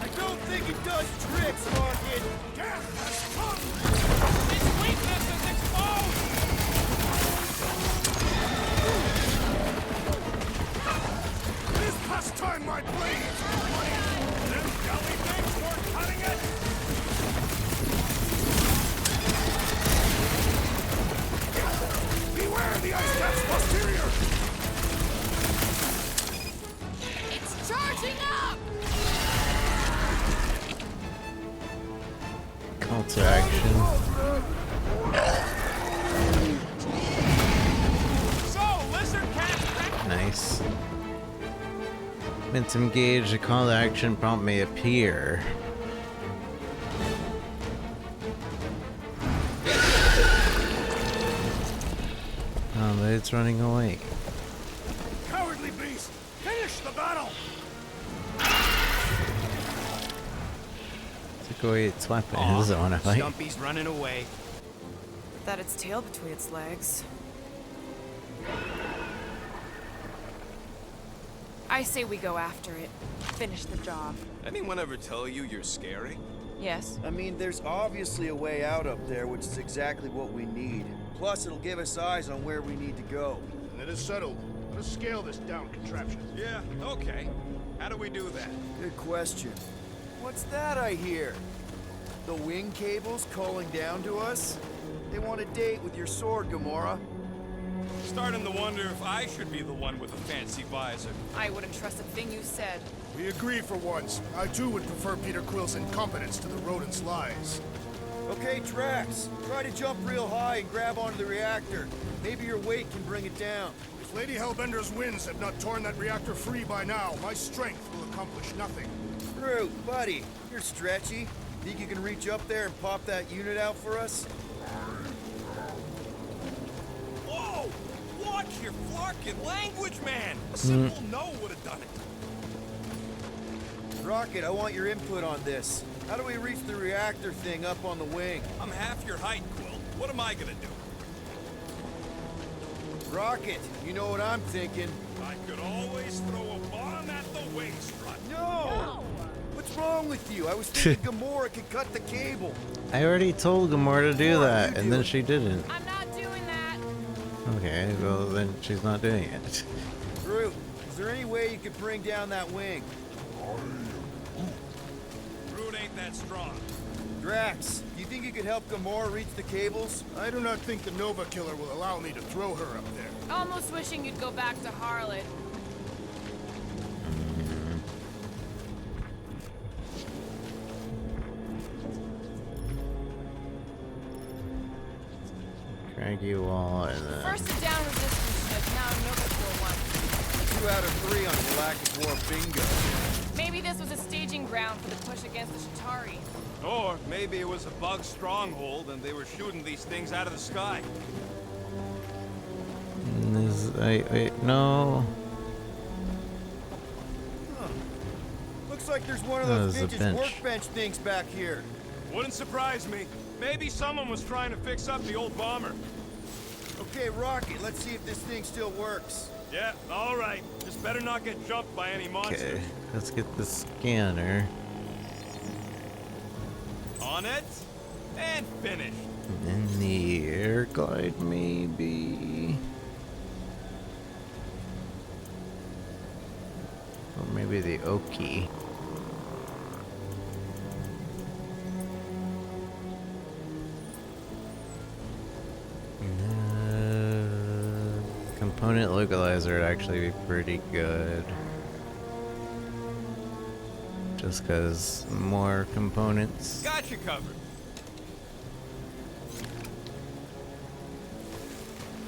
I don't think it does tricks, Rocket! Its weakness is exposed! This past time my blades! Them jelly things weren't cutting it! Beware the ice cap's posterior! It's charging up! Call to action. So, lizard cat. Nice. Once engaged, a call to action prompt may appear. Oh, but it's running away. Cowardly beast! Finish the battle! Took away its weapon. It doesn't want to fight. Stumpy's running away. That its tail between its legs. I say we go after it. Finish the job. Anyone ever tell you you're scary? Yes. I mean, there's obviously a way out up there, which is exactly what we need. Plus, it'll give us eyes on where we need to go. And it is settled. Let us scale this down contraption. Yeah, okay. How do we do that? Good question. What's that I hear? The wing cables calling down to us? They want a date with your sword, Gamora. Starting to wonder if I should be the one with a fancy visor. I wouldn't trust a thing you said. We agree for once. I too would prefer Peter Quill's incompetence to the rodent's lies. Okay, Drax, try to jump real high and grab onto the reactor. Maybe your weight can bring it down. If Lady Hellbender's winds have not torn that reactor free by now, my strength will accomplish nothing. Groot, buddy, you're stretchy. Think you can reach up there and pop that unit out for us? Whoa! Watch your flarkin' language, man! A simple no would have done it. Rocket, I want your input on this. How do we reach the reactor thing up on the wing? I'm half your height, Quill. What am I gonna do? Rocket, you know what I'm thinking. I could always throw a bomb at the wing strut. No! What's wrong with you? I was thinking Gamora could cut the cable. I already told Gamora to do that, you and do then it. she didn't. I'm not doing that. Okay, well then she's not doing it. Groot, is there any way you could bring down that wing? Groot ain't that strong. Drax, do you think you could help Gamora reach the cables? I do not think the Nova Killer will allow me to throw her up there. Almost wishing you'd go back to Harlot. Craggy wall and then... First a down resistance ship, now a Nova Corps one. 2 out of 3 on Galactic War bingo. Maybe this was a staging ground for the push against the Chitauri. Or maybe it was a bug stronghold and they were shooting these things out of the sky. Wait, no. Huh. Looks like there's one of That those was a vintage bench. workbench things back here. Wouldn't surprise me. Maybe someone was trying to fix up the old bomber. Okay, Rocket, let's see if this thing still works. Yeah, all right. Just better not get jumped by any monsters. Okay, let's get the scanner. On it, and finish. And then the air glide, maybe. Or maybe the Oki. Component localizer would actually be pretty good. Just because more components. Got you covered.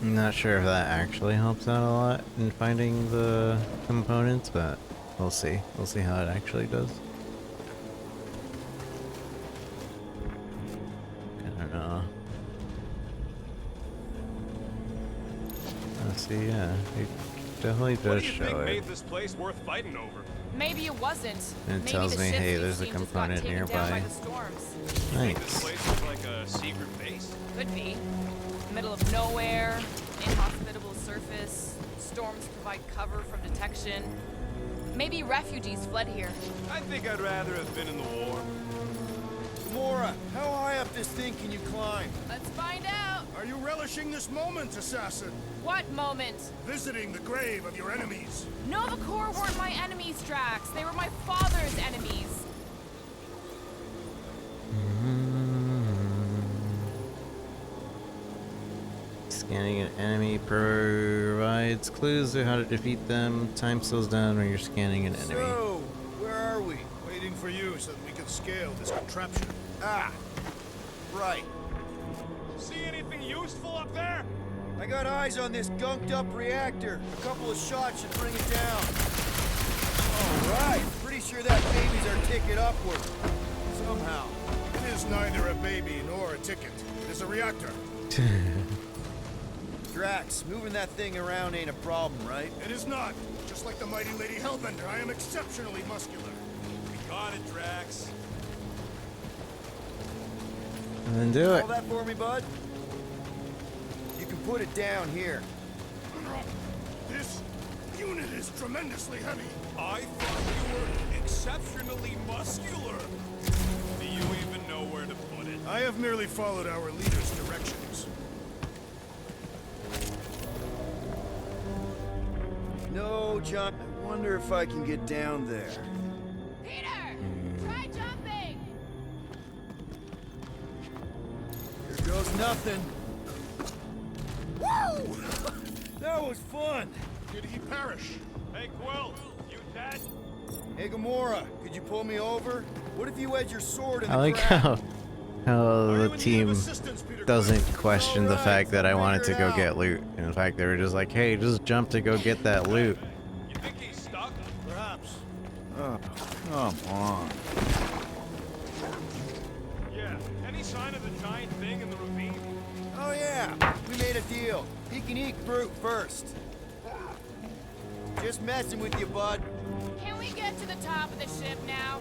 I'm not sure if that actually helps out a lot in finding the components, but we'll see. We'll see how it actually does. I don't know. Let's see, yeah. It definitely What does do you show think it. made this place worth fighting over? Maybe it wasn't. And it Maybe tells the me, ships hey, we've there's a seen just got component taken down by nearby. the storms. You think this Nice. place was like a secret base? Could be. Middle of nowhere, inhospitable surface, storms provide cover from detection. Maybe refugees fled here. I think I'd rather have been in the war. Gamora, how high up this thing can you climb? Let's find out. Are you relishing this moment, assassin? What moment? Visiting the grave of your enemies. Nova Corps weren't my enemies, Drax. They were my father's enemies. Scanning an enemy provides clues to how to defeat them. Time slows down when you're scanning an enemy. So, where are we? Waiting for you so that we can scale this contraption. Ah, right. See anything useful up there? I got eyes on this gunked up reactor. A couple of shots should bring it down. All right, pretty sure that baby's our ticket upward. Somehow. It is neither a baby nor a ticket. It is a reactor. Drax, moving that thing around ain't a problem, right? It is not. Just like the mighty Lady Hellbender, I am exceptionally muscular. We got it, Drax. And then do it. All that for me, bud? You can put it down here. This unit is tremendously heavy. I thought you were exceptionally muscular. Do you even know where to put it? I have merely followed our leader's directions. No, John. I wonder if I can get down there. Peter! Try jumping! Here goes nothing. Woo! That was fun. Did he perish? Hey, Quill, you dead? Hey, Gamora, could you pull me over? What if you had your sword in I the like crack? how the team doesn't question the fact that I wanted to go get loot. In fact, they were just like, hey, just jump to go get that loot. You think he's stuck? Perhaps. Oh, come on. Yeah. Any sign of the giant thing in the ravine? Oh yeah, we made a deal. He can eat fruit first. Just messing with you, bud. Can we get to the top of the ship now?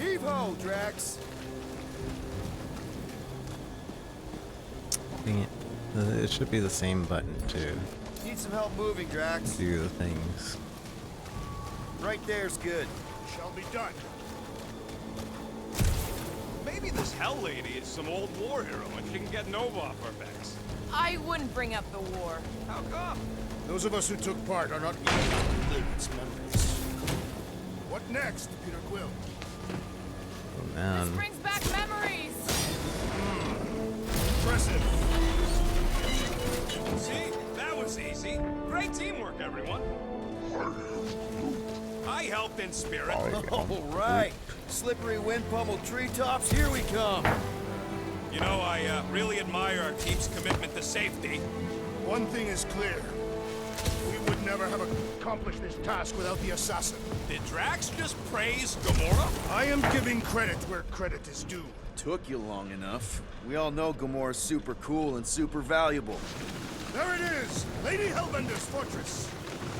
Heave-ho, Drax. Dang it. It should be the same button to Need some help moving, Drax. do the things. Right there's good. Shall be done. Maybe this Hell Lady is some old war hero and she can get Nova off our backs. I wouldn't bring up the war. How come? Those of us who took part are not eager to live its memories. What next, Peter Quill? Oh, man. Brings back memories. Impressive. See? That was easy. Great teamwork, everyone. I helped in spirit. All right. Slippery wind pummeled treetops, here we come. You know, I really admire our team's commitment to safety. One thing is clear. We would never have accomplished this task without the assassin. Did Drax just praise Gamora? I am giving credit where credit is due. Took you long enough. We all know Gamora's super cool and super valuable. There it is! Lady Hellbender's fortress!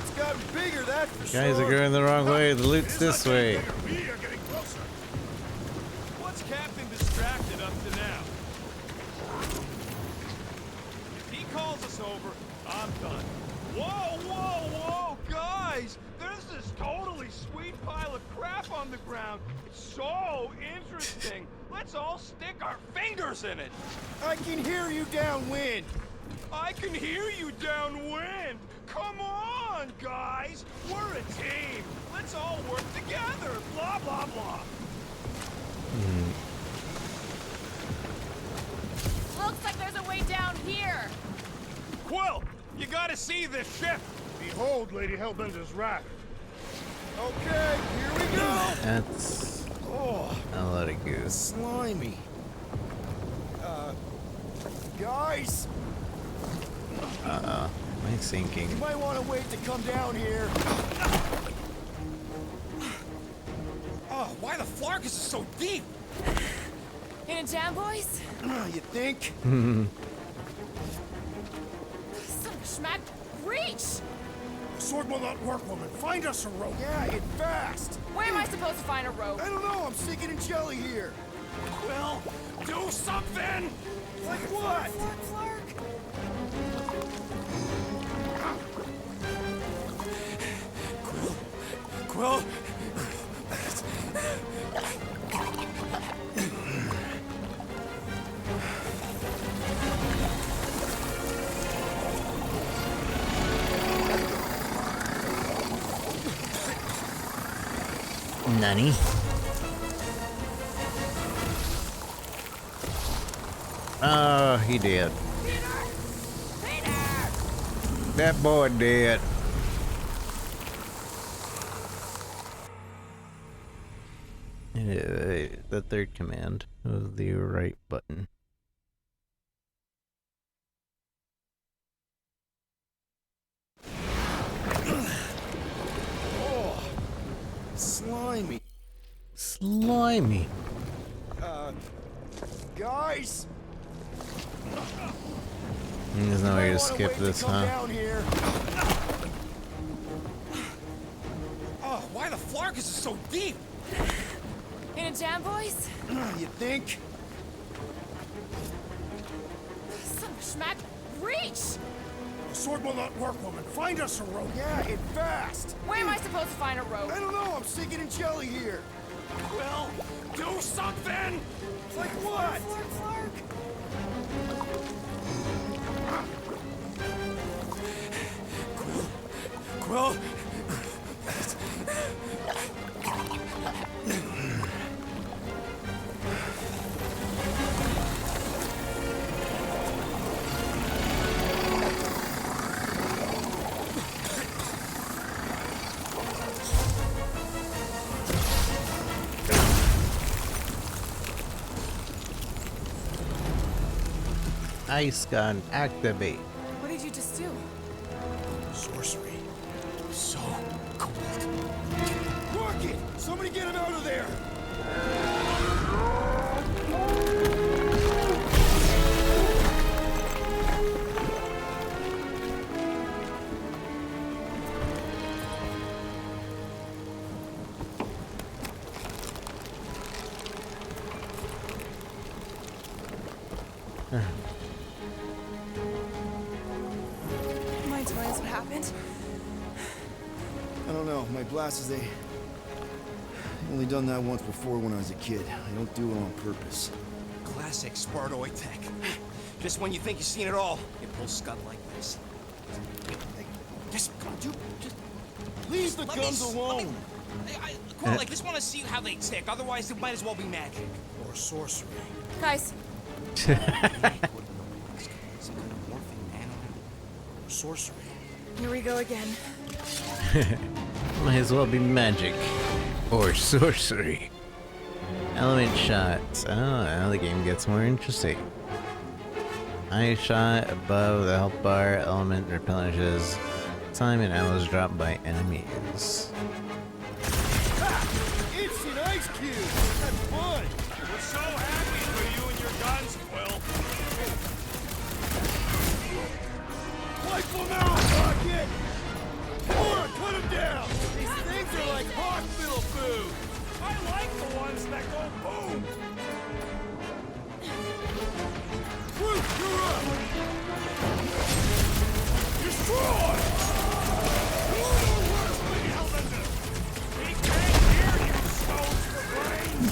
It's gotten bigger, that's for sure. Guys are going the wrong way. The loot's It's this not way. getting bigger, we are getting closer. What's Captain distracted up to now? If he calls us over, I'm done. Whoa, whoa, whoa, guys! There's this totally sweet pile of crap on the ground. It's so interesting. Let's all stick our fingers in it. I can hear you downwind. I can hear you downwind. Come on, guys. We're a team. Let's all work together. Blah, blah, blah. Looks like there's a way down here. Quill, you gotta see this ship. Behold Lady Hellbender's wrath. Okay, here we go. That's a lot of goose. Slimy. Guys, Am I sinking? you might want to wait to come down here. Oh, why the Flarkus is so deep? In a jam, boys? You think? Son of a schmack, reach! Sword will not work, woman. Find us a rope. Yeah, it fast. Where am I supposed to find a rope? I don't know. I'm sinking in jelly here. Quill, do something! Like what? Quill? Nani? Oh, he did. That boy did. The third command was the right button. Oh, slimy. Slimy. Guys. There's no way to skip this, huh? Down here. Oh, why the Flarkus is so deep? In a jam, boys? You think? Son of a schmack, reach! Sword will not work, woman. Find us a rope. Yeah, it fast. Where am I supposed to find a rope? I don't know. I'm sinking in jelly here. Quill, do something! Like what? Quill? Ice gun activate. What did you just do? Sorcery. So cold. Rocket! Somebody get him out of there! Mind telling us what happened? I don't know. My blasters, they only done that once before when I was a kid. I don't do it on purpose. Classic Spartoid tech. Just when you think you've seen it all, it pulls scud like this. Just, come on, dude. Just Leave the let guns me, alone! Quill, I just want to see how they tick. Otherwise, it might as well be magic. Or sorcery. Guys, Some kind of morphing nano. Or sorcery. here we go again. Might as well be magic. Or sorcery. Element shots. Oh, now the game gets more interesting. Eye shot above the health bar. Element replenishes time and ammo is dropped by enemies. Ha! Instant ice cube! That's fun! We're so happy for you and your guns, Quill. Wipe them out, Rocket! More, cut them down! These things are like hospital food! I like the ones that go boom. Groot, you're up! Destroy! More worse than hell than this. We can't hear you, stones for brains.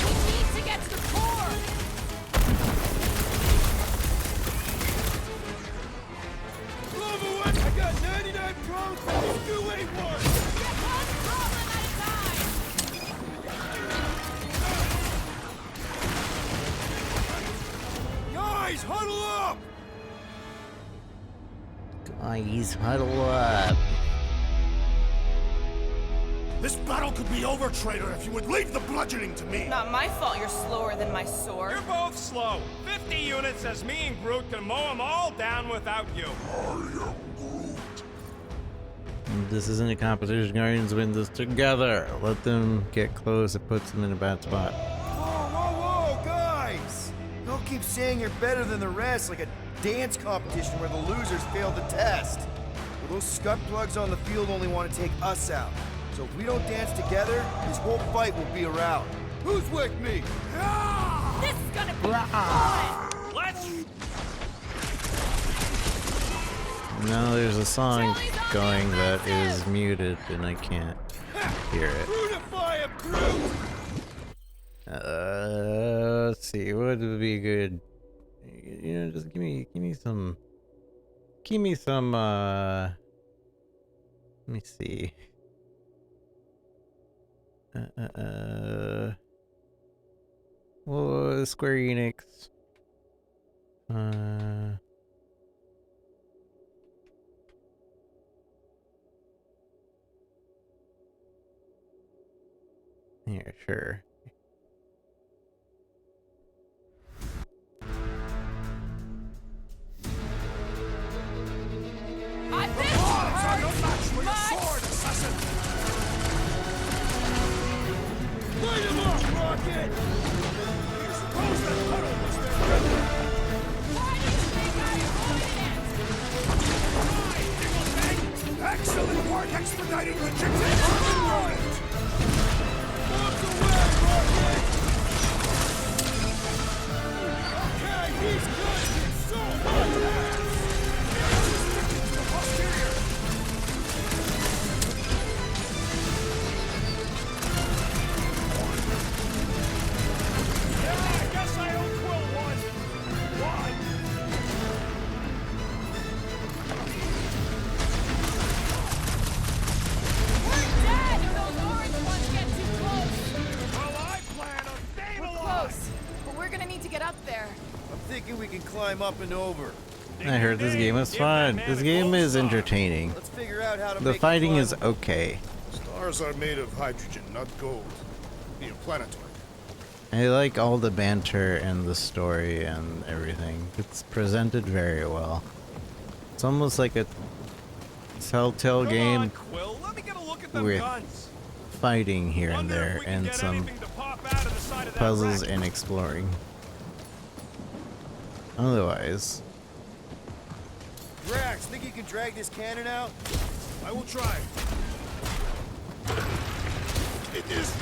We need to get to the core! Lava one! I got 99 pros, but you ain't one! Get one problem at a time! Guys, huddle up! Guys, huddle up. This battle could be over, traitor, if you would leave the bludgeoning to me. Not my fault you're slower than my sword. You're both slow. 50 units as me and Groot can mow them all down without you. This isn't a competition. Guardians win this together. Let them get close. It puts them in a bad spot. Whoa, whoa, whoa, guys! Don't keep saying you're better than the rest like a dance competition where the losers failed the test. Well, those scut plugs on the field only want to take us out. So if we don't dance together, this whole fight will be a rout. Who's with me? This is gonna be fun! Let's... Now there's a song going that is muted and I can't hear it. Brutify him, Groot! Let's see, what would be good? You know, just give me some, let me see. Well, Square Enix. Yeah, sure. Light him up, Rocket! Suppose that tunnel was there. Why do you think I avoided it? Excellent work expediting the Gypsy Urban Rodent! Bombs away, Rocket! Okay, he's good! So much ass! The posterior! Yeah, I guess I owe Quill one. Why? We're dead if those orange ones get too close. Well, I plan on staying We're alive. close, but we're gonna need to get up there. I'm thinking we can climb up and over. I heard this game was fun. This game is entertaining. Let's figure out how to The make fighting it is okay. Stars are made of hydrogen, not gold. Be a planetoid. I like all the banter and the story and everything. It's presented very well. It's almost like a Telltale Come game on, Quill. Let me get a look at them with guns. fighting here and Wonder if there we can and get some anything to pop out of the side of that puzzles wreck. and exploring. Otherwise, Drax, think you can drag this cannon out? I will try. It is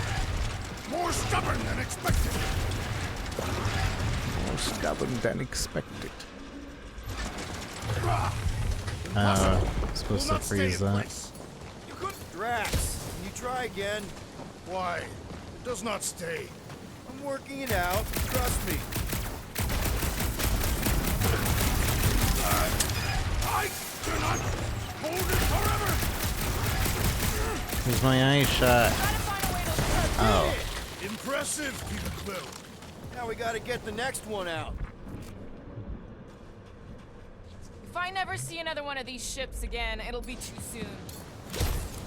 more stubborn than expected. more stubborn than expected. Supposed to freeze that. You could... Drax, can you try again? Why? It does not stay. I'm working it out. Trust me. I cannot hold it forever. Here's my eye shot. Oh. Impressive, Peter Quill. Now we gotta get the next one out. If I never see another one of these ships again, it'll be too soon.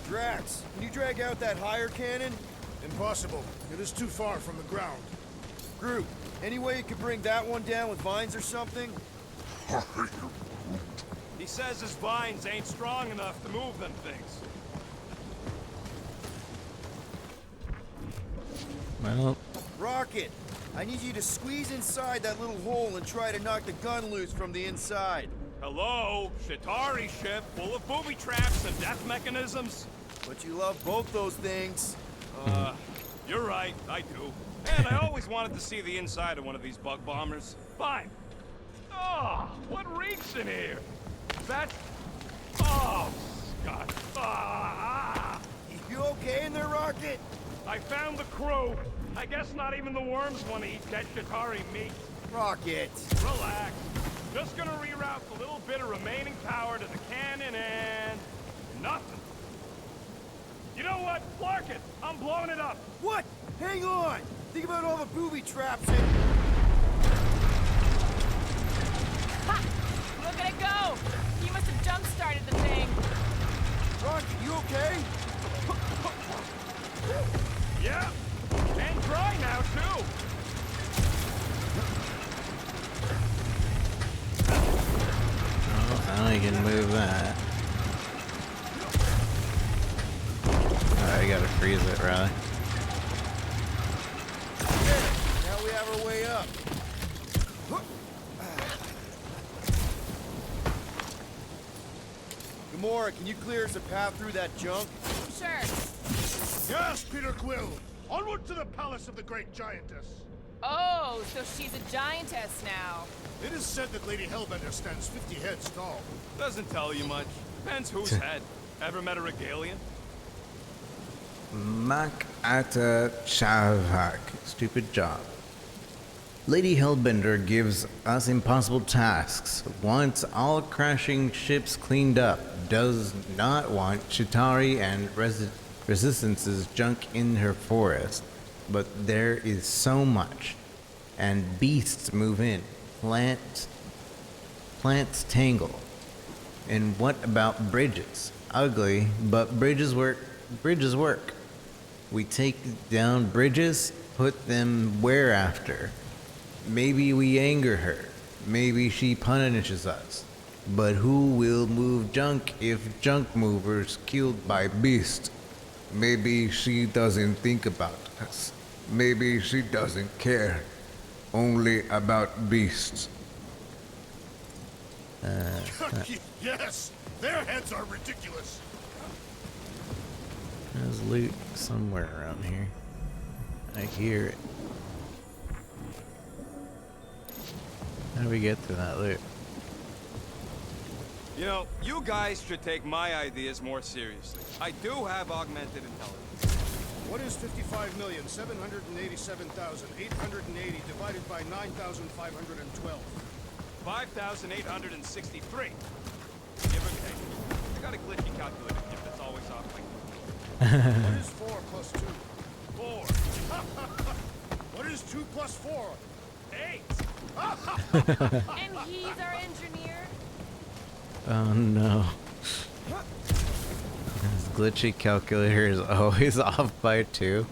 Drax, can you drag out that higher cannon? Impossible. It is too far from the ground. Groot, any way you could bring that one down with vines or something? He says his vines ain't strong enough to move them things. Well, Rocket, I need you to squeeze inside that little hole and try to knock the gun loose from the inside. Hello? Shatari ship full of booby traps and death mechanisms? But you love both those things. You're right, I do. And I always wanted to see the inside of one of these bug bombers. Fine. Oh, what reeks in here? That's... Oh, Scott. Ah! You okay in there, Rocket? I found the crew. I guess not even the worms want to eat dead Shatari meat. Rocket. Relax. Just gonna reroute the little bit of remaining power to the cannon and... nothing. You know what? Flark it. I'm blowing it up. What? Hang on. Think about all the booby traps and... Ha! Look at it go! He must have jump-started the thing. Rocket, you okay? Yeah, and dry now, too. Oh, now I can move that. Oh, I gotta freeze it, rather. Now we have our way up. Gamora, can you clear us a path through that junk? Sure. Yes, Peter Quill! Onward to the palace of the great giantess! Oh, so she's a giantess now. It is said that Lady Hellbender stands 50 heads tall. Doesn't tell you much. Depends whose head. Ever met a Regalian? Mak Ata Chavak. Stupid job. Lady Hellbender gives us impossible tasks, wants all crashing ships cleaned up, does not want Chitauri and Resistance's junk in her forest, but there is so much. And beasts move in, plants tangle. And what about bridges? Ugly, but bridges work. Bridges work. We take down bridges, put them where after. Maybe we anger her. Maybe she punishes us. But who will move junk if junk movers killed by beasts? Maybe she doesn't think about us. Maybe she doesn't care. Only about beasts. Yes! Their heads are ridiculous! There's loot somewhere around here. I hear it. How do we get to that loot? You know, you guys should take my ideas more seriously. I do have augmented intelligence. What is 55,787,880 divided by 9,512? 5,863. Give or take. I got a glitchy calculator chip that's always off like What is 4 plus 2? 4. What is 2 plus 4? 8. And he's our engineer? Oh no. This glitchy calculator is always off by 2.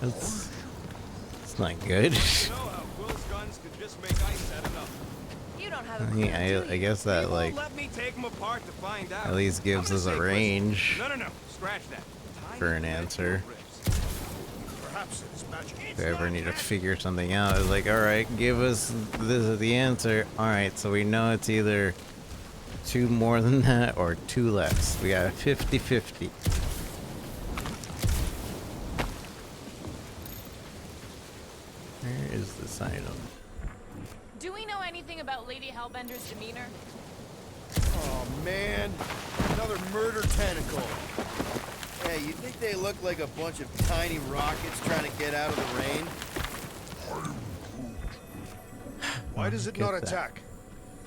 That's not good. You know how Quill's guns could just make ice at enough. You don't have a Yeah, I guess that He like won't let me take them apart to find out. at least gives us a range No, scratch that. for an answer. Perhaps it is magic. If we ever need to figure something out, it's like, alright, give us this is the answer. Alright, so we know it's either 2 more than that or 2 less. We got a 50-50. Where is this item? Do we know anything about Lady Hellbender's demeanor? Oh man, another murder tentacle. Hey, you think they look like a bunch of tiny rockets trying to get out of the rain? Why does it Get not that. attack?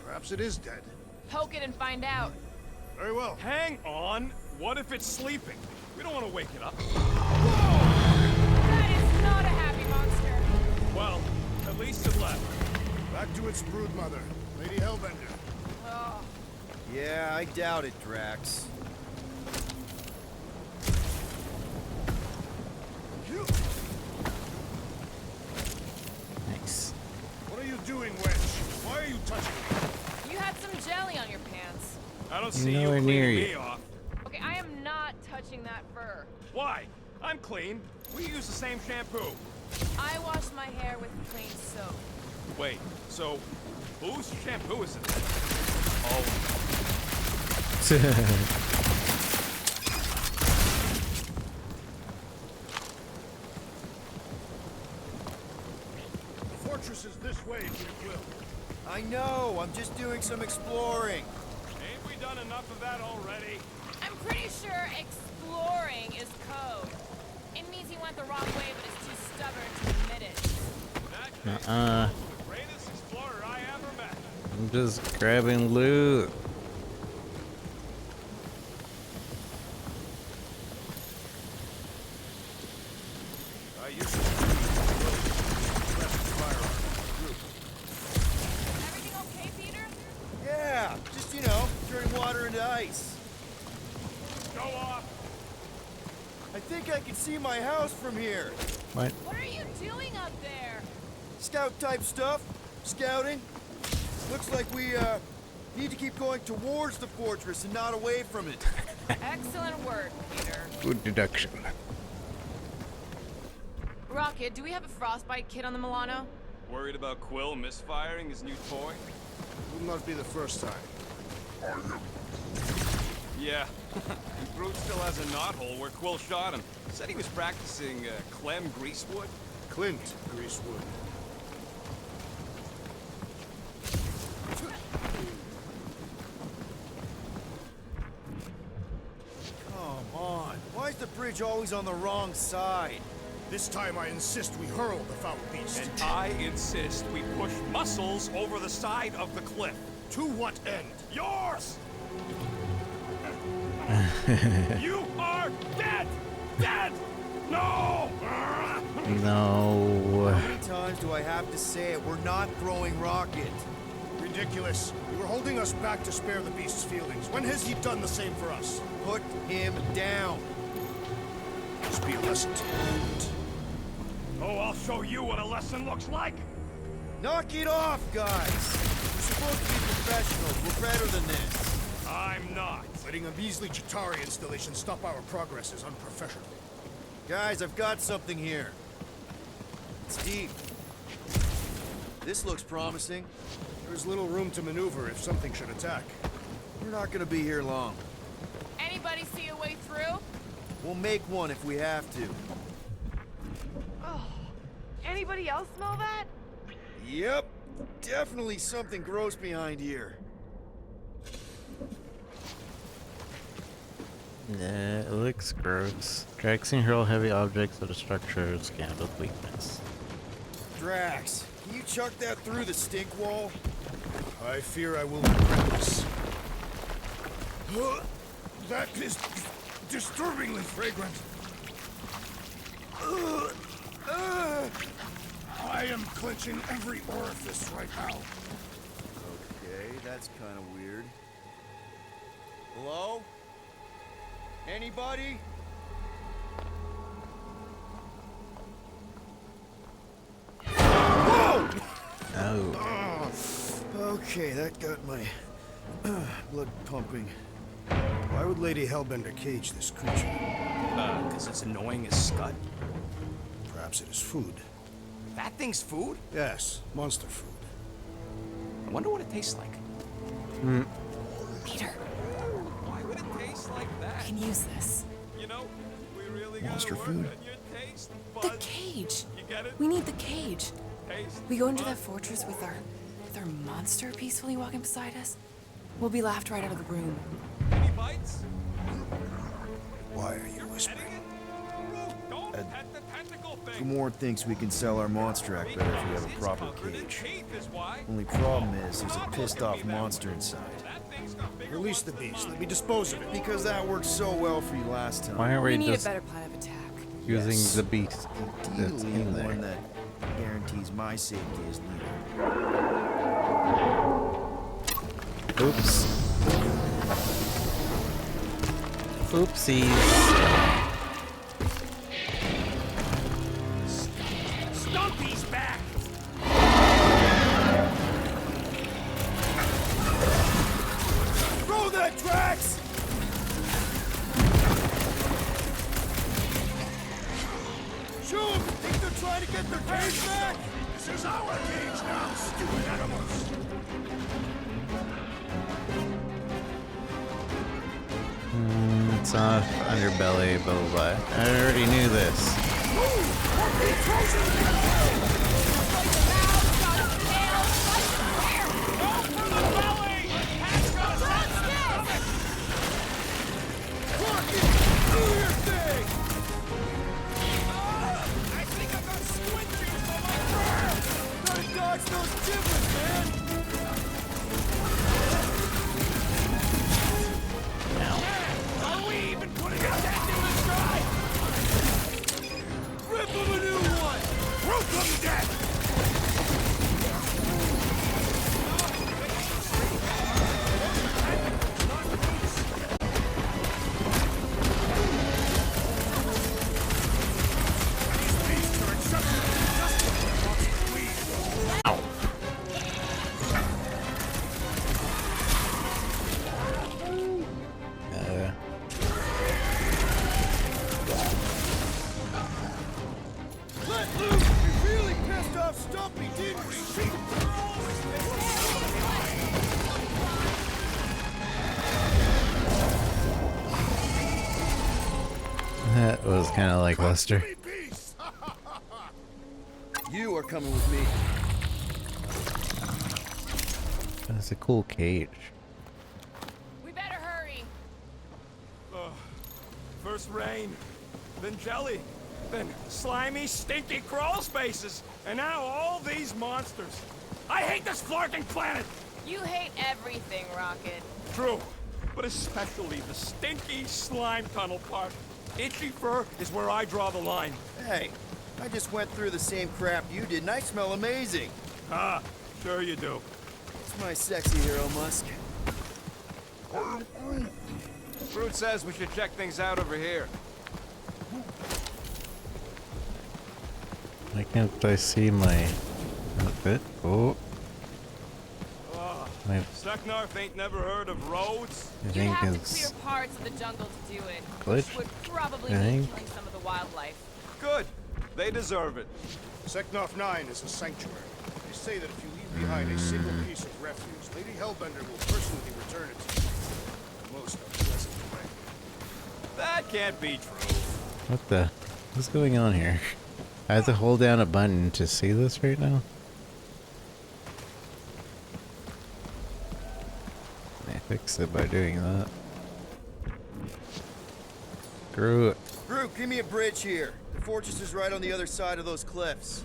Perhaps it is dead. Poke it and find out. Very well. Hang on. What if it's sleeping? We don't want to wake it up. That is not a happy monster. Well, at least it left. Back to its brood mother, Lady Hellbender. Oh, Yeah, I doubt it, Drax. Nice. What are you doing, Wedge? Why are you touching me? you had some jelly on your pants. I don't see you Nowhere near cleaning you. me off. Okay, I am not touching that fur. Why? I'm clean. We use the same shampoo. I wash my hair with clean soap. Wait, so whose shampoo is it? Oh, The fortress is this way, Peter Quill. I know, I'm just doing some exploring. ain't we done enough of that already? I'm pretty sure exploring is code. It means he went the wrong way, but is too stubborn to admit it. Uh-uh. The greatest explorer I ever met. I'm just grabbing loot. I used to be the best firearm in the group. ice. Go off. I think I can see my house from here. What? What are you doing up there? Scout type stuff. Scouting. Looks like we, need to keep going towards the fortress and not away from it. Excellent work, Peter. Good deduction. Rocket, do we have a frostbite kit on the Milano? Worried about Quill misfiring his new toy? Will not be the first time. Yeah. And Brute still has a knothole where Quill shot him. Said he was practicing Clem Greasewood. Clint Greasewood. Come on. Why is the bridge always on the wrong side? This time I insist we hurl the foul beast. And I insist we push Muscles over the side of the cliff. To what end? Yours! You are dead! Dead! No! No. How many times do I have to say it? We're not throwing Rocket. Ridiculous. You were holding us back to spare the beast's feelings. When has he done the same for us? Put him down. This be a lesson to you. Oh, I'll show you what a lesson looks like! Knock it off, guys! We're supposed to be professionals. We're better than this. I'm not. Letting a measly Chitauri installation stop our progress is unprofessional. Guys, I've got something here. It's deep. This looks promising. There's little room to maneuver if something should attack. We're not gonna be here long. Anybody see a way through? We'll make one if we have to. Oh, anybody else smell that? Yep. Definitely something gross behind here. Yeah, it looks gross. Drax can hurl heavy objects at a structure scanned with weakness. Drax, can you chuck that through the stink wall? I fear I will regret this. That is disturbingly fragrant. I am clenching every orifice right now. Okay, that's kind of weird. Hello? Anybody? Whoa! Oh. Okay, that got my blood pumping. Why would Lady Hellbender cage this creature? Because it's annoying as scud. Perhaps it is food. That thing's food? Yes, monster food. I wonder what it tastes like. Peter, Why would it taste like that? we can use this. You know, we really Monster gotta work food? on your taste The buds. cage. You get it? We need the cage. Taste We go into that buds. fortress with our monster peacefully walking beside us. We'll be laughed right out of the room. Any bites? Why are you whispering? Don't pet the tentacle thing. Gamorrean thinks we can sell our monstrack better if we have a proper cage. Teeth is why. Only problem is there's a pissed off monster inside. That thing's got bigger Release the beast. Let me dispose of it. Because that worked so well for you last time. Why aren't We we need a just better plan of attack. using Yes. the beast that's Ideally, in one there? that guarantees my safety as leader. Oops. Oopsies. Stumpy's back! Throw that, Drax! Shoot 'em! Think they're trying to get their cage back? This is our cage now, stupid animals. It's off underbelly, blah blah blah. I already knew this. Dodge those giblets, man! Are we even putting out that new stride? Rip him a new one! Rope them down! That was kind of like Lester. You are coming with me. That's a cool cage. We better hurry. First rain, then jelly, then slimy, stinky crawl spaces, and now all these monsters. I hate this flarking planet! You hate everything, Rocket. True, but especially the stinky slime tunnel part. Itchy fur is where I draw the line. Hey, I just went through the same crap you did, and I smell amazing. Ah, sure you do. It's my sexy hero, Musk. Fruit says we should check things out over here. Why can't I see my outfit? Oh. My, Seknarf ain't never heard of roads? I You'd think have to it's clear parts of the jungle to do it. glitch. Which would probably I mean think. killing some of the wildlife. Good. They deserve it. Seknarf 9 is a sanctuary. They say that if you leave behind a single piece of refuse, Lady Hellbender will personally return it to you. In the most unpleasant way. That can't be true. what the? What's going on here? I have to hold down a button to see this right now? I fix it by doing that. Screw it. Groot, give me a bridge here. The fortress is right on the other side of those cliffs.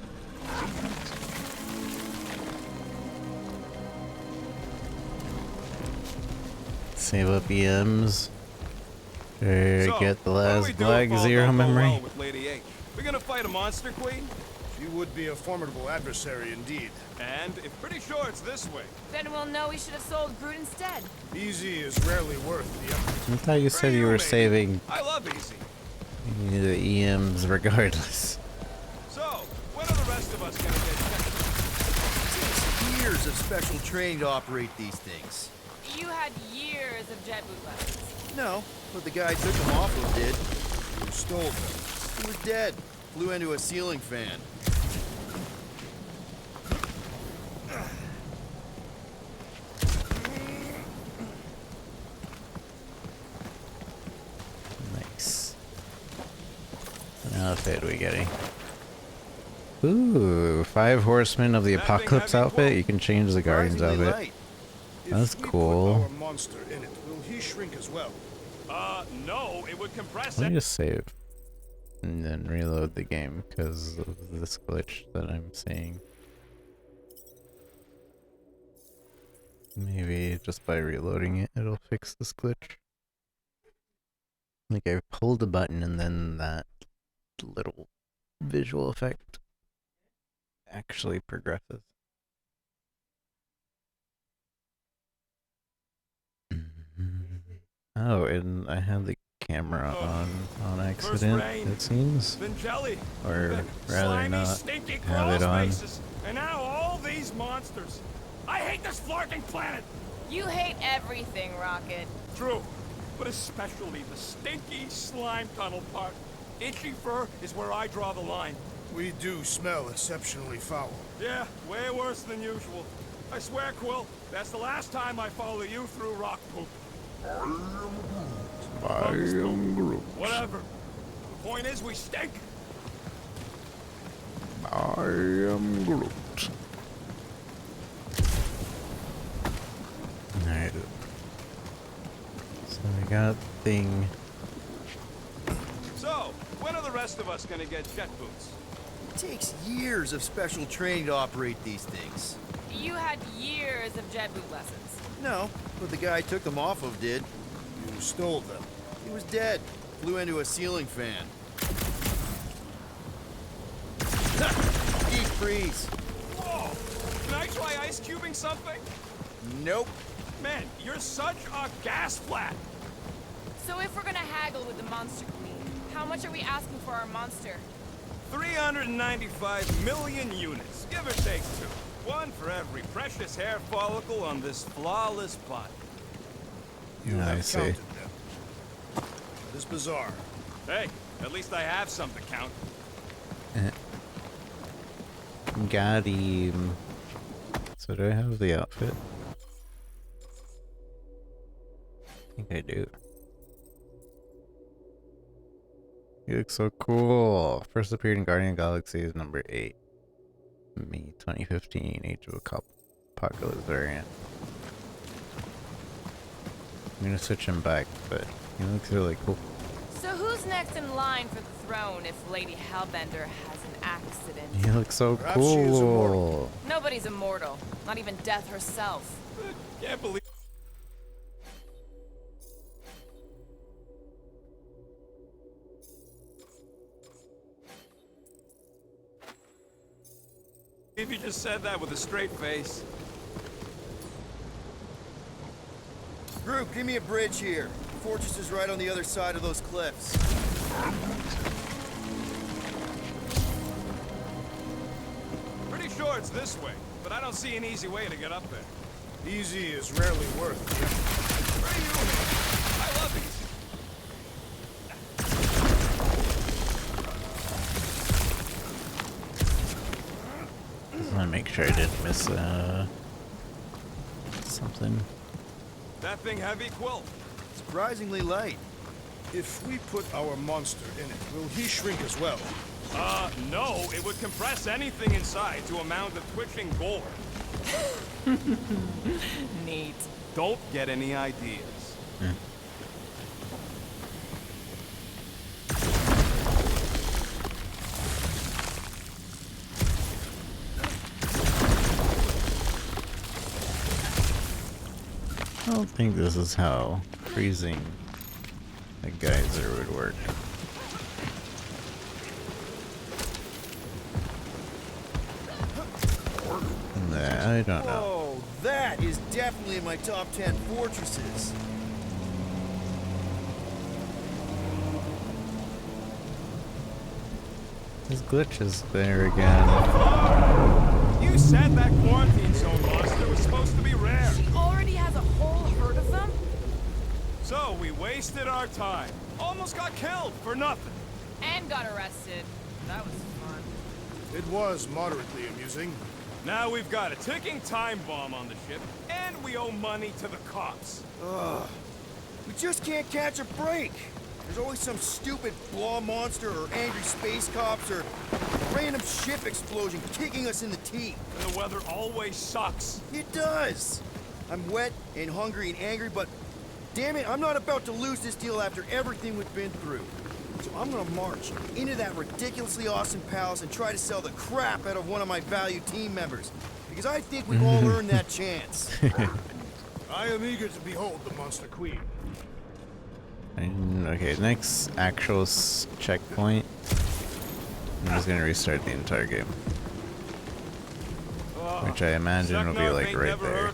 Save up EMs. Sure, So, get the what do we last do Black if all Zero don't go memory. well with Lady H? We gonna fight a monster queen? She would be a formidable adversary indeed. And if pretty sure it's this way. Then we'll know we should have sold Groot instead. Easy is rarely worth the effort. I thought you said you were maybe. saving I love easy. the EMs regardless. So, when are the rest of us gonna get It takes years of special training to operate these things. You had years of jet boot lessons. No, but the guy took them off of did. You stole them. He was dead. Flew into a ceiling fan. Nice. What outfit are we getting? Ooh, 5 Horsemen of the Apocalypse outfit. You can change the Guardians Surprisingly outfit. light. That's If we cool. put our monster in it, will he shrink as well? No, it would compress Let it. me just save and then reload the game because of this glitch that I'm seeing. Maybe just by reloading it, it'll fix this glitch. Like I pulled a button and then that little visual effect actually progresses. Oh, and I had the camera on accident, rain, it seems. Then jelly. Or then rather slimy, not stinky have crawl it on. spaces, and now all these monsters. I hate this flarking planet. You hate everything, Rocket. True, but especially the stinky slime tunnel part. Itchy fur is where I draw the line. We do smell exceptionally foul. Yeah, way worse than usual. I swear, Quill, that's the last time I follow you through rock poop. I am Groot. Whatever. The point is, we stink. I am Groot. Alright. So I got thing. So, when are the rest of us gonna get jet boots? It takes years of special training to operate these things. You had years of jet boot lessons. No, but the guy took them off of did. You stole them. He was dead. Flew into a ceiling fan. Deep freeze. Whoa! Can I try ice cubing something? Nope. Man, you're such a gas flat. So if we're gonna haggle with the Monster Queen, how much are we asking for our monster? 395 million units, give or take 2. One for every precious hair follicle on this flawless body. You I have see. counted them. That is bizarre. Hey, at least I have some to count. Got him. So do I have the outfit? I think I do. He looks so cool. First appeared in Guardian of the Galaxy number 8. May 2015, Age of Apocalypse variant. I'm gonna switch him back, but he looks really cool. So who's next in line for the throne if Lady Hellbender has an accident? He looks so Perhaps she is cool. Nobody's immortal, not even death herself. Can't believe. If you just said that with a straight face. Group, give me a bridge here. The fortress is right on the other side of those cliffs. Pretty sure it's this way, but I don't see an easy way to get up there. Easy is rarely worth it. Where are you? I love easy. Just want to make sure I didn't miss something. That thing heavy, Quill? Surprisingly light. If we put our monster in it, will he shrink as well? No. It would compress anything inside to a mound of twitching gore. Neat. Don't get any ideas. I don't think this is how freezing a geyser would work. Nah, I don't know. Oh, that is definitely in my top 10 fortresses. This glitch is there again. You said that quarantine zone monster was supposed to be rare. She already has a whole herd of them? So we wasted our time. Almost got killed for nothing. And got arrested. That was fun. It was moderately amusing. Now we've got a ticking time bomb on the ship, and we owe money to the cops. Ugh. We just can't catch a break. There's always some stupid blah monster or angry space cops or random ship explosion kicking us in the teeth. And the weather always sucks. It does. I'm wet and hungry and angry, but damn it, I'm not about to lose this deal after everything we've been through. So I'm gonna march into that ridiculously awesome palace and try to sell the crap out of one of my valued team members. Because I think we've all earned that chance. I am eager to behold the Monster Queen. Okay, next actual checkpoint. I'm just gonna restart the entire game. Which I imagine will be like right there.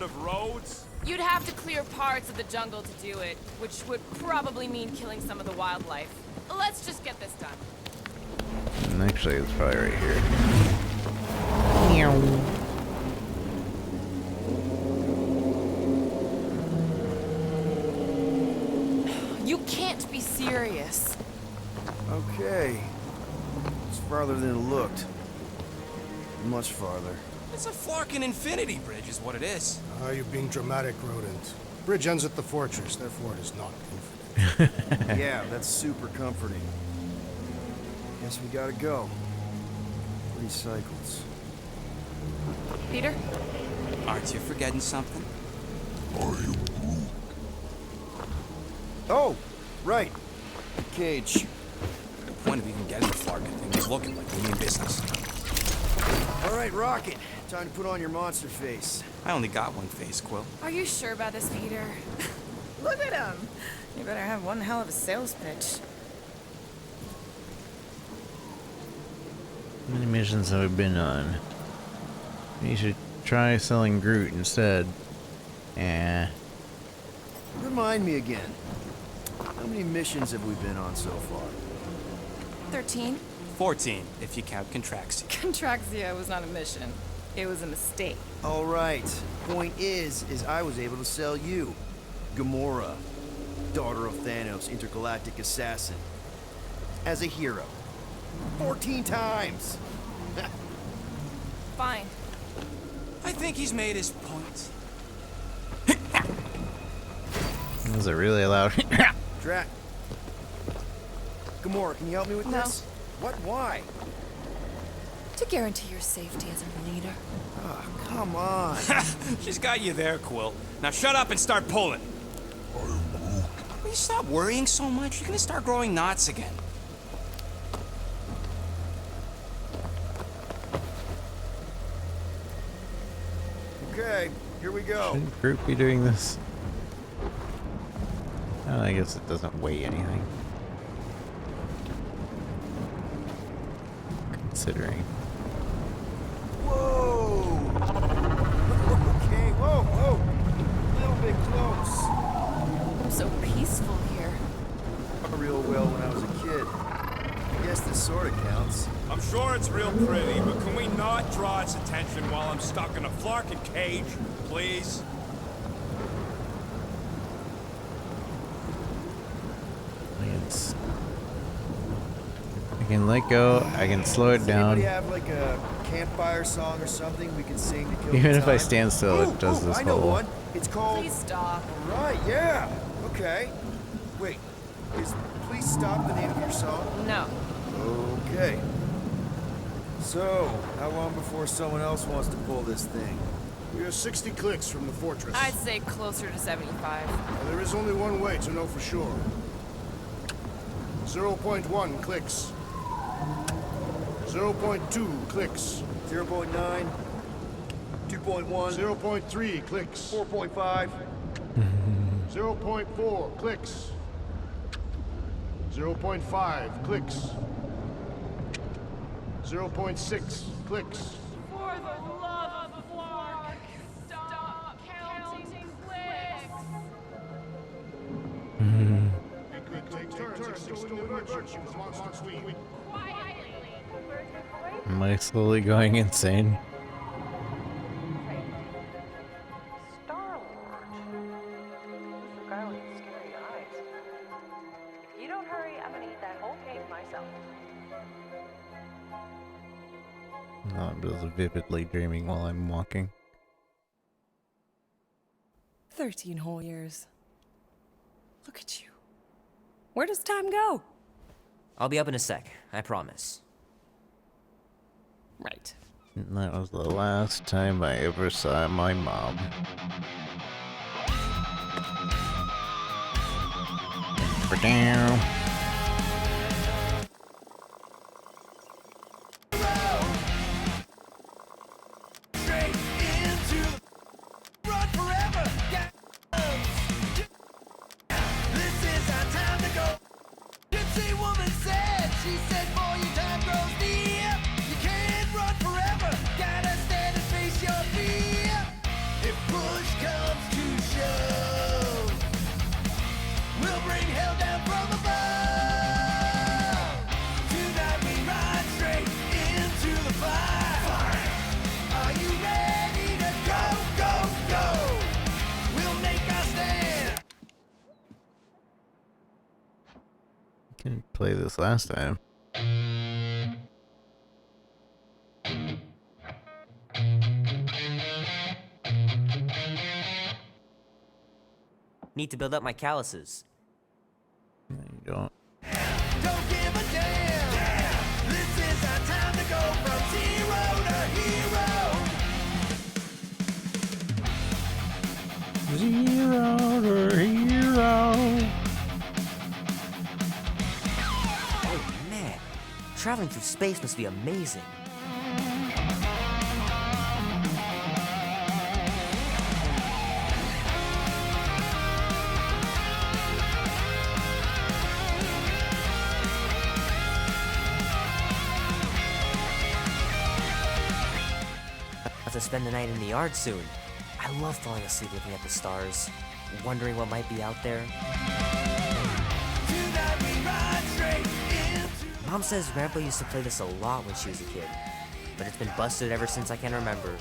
You'd have to clear parts of the jungle to do it, which would probably mean killing some of the wildlife. Let's just get this done. And actually, it's probably right here. You can't be serious. Okay. It's farther than it looked. Much farther. It's a Flarkin Infinity Bridge is what it is. You're being dramatic, Rodent. Bridge ends at the fortress, therefore it is not infinite. Yeah, that's super comforting. Guess we gotta go. 3 cycles. Peter? Aren't you forgetting something? Oh, right. Cage. The point of even getting the Flarkin thing was looking like we mean business. All right, Rocket. Time to put on your monster face. I only got one face, Quill. Are you sure about this, Peter? Look at him. You better have one hell of a sales pitch. How many missions have we been on? You should try selling Groot instead. Remind me again. How many missions have we been on so far? 13? 14, if you count Contraxia. Contraxia was not a mission. It was a mistake. All right. Point is I was able to sell you. Gamora, daughter of Thanos, intergalactic assassin. As a hero. 14 times! Fine. I think he's made his point. Was it really loud? Drac. Gamora, can you help me with No. this? What? Why? To guarantee your safety as a leader. Ah, come on. She's got you there, Quill. Now shut up and start pulling. Will you stop worrying so much? You're gonna start growing knots again. Okay, here we go. Shouldn't Groot be doing this? Oh, I guess it doesn't weigh anything. Considering. Whoa! Okay, whoa, whoa! A little bit close. I'm so peaceful here. Real well when I was a kid. I guess this sort of counts. I'm sure it's real pretty, but can we not draw its attention while I'm stuck in a Flarkin cage, please? I can let go, I can slow it Does down. anybody have like a campfire song or something we can sing to kill Even the if I time? stand still, it does this I know whole... one. It's called... Please stop. Right, yeah. Okay. Wait, is Please Stop the name of your song? No. Okay. So, how long before someone else wants to pull this thing? We are 60 clicks from the fortress. I'd say closer to 75. And there is only one way to know for sure. 0.1 clicks. 0.2 clicks. 0.9. 2.1. 0.3 clicks. 4.5. 0.4 clicks. 0.5 clicks. 0.6 clicks. For the love of Flark, stop counting clicks. Take turns extolling the virtues of the monster queen. Am I slowly going insane? Star-Lord. The guy with the scary eyes. If you don't hurry, I'm gonna eat that whole cake myself. No, I'm just vividly dreaming while I'm walking. 13 whole years. Look at you. Where does time go? I'll be up in a sec, I promise. Right. And that was the last time I ever saw my mom. Down. Run forever, this is our time to go. Gypsy woman said, she said, boy, your time grows near. You can't run forever, gotta stand and face your fear. If push comes to shove, we'll bring hell down from above. Tonight we ride straight into the fire. Are you ready to go, go, go? We'll make our stand. Didn't play this last time. Need to build up my calluses. No, you don't. Don't give a damn. This is our time to go from zero to hero. Zero to hero. Oh man, traveling through space must be amazing. To spend the night in the yard soon. I love falling asleep looking at the stars, wondering what might be out there. Mom says Grandpa used to play this a lot when she was a kid, but it's been busted ever since I can remember.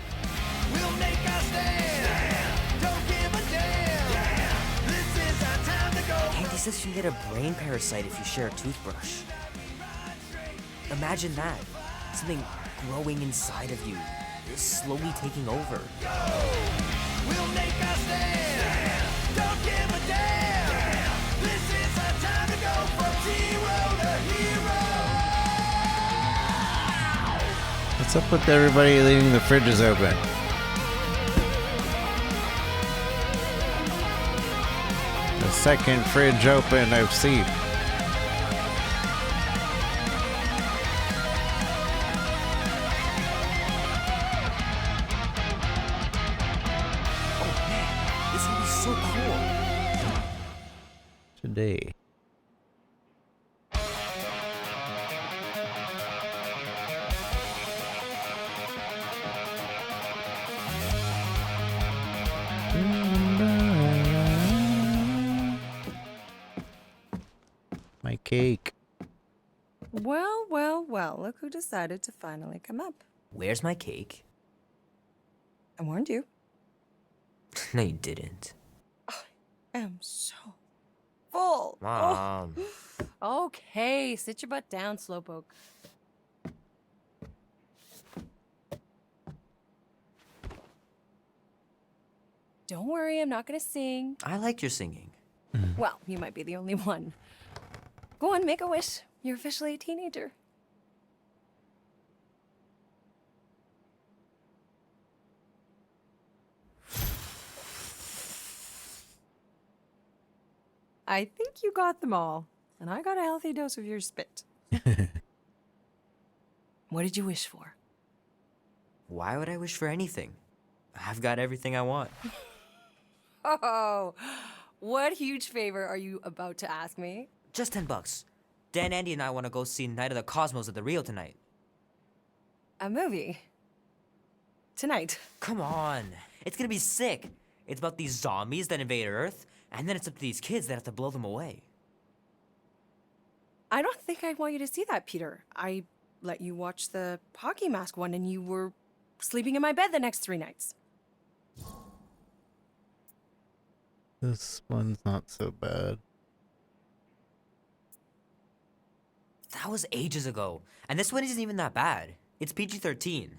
We'll make our stand. Don't give a damn. This is our time to go. Auntie says you can get a brain parasite if you share a toothbrush. Imagine that. Something growing inside of you, slowly taking over. We'll make our stand. Don't give a damn. This is our time to go from zero to hero. What's up with everybody leaving the fridges open? The second fridge open I've seen. Oh man, this will be so cool. Today. My cake. Well, well, well, look who decided to finally come up. Where's my cake? I warned you. No, you didn't. I am so full. Mom. Oh. Okay, sit your butt down, Slowpoke. Don't worry, I'm not gonna sing. I liked your singing. Well, you might be the only one. Go on, make a wish. You're officially a teenager. I think you got them all, and I got a healthy dose of your spit. What did you wish for? Why would I wish for anything? I've got everything I want. Oh, what huge favor are you about to ask me? Just $10. Dan, Andy, and I want to go see Night of the Cosmos at the Rio tonight. A movie? Tonight? Come on. It's gonna be sick. It's about these zombies that invade Earth, and then it's up to these kids that have to blow them away. I don't think I want you to see that, Peter. I let you watch the hockey mask one, and you were sleeping in my bed the next 3 nights. This one's not so bad. That was ages ago. And this one isn't even that bad. It's PG-13.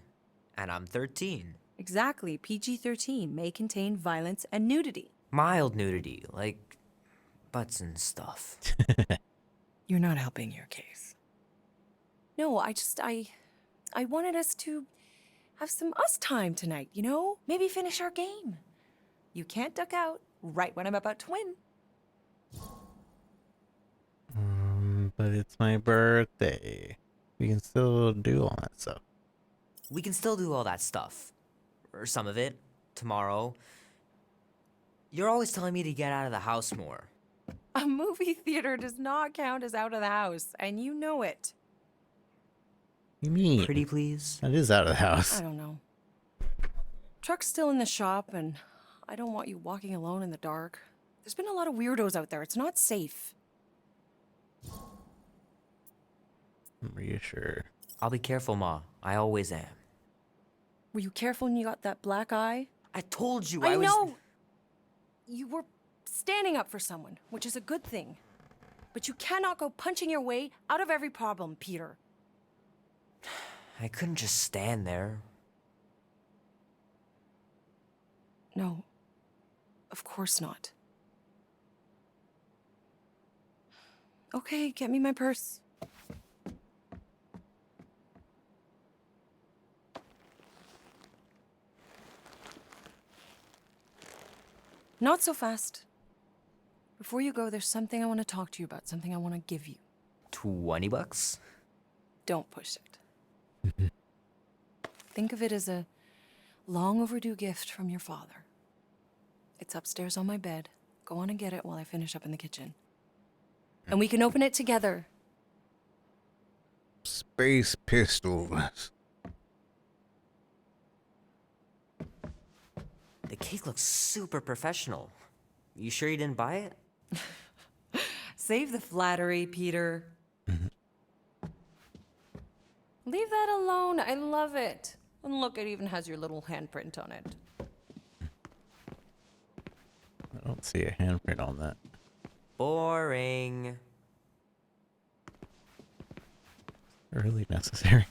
And I'm 13. Exactly. PG-13 may contain violence and nudity. Mild nudity, like butts and stuff. You're not helping your case. No, I wanted us to have some us time tonight, you know? Maybe finish our game. You can't duck out right when I'm about to win. But it's my birthday. We can still do all that stuff. We can still do all that stuff. Or some of it. Tomorrow. You're always telling me to get out of the house more. A movie theater does not count as out of the house, and you know it. You mean? Pretty please? That is out of the house. I don't know. Truck's still in the shop, and I don't want you walking alone in the dark. There's been a lot of weirdos out there. It's not safe. Are you sure? I'll be careful, Ma. I always am. Were you careful when you got that black eye? I told you I was... know! You were standing up for someone, which is a good thing. But you cannot go punching your way out of every problem, Peter. I couldn't just stand there. No. Of course not. Okay, get me my purse. Not so fast. Before you go, there's something I want to talk to you about, something I want to give you. $20? Don't push it. Think of it as a long overdue gift from your father. It's upstairs on my bed. Go on and get it while I finish up in the kitchen. And we can open it together. Space pistols. The cake looks super professional. You sure you didn't buy it? Save the flattery, Peter. Leave that alone. I love it. And look, it even has your little handprint on it. I don't see a handprint on that. Boring. Really necessary.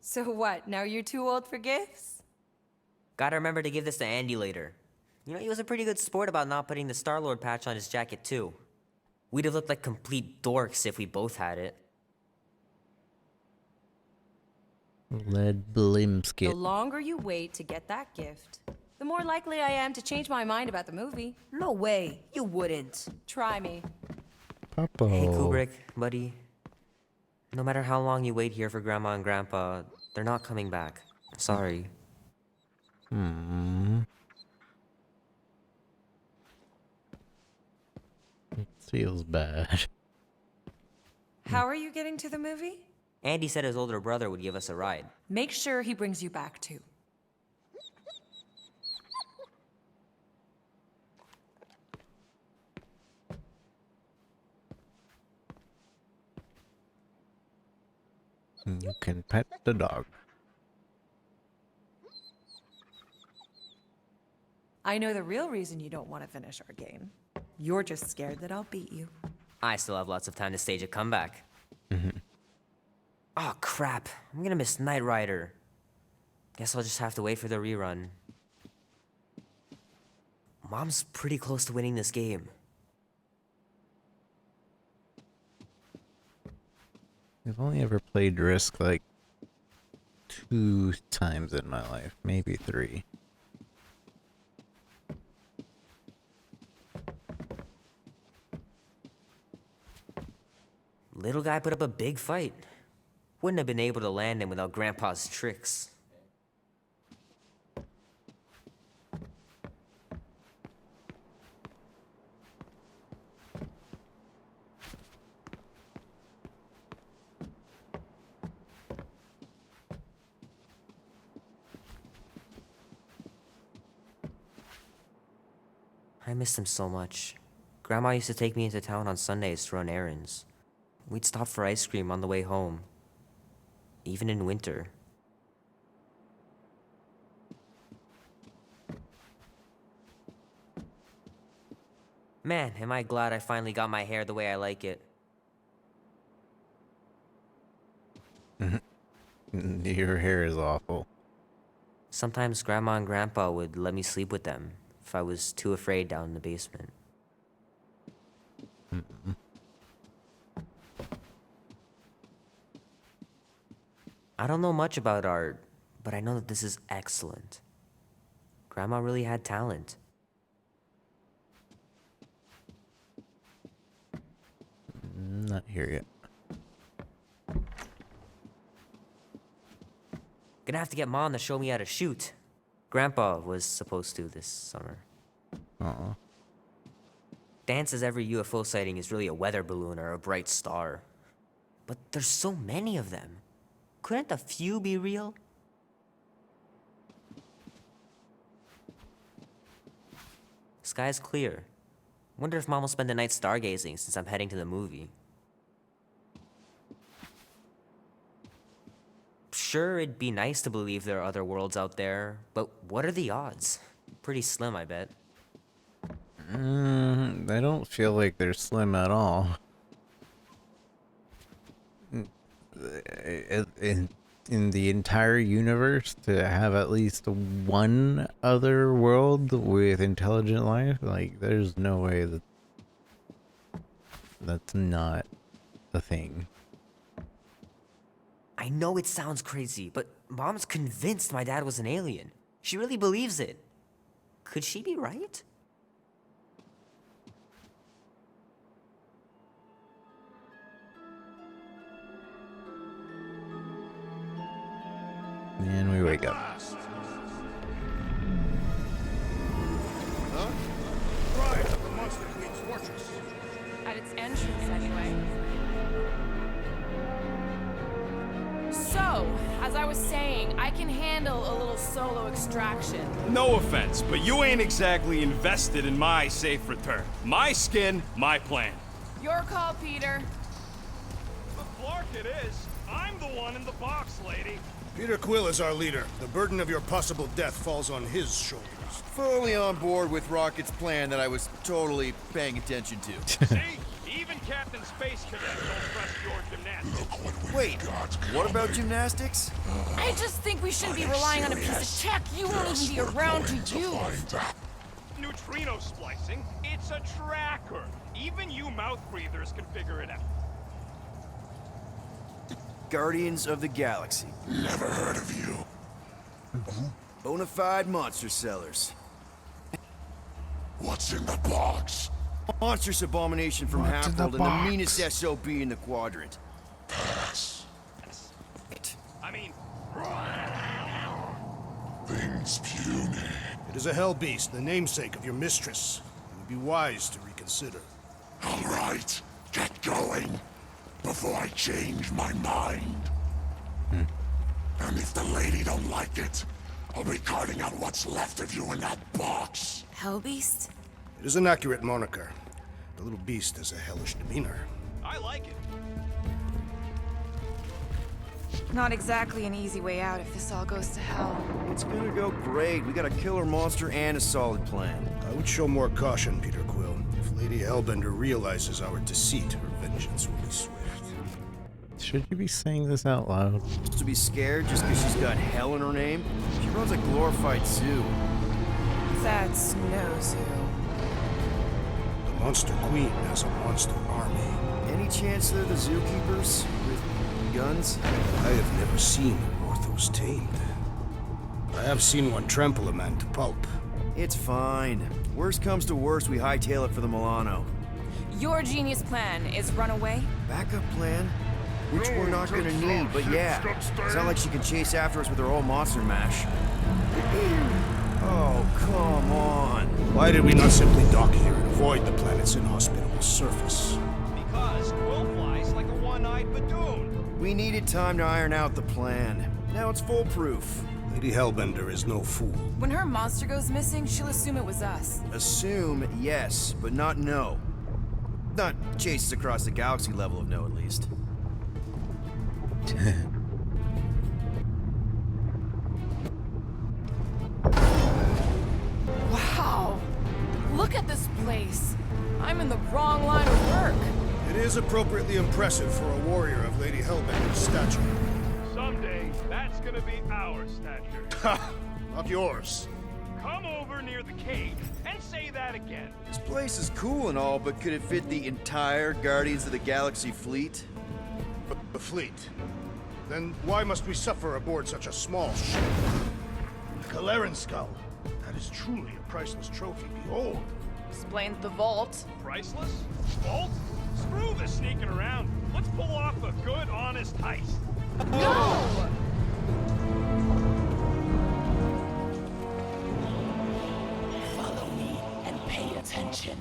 So what, now you're too old for gifts? Gotta remember to give this to Andy later. You know, he was a pretty good sport about not putting the Star-Lord patch on his jacket, too. We'd have looked like complete dorks if we both had it. Lead The Blimskit. longer you wait to get that gift, the more likely I am to change my mind about the movie. No way. You wouldn't. Try me. Papa. Hey, Kubrick, buddy. No matter how long you wait here for Grandma and Grandpa, they're not coming back. Sorry. It feels bad. How are you getting to the movie? Andy said his older brother would give us a ride. Make sure he brings you back too. You can pet the dog. I know the real reason you don't want to finish our game. You're just scared that I'll beat you. I still have lots of time to stage a comeback. Oh, crap. I'm gonna miss Knight Rider. Guess I'll just have to wait for the rerun. Mom's pretty close to winning this game. I've only ever played Risk like 2 times in my life, maybe 3. Little guy put up a big fight. Wouldn't have been able to land him without Grandpa's tricks. I missed him so much. Grandma used to take me into town on Sundays to run errands. We'd stop for ice cream on the way home. Even in winter. Man, am I glad I finally got my hair the way I like it. Your hair is awful. Sometimes Grandma and Grandpa would let me sleep with them if I was too afraid down in the basement. I don't know much about art, but I know that this is excellent. Grandma really had talent. Not here yet. Gonna have to get Mom to show me how to shoot. Grandpa was supposed to this summer. Aw. Dan says every UFO sighting is really a weather balloon or a bright star. But there's so many of them. Couldn't a few be real? Sky's clear. Wonder if Mom will spend the night stargazing since I'm heading to the movie. Sure, it'd be nice to believe there are other worlds out there, but what are the odds? Pretty slim, I bet. I don't feel like they're slim at all. In the entire universe, to have at least one other world with intelligent life, like, there's no way that that's not a thing. I know it sounds crazy, but Mom's convinced my dad was an alien. She really believes it. Could she be right? And we wake up. Huh? Right at the Monster Queen's fortress. At its entrance, anyway. So, as I was saying, I can handle a little solo extraction. No offense, but you ain't exactly invested in my safe return. My skin, my plan. Your call, Peter. The Flark it is. I'm the one in the box, lady. Peter Quill is our leader. The burden of your possible death falls on his shoulders. Fully on board with Rocket's plan that I was totally paying attention to. See? Even Captain Space Cadet don't trust your gymnastics. Wait, what about gymnastics? I just think we shouldn't be relying on a piece of tech you won't even be around to use. neutrino splicing. It's a tracker. Even you mouth breathers can figure it out. Guardians of the Galaxy. Never heard of you. Bonafide monster sellers. What's in the box? Monstrous abomination from What's in the Halfworld and the box? meanest SOB in the quadrant. Pass. I mean... Things puny. It is a hell beast, the namesake of your mistress. It would be wise to reconsider. All right, get going before I change my mind. And if the lady don't like it, I'll be carting out what's left of you in that box. Hellbeast? It is an accurate moniker. The little beast has a hellish demeanor. I like it. Not exactly an easy way out if this all goes to hell. It's gonna go great. We got a killer monster and a solid plan. I would show more caution, Peter Quill. If Lady Hellbender realizes our deceit, her vengeance will be swift. Should you be saying this out loud? To be scared just because she's got hell in her name? She runs a glorified zoo. That's no zoo. The Monster Queen has a monster army. Any chance they're the zookeepers? With guns? I have never seen Orthos tamed. I have seen one trample a man to pulp. It's fine. Worst comes to worst, we hightail it for the Milano. Your genius plan is run away? Backup plan? Which we're not gonna need, but yeah. It's not like she can chase after us with her old monster mash. Oh, come on. Why did we not simply dock here and avoid the planet's inhospitable surface? Because Quill flies like a one-eyed Badoon. We needed time to iron out the plan. Now it's foolproof. Lady Hellbender is no fool. When her monster goes missing, she'll assume it was us. Assume, yes, but not know. Not chases across the galaxy level of no, at least. Wow! Look at this place! I'm in the wrong line of work. It is appropriately impressive for a warrior of Lady Hellbender's stature. Someday, that's gonna be our stature. Ha! Not yours. Come over near the cave and say that again. This place is cool and all, but could it fit the entire Guardians of the Galaxy fleet? The fleet? Then why must we suffer aboard such a small ship? The Kaleran skull. That is truly a priceless trophy. Behold. Explains the vault. Priceless? Vault? Screw the sneaking around. Let's pull off a good, honest heist. No! Follow me and pay attention.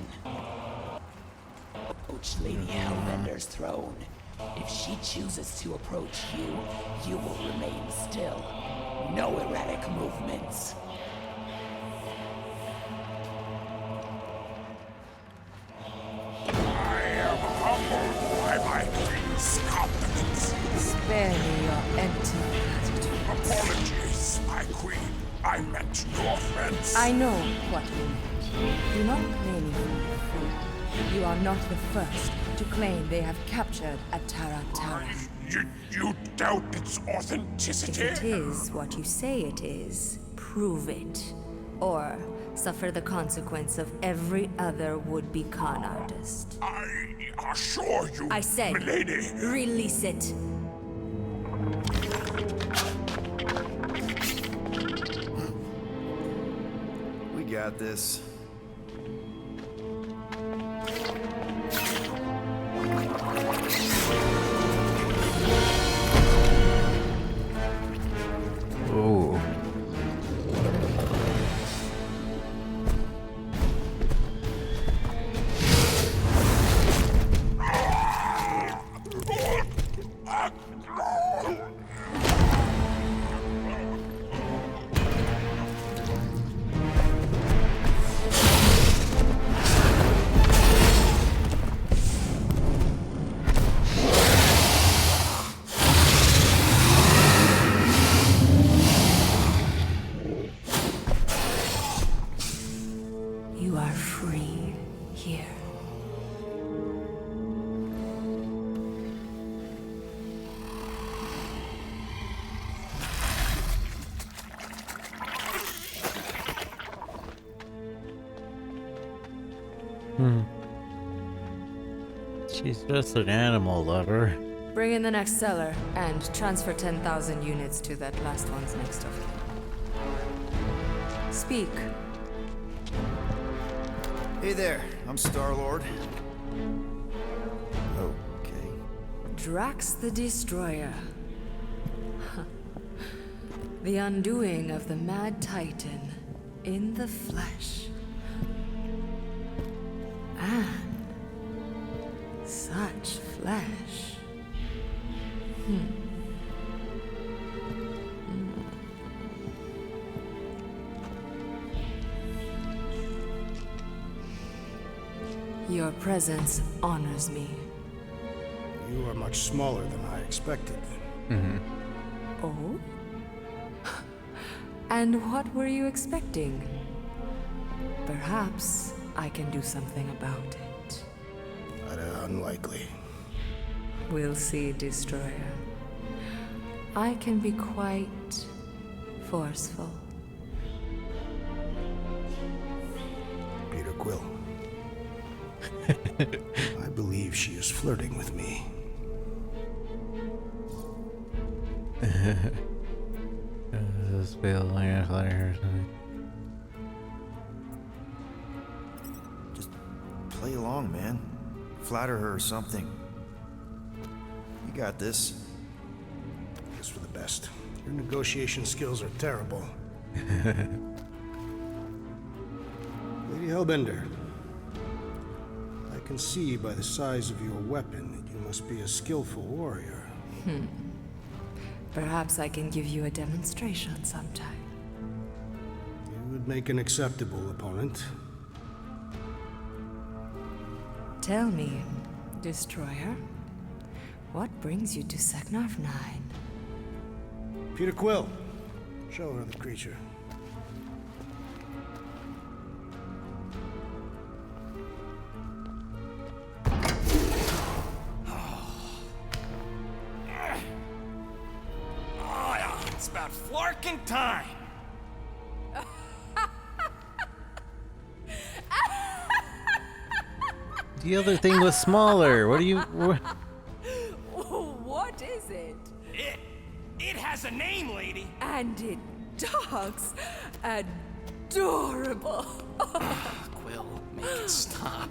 Approach Lady Hellbender's throne. If she chooses to approach you, you will remain still. No erratic movements. I am humbled by my king's competence. Spare me your empty platitudes. Apologies, my queen. I meant no offense. I know what you meant. Do not claim you are free. You are not the first to claim they have captured Atara Tara. You doubt its authenticity? If it is what you say it is, prove it. Or suffer the consequence of every other would-be con artist. I assure you, I say, milady. Release it. We got this. Oh. You are free here. She's just an animal lover. Bring in the next seller and transfer 10,000 units to that last one's next of kin. Speak. Hey there, I'm Star-Lord. Okay. Drax the Destroyer. The undoing of the Mad Titan in the flesh. And such flesh. Your presence honors me. You are much smaller than I expected. Oh? And what were you expecting? Perhaps I can do something about it. But unlikely. We'll see, Destroyer. I can be quite forceful. Peter Quill. I believe she is flirting with me. This feels like a flare or something. Just play along, man. Flatter her or something. You got this. It's for the best. Your negotiation skills are terrible. Lady Hellbender, I can see by the size of your weapon that you must be a skillful warrior. Perhaps I can give you a demonstration sometime. You would make an acceptable opponent. Tell me, Destroyer, what brings you to Seknarf 9? Peter Quill, show her the creature. It's about flarkin' time. The other thing was smaller. What do you? What is it? It has a name, lady. And it talks adorable. Quill, make it stop.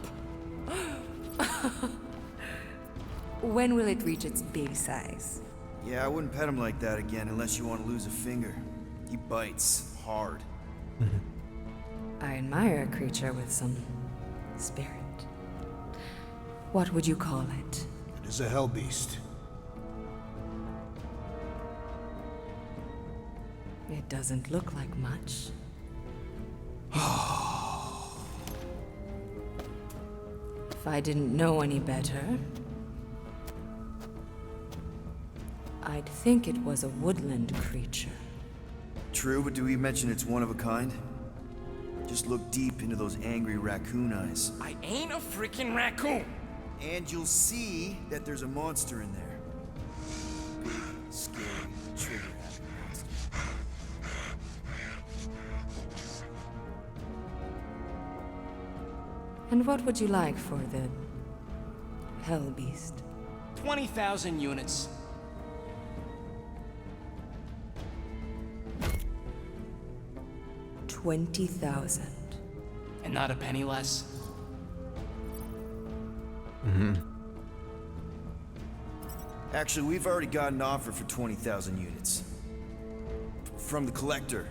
When will it reach its big size? Yeah, I wouldn't pet him like that again unless you want to lose a finger. He bites hard. I admire a creature with some spirit. What would you call it? It is a hell beast. It doesn't look like much. If I didn't know any better, I'd think it was a woodland creature. True, but do we mention it's one of a kind? Just look deep into those angry raccoon eyes. I ain't a freaking raccoon. And you'll see that there's a monster in there. Big, scary, trigger-happy monster. And what would you like for the hell beast? 20,000 units. $20,000. And not a penny less. Actually, we've already got an offer for 20,000 units. From the Collector.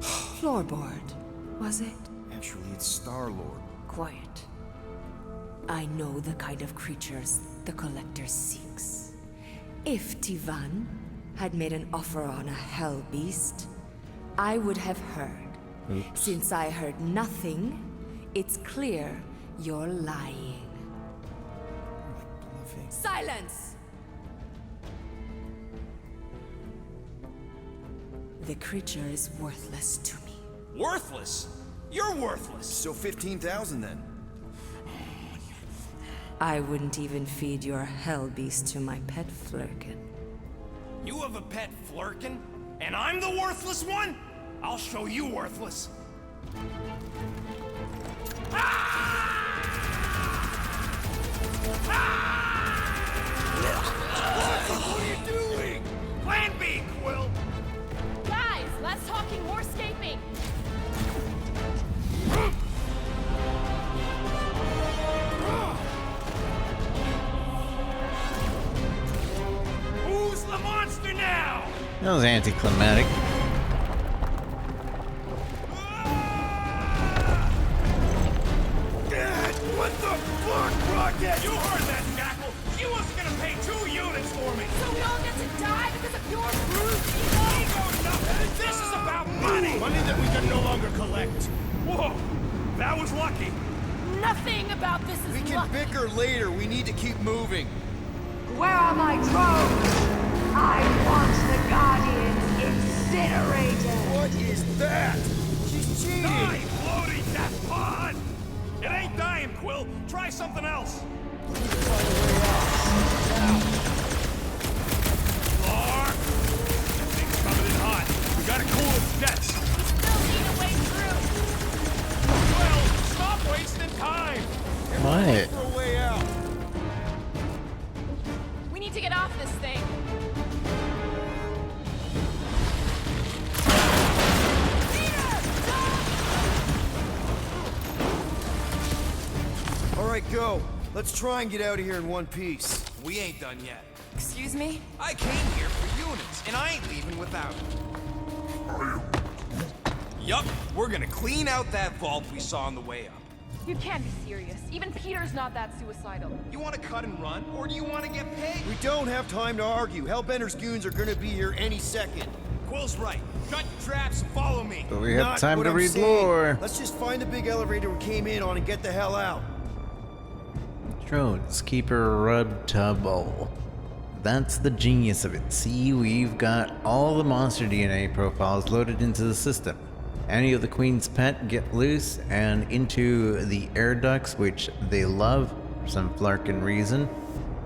Floorboard, was it? Actually, it's Star-Lord. Quiet. I know the kind of creatures the Collector seeks. If Tivan had made an offer on a hell beast, I would have heard. Oops. Since I heard nothing, it's clear you're lying. Silence! The creature is worthless to me. Worthless? You're worthless. So 15,000 then. I wouldn't even feed your hell beast to my pet Flurkin. You have a pet Flurkin? And I'm the worthless one? I'll show you worthless. What are you doing? Plan B, Quill! Guys, less talking, more escaping. Who's the monster now? That was anticlimactic. Dad, what the fuck, Rocket? You heard that, Jackal! She wasn't gonna pay 2 units for me! So we all get to die because of your bruised Ego nothing! This is about money! Money that we can no longer collect. Whoa! That was lucky! Nothing about this is We can luck. bicker later. We need to keep moving. Where are my drones? I want the Guardians incinerated. What is that? She's cheating. Die, bloaty death pod! It ain't dying, Quill! Try something else! Lar! That thing's coming in hot. We gotta cool its jets. Still need a way through. Well, stop wasting time! What? For a way out. We need to get off this thing. All right, go. Let's try and get out of here in one piece. We ain't done yet. Excuse me? I came here for units, and I ain't leaving without them. Yup, we're gonna clean out that vault we saw on the way up. You can't be serious. Even Peter's not that suicidal. You wanna cut and run, or do you wanna get paid? We don't have time to argue. Hellbender's goons are gonna be here any second. Quill's right. Shut your traps and follow me. But we have Not time what to I'm read saying. lore. Let's just find the big elevator we came in on and get the hell out. Drones, Keeper Rub Tubble. That's the genius of it. See, we've got all the monster DNA profiles loaded into the system. Any of the Queen's pet get loose and into the air ducts, which they love for some flarkin' reason.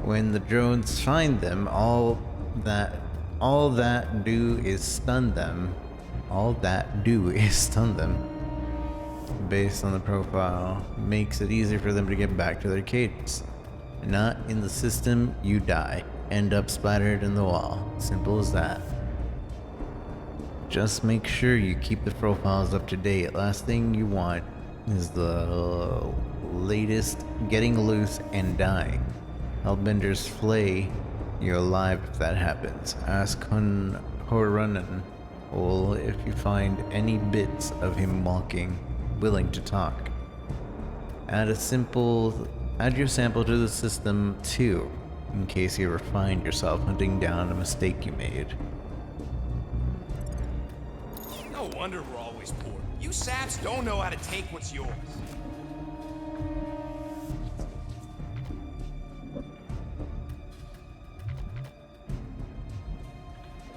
When the drones find them, all that do is stun them. All that do is stun them. Based on the profile, makes it easier for them to get back to their cages. Not in the system, you die. End up splattered in the wall. Simple as that. Just make sure you keep the profiles up to date. Last thing you want is the latest getting loose and dying. Hellbenders flay you alive if that happens. Ask Hun Horunnen if you find any bits of him walking, willing to talk. Add your sample to the system too, in case you ever find yourself hunting down a mistake you made. No wonder we're always poor. You saps don't know how to take what's yours.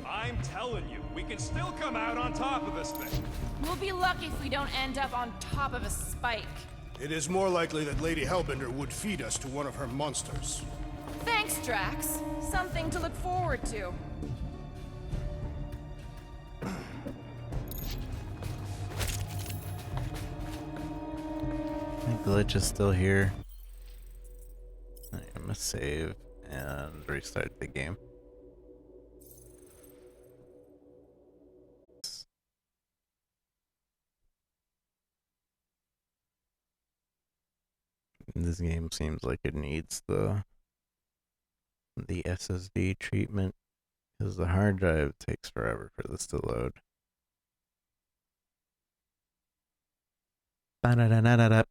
I'm telling you, we can still come out on top of this thing. We'll be lucky if we don't end up on top of a spike. It is more likely that Lady Hellbender would feed us to one of her monsters. Thanks, Drax. Something to look forward to. The glitch is still here. I'm gonna save and restart the game. This game seems like it needs the SSD treatment because the hard drive takes forever for this to load. Ba-da-da-da-da-da.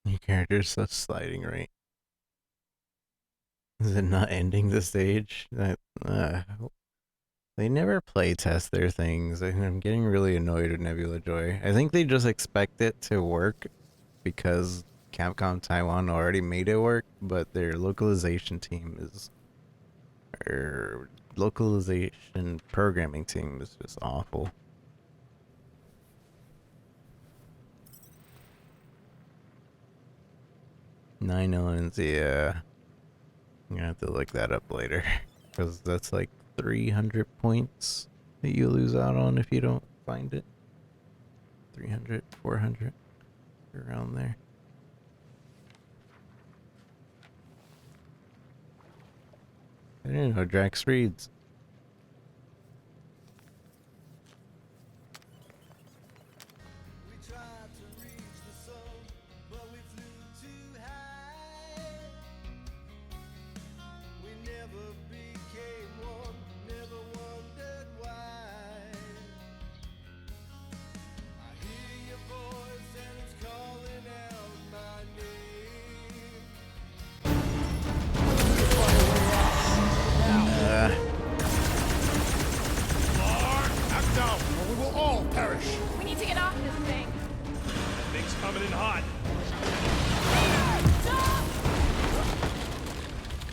Your character's so sliding right. Is it not ending the stage? They never play test their things. I'm getting really annoyed with Nebula Joy. I think they just expect it to work because Capcom Taiwan already made it work, but their localization team is... Their localization programming team is just awful. 9 elements, yeah. I'm gonna have to look that up later. Because that's like 300 points that you lose out on if you don't find it. 300, 400, around there. I didn't know Drax reads. We need to get off this thing. Thing's coming in hot.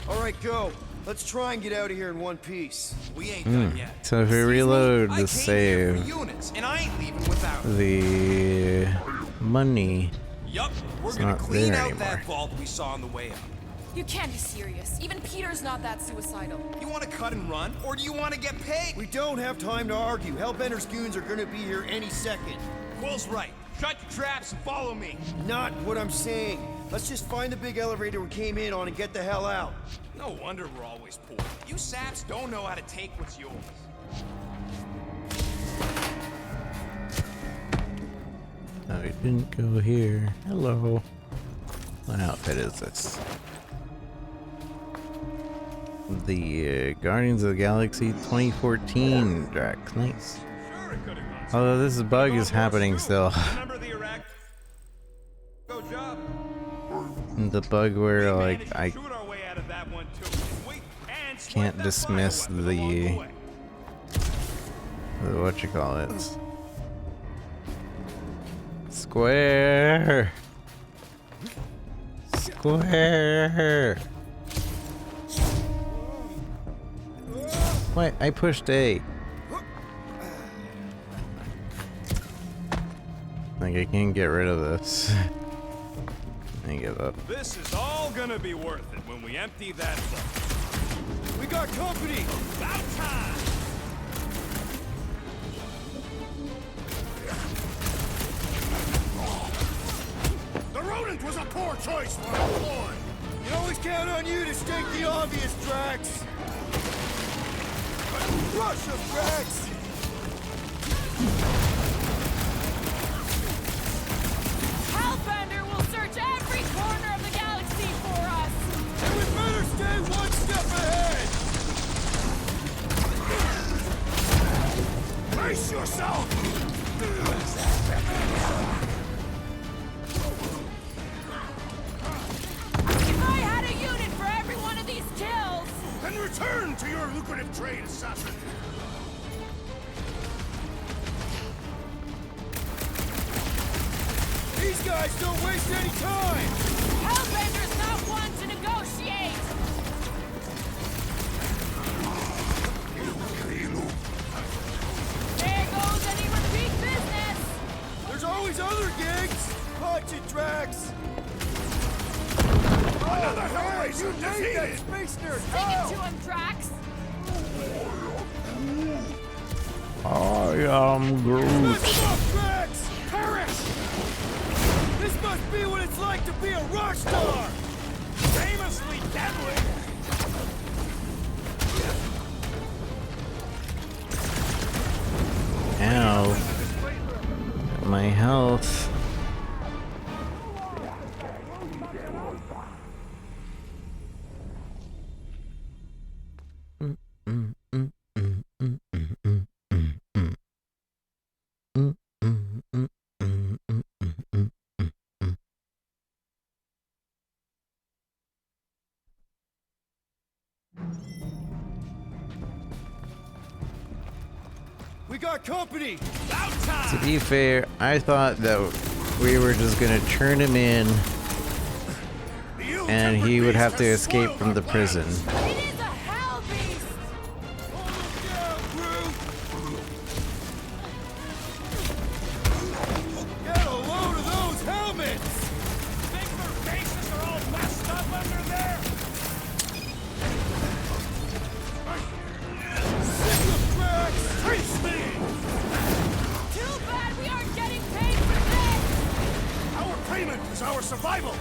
All right, go. Let's try and get out of here in one piece. We ain't done Mm. yet. So if we reload I the came here for save, units, and I ain't leaving without it. the money Yup, we're is gonna not clean there out anymore. that vault we saw on the way up. You can't be serious. Even Peter's not that suicidal. You want to cut and run, or do you want to get paid? We don't have time to argue. Hellbender's goons are gonna be here any second. Quill's right. Shut your traps and follow me. Not what I'm saying. Let's just find the big elevator we came in on and get the hell out. No wonder we're always poor. You saps don't know how to take what's yours. No, we didn't go here. Hello. What outfit is this? The Guardians of the Galaxy 2014 Drax. Nice. Although this bug is happening still. The bug where like I can't dismiss the what you call it. Square. Square. Wait, I pushed A. Like I can't get rid of this. I give up. This is all gonna be worth it when we empty that vault. We got company! About time! The rodent was a poor choice for a boy. You always count on you to state the obvious, Drax. Rush him, Drax! Hellbender will search every corner of the galaxy for us. And we better stay one step ahead! Brace yourself! If I had a unit for every one of these kills! Then return to your lucrative trade, assassin! These guys don't waste any time! Hellbender's not one to negotiate! There goes any repeat business! There's always other gigs! Watch it, Drax! Another Hellraiser You made that defeated! space nerd! Sing it to him, Drax! I am Groot. Smash him up, Drax! Perish! This must be what it's like to be a rock star! Famously deadly! Ow. My health. We got company! To be fair, I thought that we were just gonna turn him in and he would have to escape from the prison. It is a hell beast! Get a load of those helmets! Think their faces are all messed is our survival!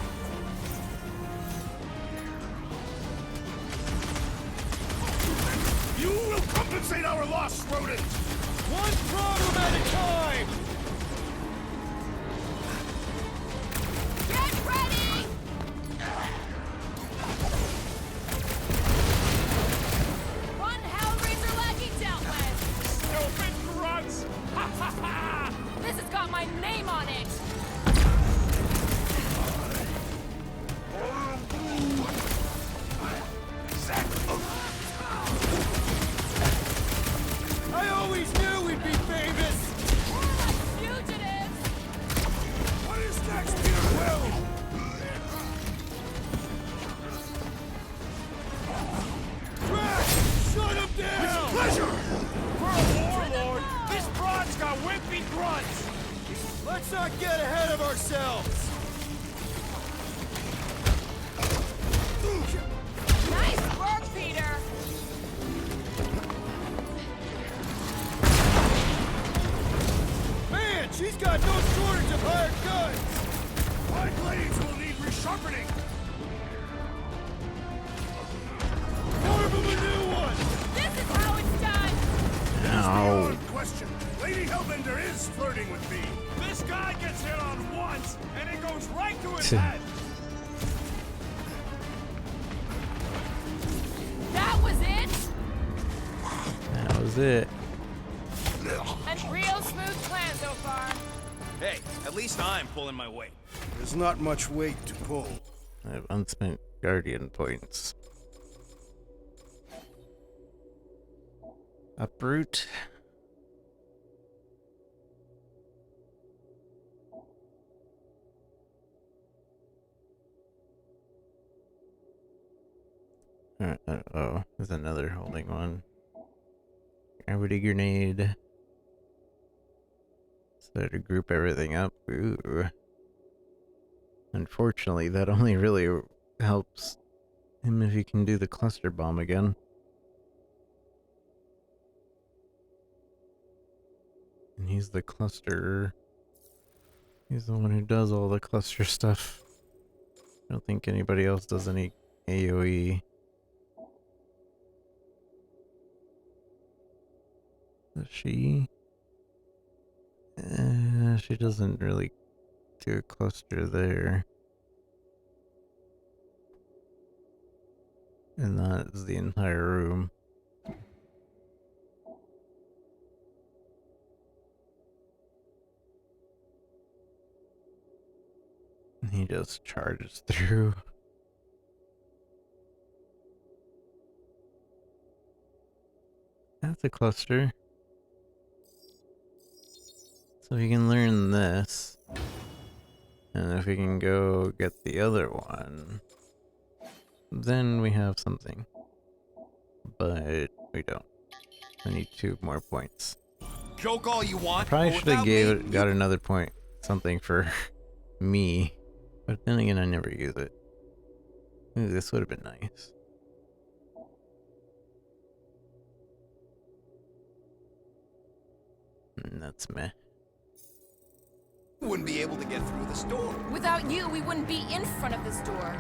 You will compensate our loss, rodent! One problem at a time! Get ready! One Hellraiser lagging downland! Stupid grunts! Ha ha ha! This has got my name on it! I always knew we'd be famous! More like fugitives! What is next, Peter Quill? Drax! Shut him down! Pleasure! For a warlord, this broad's got wimpy grunts! Let's not get ahead of ourselves! Nice work, Peter! Man, she's got no shortage of hired guns! My blades will need resharpening! Carve him a new one! This is how it's done! Ow. Beyond question, Lady Hellbender is flirting with me. This guy gets hit on once, and it goes right to his head! That was it? That was it. And real smooth plan so far. Hey, at least I'm pulling my weight. There's not much weight to pull. I have unspent guardian points. Uproot. Oh, there's another holding one. Gravity grenade. So to group everything up. Ooh. Unfortunately, that only really helps him if he can do the cluster bomb again. And he's the cluster. He's the one who does all the cluster stuff. I don't think anybody else does any AoE. Does she? She doesn't really do a cluster there. And that is the entire room. And he just charges through. That's a cluster. So we can learn this. And if we can go get the other one, then we have something. But we don't. I need 2 more points. Joke all you want. Probably but should have without me, got another point. Something for me. But then again, I never use it. Ooh, this would have been nice. That's meh. wouldn't be able to get through this door. Without you, we wouldn't be in front of this door.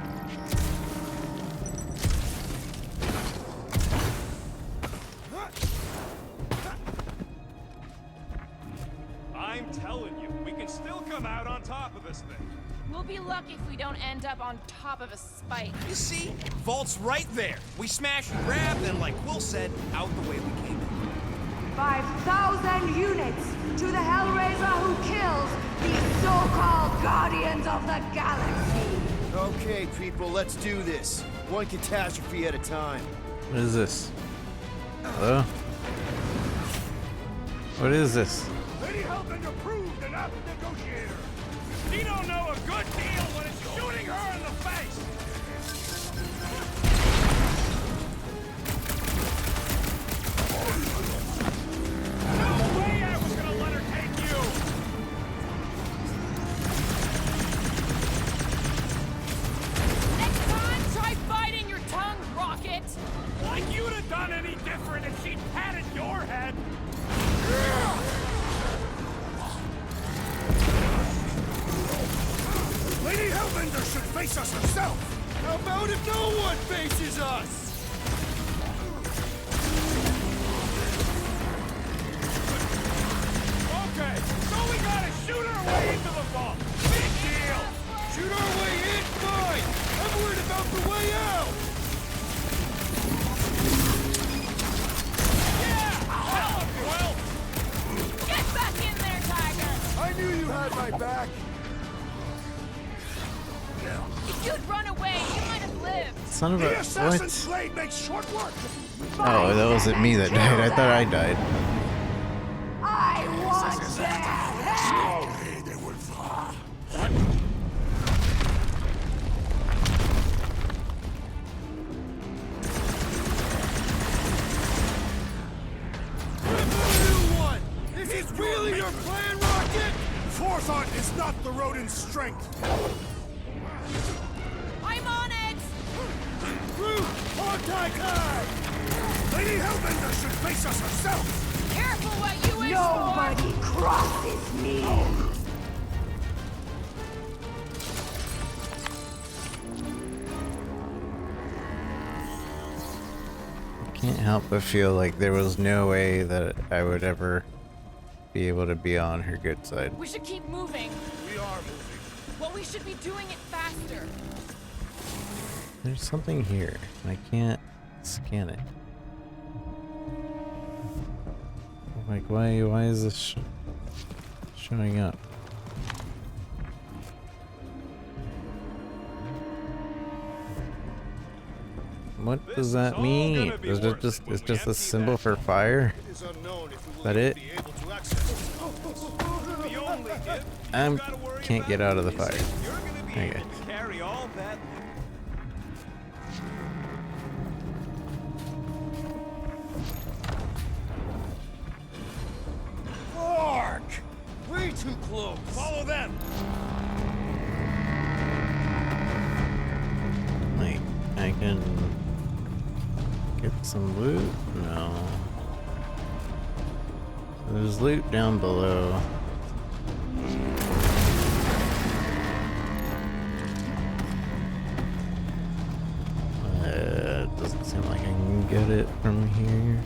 I'm telling you, we can still come out on top of this thing. We'll be lucky if we don't end up on top of a spike. You see? Vault's right there. We smash and grab, then like Quill said, out the way we came in. 5,000 units to the Hellraiser who kills these so-called Guardians of the Galaxy. Okay, people, let's do this. One catastrophe at a time. What is this? Hello? What is this? Lady Hellbender proved an apt negotiator. She don't know a good deal when it's shooting her in the face. No way I was gonna let her take you. Next time, try biting your tongue, Rocket. Like you'd have done any different if she'd patted your head. Hellbender should face us herself! How about if no one faces us? Okay, so we gotta shoot our way into the vault. Big deal! Shoot our way in, fine! I'm worried about the way out! Get back in there, Tiger! I knew you had my back! If you'd run away, you might have lived. Son of a The assassin's what? blade makes short work! Oh, that wasn't me that died. I thought I died. I want that! This is really your plan, Rocket? Forethought is not the rodent's strength! I'm on it! Groot, on Taikai! Lady Hellbender should face us herself! Careful what you wish Nobody crosses me! Can't help but feel like there was no way that I would ever be able to be on her good side. We should keep moving. We are moving. Well, we should be doing it faster. There's something here, and I can't scan it. Like, why is this showing up? What does that mean? Is it just it's just a symbol for fire? Is that it? I can't get out of the fire. Okay. Carry all that. Mark! Way too close! Follow them! Like, I can get some loot? No. There's loot down below. Doesn't seem like I can get it from here.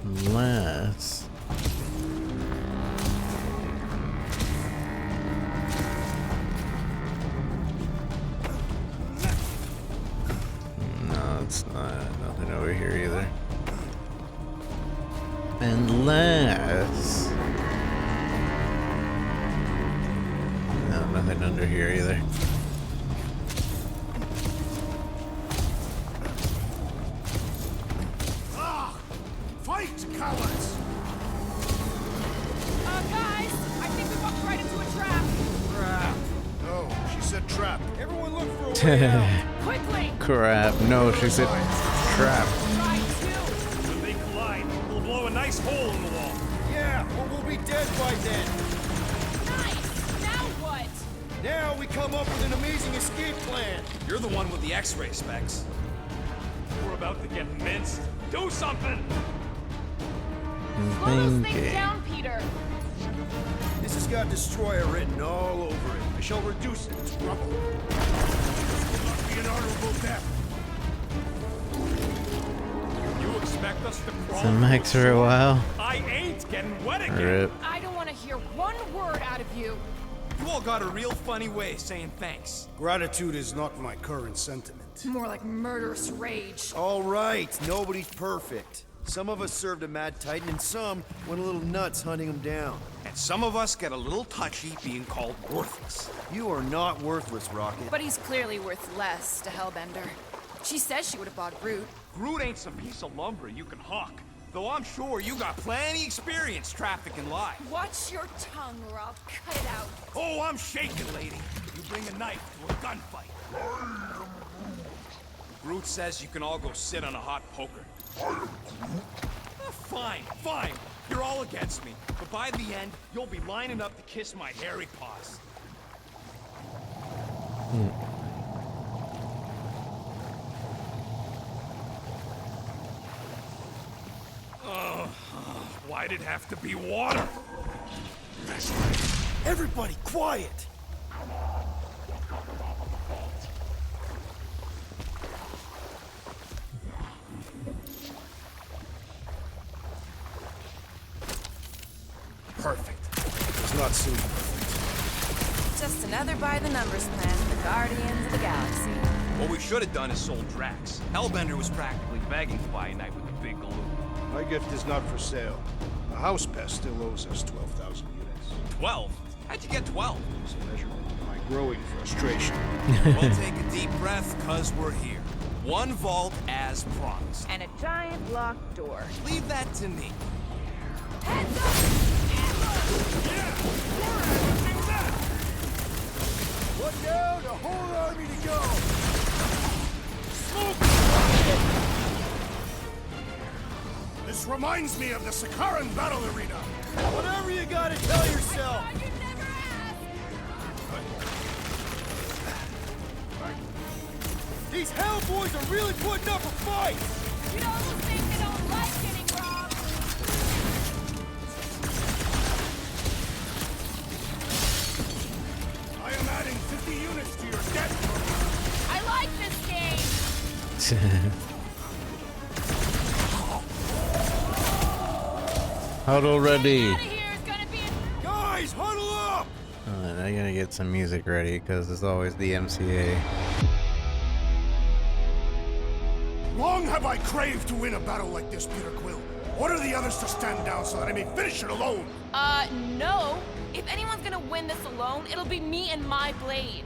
Unless... No, it's not. Nothing over here either. Unless... No, nothing under here either. Fight, cowards! Guys, I think we walked right into a trap. Trap. No, she said trap. Everyone look for a way out! Quickly! Crap. No, she said trap. When they collide, we'll blow a nice hole in the wall. Yeah, or we'll be dead by then. Nice! Now what? Now we come up with an amazing escape plan. You're the one with the X-ray specs. We're about to get minced. Do something! Slow those things down, Peter. This has got destroyer written all over it. I shall reduce it to rubble. Will not be an honorable death. You expect us to crawl? Some Max for a while. I ain't getting wet again. Rip. I don't want to hear one word out of you. You all got a real funny way of saying thanks. Gratitude is not my current sentiment. More like murderous rage. All right, nobody's perfect. Some of us served a mad titan, and some went a little nuts hunting him down. And some of us get a little touchy being called worthless. You are not worthless, Rocket. But he's clearly worth less to Hellbender. She says she would have bought Groot. Groot ain't some piece of lumber you can hawk. Though I'm sure you got plenty experience trafficking live. Watch your tongue or I'll cut it out. Oh, I'm shaking, lady. You bring a knife to a gunfight. Groot says you can all go sit on a hot poker. Fine, fine. You're all against me. But by the end, you'll be lining up to kiss my hairy paws. Why'd it have to be water? Everybody, quiet! not seem perfect. Just another by-the-numbers plan for the Guardians of the Galaxy. What we should have done is sold Drax. Hellbender was practically begging to buy a night with the big galoo. My gift is not for sale. The house pest still owes us 12,000 units. 12? How'd you get 12? It's a measurement of my growing frustration. We'll take a deep breath, cause we're here. One vault as promised. And a giant locked door. Leave that to me. Look out! A whole army to go! This reminds me of the Sakaran battle arena. Whatever you gotta tell yourself! These Hellboys are really putting up a fight! You don't think they don't like getting robbed? I am adding 50 units to your debt. I like this game! Huddle ready. Guys, huddle up! Now I'm gonna get some music ready because it's always the MCA. Long have I craved to win a battle like this, Peter Quill. Order the others to stand down so that I may finish it alone. No. If anyone's gonna win this alone, it'll be me and my blade.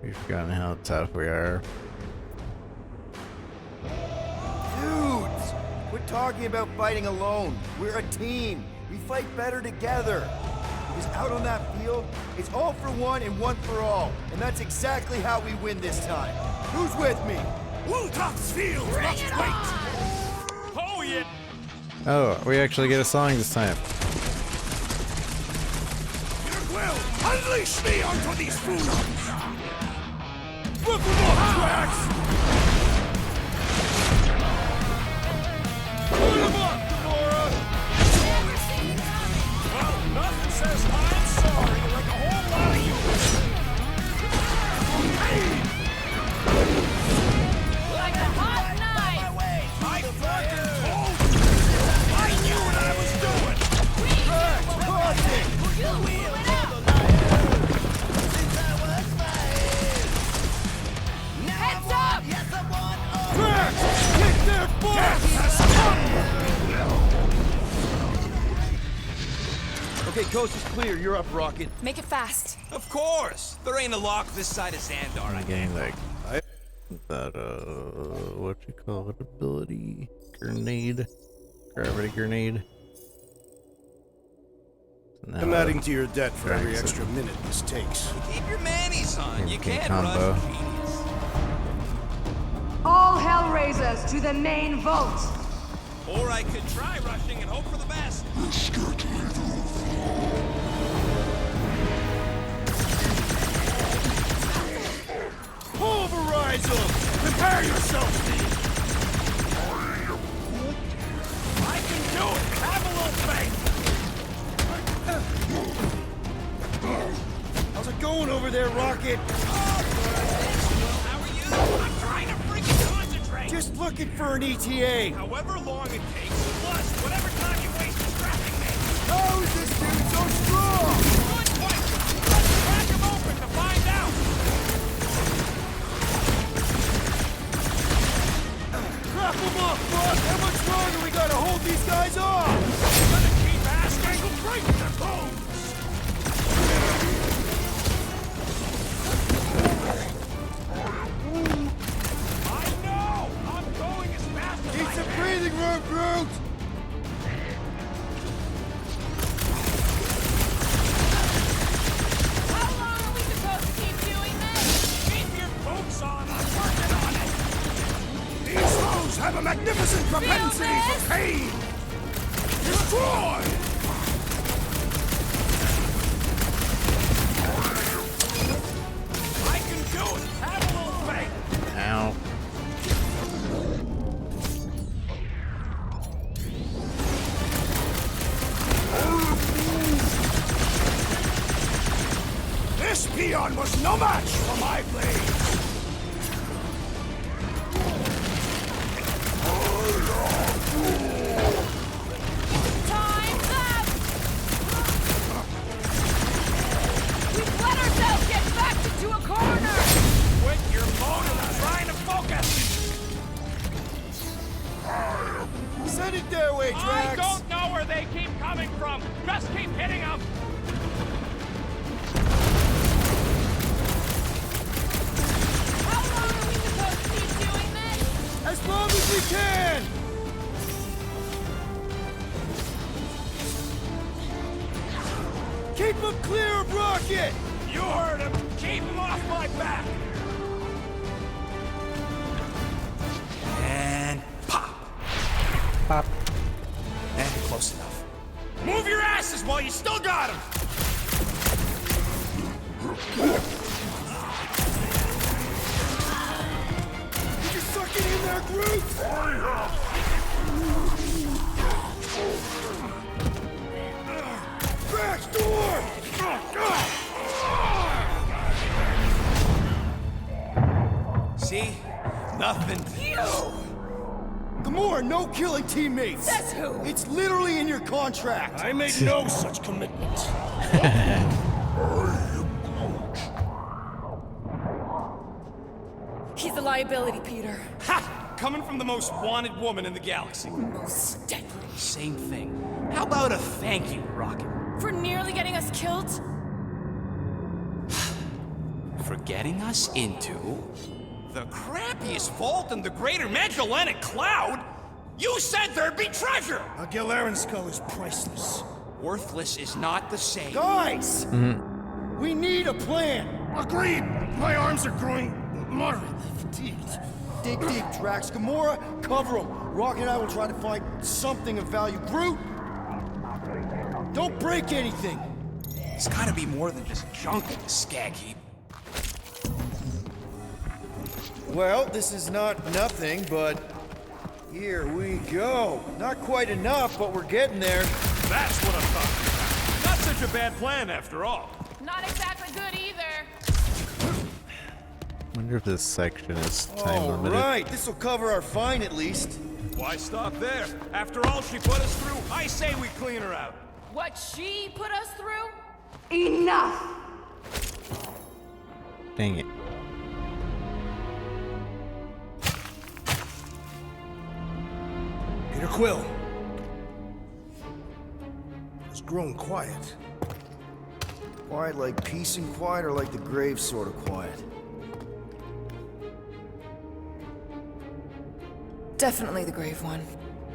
We've forgotten how tough we are. Dudes! Quit talking about fighting alone. We're a team. We fight better together. Because out on that field, it's all for one and one for all. And that's exactly how we win this time. Who's with me? Wultoft's field must wait! Oh, yeah! Oh, we actually get a song this time. Peter Quill, unleash me onto these fools! Rip them off, Drax! Put them up, Gamora! Well, nothing says I'm sorry like a whole lot of you. Like a hot knife! I fucking told you! I knew what I was doing! Drax, cross it! Heads up! Drax, kick their butts! Okay, coast is clear. You're up, Rocket. Make it fast. Of course! There ain't a lock this side of Xandar. I'm getting like that what you call it, ability grenade, gravity grenade. So I'm adding to your debt for every Drax it. extra minute this takes. Keep your manis on. You Okay, can't combo. rush genius. All Hellraisers to the main vault! Or I could try rushing and hope for the best. Pulverize them! Prepare yourself, Steve! I can do it! Have a little faith! How's it going over there, Rocket? How are you? I'm trying to freaking concentrate! Just looking for an ETA. However long it takes, plus whatever time you waste distracting me. How is this dude so strong? Good question! Let's crack him open to find out! Wrap them up, Buck! How much longer we gotta hold these guys off? I'm gonna keep asking to break their bones! I know! I'm going as fast as Need I some can! breathing room, Groot! How long are we supposed to keep doing this? Keep your boots on! I'm working on it! These foes have a magnificent propensity for pain! Destroy! I can do it! Have a little faith! Ow. This peon was no match for my blade! Time Hitting him! As long as we can! Keep him clear of Rocket! You heard him! Keep him off my back! And pop. Pop. And close enough. Move your asses while you still got him! You suck it in there, Groot! Back door! See? Nothing. Gamora, no killing teammates! Says who? It's literally in your contract! I made no such commitment. He's a liability, Peter. Ha! Coming from the most wanted woman in the galaxy. Most deadly. Same thing. How about a thank you, Rocket? For nearly getting us killed? For getting us into the crappiest vault in the greater Magellanic Cloud? You said there'd be treasure! A Galaran skull is priceless. Worthless is not the same. Guys! We need a plan! Agreed! My arms are growing moderately fatigued. Dig deep, Drax. Gamora, cover him. Rocket and I will try to find something of value. Groot! Don't break anything! It's gotta be more than just junk in the skag heap. Well, this is not nothing, but here we go. Not quite enough, but we're getting there. That's what I'm talking about. Not such a bad plan after all. Not exactly good either. Wonder if this section is time All limited. right, this will cover our fine at least. Why stop there? After all she put us through, I say we clean her out. What she put us through? Enough! Dang it. Peter Quill. It's grown quiet. Quiet like peace and quiet, or like the grave sort of quiet? Definitely the grave one.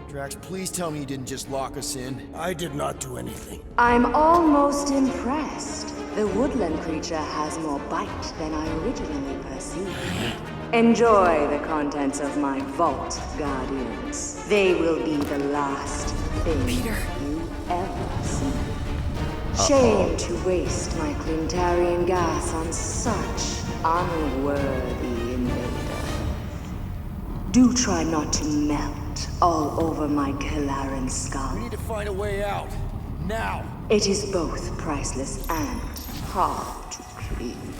Drax, please tell me you didn't just lock us in. I did not do anything. I'm almost impressed. The woodland creature has more bite than I originally perceived. Enjoy the contents of my vault, Guardians. They will be the last thing you ever see. Shame to waste my Clintarian gas on such unworthy invader. Do try not to melt all over my Galaran skull. We need to find a way out. Now! It is both priceless and hard to clean.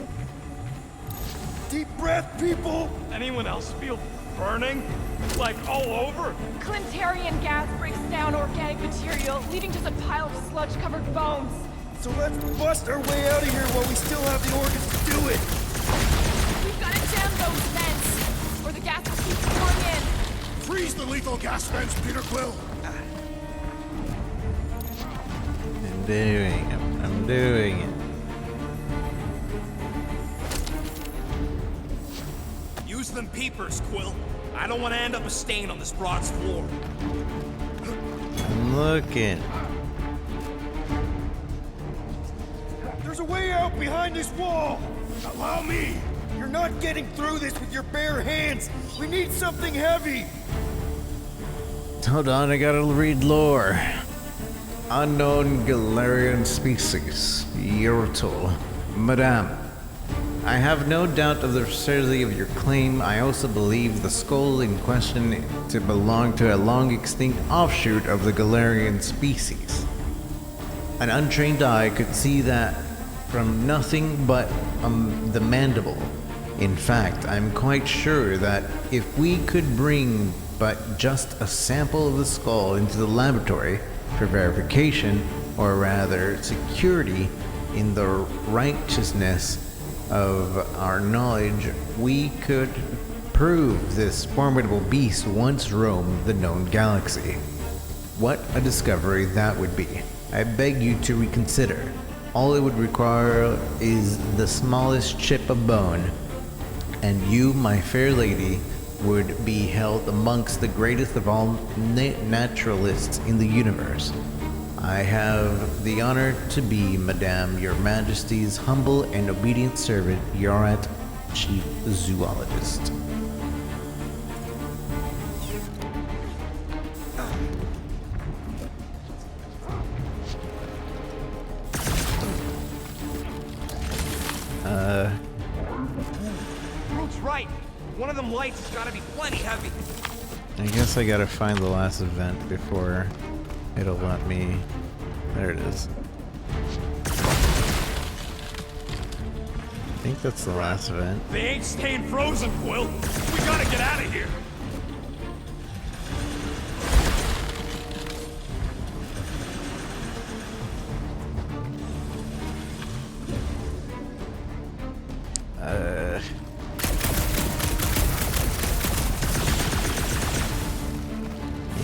Deep breath, people! Anyone else feel burning? Like all over? Clintarian gas breaks down organic material, leaving just a pile of sludge-covered bones. So let's bust our way out of here while we still have the organs to do it! We've got to jam those vents, or the gas will keep pouring in. Freeze the lethal gas vents, Peter Quill! I'm doing it. I'm doing it. Use them peepers, Quill. I don't want to end up a stain on this broad's floor. I'm looking. There's a way out behind this wall! Allow me! You're not getting through this with your bare hands! We need something heavy! Hold on, I gotta read lore. Unknown Galarian species. Yurtle. Madame, I have no doubt of the absurdity of your claim. I also believe the skull in question to belong to a long-extinct offshoot of the Galarian species. An untrained eye could see that from nothing but the mandible. In fact, I'm quite sure that if we could bring but just a sample of the skull into the laboratory for verification, or rather security in the righteousness of our knowledge, we could prove this formidable beast once roamed the known galaxy. What a discovery that would be. I beg you to reconsider. All it would require is the smallest chip of bone, and you, my fair lady, would be held amongst the greatest of all naturalists in the universe. I have the honor to be, Madame, Your Majesty's humble and obedient servant, Yorat, Chief Zoologist. Root's right. One of them lights has gotta be plenty heavy. I guess I gotta find the last event before it'll let me. There it is. I think that's the last event. They ain't staying frozen, Quill. We gotta get out of here.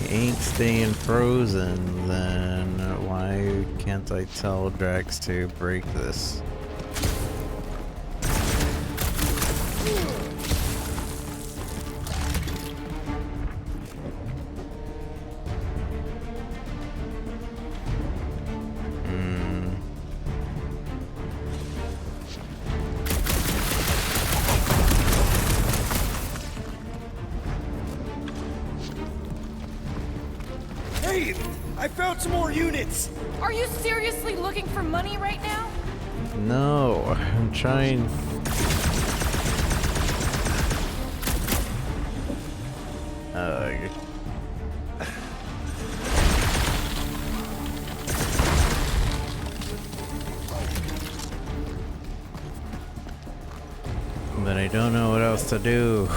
Ain't staying frozen, then why can't I tell Drax to break this? Hey, I found some more units. Are you seriously looking for money right now? No, I'm trying. But I don't know what else to do.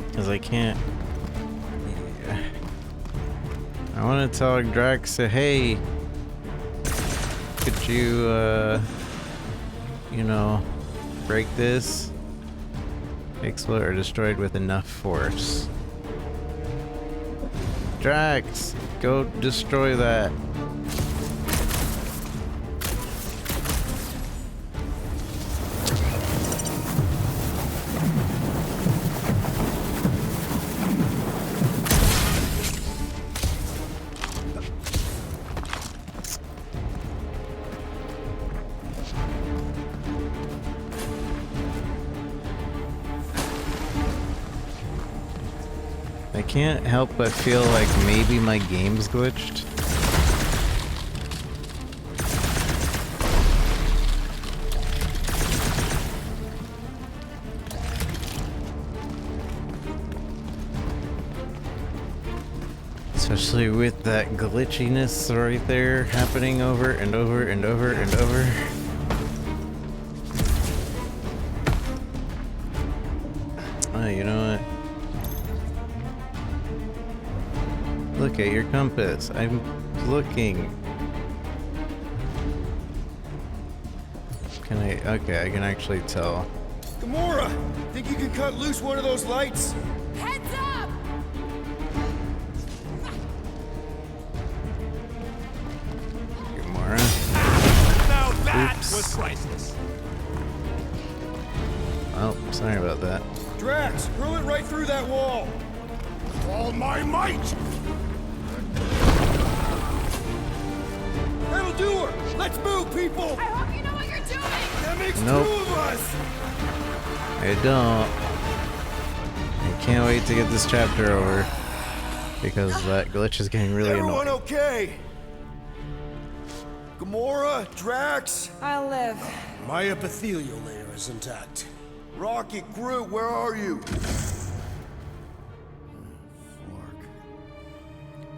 Because I can't. I want to tell Drax, hey, could you, you know, break this? Explode or destroyed with enough force. Drax, go destroy that. I can't help but feel like maybe my game's glitched. Especially with that glitchiness right there happening over and over and over and over. Oh, you know what? Look at your compass. I'm looking. Can I? Okay, I can actually tell. Gamora, think you can cut loose one of those lights? Heads up! Gamora. Now that Oops. was priceless. Oh, sorry about that. Drax, hurl it right through that wall. All my might! That'll do her. Let's move, people. I hope you know what you're doing! That makes Nope. 2 of us. I don't. I can't wait to get this chapter over because that glitch is getting really Everyone annoying. okay? Gamora, Drax. I'll live. My epithelial layer is intact. Rocket, Groot, where are you?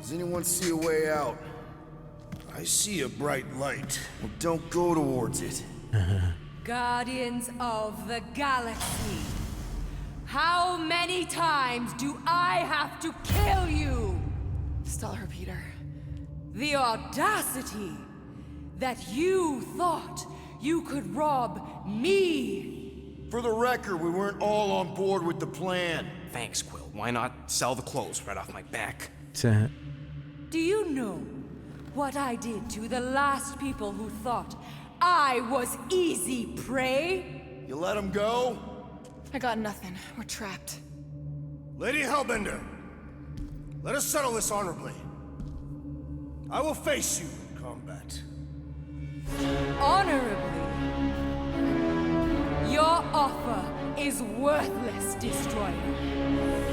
Does anyone see a way out? I see a bright light. Well, don't go towards it. Guardians of the Galaxy. How many times do I have to kill you? Stall her, Peter. The audacity that you thought you could rob me For the record, we weren't all on board with the plan. Thanks, Quill. Why not sell the clothes right off my back? Do you know what I did to the last people who thought I was easy prey? You let him go? I got nothing. We're trapped. Lady Hellbender, let us settle this honorably. I will face you in combat. Honorably? Your offer is worthless, Destroyer.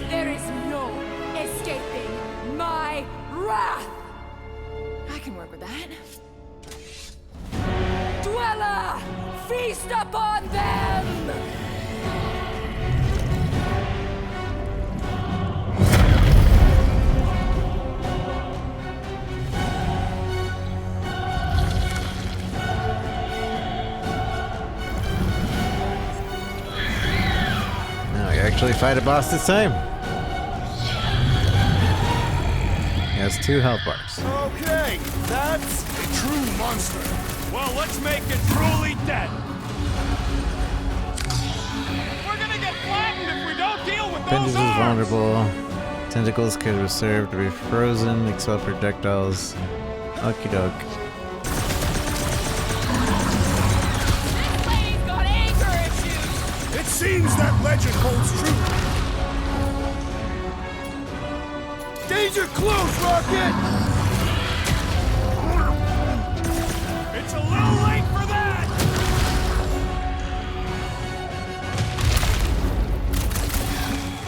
There is no escaping my wrath! I can work with that. Dweller! Feast upon them! Actually fight a boss this time. He has 2 health bars. Okay, that's a true monster. Well, let's make it truly dead. We're gonna get flattened if we don't deal with Appendage those is arms. vulnerable. Tentacles could be served to be frozen, expel projectiles. Okie doke. It seems that legend holds true. Danger close, Rocket! It's a little late for that!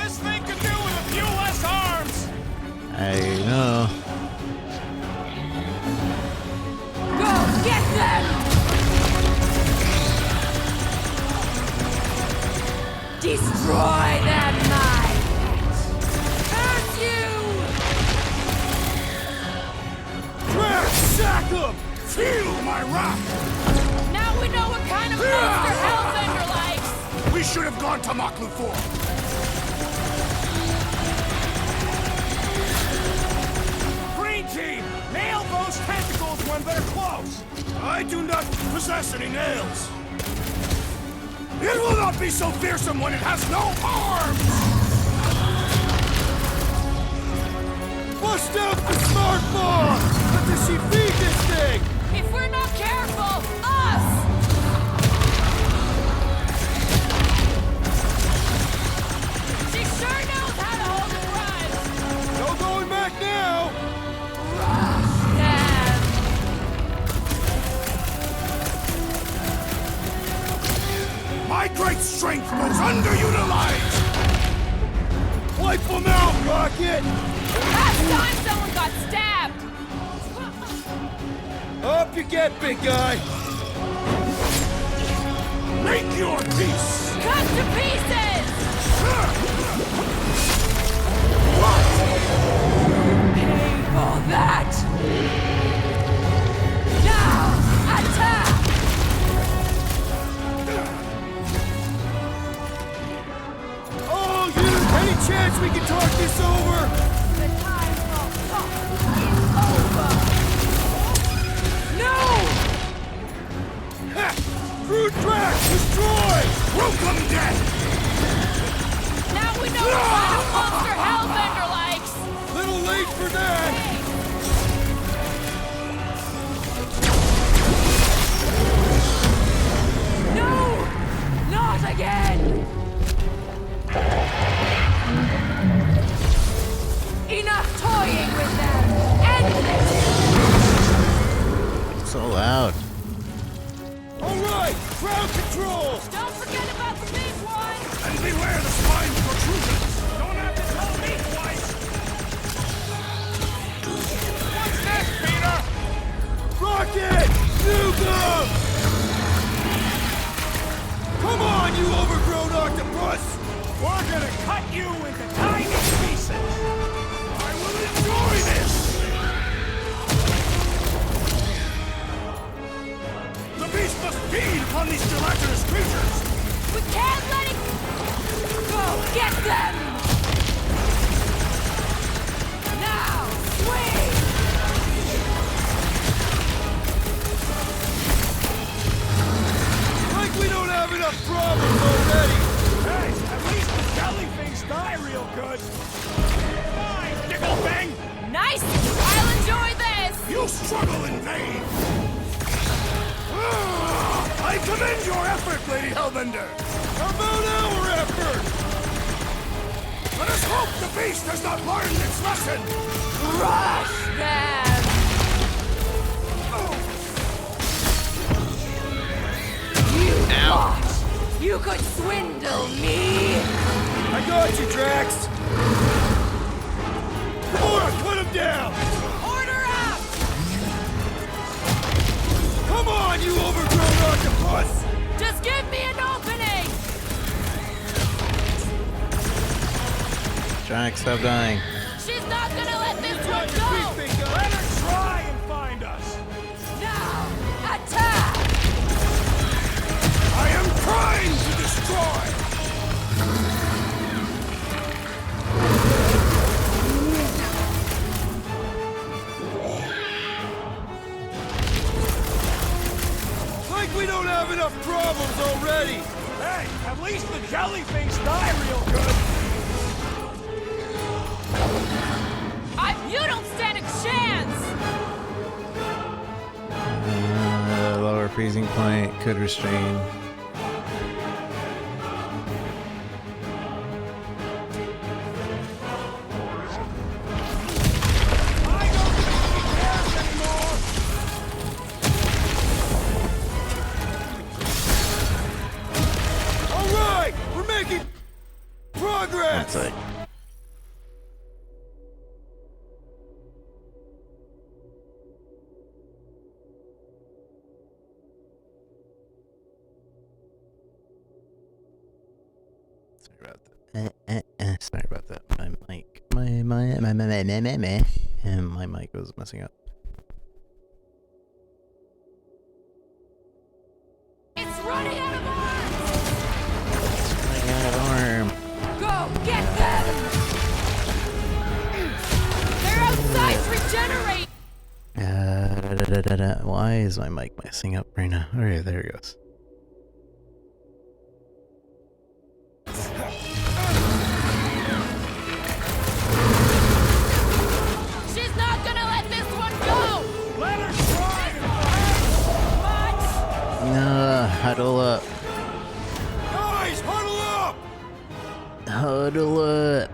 This thing could do with a few less arms! I know. Go get them! Destroy them, my pet! Curse you! Crash, sack 'em! Feel my wrath! Now we know what kind of monster Hellbender likes! We should have gone to Maklu 4. Green team, nail those tentacles when they're close. I do not possess any nails. It will not be so fearsome when it has no arms! Bust out the smart bomb! Let the she feed this thing! If we're not careful, us! She sure knows how to hold her grudge! No going back now! Rush them! My great strength goes underutilized! Wipe them out, Rocket! Last time someone got stabbed! Up you get, big guy! Make your peace! Cut to pieces! Pay for that! Now, attack! Oh, you! Any chance we can talk this over? The time for talk is over! No! Ha! Crude track! Destroy! Welcome dead! Now we know what kind of monster Hellbender likes! Little late for that! No! Not again! Enough toying with them! End this! So loud. Alright! Crowd control! Don't forget about the big one! And beware the spine protrusions! Don't have Dicklebang! Nice! I'll enjoy this! You struggle in vain! I commend your effort, Lady Hellbender! About our effort! Let us hope the beast has not learned its lesson! Crush them! You thought you could swindle me? I got you, Drax! Come on, cut him down! Order up! Come on, you overgrown octopus! Just give me an opening! Jack, stop dying. She's not gonna let this one go! Let her try and find us! Now, attack! I am trying to destroy! Like we don't have enough problems already! Hey, at least the jelly things die real good! You don't stand a chance! Lower freezing point could restrain. All right, we're making progress. That's it. Sorry about that. My mic. And my mic was messing up. It's running out of Running out of arm. Go get them! Their outsides regenerate! Why is my mic messing up right now? Okay, there it goes. She's not gonna let this one go! Let her try! Nah, huddle up. Guys, huddle up! Huddle up.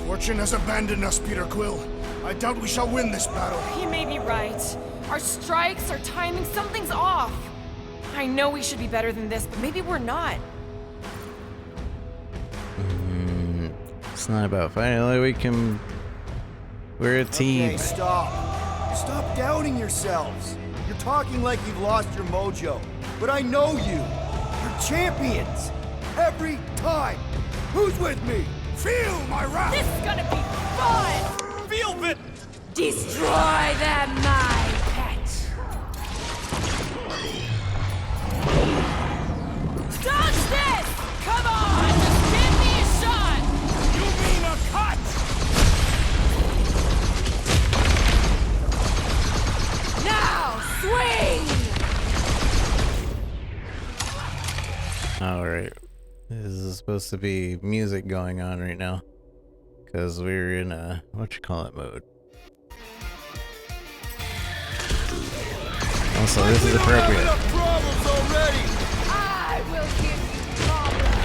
Fortune has abandoned us, Peter Quill. I doubt we shall win this battle. He may be right. Our strikes, our timing, something's off. I know we should be better than this, but maybe we're not. It's not about fighting. Like we can. We're a team. Okay, stop. Stop doubting yourselves. You're talking like you've lost your mojo. But I know you. You're champions. Every time. Who's with me? Feel my wrath! This is gonna be fun! Feel it! Destroy them, my pet! Dodge this! Come on! Just give me a shot! You mean a cut? Now, swing! Alright. This is supposed to be music going on right now. Because we're in a whatchamacallit mode. Also, this is appropriate. Problems already. I will give you problems!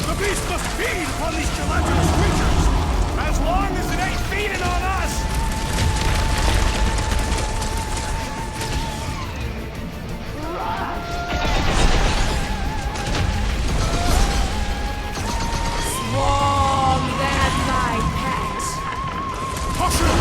The beast must feed upon these gelatinous creatures! As long as it ain't feeding on us! Swarm them, my pet! Caution!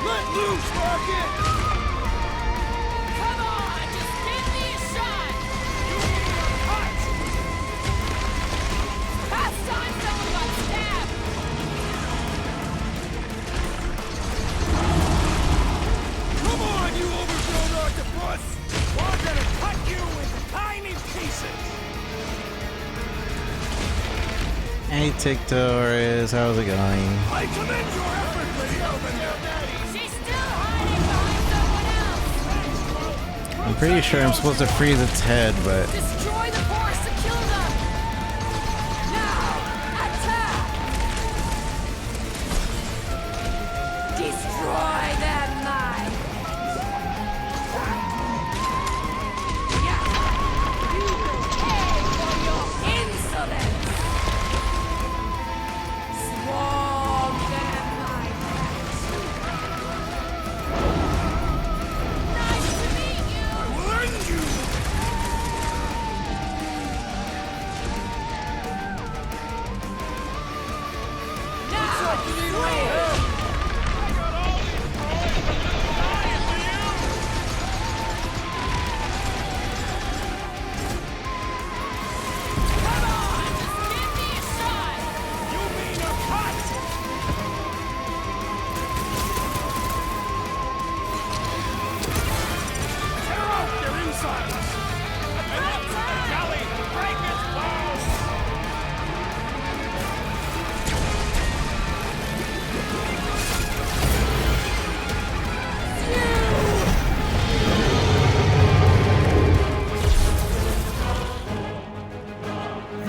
Let loose, Rocket! Come on, just give me a shot! You need a cut! Past time someone got stabbed! Come on, you overgrown octopus! We're gonna cut you into tiny pieces! Hey TikTokers, how's it going? I commend your effort, Lady Elvender! She's still hiding behind someone else! I'm pretty sure I'm supposed to freeze its head, but Destroy the force to kill them! Now, attack! Destroy them, mine! You will pay for your insolence! Swarm them, mine! Nice to meet you! I will end you!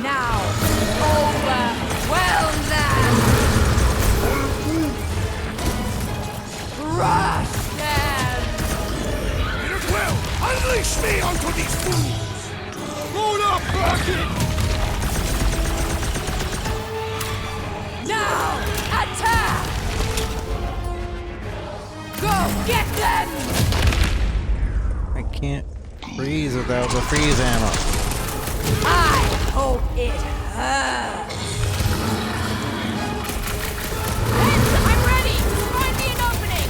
Now, overwhelm them! Crush them! Peter Quill, unleash me onto these fools! Load up, Rocket! Now, attack! Go get them! I can't freeze without the freeze ammo. I hope it hurts! I'm ready! Find me an opening!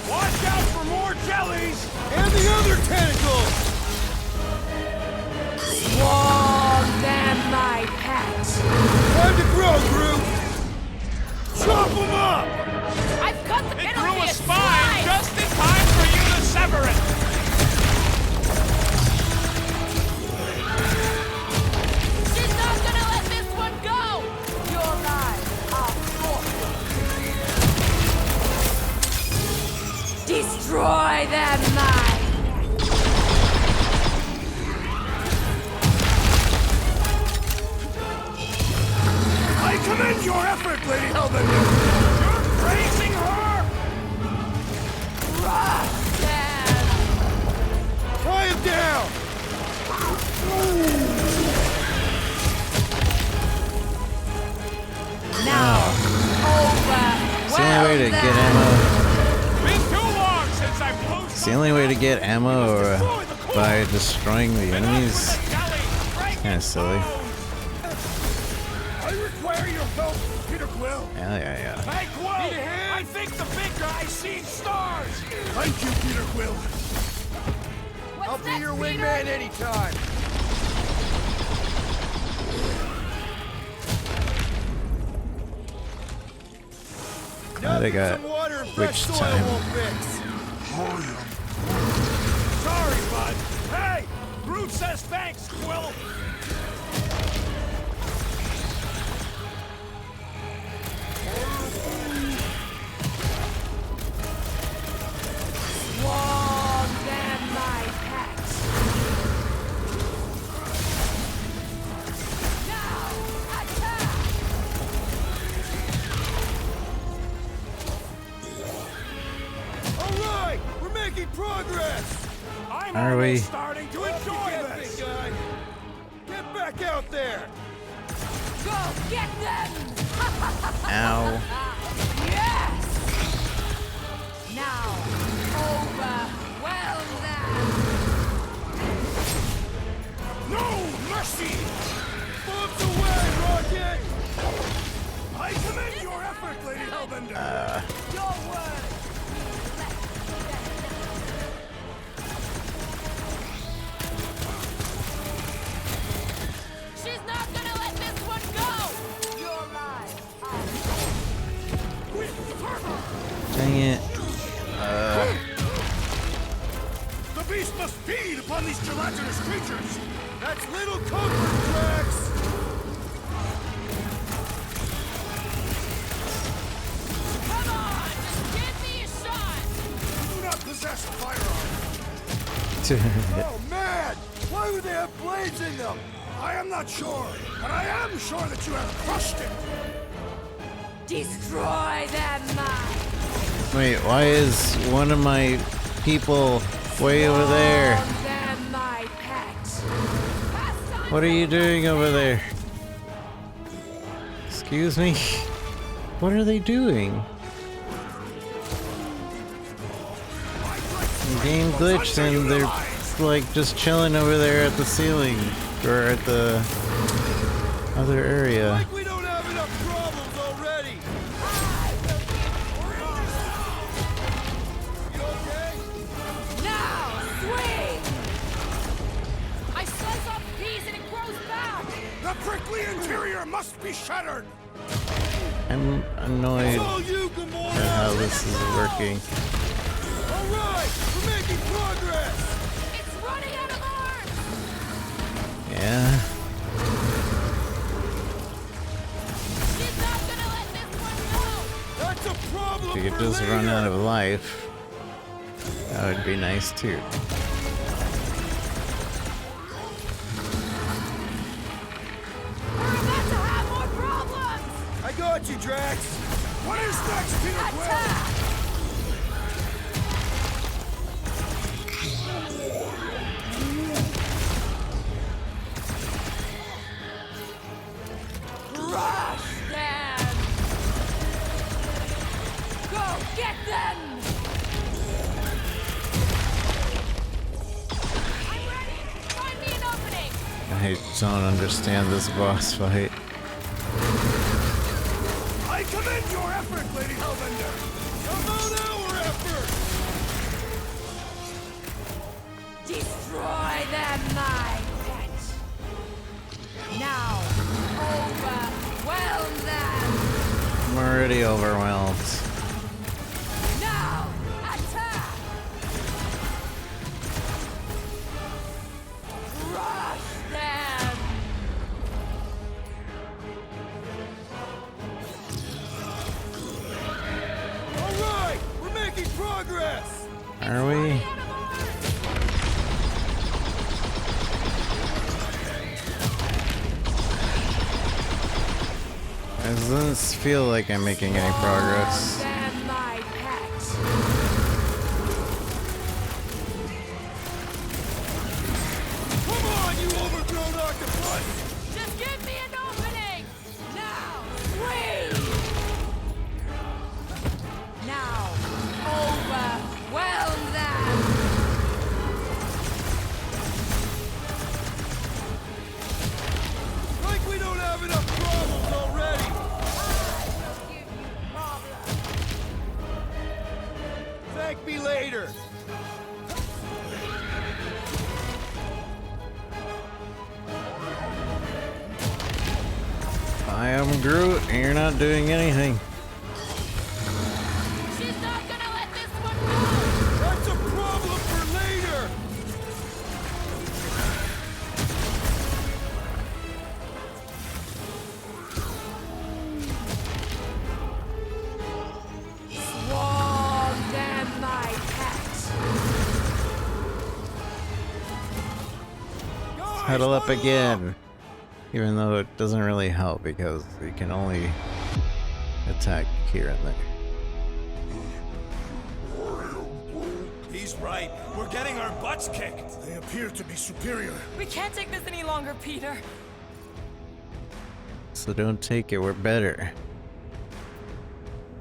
Watch out for more jellies! And the other tentacles! Swarm them, my pets! Time to grow, Groot! Chop them up! I've cut the It penalty grew a at spine five. just in time for you to sever it! She's not gonna let this one go! Your lives are forfeit. Destroy them, mine! I commend your effort, Lady Elvender! You're praising her! Crush them! Tie him down! Now, It's the only way to get ammo. Been too long since I blew It's the only way to get ammo or by destroying the enemies. Kinda silly. I require your help, Peter Quill! Yeah. Hey, Quill! I think the big guy's seen stars! Thank you, Peter Quill! I'll be your wingman anytime! Glad I got Some water and which fresh soil time. won't fix. Sorry, bud. Hey! Groot says thanks, Quill! swarm them, my pets! Now, attack! All right, we're making progress. I'm Are we? almost starting to enjoy Get this! big guy. Get back out there. Go get them! Ow. Yes! Now, overwhelm them! No mercy! Bumps away, Rocket. I commend your effort, Lady Hellbender. Your word. She's not gonna let this one go! You're alive. Dang it. The beast must feed upon these gelatinous creatures. That's little comfort, Drax! Come on! Just give me a shot! You do not possess a firearm. Oh, man! Why would they have blades in them? I am not sure, but I am sure that you have crushed it. Destroy them, mine! Wait, why is one of my people way over there? Them, my pet! What are you doing over there? Excuse me? What are they doing? The game glitched and they're like just chilling over there at the ceiling or at the other area. Like we don't have enough problems already! You okay? Now, swing! I slice off the piece and it grows back! The prickly interior must be shattered. I'm annoyed It's all you, Gamora! at how this is working. Alright! We're making progress! It's running out of arms! Yeah. She's not gonna let this one go! That's a problem If you could for just run later. out of life, that would be nice too. We're about to have more problems! I got you, Drax! What is next, Peter Quill? Attack! Crush them! Go get them! I'm ready! Find me an opening! I don't understand this boss fight. I commend your effort, Lady Hellbender. About our effort! Destroy them, my pet! Now, overwhelm them! I'm already overwhelmed. Now, attack! Crush them! Alright! We're making progress! Are we? It doesn't feel like I'm making any progress. Them, my pet! Come on, you overgrown octopus! Just give me an opening! Now, swing! Now, overwhelm them! Like we don't have enough problems already! Thank me later! I am Groot, and you're not doing anything. She's not gonna let this one go! That's a problem for later! Swarm them, my pet! Huddle up again. Even though it doesn't really help because you can only attack here and there. He's right. We're getting our butts kicked. They appear to be superior. We can't take this any longer, Peter. So don't take it, we're better.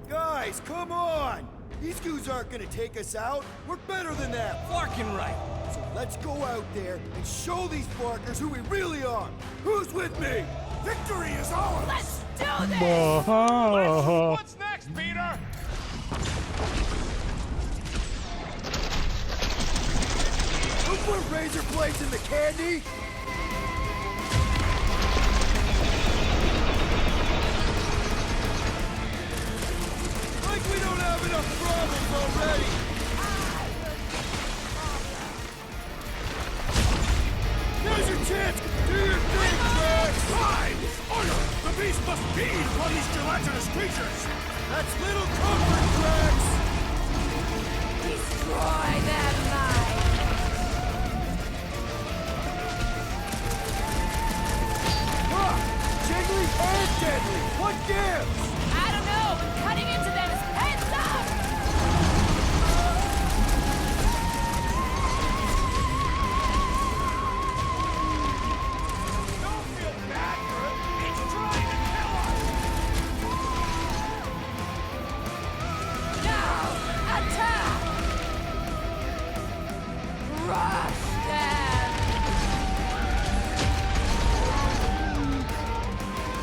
Guys, come on! These goons aren't gonna take us out. We're better than them. Fucking right. So let's go out there and show these Barkers who we really are. Who's with me? Victory is ours! Let's do this! What's next, Peter? Who put razor blades in the candy? Like we don't have enough problems already! Now's your chance! Do your thing, Drax! Fine! Order! The beast must feed on these gelatinous creatures! That's little comfort, Drax! Destroy their minds! Ah! Jiggly and deadly! What gives? I don't know, but cutting into them is heads up! Don't feel bad for it. It's trying to kill us. Now, attack! Rush them!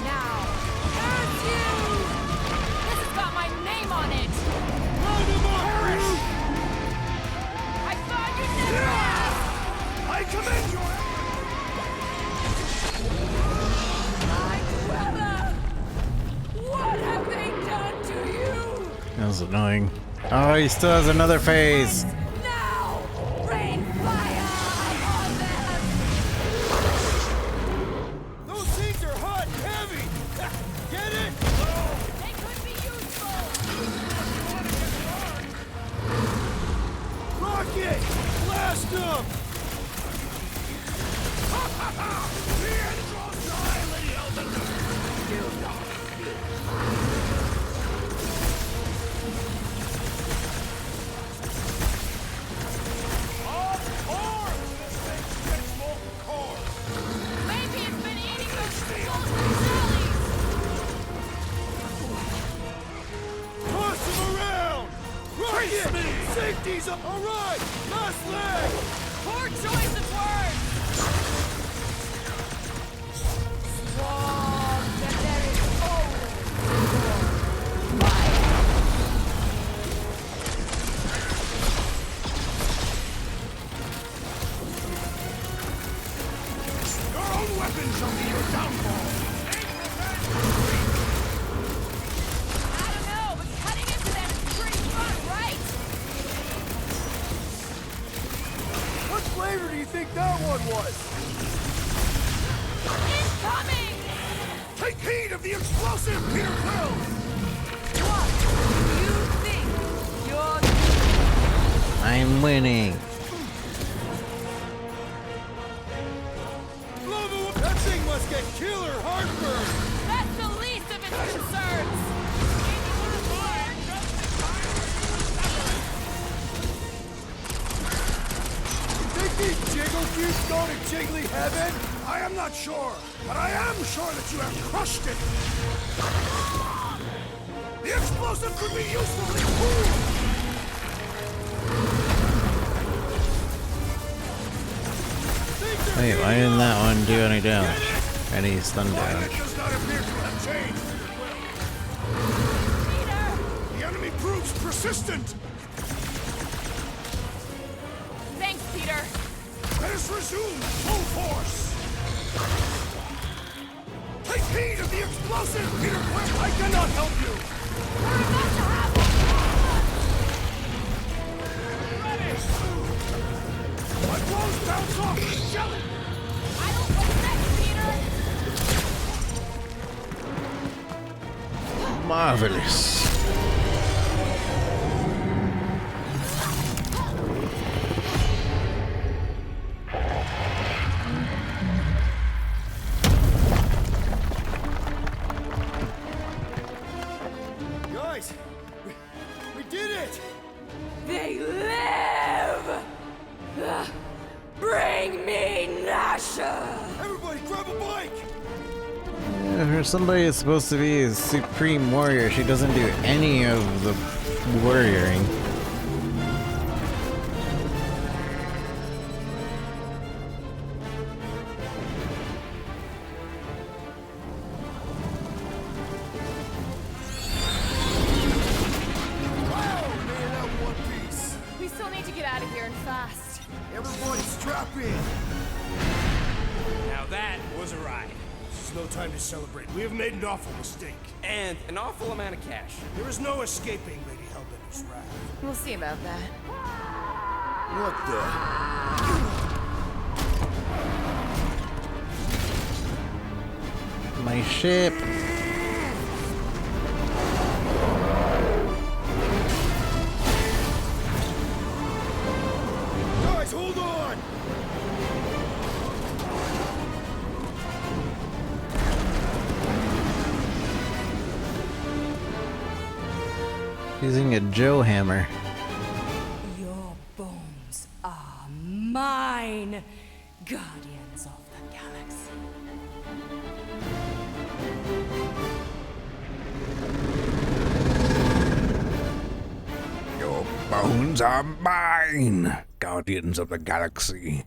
Now, curse you! This has got my name on it! Perish! I thought you'd never ask! I commend your My brother! What have they done to you? That was annoying. Oh, he still has another phase. Now, rain fire on them! Those things are hot and heavy! Get it? They could be useful! Rocket! Blast them! The end draws nigh, Lady Elden! Do not Of course, this thing spits molten core. Maybe it's been eating those golden jellies! Toss them around! Rocket! Safety's up! Alright! Last leg! Poor choice of words! Strong, that there is always Your own weapon shall be your downfall! I don't know, but cutting into them is pretty fun, right? What flavor do you think that one was? Incoming! Take heed of the explosive, Peter Quill! what you think you're I'm winning. Lava, that thing must get killer heartburn! That's the least of its concerns! Think these jiggle cubes go to jiggly heaven? I am not sure, but I am sure that you have crushed it! The explosive could be usefully cooled! Wait, why didn't that one do any damage? Any stun Climate damage? does not appear to have changed, Peter Quill. The enemy proves persistent! Thanks, Peter. Let us resume full force! Take heed of the explosive, Peter Quill! I cannot help you! We're about to have My blows bounce off the jelly! I don't know next, Peter! Marvelous. Guys, we did it! They live! Bring me Nasha! Everybody grab a bike! For somebody who's supposed to be a supreme warrior, she doesn't do any of the warrioring. has arrived. This is no time to celebrate. We have made an awful mistake. And an awful amount of cash. There is no escaping Lady Hellbender's wrath. We'll see about that. What the? My ship. Guys, hold on! Using a Joe hammer. Your bones are mine, guardians of the galaxy. Your bones are mine, Guardians of the Galaxy.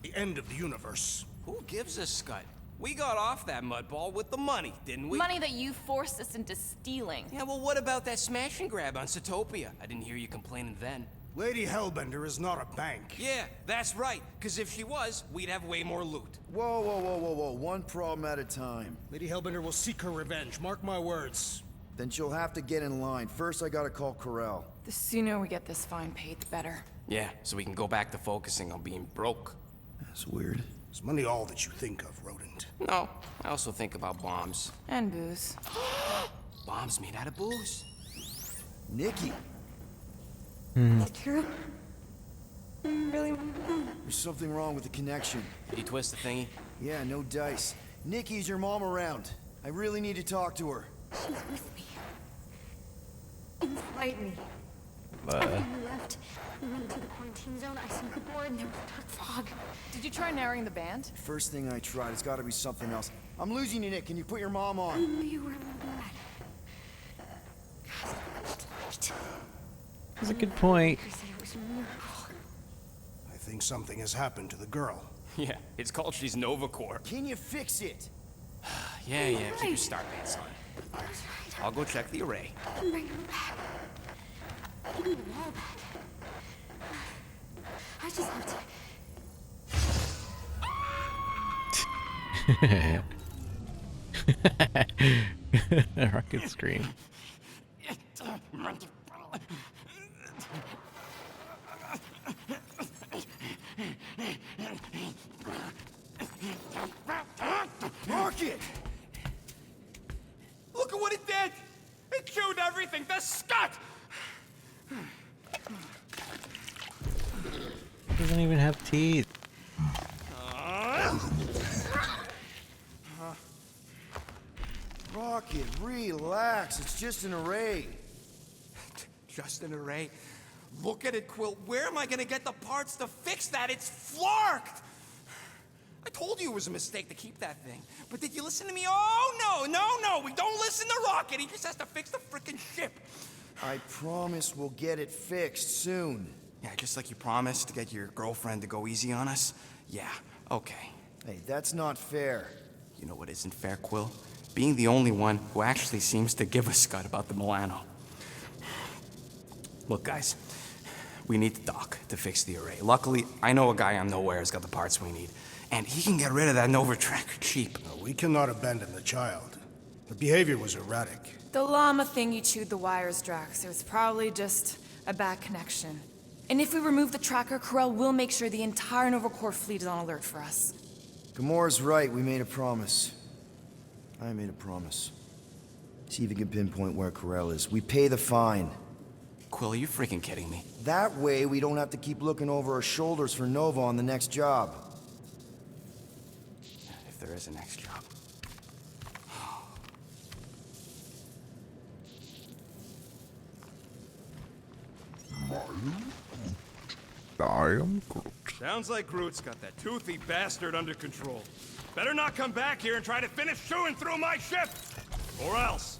The end of the universe. Who gives a scut? We got off that mudball with the money, didn't we? Money that you forced us into stealing. Yeah, well, what about that smash and grab on Satopia? I didn't hear you complaining then. Lady Hellbender is not a bank. Yeah, that's right. Because if she was, we'd have way more loot. Whoa, whoa, whoa, whoa, whoa. One problem at a time. Lady Hellbender will seek her revenge. Mark my words. Then she'll have to get in line. First, I gotta call Corel. The sooner we get this fine paid, the better. Yeah, so we can go back to focusing on being broke. That's weird. Is money all that you think of, Rodent? No, I also think about bombs. And booze. Bombs made out of booze. Nikki! True? Really? There's something wrong with the connection. Did you twist the thingy? Yeah, no dice. Nikki, is your mom around? I really need to talk to her. She's with me. Invite me. Uh. When we left, we went to the quarantine zone. I seen the board and there was dark fog. Did you try narrowing the band? First thing I tried, it's gotta be something else. I'm losing you, Nick. Can you put your mom on? No, you were bad. That's a good point. He said it was a miracle. I think something has happened to the girl. Yeah, it's called she's Nova Corps. Can you fix it? Yeah, keep your start pants on. I'll go check the array. Bring her back. Give me the wall back. I just have to... Rocket scream. Rocket! Look at what it did! It chewed everything! The scut! Doesn't even have teeth. Rocket, relax. It's just an array. Just an array? Look at it, Quill. Where am I gonna get the parts to fix that? It's flarked! I told you it was a mistake to keep that thing. But did you listen to me? Oh, no! We don't listen to Rocket. He just has to fix the frickin' ship. I promise we'll get it fixed soon. Yeah, just like you promised to get your girlfriend to go easy on us? Yeah, okay. Hey, that's not fair. You know what isn't fair, Quill? Being the only one who actually seems to give a scut about the Milano. Look, guys, we need the dock to fix the array. Luckily, I know a guy on Nowhere has got the parts we need. And he can get rid of that Nova tracker cheap. No, we cannot abandon the child. Her behavior was erratic. The llama thing you chewed the wires, Drax. It was probably just a bad connection. And if we remove the tracker, Corel will make sure the entire Nova Corps fleet is on alert for us. Gamora's right. We made a promise. I made a promise. See if you can pinpoint where Corel is. We pay the fine. Quill, are you freaking kidding me? That way, we don't have to keep looking over our shoulders for Nova on the next job. If there is a next job. I am Groot. Sounds like Groot's got that toothy bastard under control. Better not come back here and try to finish chewing through my ship! Or else.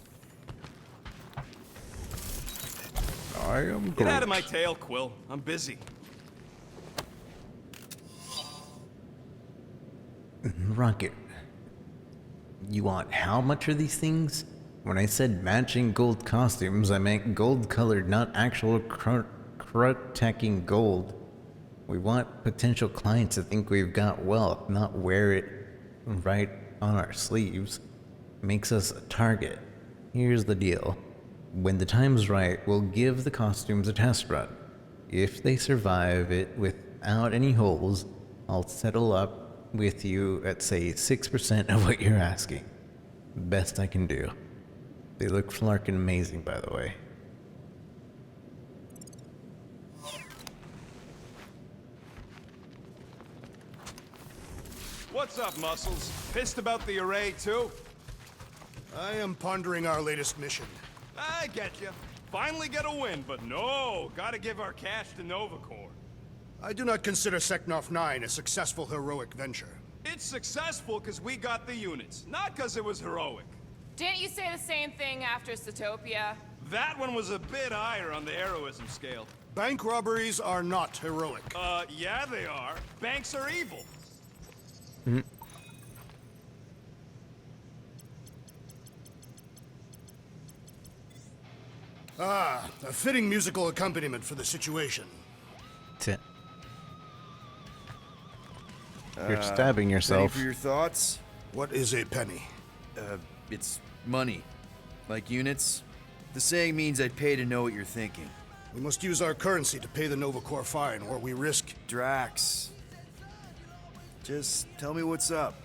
I am Groot. Get out of my tail, Quill. I'm busy. Rocket. You want how much are these things? When I said matching gold costumes, I meant gold colored, not actual crut-tacking gold. We want potential clients to think we've got wealth, not wear it right on our sleeves. Makes us a target. Here's the deal. When the time's right, we'll give the costumes a test run. If they survive it without any holes, I'll settle up with you at, say, 6% of what you're asking. Best I can do. They look flarkin' amazing, by the way. What's up, Muscles? Pissed about the array, too? I am pondering our latest mission. I get you. Finally get a win, but no, gotta give our cash to Nova Corps. I do not consider Seknarf 9 a successful heroic venture. It's successful because we got the units, not because it was heroic. Didn't you say the same thing after Satopia? That one was a bit higher on the heroism scale. Bank robberies are not heroic. Yeah they are. Banks are evil. Ah, a fitting musical accompaniment for the situation. You're stabbing yourself. Ready for your thoughts? What is a penny? It's money. Like units. The saying means I'd pay to know what you're thinking. We must use our currency to pay the Nova Corps fine, or we risk... Drax. Just tell me what's up.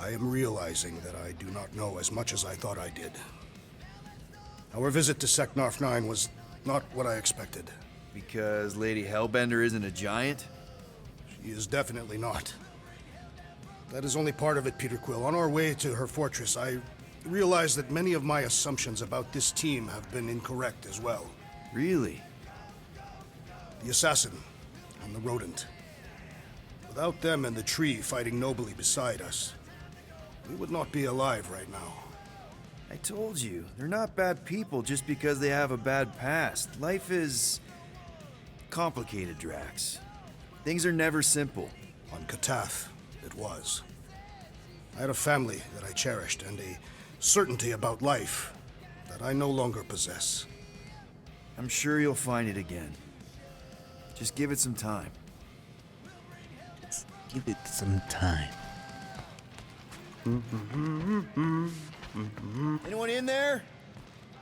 I am realizing that I do not know as much as I thought I did. Our visit to Seknarf 9 was not what I expected. Because Lady Hellbender isn't a giant? She is definitely not. That is only part of it, Peter Quill. On our way to her fortress, I realized that many of my assumptions about this team have been incorrect as well. Really? The assassin and the rodent. Without them and the tree fighting nobly beside us, we would not be alive right now. I told you, they're not bad people just because they have a bad past. Life is complicated, Drax. Things are never simple. On Katath, it was. I had a family that I cherished and a certainty about life that I no longer possess. I'm sure you'll find it again. Just give it some time. Just give it some time. Anyone in there?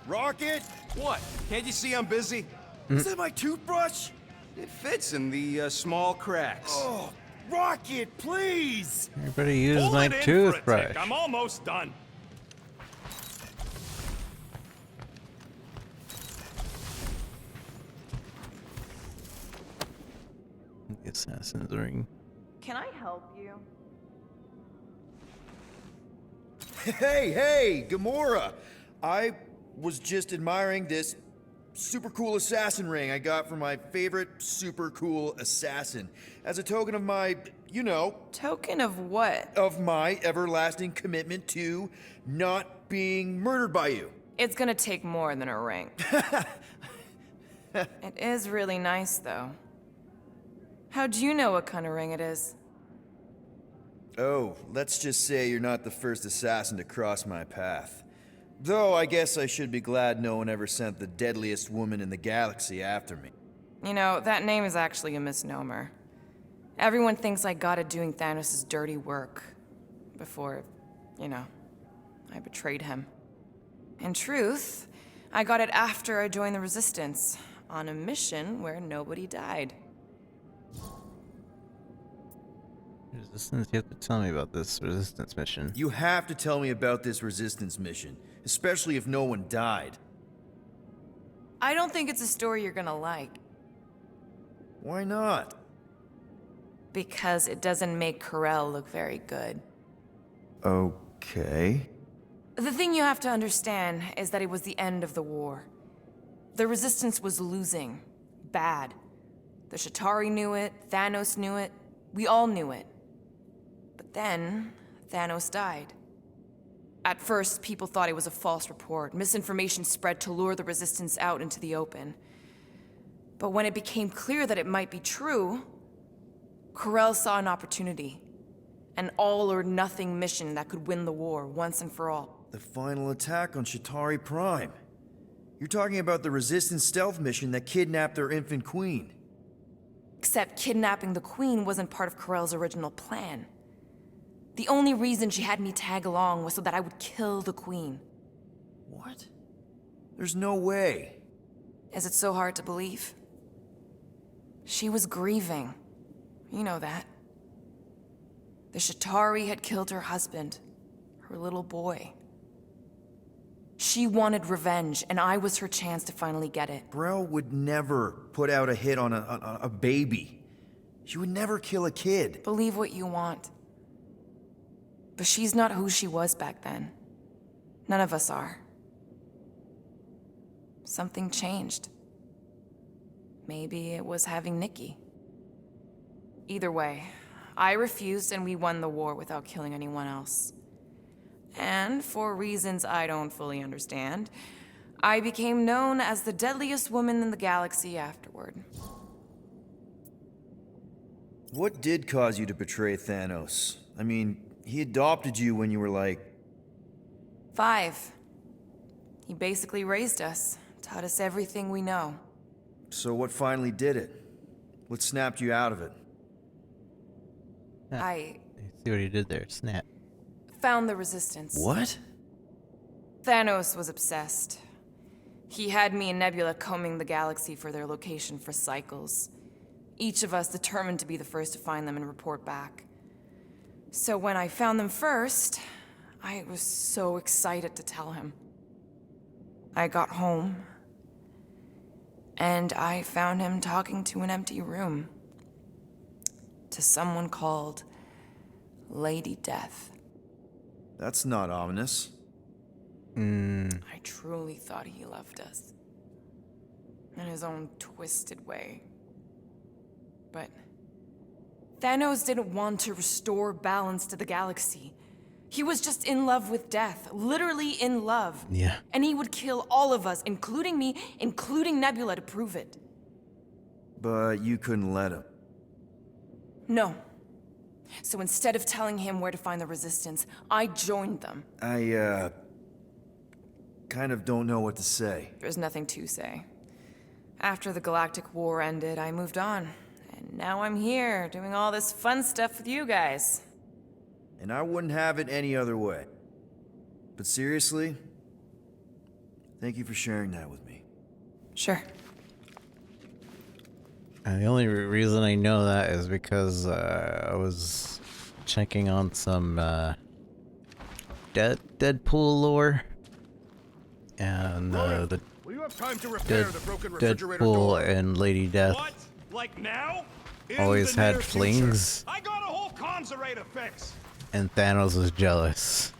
Rocket? What? Can't you see I'm busy? Is that my toothbrush? It fits in the small cracks. Oh, Rocket, please! Everybody use Pull my it in for a toothbrush. tick. I'm almost done. The assassin's ring. Can I help you? Hey, Gamora! I was just admiring this super cool assassin ring I got from my favorite super cool assassin. As a token of my, you know... Token of what? Of my everlasting commitment to not being murdered by you. It's gonna take more than a ring. It is really nice, though. How'd you know what kind of ring it is? Oh, let's just say you're not the first assassin to cross my path. Though I guess I should be glad no one ever sent the deadliest woman in the galaxy after me. You know, that name is actually a misnomer. Everyone thinks I got it doing Thanos' dirty work. Before, you know, I betrayed him. In truth, I got it after I joined the Resistance, on a mission where nobody died. Resistance, you have to tell me about this Resistance mission. You have to tell me about this Resistance mission, especially if no one died. I don't think it's a story you're gonna like. Why not? Because it doesn't make Corell look very good. Okay. The thing you have to understand is that it was the end of the war. The Resistance was losing. Bad. The Chitauri knew it, Thanos knew it, we all knew it. But then, Thanos died. At first, people thought it was a false report. Misinformation spread to lure the Resistance out into the open. But when it became clear that it might be true, Corell saw an opportunity. An all-or-nothing mission that could win the war once and for all. The final attack on Chitauri Prime. You're talking about the Resistance stealth mission that kidnapped their infant queen. Except kidnapping the Queen wasn't part of Corell's original plan. The only reason she had me tag along was so that I would kill the Queen. What? There's no way. Is it so hard to believe? She was grieving. You know that. The Shatari had killed her husband, her little boy. She wanted revenge, and I was her chance to finally get it. Brel would never put out a hit on a baby. She would never kill a kid. Believe what you want. But she's not who she was back then. None of us are. Something changed. Maybe it was having Nikki. Either way, I refused and we won the war without killing anyone else. And for reasons I don't fully understand, I became known as the deadliest woman in the galaxy afterward. What did cause you to betray Thanos? I mean, he adopted you when you were like... 5. He basically raised us, taught us everything we know. So what finally did it? What snapped you out of it? I See what he did there? Snap. found the resistance. What? Thanos was obsessed. He had me and Nebula combing the galaxy for their location for cycles. Each of us determined to be the first to find them and report back. So when I found them first, I was so excited to tell him. I got home, and I found him talking to an empty room. To someone called Lady Death. That's not ominous. I truly thought he loved us. In his own twisted way. But Thanos didn't want to restore balance to the galaxy. He was just in love with death, literally in love. Yeah. And he would kill all of us, including me, including Nebula, to prove it. But you couldn't let him. No. So instead of telling him where to find the Resistance, I joined them. I, kind of don't know what to say. There's nothing to say. After the Galactic War ended, I moved on. And now I'm here, doing all this fun stuff with you guys. And I wouldn't have it any other way. But seriously, thank you for sharing that with me. Sure. The only reason I know that is because I was checking on some Deadpool lore, and the Will you have time to repair the broken refrigerator Deadpool door? and Lady Death What? Like now? In always the had near flings, future. I got a whole comms to fix. and Thanos was jealous.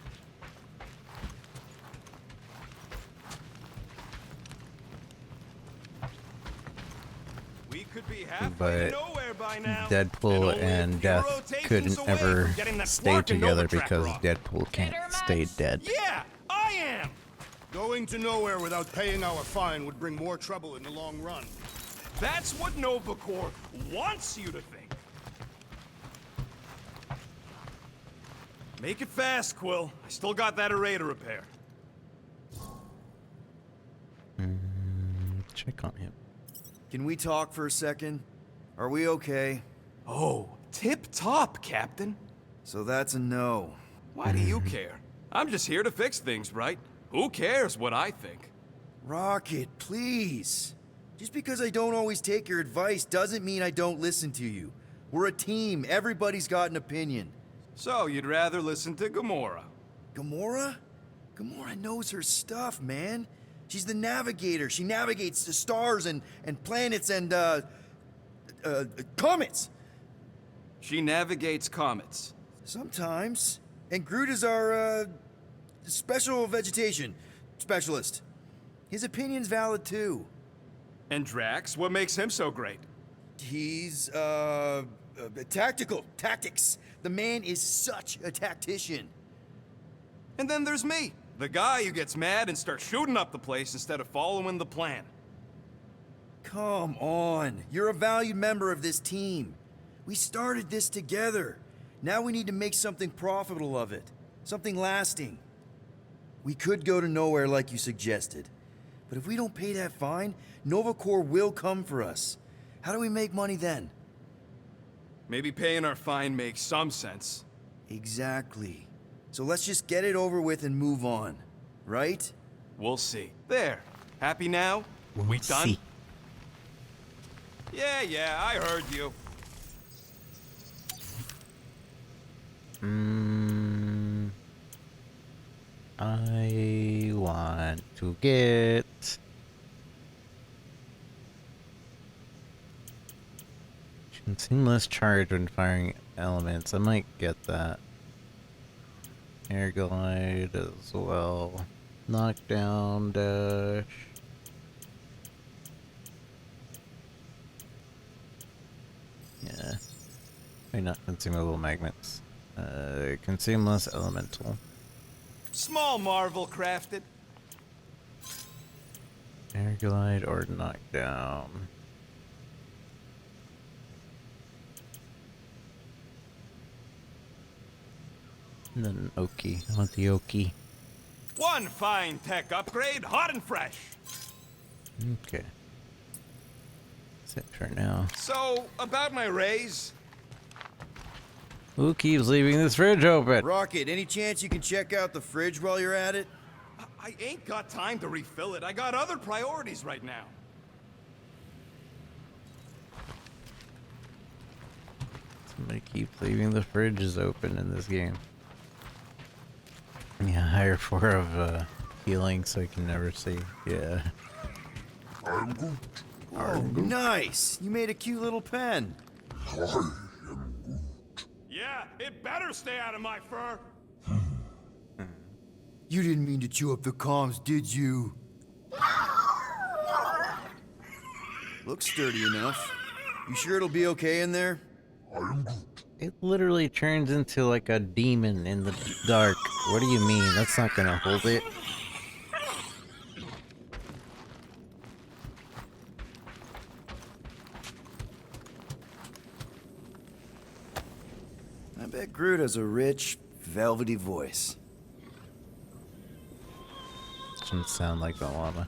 We could be halfway But to nowhere by now. Deadpool only a and few Death rotations couldn't away ever from getting that stay Flark and together Nova because tracker off. Deadpool can't stay dead. Yeah, I am. Going to nowhere without paying our fine would bring more trouble in the long run. That's what Nova Corps wants you to think. Make it fast, Quill. I still got that array to repair. Check on him. Can we talk for a second? Are we okay? Oh, tip-top, Captain. So that's a no. Why do you care? I'm just here to fix things, right? Who cares what I think? Rocket, please. Just because I don't always take your advice doesn't mean I don't listen to you. We're a team. Everybody's got an opinion. So, you'd rather listen to Gamora? Gamora? Gamora knows her stuff, man. She's the navigator. She navigates the stars and planets and, comets. She navigates comets. Sometimes. And Groot is our, special vegetation specialist. His opinion's valid, too. And Drax, what makes him so great? He's, tactical. Tactics. The man is such a tactician. And then there's me, the guy who gets mad and starts shooting up the place instead of following the plan. Come on. You're a valued member of this team. We started this together. Now we need to make something profitable of it. Something lasting. We could go to nowhere like you suggested. But if we don't pay that fine, Nova Corps will come for us. How do we make money then? Maybe paying our fine makes some sense. Exactly. So let's just get it over with and move on, right? We'll see. There. Happy now? We done? see. Yeah, I heard you. I want to get seamless charge when firing elements. I might get that. Air glide as well. Knockdown dash. Yeah. Maybe not consumable magnets. Consumeless elemental. Small marvel crafted. Air glide or knockdown. And then Oki. I want the Oki. One fine tech upgrade, hot and fresh. Okay. That's it for now. So, about my raise? Who keeps leaving this fridge open? Rocket, any chance you can check out the fridge while you're at it? I ain't got time to refill it. I got other priorities right now. Somebody keeps leaving the fridges open in this game. Yeah, higher 4 of healing so I can never see. Yeah. Oh, nice! You made a cute little pen. Yeah, it better stay out of my fur. You didn't mean to chew up the comms, did you? Looks sturdy enough. You sure it'll be okay in there? It literally turns into like a demon in the dark. What do you mean? That's not gonna hold it. I bet Groot has a rich, velvety voice. Shouldn't sound like the llama.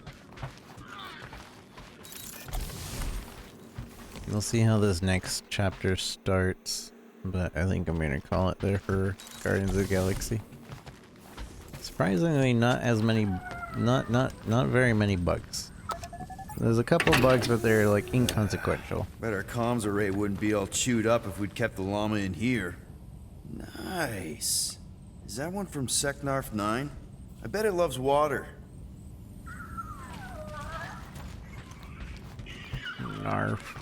We'll see how this next chapter starts, but I think I'm gonna call it there for Guardians of the Galaxy. Surprisingly, not as many, not very many bugs. There's a couple bugs, but they're like inconsequential. Bet our comms array wouldn't be all chewed up if we'd kept the llama in here. Nice. Is that one from Seknarf 9? I bet it loves water. Narf.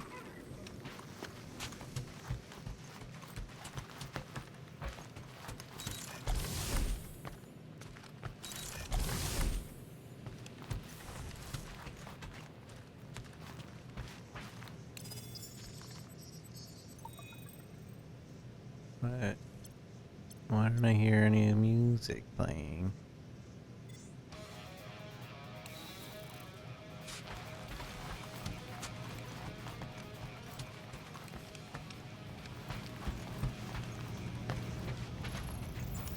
But why don't I hear any music playing?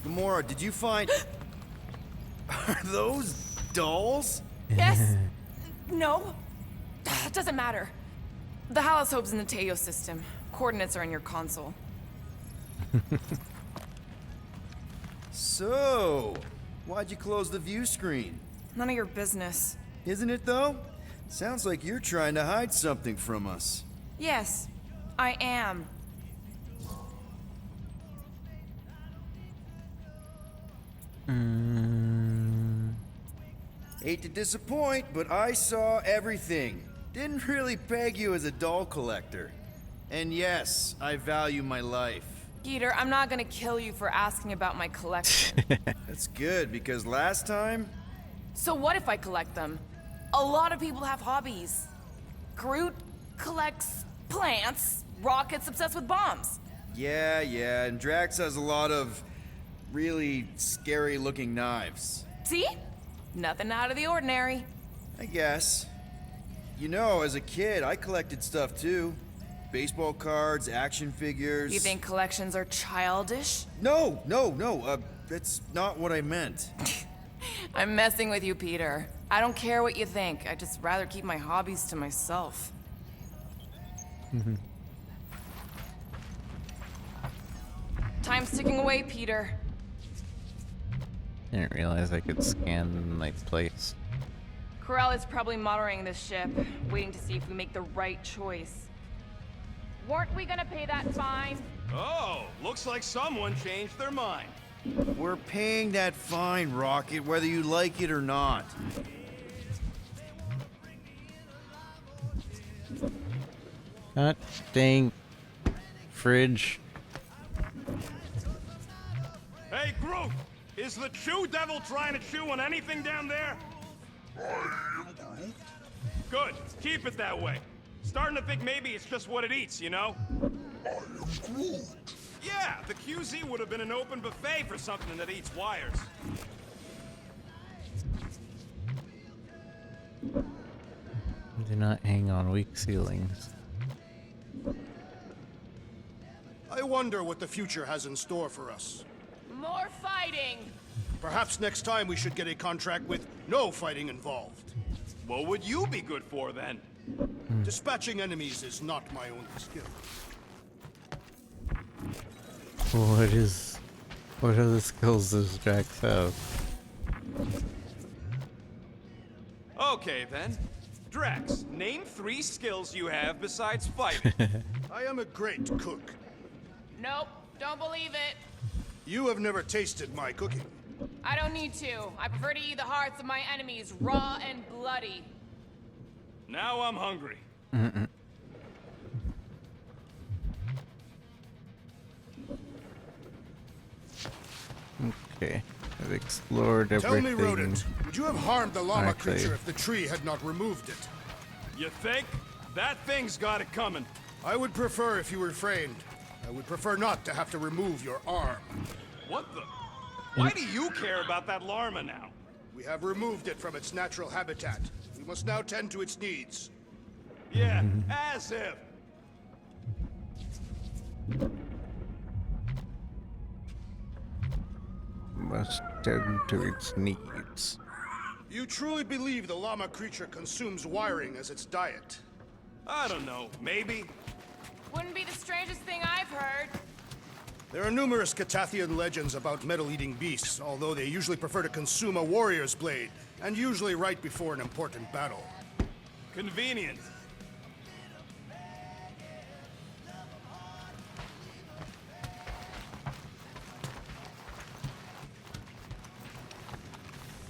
Gamora, did you find... Are those dolls? Yes? No? It doesn't matter. The Halosobe's in the Teo system. Coordinates are in your console. So, why'd you close the view screen? None of your business. Isn't it though? Sounds like you're trying to hide something from us. Yes, I am. Hate to disappoint, but I saw everything. Didn't really peg you as a doll collector. And yes, I value my life. Peter, I'm not gonna kill you for asking about my collection. That's good, because last time... So what if I collect them? A lot of people have hobbies. Groot collects plants, Rocket's obsessed with bombs. Yeah, and Drax has a lot of really scary-looking knives. See? Nothing out of the ordinary. I guess. You know, as a kid, I collected stuff too. Baseball cards, action figures... You think collections are childish? No, that's not what I meant. I'm messing with you, Peter. I don't care what you think. I'd just rather keep my hobbies to myself. Time's ticking away, Peter. Didn't realize I could scan my place. Corell is probably monitoring this ship, waiting to see if we make the right choice. Weren't we gonna pay that fine? Oh, looks like someone changed their mind. We're paying that fine, Rocket, whether you like it or not. God dang fridge. Hey, Groot! Is the Chew Devil trying to chew on anything down there? Good. Keep it that way. Starting to think maybe it's just what it eats, you know? Yeah, the QZ would have been an open buffet for something that eats wires. Do not hang on weak ceilings. I wonder what the future has in store for us. More fighting! Perhaps next time we should get a contract with no fighting involved. What would you be good for, then? Dispatching enemies is not my only skill. What are the skills does Drax have? Okay, then. Drax, name 3 skills you have besides fighting. I am a great cook. Nope, don't believe it. You have never tasted my cooking. I don't need to. I prefer to eat the hearts of my enemies raw and bloody. Now I'm hungry. Okay, I've explored everything. Tell me, Rodent, would you have harmed the llama Actually, creature if the tree had not removed it? You think? That thing's got it coming. I would prefer if you refrained. I would prefer not to have to remove your arm. What the? Why do you care about that llama now? We have removed it from its natural habitat. We must now tend to its needs. Yeah, as if. Must tend to its needs. You truly believe the llama creature consumes wiring as its diet? I don't know, maybe? Wouldn't be the strangest thing I've heard. There are numerous Catathian legends about metal-eating beasts, although they usually prefer to consume a warrior's blade, and usually right before an important battle. Convenient.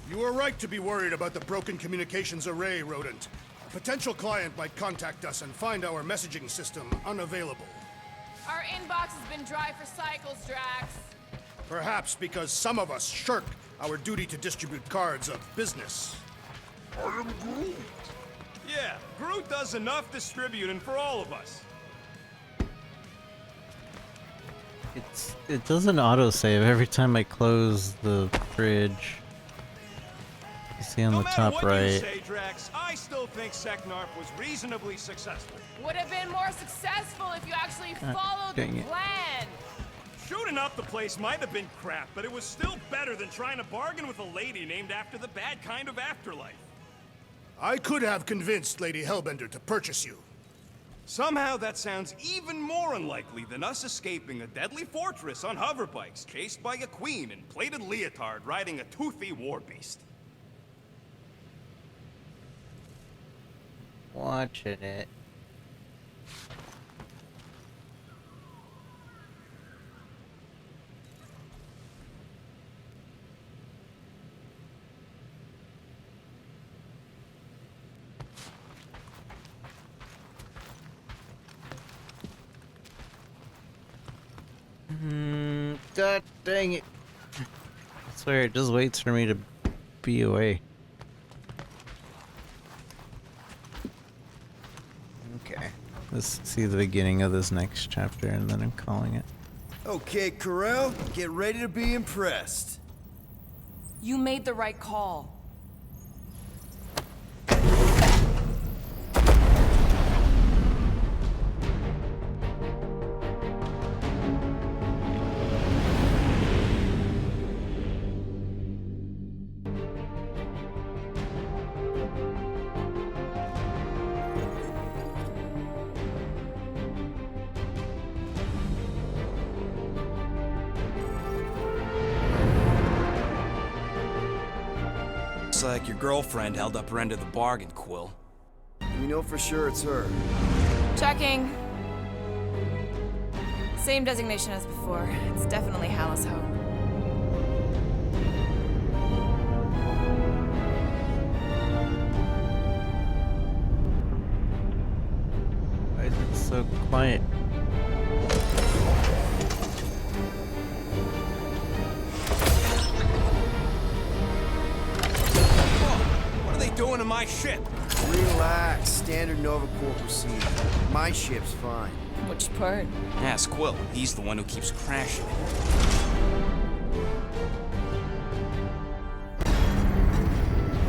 You are right to be worried about the broken communications array, Rodent. A potential client might contact us and find our messaging system unavailable. Our inbox has been dry for cycles, Drax. Perhaps because some of us shirk our duty to distribute cards of business. I am Groot. Yeah, Groot does enough distributing for all of us. It doesn't autosave every time I close the fridge. You see on the top what right. You say, Drax, I still think Seknarf was reasonably successful. Would have been more successful if you actually followed the dang it. plan. Shooting up the place might have been crap, but it was still better than trying to bargain with a lady named after the bad kind of afterlife. I could have convinced Lady Hellbender to purchase you. Somehow that sounds even more unlikely than us escaping a deadly fortress on hoverbikes, chased by a queen in plated leotard riding a toothy war beast. Watching it. God dang it. I swear it just waits for me to be away. Okay. Let's see the beginning of this next chapter and then I'm calling it. Okay, Corell, get ready to be impressed. You made the right call. Looks like your girlfriend held up her end of the bargain, Quill. We know for sure it's her. Checking. Same designation as before. It's definitely Hallis Hope. Why is it so quiet? What are they doing to my ship? Relax. Standard Nova Corps procedure. My ship's fine. Which part? Ask Quill. He's the one who keeps crashing.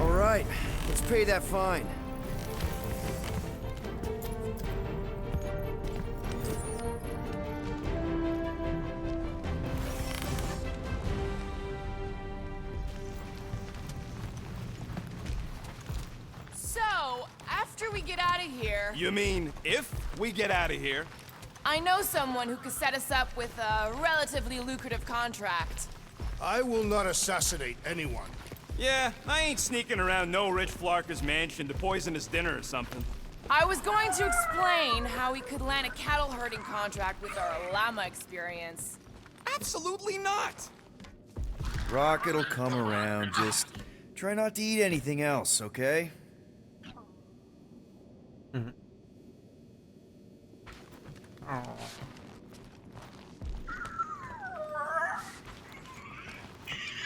All right. Let's pay that fine. So, after we get out of here, You mean if we get out of here? I know someone who could set us up with a relatively lucrative contract. I will not assassinate anyone. Yeah, I ain't sneaking around no rich Flarker's mansion to poison his dinner or something. I was going to explain how we could land a cattle herding contract with our llama experience. Absolutely not! Rocket'll come around. Just try not to eat anything else, okay?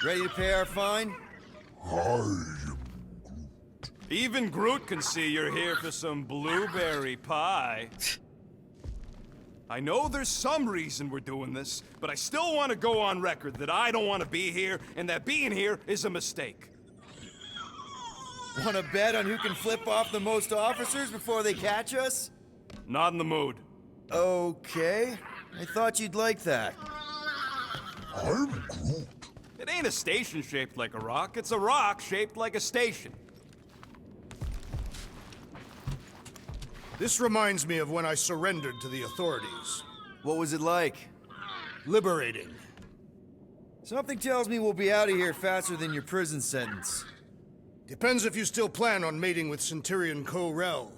Ready to pay our fine? Even Groot can see you're here for some blueberry pie. I know there's some reason we're doing this, but I still want to go on record that I don't want to be here, and that being here is a mistake. Want to bet on who can flip off the most officers before they catch us? Not in the mood. Okay. I thought you'd like that. It ain't a station shaped like a rock, it's a rock shaped like a station. This reminds me of when I surrendered to the authorities. What was it like? Liberating. Something tells me we'll be out of here faster than your prison sentence. Depends if you still plan on mating with Centurion Ko-Rel.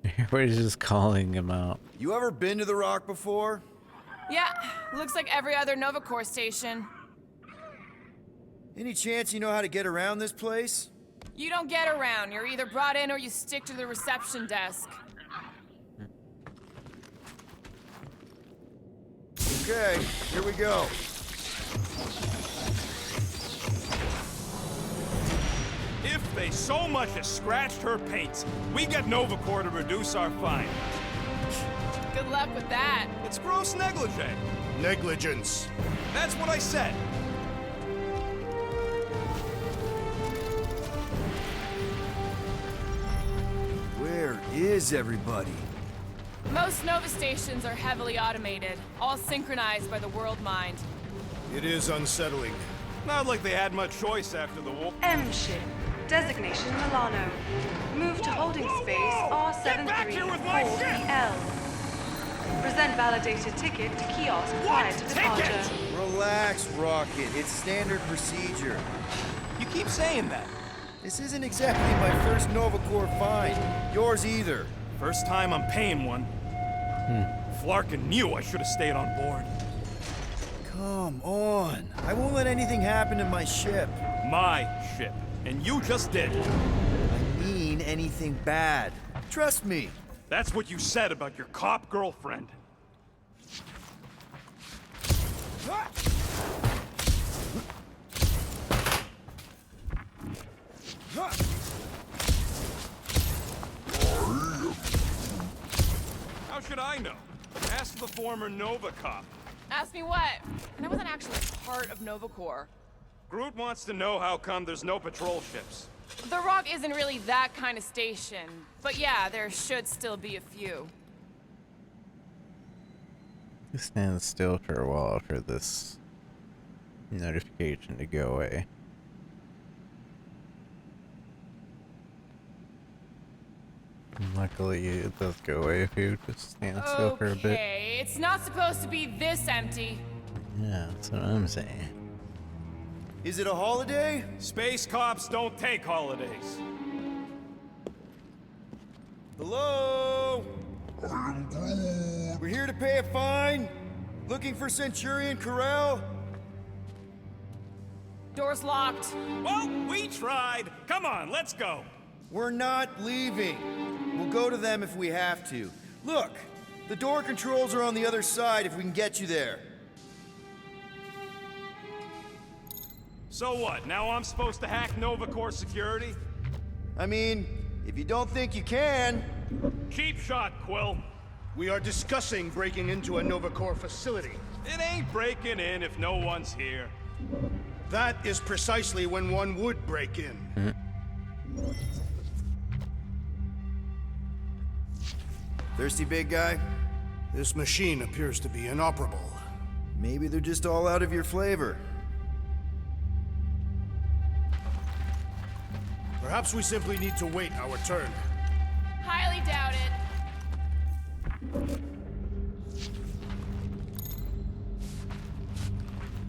Everybody's just calling him out. You ever been to the Rock before? Yeah, looks like every other Nova Corps station. Any chance you know how to get around this place? You don't get around. You're either brought in or you stick to the reception desk. Okay, here we go. If they so much as scratched her paints, we get Nova Corps to reduce our fine. Good luck with that. It's gross negligee. Negligence. That's what I said. Where is everybody? Most Nova stations are heavily automated, all synchronized by the world mind. It is unsettling. Not like they had much choice after the war. M ship. Designation Milano. Move to holding space R734PL. Present validated ticket to kiosk prior to departure. Relax, Rocket. It's standard procedure. You keep saying that. This isn't exactly my first Nova Corps fine. Yours either. First time I'm paying one. Flarkin knew I should have stayed on board. Come on. I won't let anything happen to my ship. My ship. And you just did. I mean anything bad. Trust me. That's what you said about your cop girlfriend. How should I know? Ask the former Nova cop. Ask me what? And I wasn't actually part of Nova Corps. Groot wants to know how come there's no patrol ships. The Rock isn't really that kind of station, but yeah, there should still be a few. Stand still for a while for this notification to go away. Luckily, it does go away if you just stand still for a bit. Okay, it's not supposed to be this empty. Yeah, that's what I'm saying. Is it a holiday? Space cops don't take holidays. Hello? We're here to pay a fine. Looking for Centurion Corral? Door's locked. Well, we tried. Come on, let's go. We're not leaving. We'll go to them if we have to. Look, the door controls are on the other side if we can get you there. So what, now I'm supposed to hack Nova Corps security? I mean, if you don't think you can... Cheap shot, Quill. We are discussing breaking into a Nova Corps facility. It ain't breaking in if no one's here. That is precisely when one would break in. Thirsty, big guy? This machine appears to be inoperable. Maybe they're just all out of your flavor. Perhaps we simply need to wait our turn. Highly doubt it.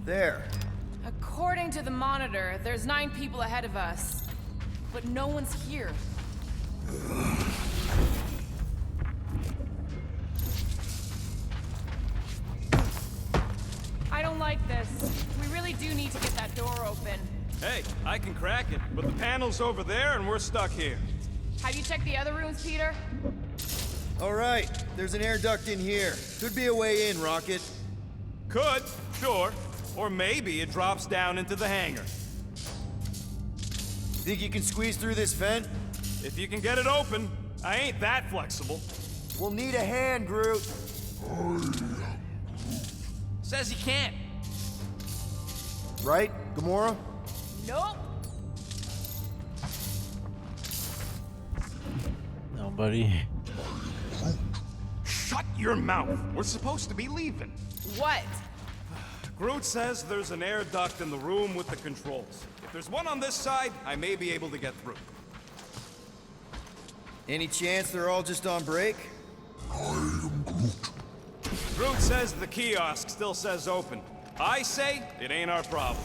There. According to the monitor, there's 9 people ahead of us. But no one's here. I don't like this. We really do need to get that door open. Hey, I can crack it, but the panel's over there and we're stuck here. Have you checked the other rooms, Peter? All right, there's an air duct in here. Could be a way in, Rocket. Could, sure. Or maybe it drops down into the hangar. Think you can squeeze through this vent? If you can get it open, I ain't that flexible. We'll need a hand, Groot. Says he can't. Right, Gamora? Nope. Nobody. Shut your mouth. We're supposed to be leaving. What? Groot says there's an air duct in the room with the controls. If there's one on this side, I may be able to get through. Any chance they're all just on break? Groot says the kiosk still says open. I say it ain't our problem.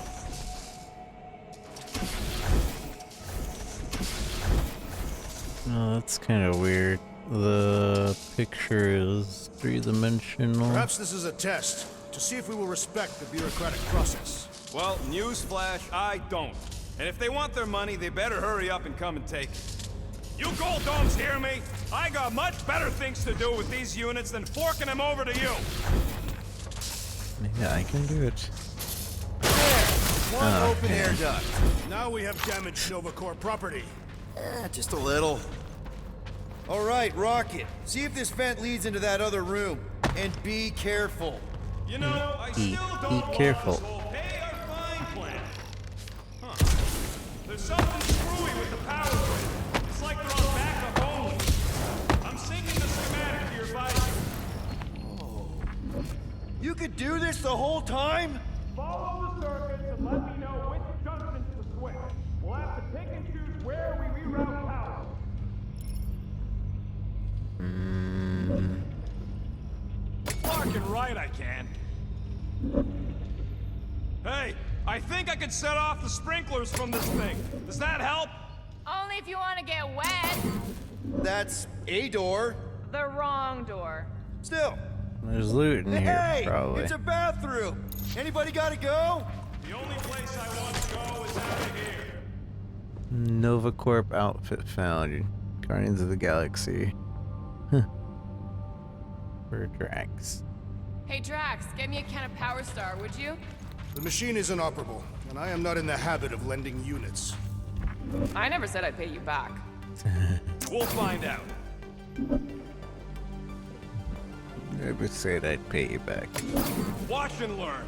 Oh, that's kind of weird. The picture is three-dimensional. Perhaps this is a test to see if we will respect the bureaucratic process. Well, newsflash, I don't. And if they want their money, they better hurry up and come and take it. You Gold Domes hear me? I got much better things to do with these units than forking them over to you. Maybe I can do it. One open air duct. Now we have damaged Nova Corps property. Just a little. All right, Rocket. See if this vent leads into that other room. And be careful. You know, I still don't Be careful. pay our fine plan. Huh. There's something screwy with the power grid. It's like they're on backup only. I'm syncing the schematic to your visor. You could do this the whole time? Follow the circuits and let me know which junctions to switch. We'll have to pick and choose where we reroute power. Fucking right I can. Hey, I think I could set off the sprinklers from this thing. Does that help? Only if you want to get wet. That's a door. The wrong door. Still. There's loot in here, Hey, probably. it's a bathroom. Anybody gotta go? The only place I want to go is out of here. Nova Corp outfit found. Guardians of the Galaxy. For Drax. Hey, Drax, get me a can of Power Star, would you? The machine is inoperable, and I am not in the habit of lending units. I never said I'd pay you back. We'll find out. Never said I'd pay you back. Watch and learn.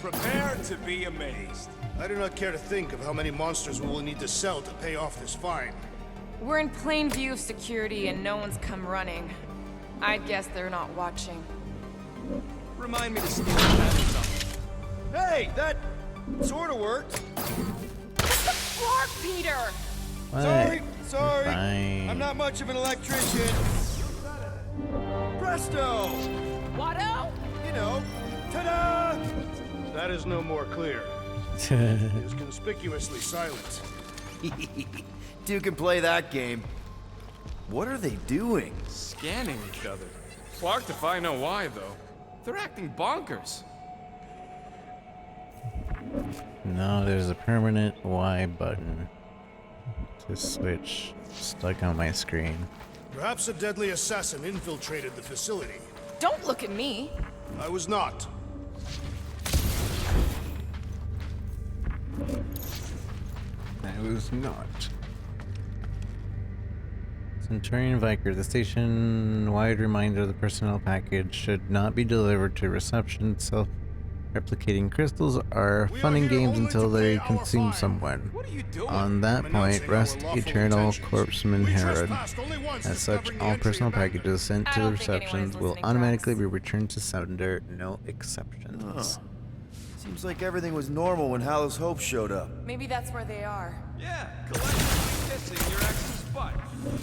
Prepare to be amazed. I do not care to think of how many monsters we will need to sell to pay off this fine. We're in plain view of security and no one's come running. I'd guess they're not watching. Remind me to steal that or something. Hey, that sort of worked. Flark, Peter! Sorry. Fine. I'm not much of an electrician. Presto! Watto? You know, ta-da! That is no more clear. He is conspicuously silent. Two can play that game. What are they doing? Scanning each other. Clark, if I know why, though. They're acting bonkers. No, there's a permanent Y button to switch stuck on my screen. Perhaps a deadly assassin infiltrated the facility. Don't look at me. I was not. I was not. Centurion Viker, the station-wide reminder the personnel package should not be delivered to reception. Self-replicating crystals are fun and games until they consume someone. On that point, rest eternal corpseman Herod. As such, all personal packages sent to the receptions will automatically be returned to sender, no exceptions. Seems like everything was normal when Hallows Hope showed up. Maybe that's where they are. Yeah, collectively kissing your ex's butt.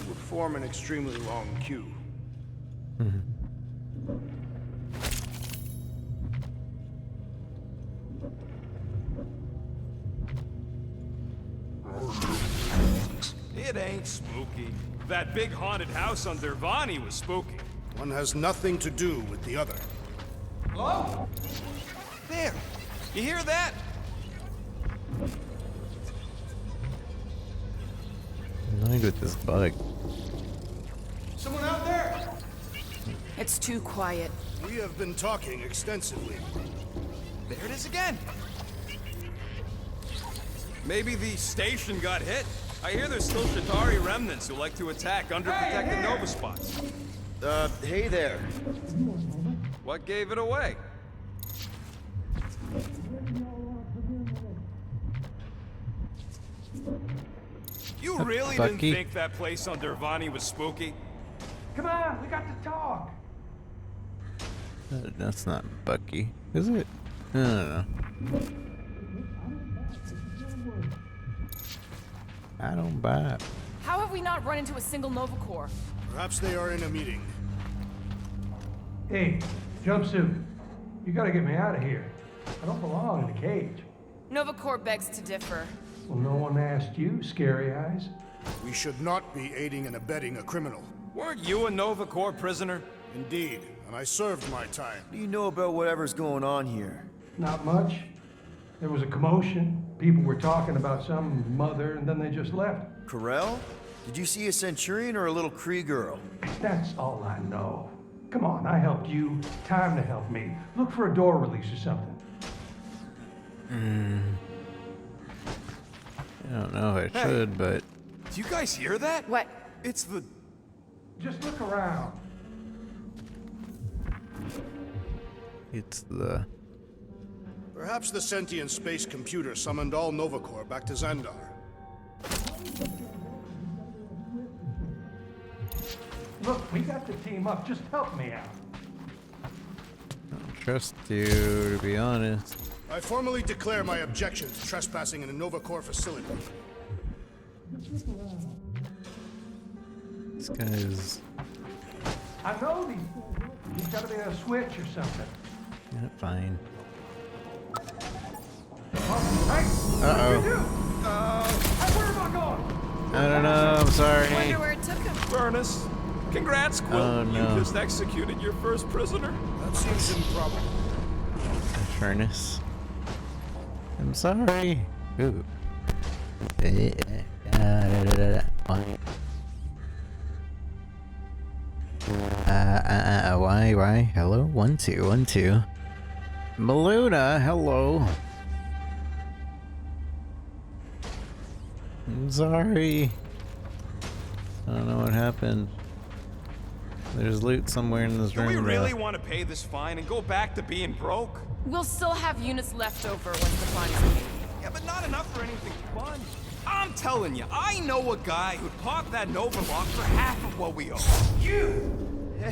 Would form an extremely long queue. It ain't spooky. That big haunted house on Dervani was spooky. One has nothing to do with the other. Hello? There. You hear that? Annoyed with this bug. Someone out there? It's too quiet. We have been talking extensively. There it is again. Maybe the station got hit. I hear there's still Shatari remnants who like to attack underprotected Nova spots. Hey there. What gave it away? You really didn't Bucky? think that place on Dervani was spooky? Come on, we got to talk. That's not Bucky, is it? I don't know. I don't buy it. How have we not run into a single Nova Corps? Perhaps they are in a meeting. Hey, jumpsuit. You gotta get me out of here. I don't belong in the cage. Nova Corps begs to differ. Well, no one asked you, Scary Eyes. We should not be aiding and abetting a criminal. Weren't you a Nova Corps prisoner? Indeed, and I served my time. What do you know about whatever's going on here? Not much. There was a commotion. People were talking about some mother, and then they just left. Corel? Did you see a Centurion or a little Kree girl? That's all I know. Come on, I helped you. Time to help me. Look for a door release or something. I don't know if I should, but... Do you guys hear that? What? It's the... Just look around. It's the... Perhaps the sentient space computer summoned all Nova Corps back to Xandar. Look, we got to team up. Just help me out. I don't trust you, to be honest. I formally declare my objection to trespassing in a Nova Corps facility. This guy's... I know these. There's got to be a switch or something. Yeah, fine. Uh-oh. Where am I going? I don't know, I'm sorry. Wonder where it took him. Furnace. Congrats, Quill. Oh, no. You just executed your first prisoner. That seems improbable. Furnace. I'm sorry. Ooh. Why? Hello? 1 2 1 2. Maluna, hello. I'm sorry. I don't know what happened. There's loot somewhere in this Do room. we really though. want to pay this fine and go back to being broke? We'll still have units left over once the fine is paid. Yeah, but not enough for anything fun. I'm telling you, I know a guy who'd pop that Nova lock for half of what we owe. You!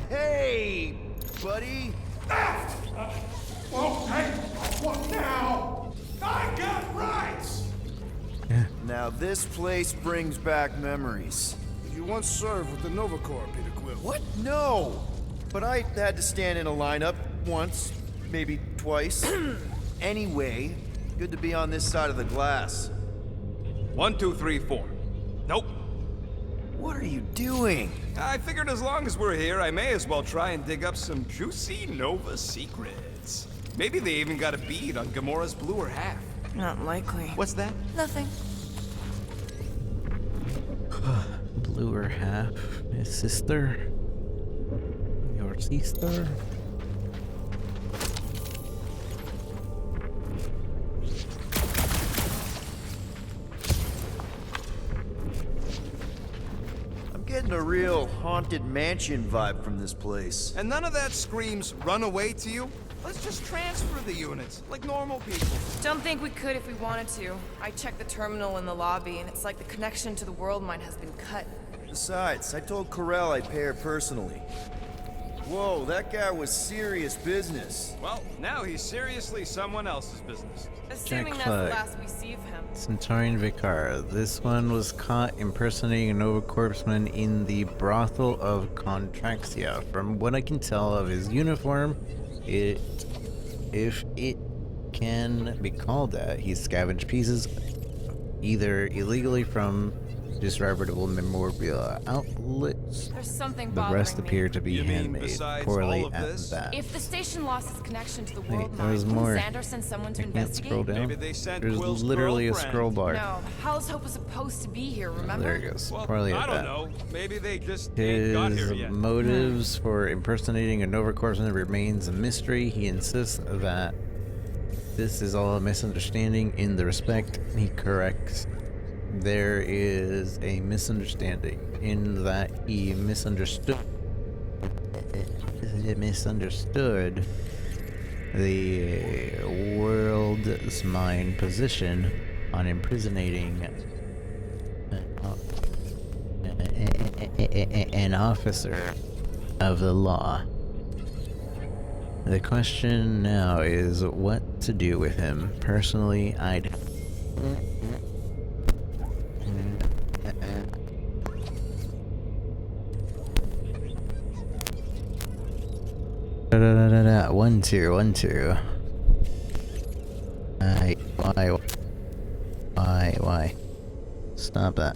Hey, buddy! Well, hey, what now? I got rights! Now this place brings back memories. You once served with the Nova Corps, Peter Quill. What? No! but I had to stand in a lineup once, maybe twice. Anyway, good to be on this side of the glass. 1, 2, 3, 4. Nope. What are you doing? I figured as long as we're here, I may as well try and dig up some juicy Nova secrets. Maybe they even got a bead on Gamora's bluer half. Not likely. What's that? Nothing. Bluer half. His sister. Your sister. Getting a real haunted mansion vibe from this place. And none of that screams run away to you? Let's just transfer the units, like normal people. Don't think we could if we wanted to. I checked the terminal in the lobby, and it's like the connection to the world mine has been cut. Besides, I told Corell I'd pay her personally. Whoa, that guy was serious business. Well, now he's seriously someone else's business. Assuming Jack that's the Flag. last we see of him. Centaurian Vicar. This one was caught impersonating a Nova Corpsman in the brothel of Contraxia. From what I can tell of his uniform, if it can be called that, he scavenged pieces either illegally from disreputable memorabilia outlets. There's something The bothering rest me. appear to be You mean handmade. besides Poorly all of at this? that. If the station lost its connection to the Wait, world there mine, was couldn't more. Xander send someone to I can't investigate? scroll down. Maybe they sent There's Quill's literally a girlfriend. scroll bar. No, Hal's Hope was supposed to be here, remember? There it goes. Well, Poorly I at don't that. know. Maybe they just ain't got His here yet. motives for impersonating a Nova Corpsman remains a mystery. He insists that this is all a misunderstanding. In the respect he corrects, there is a misunderstanding in that he misunderstood the world's mind position on imprisoning an officer of the law. The question now is what to do with him. Personally, I'd... Da-da-da-da-da. 1, 2, 1, 2. Why? Stop that.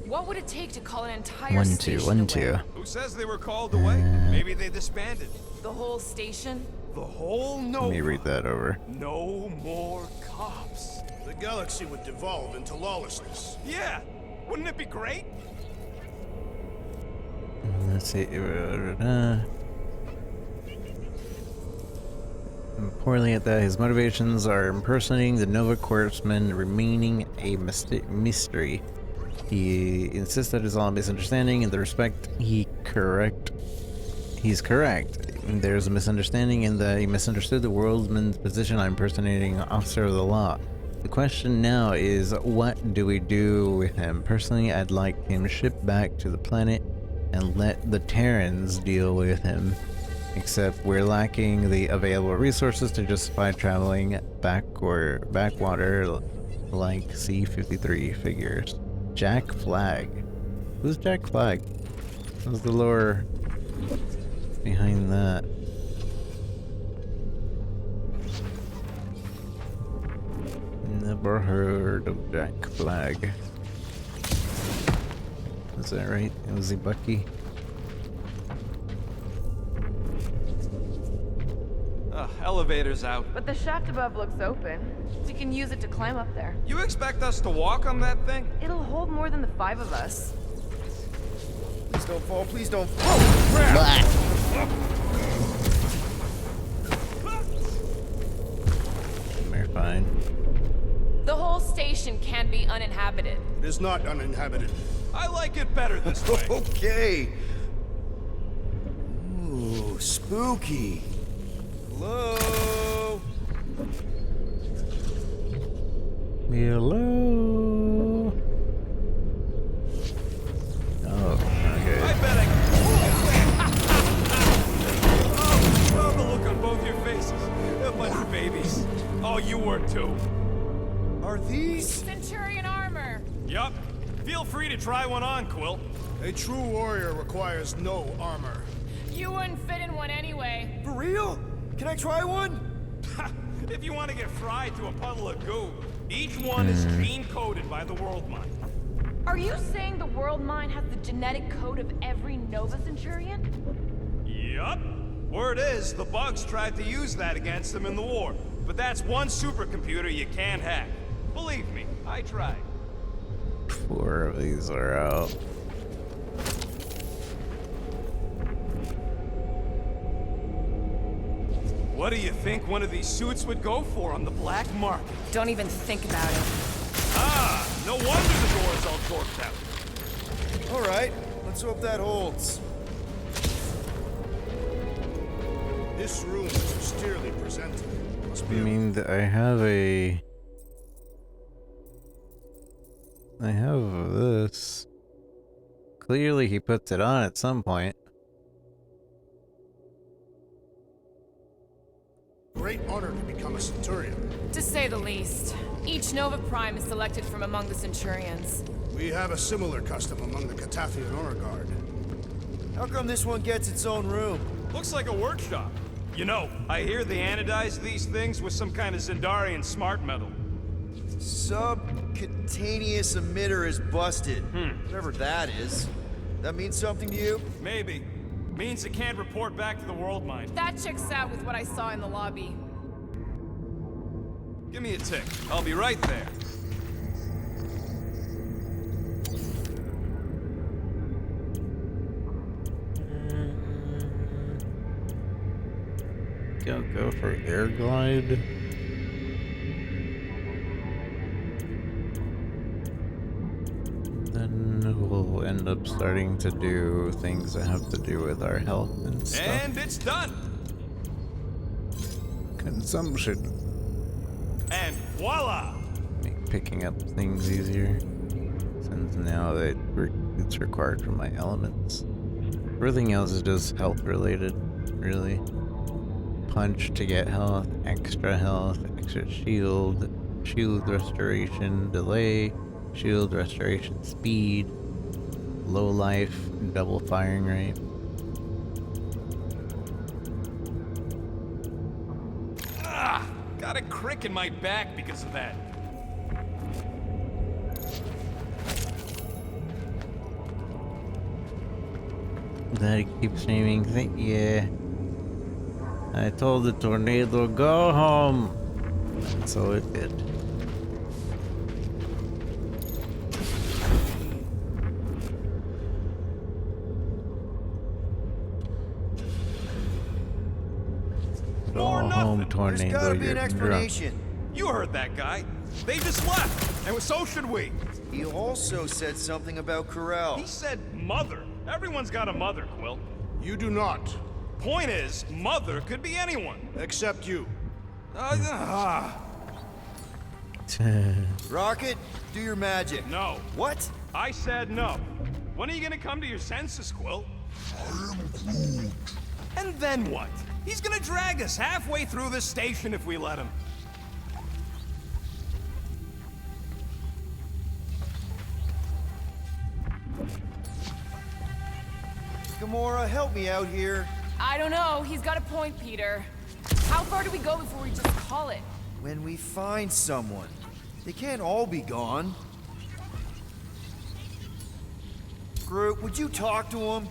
What would it take to call an entire 1, 2, station 1, away? 2. Who says they were called away? Maybe they disbanded. The whole station? The whole Let Nova. me read that over. No more cops. The galaxy would devolve into lawlessness. Yeah, wouldn't it be great? Let's see. Poorly at that, his motivations are impersonating the Nova Corpsman, remaining a mystery. He insists that it's all a misunderstanding. In the respect he's correct. There's a misunderstanding in that he misunderstood the worldman's position on impersonating an officer of the law. The question now is, what do we do with him? Personally, I'd like him shipped back to the planet and let the Terrans deal with him. Except we're lacking the available resources to justify traveling backwater like C-53 figures. Jack Flag. Who's Jack Flag? What's the lore behind that? Never heard of Jack Flag. Is that right? Was he Bucky? Elevator's out. But the shaft above looks open. We can use it to climb up there. You expect us to walk on that thing? It'll hold more than the 5 of us. Please don't fall, please don't fall. Oh, crap! We're fine. The whole station can be uninhabited. It is not uninhabited. I like it better this way. Okay. Ooh, spooky. Hello? Hello? Oh, okay. I bet I Oh, the look on both your faces. A bunch of babies. Oh, you were too. Are these? Centurion armor! Yup. Feel free to try one on, Quill. A true warrior requires no armor. You wouldn't fit in one anyway. For real? Can I try one? If you want to get fried to a puddle of goo, each one is gene-coded by the World Mind. Are you saying the World Mind has the genetic code of every Nova Centurion? Yup. Word is, the bugs tried to use that against them in the war. But that's one supercomputer you can't hack. Believe me, I tried. 4 of these are out. What do you think one of these suits would go for on the black market? Don't even think about it. Ah, no wonder the door's all torqued out. All right, let's hope that holds. This room is austerely presented. Must I be mean, I have this. Clearly he puts it on at some point. great honor to become a Centurion. To say the least. Each Nova Prime is selected from among the Centurions. We have a similar custom among the Catathian Honor Guard. How come this one gets its own room? Looks like a workshop. You know, I hear they anodize these things with some kind of Zendarian smart metal. Subcutaneous emitter is busted. Whatever that is. That means something to you? Maybe. Means it can't report back to the World Mind. That checks out with what I saw in the lobby. Give me a tick. I'll be right there. Go for air glide. Then we'll end up starting to do things that have to do with our health and stuff. And it's done. Consumption. And voila! Make picking up things easier. Since now that it's required for my elements. Everything else is just health related, really. Punch to get health, extra shield, shield restoration, delay, shield restoration speed, low life, double firing rate. Ah! Got a crick in my back because of that. That keeps naming thing. Yeah. I told the tornado, go home. So it did. Go home, tornado. There's gotta be You're an explanation. You heard that guy. They just left, and so should we. He also said something about Corel. He said mother. Everyone's got a mother, Quill. You do not. Point is, mother could be anyone. Except you. Rocket, do your magic. No. What? I said no. When are you gonna come to your senses, Quill? I am Groot. And then what? He's gonna drag us halfway through this station if we let him. Gamora, help me out here. I don't know. He's got a point, Peter. How far do we go before we just call it? When we find someone. They can't all be gone. Groot, would you talk to him?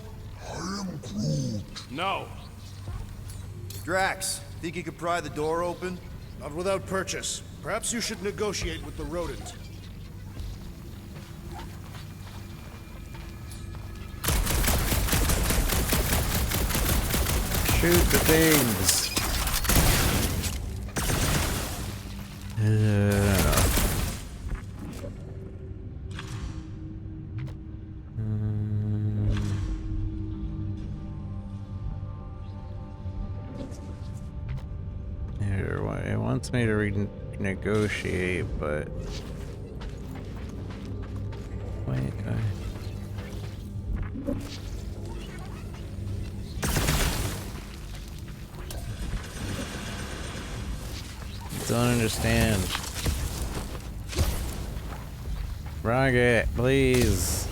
I am Groot. No. Drax, think you could pry the door open? Not without purchase. Perhaps you should negotiate with the rodent. Shoot the things. Here, it wants me to renegotiate, but wait. Don't understand. Rocket, please.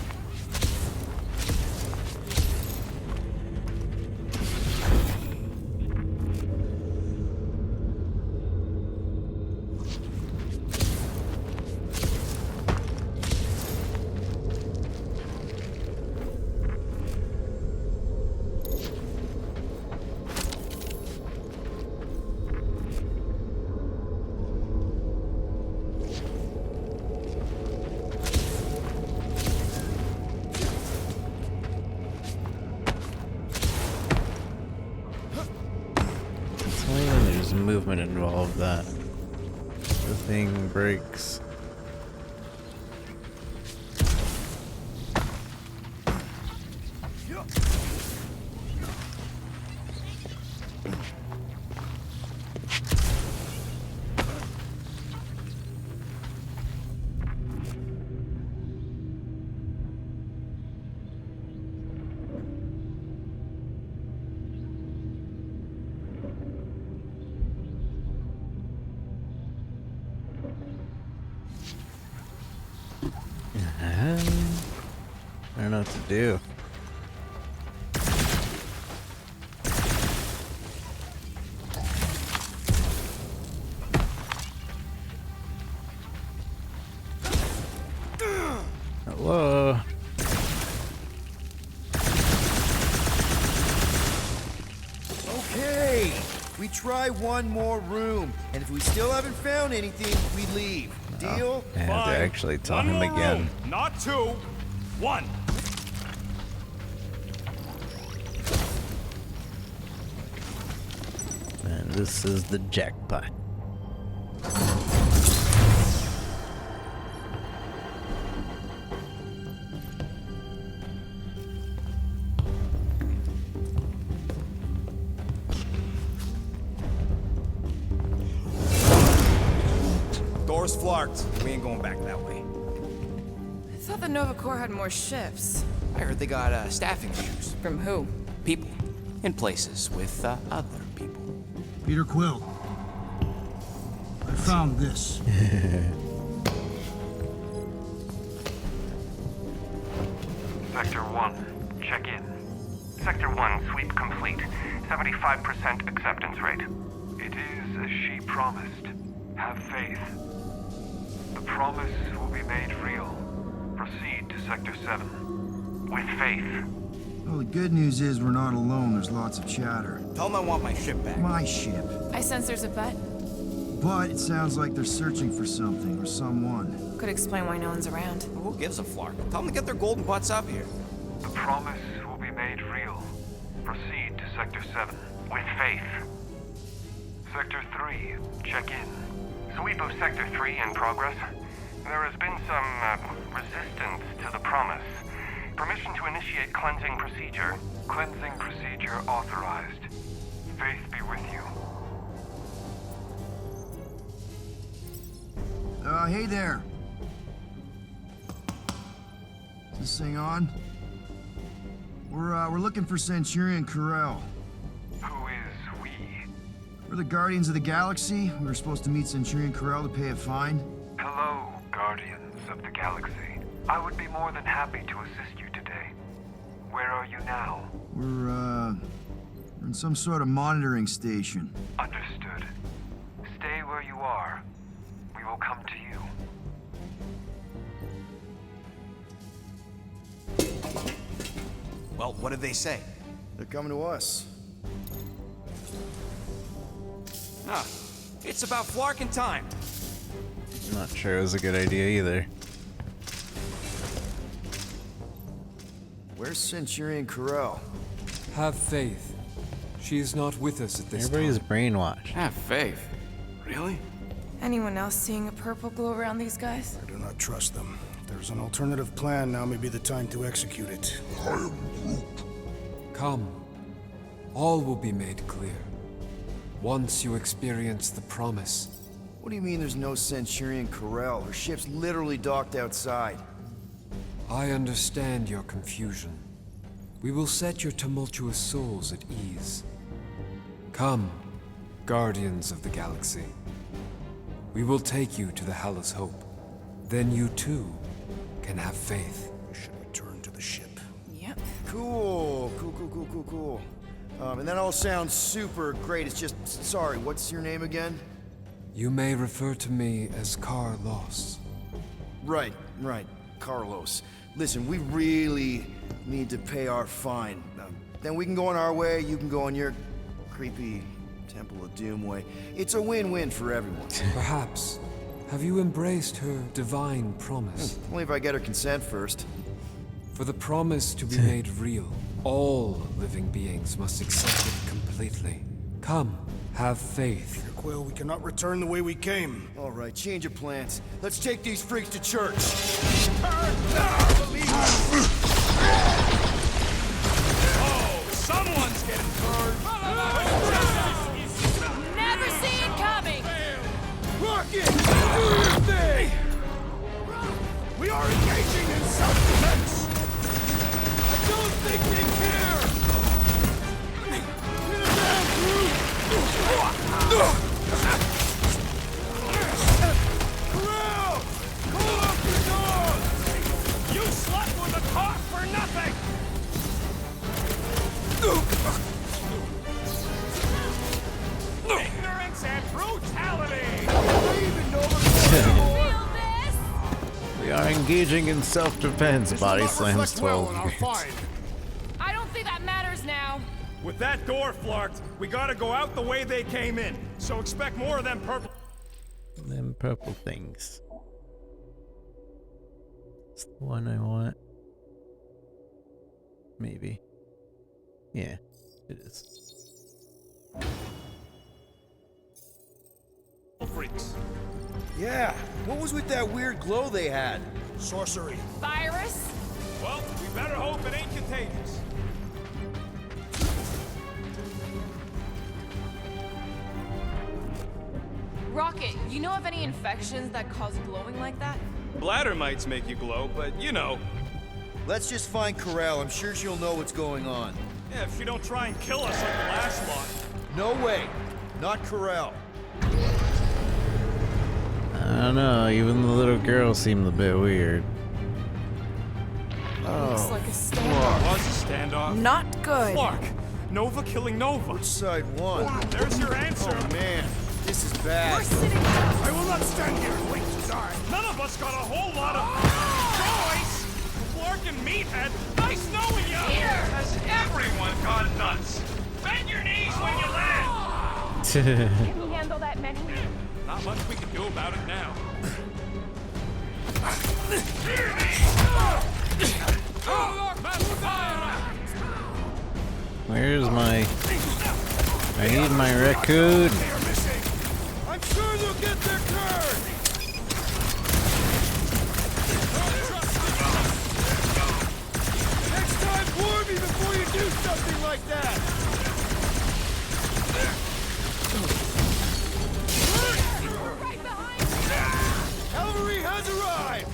some movement involved that the thing breaks. I don't know what to do. Hello. Okay, we try one more room, and if we still haven't found anything, we leave. Deal? I have to actually tell him again. Not 2, 1. And this is the jackpot. Door's flarked. We ain't going back that way. I thought the Nova Corps had more shifts. I heard they got staffing issues. From who? People. In places with other people. Peter Quill. I found this. Sector 1, check in. Sector 1, sweep complete. 75% acceptance rate. It is as she promised. Have faith. The promise will be made real. Proceed to Sector 7. With faith. Well, the good news is we're not alone. There's lots of chatter. Tell them I want my ship back. My ship. I sense there's a bet. But it sounds like they're searching for something or someone. Could explain why no one's around. Who gives a flark? Tell them to get their golden butts up here. The promise will be made real. Proceed to Sector 7. With faith. Sector 3, check in. Sweep of Sector 3 in progress. There has been some resistance to the promise. Permission to initiate cleansing procedure. Cleansing procedure authorized. Faith be with you. Hey there. Is this thing on? We're looking for Centurion Corell. Who is we? We're the Guardians of the Galaxy. We were supposed to meet Centurion Corell to pay a fine. Hello, Guardians of the Galaxy. I would be more than happy to assist you today. Where are you now? We're in some sort of monitoring station. Understood. Stay where you are. We will come to you. Well, what did they say? They're coming to us. Ah, it's about flarking time. I'm not sure it was a good idea either. Where's Centurion Corell? Have faith. She is not with us at this Everybody's time. brainwashed. Have faith. Really? Anyone else seeing a purple glow around these guys? I do not trust them. If there's an alternative plan, now may be the time to execute it. Come. All will be made clear. Once you experience the promise. What do you mean there's no Centurion Corell? Her ship's literally docked outside. I understand your confusion. We will set your tumultuous souls at ease. Come, Guardians of the Galaxy. We will take you to the Hallis Hope. Then you too can have faith. We should return to the ship. Yep. Cool. And that all sounds super great. It's just, sorry, what's your name again? You may refer to me as Carlos. Right. Carlos. Listen, we really need to pay our fine. Then we can go on our way, you can go on your creepy Temple of Doom way. It's a win-win for everyone. Perhaps. Have you embraced her divine promise? Only if I get her consent first. For the promise to be made real, all living beings must accept it completely. Come, have faith. Peter Quill, we cannot return the way we came. All right, change your plans. Let's take these freaks to church. Oh, someone's getting burned. Never see it coming! Rocket, do your thing! We are engaging in self-defense. I don't think they care! Get him down, Groot! Corral! Call up your dogs! You slept with a cock for nothing. Ignorance and brutality. We are engaging in self-defense. Body slams 12. I don't think that matters now. With that door flarked, we gotta go out the way they came in. So expect more of them purple. Them purple things. It's the one I want. Maybe. Yeah, it is. Freaks. Yeah, what was with that weird glow they had? Sorcery. Virus? Well, we better hope it ain't contagious. Rocket, you know of any infections that cause glowing like that? Bladder mites make you glow, but you know. Let's just find Corral. I'm sure she'll know what's going on. Yeah, if she don't try and kill us like the last lot. No way. Not Corral. I don't know, even the little girl seemed a bit weird. Looks like a standoff. Was a standoff. Not good. Clark, Nova killing Nova. Which side won? There's your answer. Oh man, this is bad. I will not stand here and wait to die. None of us got a whole lot of choice. Clark and Meathead, nice knowing you. Here has everyone gone nuts. Bend your knees when you land. Can you handle that many? Not much we can do about it now. Where's my... I need my raccoon. I'm sure they'll get their turn! Next time, warn me before you do something like that! Cavalry has arrived!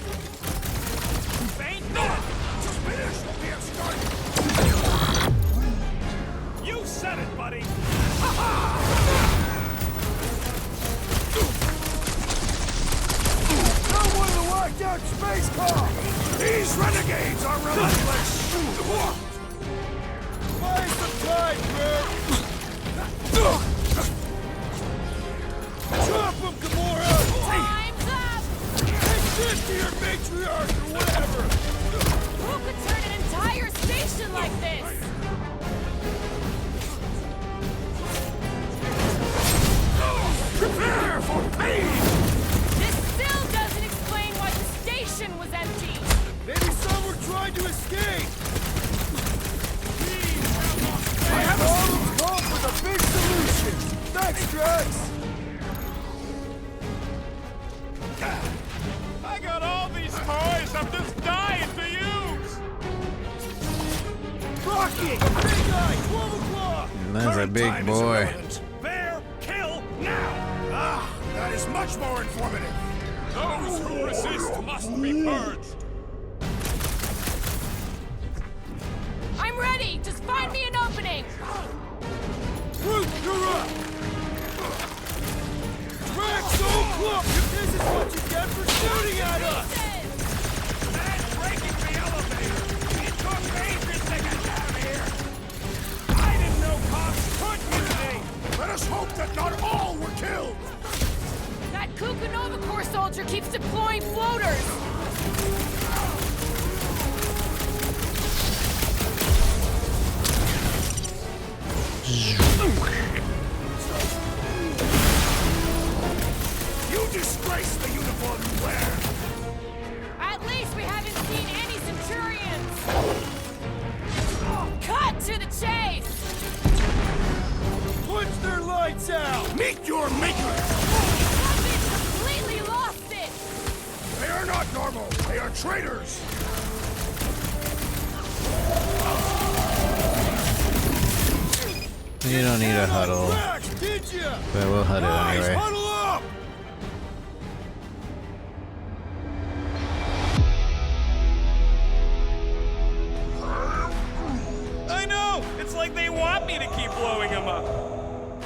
Ain't that? Just finish what we have started. You said it, buddy. Not one of the whacked out space cops! These renegades are relentless. Buy some time, Bert! Drop him, Gamora! Time's up! Take this to your matriarch or whatever! Who could turn an entire station like this? Prepare for pain. This still doesn't explain why the station was empty. Maybe some were trying to escape! I have All of come with a big solution! Thanks, Drax! I got all these toys. I'm just dying to use. Rocket! Big guy! 12 o'clock! That's a big boy. There, kill now. Ah, that is much more informative. Those who resist must be purged. I'm ready! Just find me an opening! Groot, you're up! Drax, don't clump! This is what you get for shooting at us! And breaking the elevator. It took ages to get down here. I didn't know cops could mutiny. Let us hope that not all were killed. That Kukunova Corps soldier keeps deploying floaters! You disgrace the uniform you wear. Lights out! Meet your maker! Completely lost it! They are not normal. They are traitors. You don't need a huddle, but we'll huddle anyway. Huddle up! I know! It's like they want me to keep blowing them up.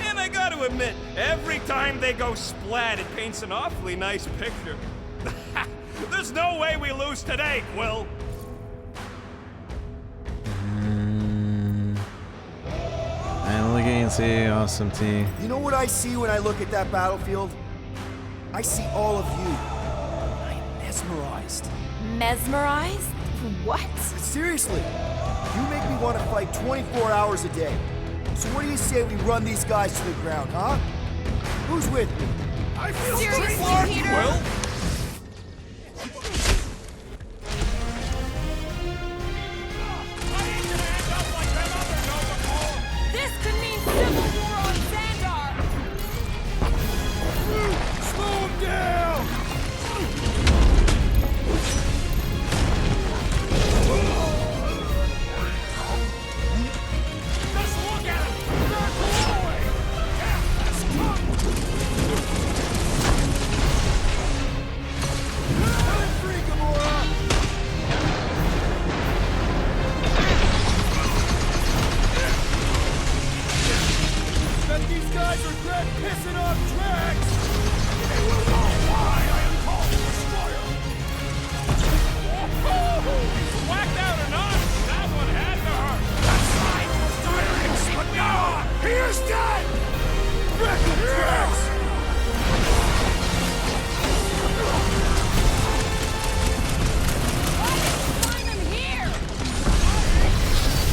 And I gotta admit, every time they go splat, it paints an awfully nice picture. There's no way we lose today, Quill. I'm looking and see awesome team. You know what I see when I look at that battlefield? I see all of you. I'm mesmerized. Mesmerized? What? Seriously, you make me want to fight 24 hours a day. So what do you say we run these guys to the ground, huh? Who's with me? I feel Seriously, straight, Peter? Quill. This could mean civil war on Xandar! Slow him down! Just look at him! They're glowing! Yeah, that's tough! Let free, Gamora! Bet these guys regret pissing off tracks! They will know why I am called Destroyer! Whoa! Whacked out or not, that one had to hurt. That's right! Tyrants, but no! He is dead! Wreck the tracks! Find them here!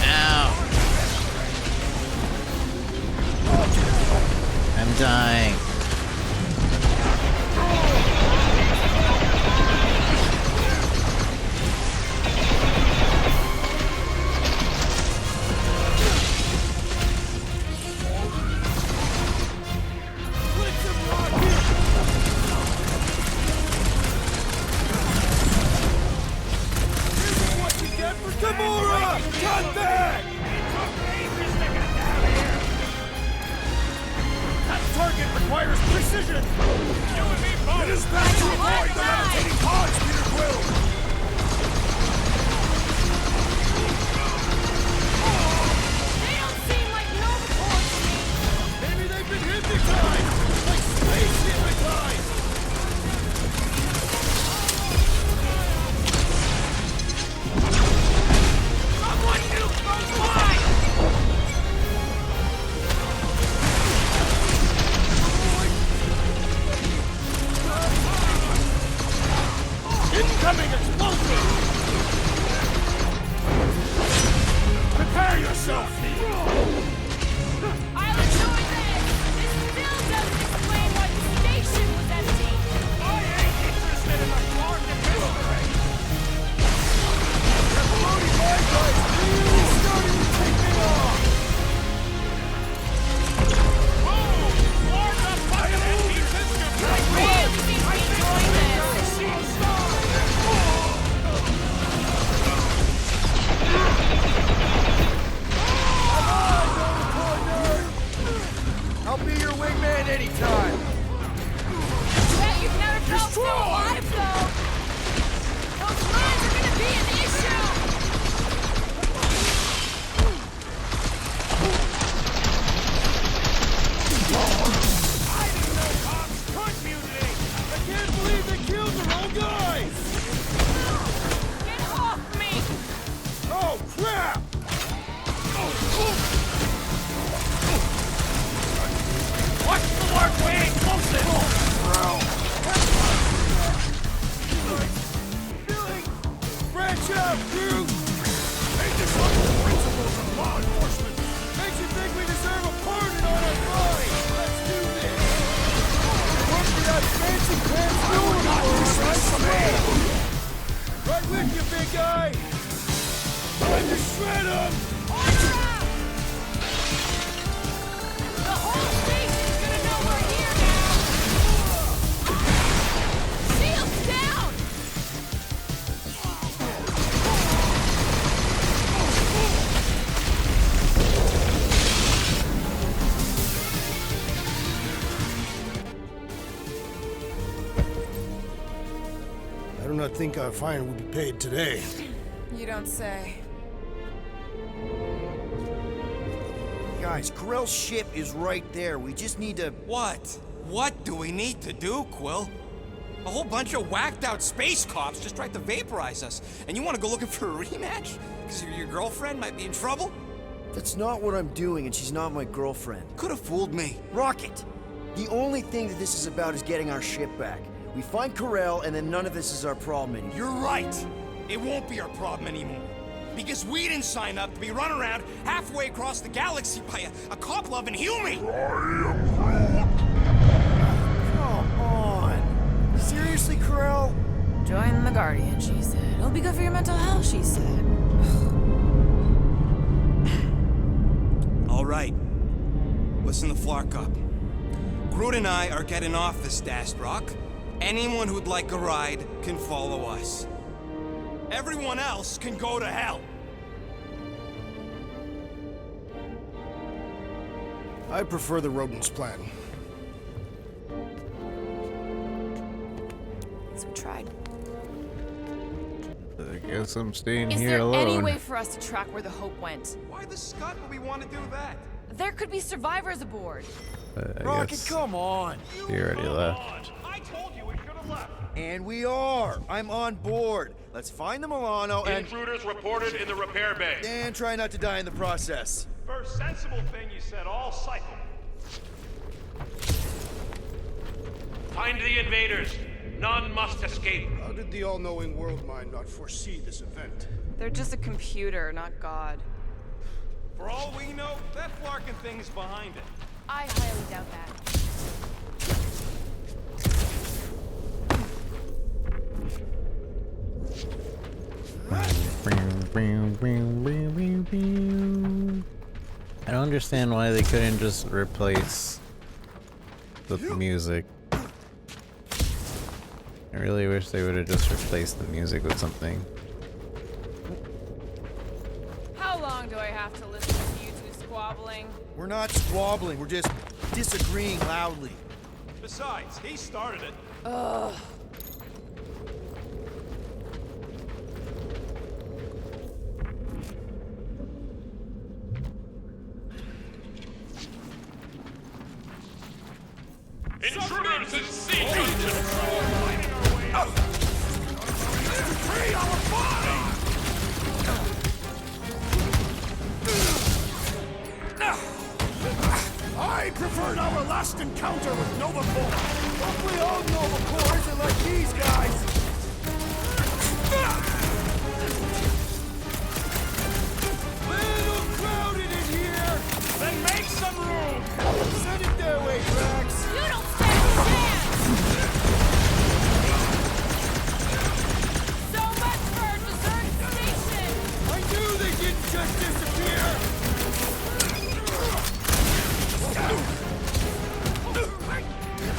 Ow! I'm dying. Gamora! Cut back! That target requires not think our fine would be paid today. You don't say. Guys, Corell's ship is right there. We just need to... What? What do we need to do, Quill? A whole bunch of whacked out space cops just tried to vaporize us, and you want to go looking for a rematch? Because your girlfriend might be in trouble? That's not what I'm doing, and she's not my girlfriend. Could have fooled me. Rocket! The only thing that this is about is getting our ship back. We find Corell, and then none of this is our problem anymore. You're right. It won't be our problem anymore. Because we didn't sign up to be run around halfway across the galaxy by a cop-loving human. Come on. Seriously, Corell? Join the Guardian, she said. It'll be good for your mental health, she said. All right. Listen to Flark up. Groot and I are getting off this Dast Rock. Anyone who'd like a ride can follow us. Everyone else can go to hell. I prefer the rodents plan. So we tried. I guess I'm staying Is here there alone. any way for us to track where the Hope went? Why the scut would we want to do that? There could be survivors aboard. I Rocket, guess come on. he already left. I told you we should have left. And we are. I'm on board. Let's find the Milano and... Intruders reported in the repair bay. And try not to die in the process. First sensible thing you said all cycle. Find the invaders. None must escape. How did the all-knowing world mind not foresee this event? They're just a computer, not God. For all we know, that Flarkin thing's behind it. I highly doubt that. I don't understand why they couldn't just replace the music. I really wish they would have just replaced the music with something. How long do I have to listen to you two squabbling? We're not squabbling. We're just disagreeing loudly. Besides, he started it. Ugh. Intruders in siege engine! Free our body! I preferred our last encounter with Nova Corps. Hope we all Nova Corps are like these guys. Little crowded in here. Then make some room! Send it their way, Drax. You don't stand a chance! So much for our deserted station! I knew they didn't just disappear.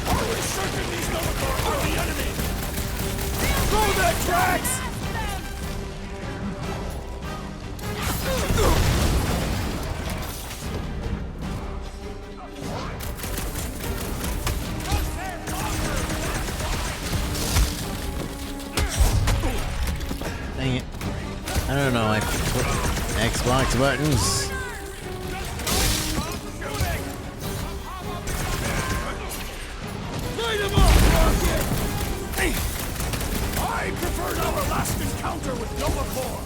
Are we certain these Nova Corps are the enemy? Throw that, Drax! Dang it. I don't know, my Xbox buttons. Light him up, Rocket! I preferred our last encounter with Nova Corps.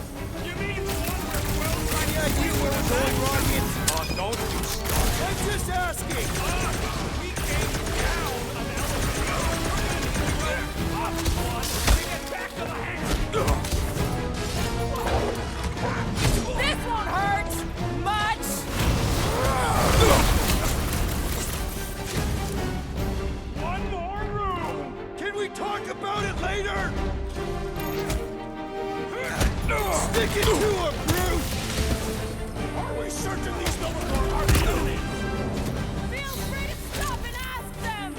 You mean the one where Quill Any idea where we're going, Rocket? Oh, don't you start. I'm just asking. We came down an elevator. Up one to get back to the hangar. This won't hurt much! One more room. Can we talk about it later? Stick it to him, Groot! Are we certain these Nova Corps are the enemy? Feel free to stop and ask them!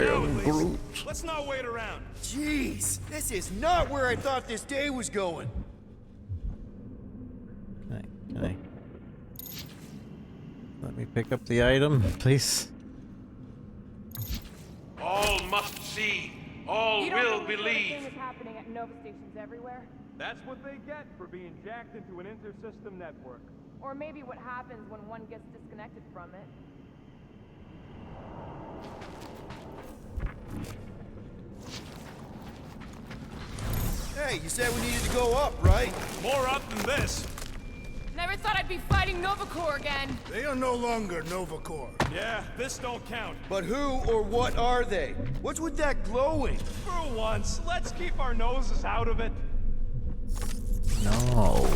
now, at least. Groot. Let's not wait around. Jeez, this is not where I thought this day was going. Can I? Let me pick up the item, please. All must see. All will believe. is happening at Nova stations everywhere? That's what they get for being jacked into an inter-system network. Or maybe what happens when one gets disconnected from it. Hey, you said we needed to go up, right? More up than this. Never thought I'd be fighting Nova Corps again. They are no longer Nova Corps. Yeah, this don't count. But who or what are they? What's with that glowing? For once, let's keep our noses out of it. No.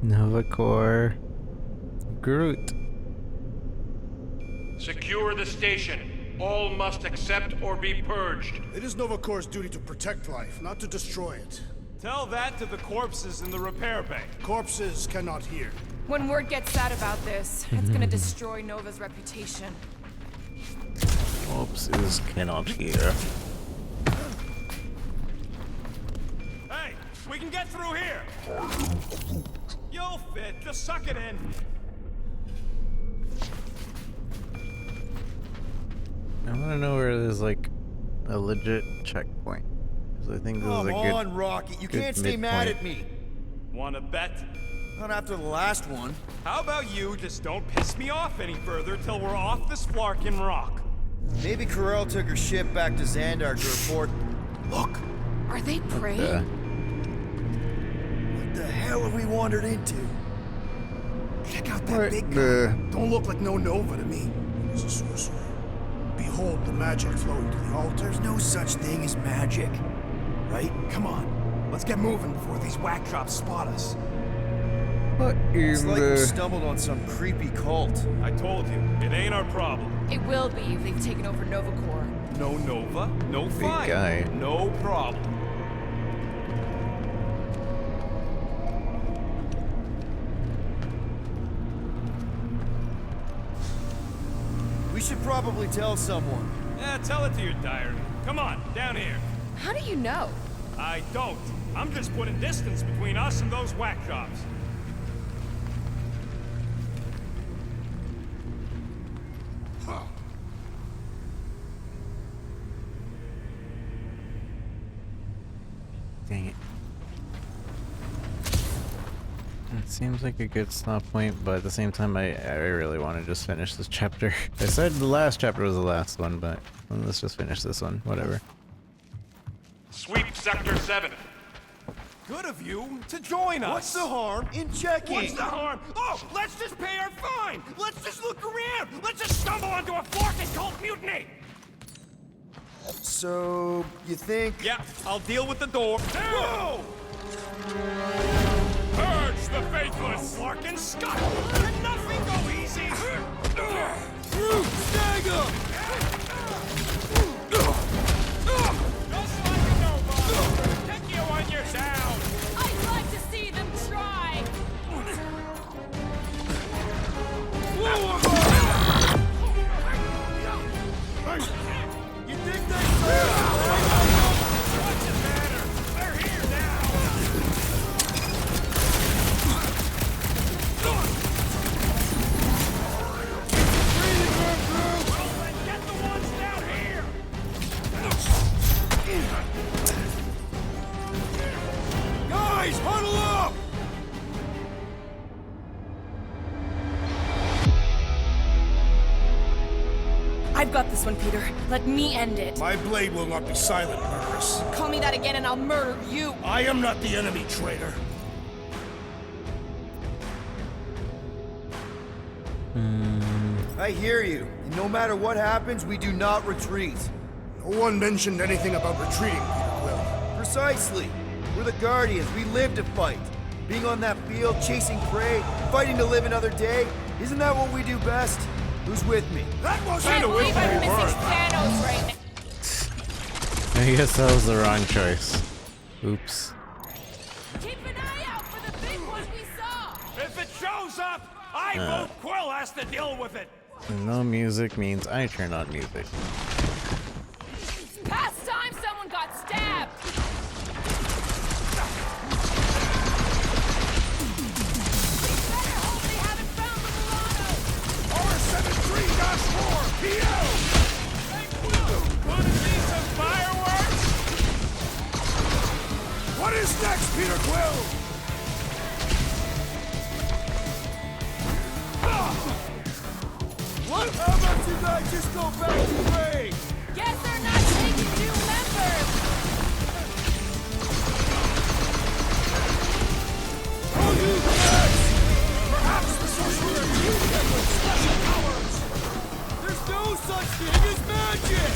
Nova Corps. Groot. Secure the station. All must accept or be purged. It is Nova Corps' duty to protect life, not to destroy it. Tell that to the corpses in the repair bay. Corpses cannot hear. When word gets out about this, it's gonna destroy Nova's reputation. Corpses cannot hear. Hey, we can get through here. You'll fit. Just suck it in. I want to know where there's like a legit checkpoint. Because I think this is a good. Come on, Rocky. You can't stay mad at me. Wanna bet? Not after the last one. How about you just don't piss me off any further till we're off this Flarkin rock? Maybe Corel took her ship back to Xandar to report. Look! Are they prey? What the hell have we wandered into? Check out that big guy. Don't look like no Nova to me. He's a sorcerer. Behold the magic flowing to the altar. There's no such thing as magic. Right? Come on. Let's get moving before these whack drops spot us. What It's in like we the... stumbled on some creepy cult. I told you, it ain't our problem. It will be if they've taken over Nova Corps. No Nova, no fight. guy. No problem. We should probably tell someone. Yeah, tell it to your diary. Come on, down here. How do you know? I don't. I'm just putting distance between us and those whack jobs. Dang it. It seems like a good stop point, but at the same time, I really want to just finish this chapter. I said the last chapter was the last one, but let's just finish this one. Whatever. Sweep Sector 7. Good of you to join us. What's the harm in checking? What's the harm? Oh, let's just pay our fine. Let's just look around. Let's just stumble onto a Flarkin cult mutiny. So, you think? Yeah, I'll deal with the door. Whoa! Purge the faithless! Flarkin Scott! Can nothing go easy? Stagger! Just like a Nova. Take you on your down. I'd like to see them try! You think they What's the matter? They're here now. Well, then get the ones down here. Guys, huddle up! I've got this one, Peter. Let me end it. My blade will not be silent, murderess. Call me that again and I'll murder you. I am not the enemy, traitor. I hear you. And no matter what happens, we do not retreat. No one mentioned anything about retreating, Peter Quill. Precisely. We're the Guardians. We live to fight. Being on that field, chasing prey, fighting to live another day, isn't that what we do best? Who's with me? That was Can't believe I'm missing Thanos right now. I guess that was the wrong choice. Oops. Keep an eye out for the big one we saw. If it shows up, I vote Quill has to deal with it. No music means I turn on music. It's past time someone got stabbed! R73-4, PL! Hey, Quill! Wanna see some fireworks? What is next, Peter Quill? What? How about you guys just go back to raid? Guess they're not taking new members! Oh, you guys! Perhaps the sorcerer used them with special powers! There's no such thing as magic!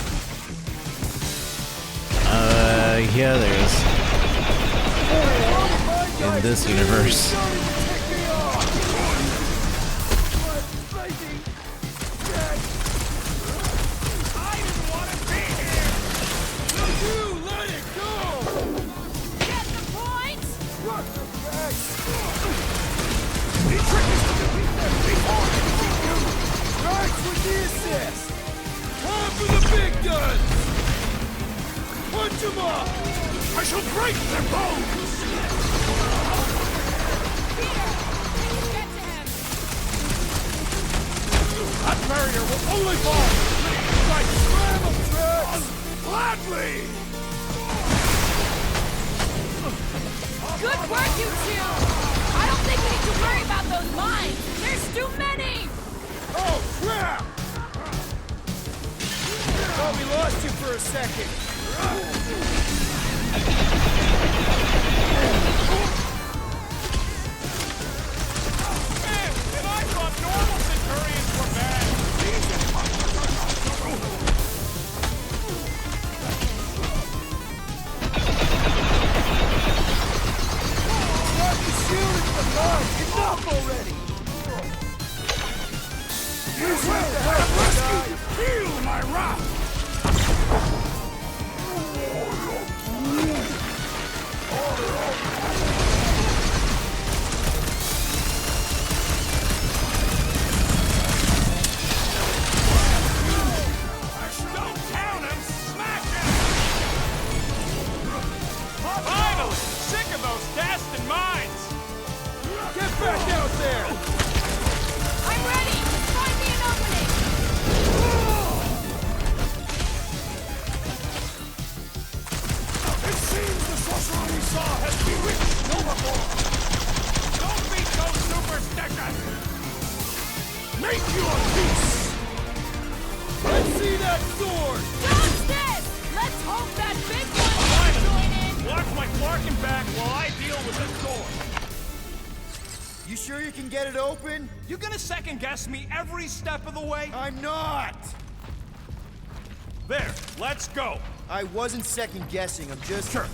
Yeah, there's. In this universe. With the assist! Time for the big guns! Punch them up! I shall break their bones! That barrier will only fall! Like scramble tracks! Gladly! Good work, you two! I don't think we need to worry about those mines! There's too many! Oh, crap! Oh, we lost you for a second. Man, and I thought normal Centurions were bad! Start the shield at the line! Enough already! Use well, I have rescued you! Feel my wrath! Don't count him! Smash him! Finally! Sick of those Dastan mines! Get back out there! I'm ready! Find me an opening! It seems the sorcerer we saw has bewitched Novaport! Don't be so superstitious! Make your peace! Let's see that sword! Dodge this! Let's hope that big one will join in! Watch my Flarkin back while I deal with the sword! You sure you can get it open? You gonna second-guess me every step of the way? I'm not! There, let's go! I wasn't second-guessing, I'm just... Sure.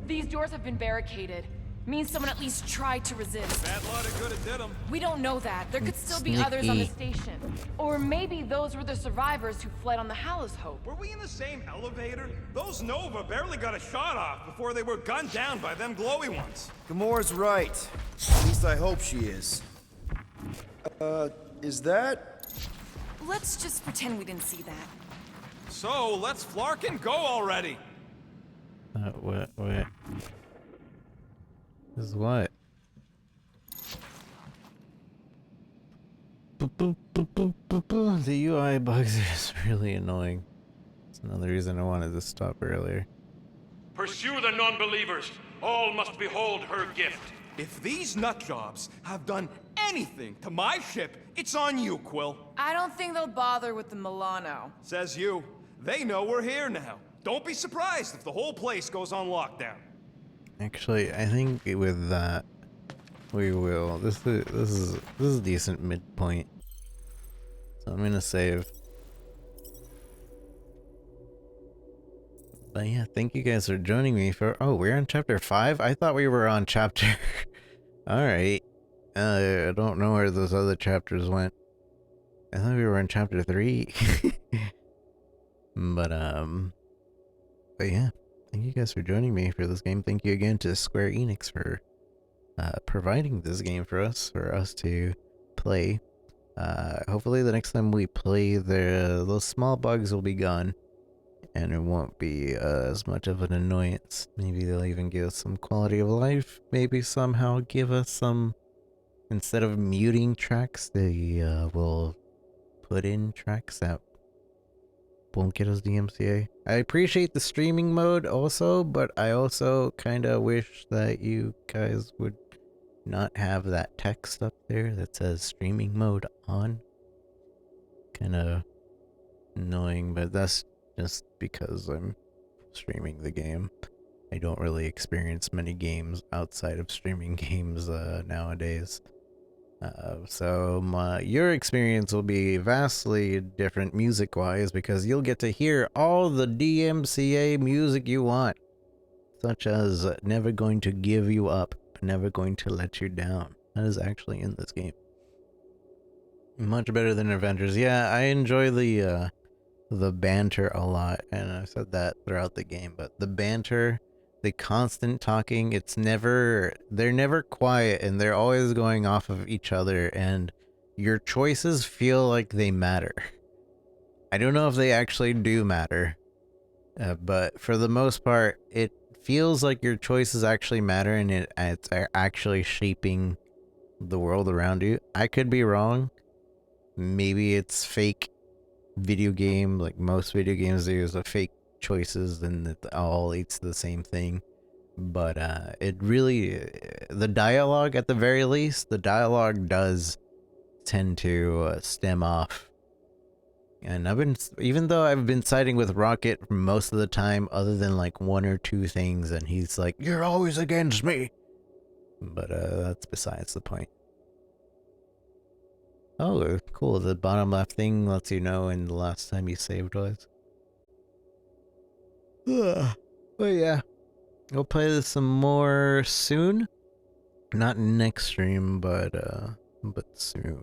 These doors have been barricaded. Means someone at least tried to resist. Bad lot of good it did 'em. We don't know that. There could still be others on the station. Or maybe those were the survivors who fled on the Hallows Hope. Were we in the same elevator? Those Nova barely got a shot off before they were gunned down by them glowy ones. Gamora's right. At least I hope she is. Is that? Let's just pretend we didn't see that. So, let's Flarkin go already! What? This is what? The UI bugs are just really annoying. It's another reason I wanted to stop earlier. Pursue the non-believers. All must behold her gift. If these nutjobs have done anything to my ship, it's on you, Quill. I don't think they'll bother with the Milano. Says you. They know we're here now. Don't be surprised if the whole place goes on lockdown. Actually, I think with that, we will. This is a decent midpoint. So I'm gonna save. But yeah, thank you guys for joining me for. Oh, we're on chapter 5? I thought we were on chapter. Alright. I don't know where those other chapters went. I thought we were on chapter 3. But yeah. Thank you guys for joining me for this game. Thank you again to Square Enix for providing this game for us to play. Hopefully the next time we play, those small bugs will be gone, and it won't be as much of an annoyance. Maybe they'll even give us some quality of life. Maybe somehow give us some, instead of muting tracks, they will put in tracks that won't get us DMCA. I appreciate the streaming mode also, but I also kind of wish that you guys would not have that text up there that says streaming mode on. Kind of annoying, but that's just because I'm streaming the game. I don't really experience many games outside of streaming games nowadays. So your experience will be vastly different music-wise, because you'll get to hear all the DMCA music you want, such as Never Going to Give You Up, Never Going to Let You Down. That is actually in this game. Much better than Avengers. Yeah, I enjoy the banter a lot, and I said that throughout the game, but the banter, the constant talking, they're never quiet, and they're always going off of each other, and your choices feel like they matter. I don't know if they actually do matter, but for the most part, it feels like your choices actually matter, and it's actually shaping the world around you. I could be wrong. Maybe it's fake video game, like most video games, there's a fake choices and it all leads to the same thing. But it really, the dialogue, at the very least, the dialogue does tend to stem off. And even though I've been siding with Rocket most of the time, other than like one or two things, and he's like, "You're always against me," but that's besides the point. Oh, cool. The bottom left thing lets you know when the last time you saved was. But yeah, we'll play this some more soon. Not next stream, but soon.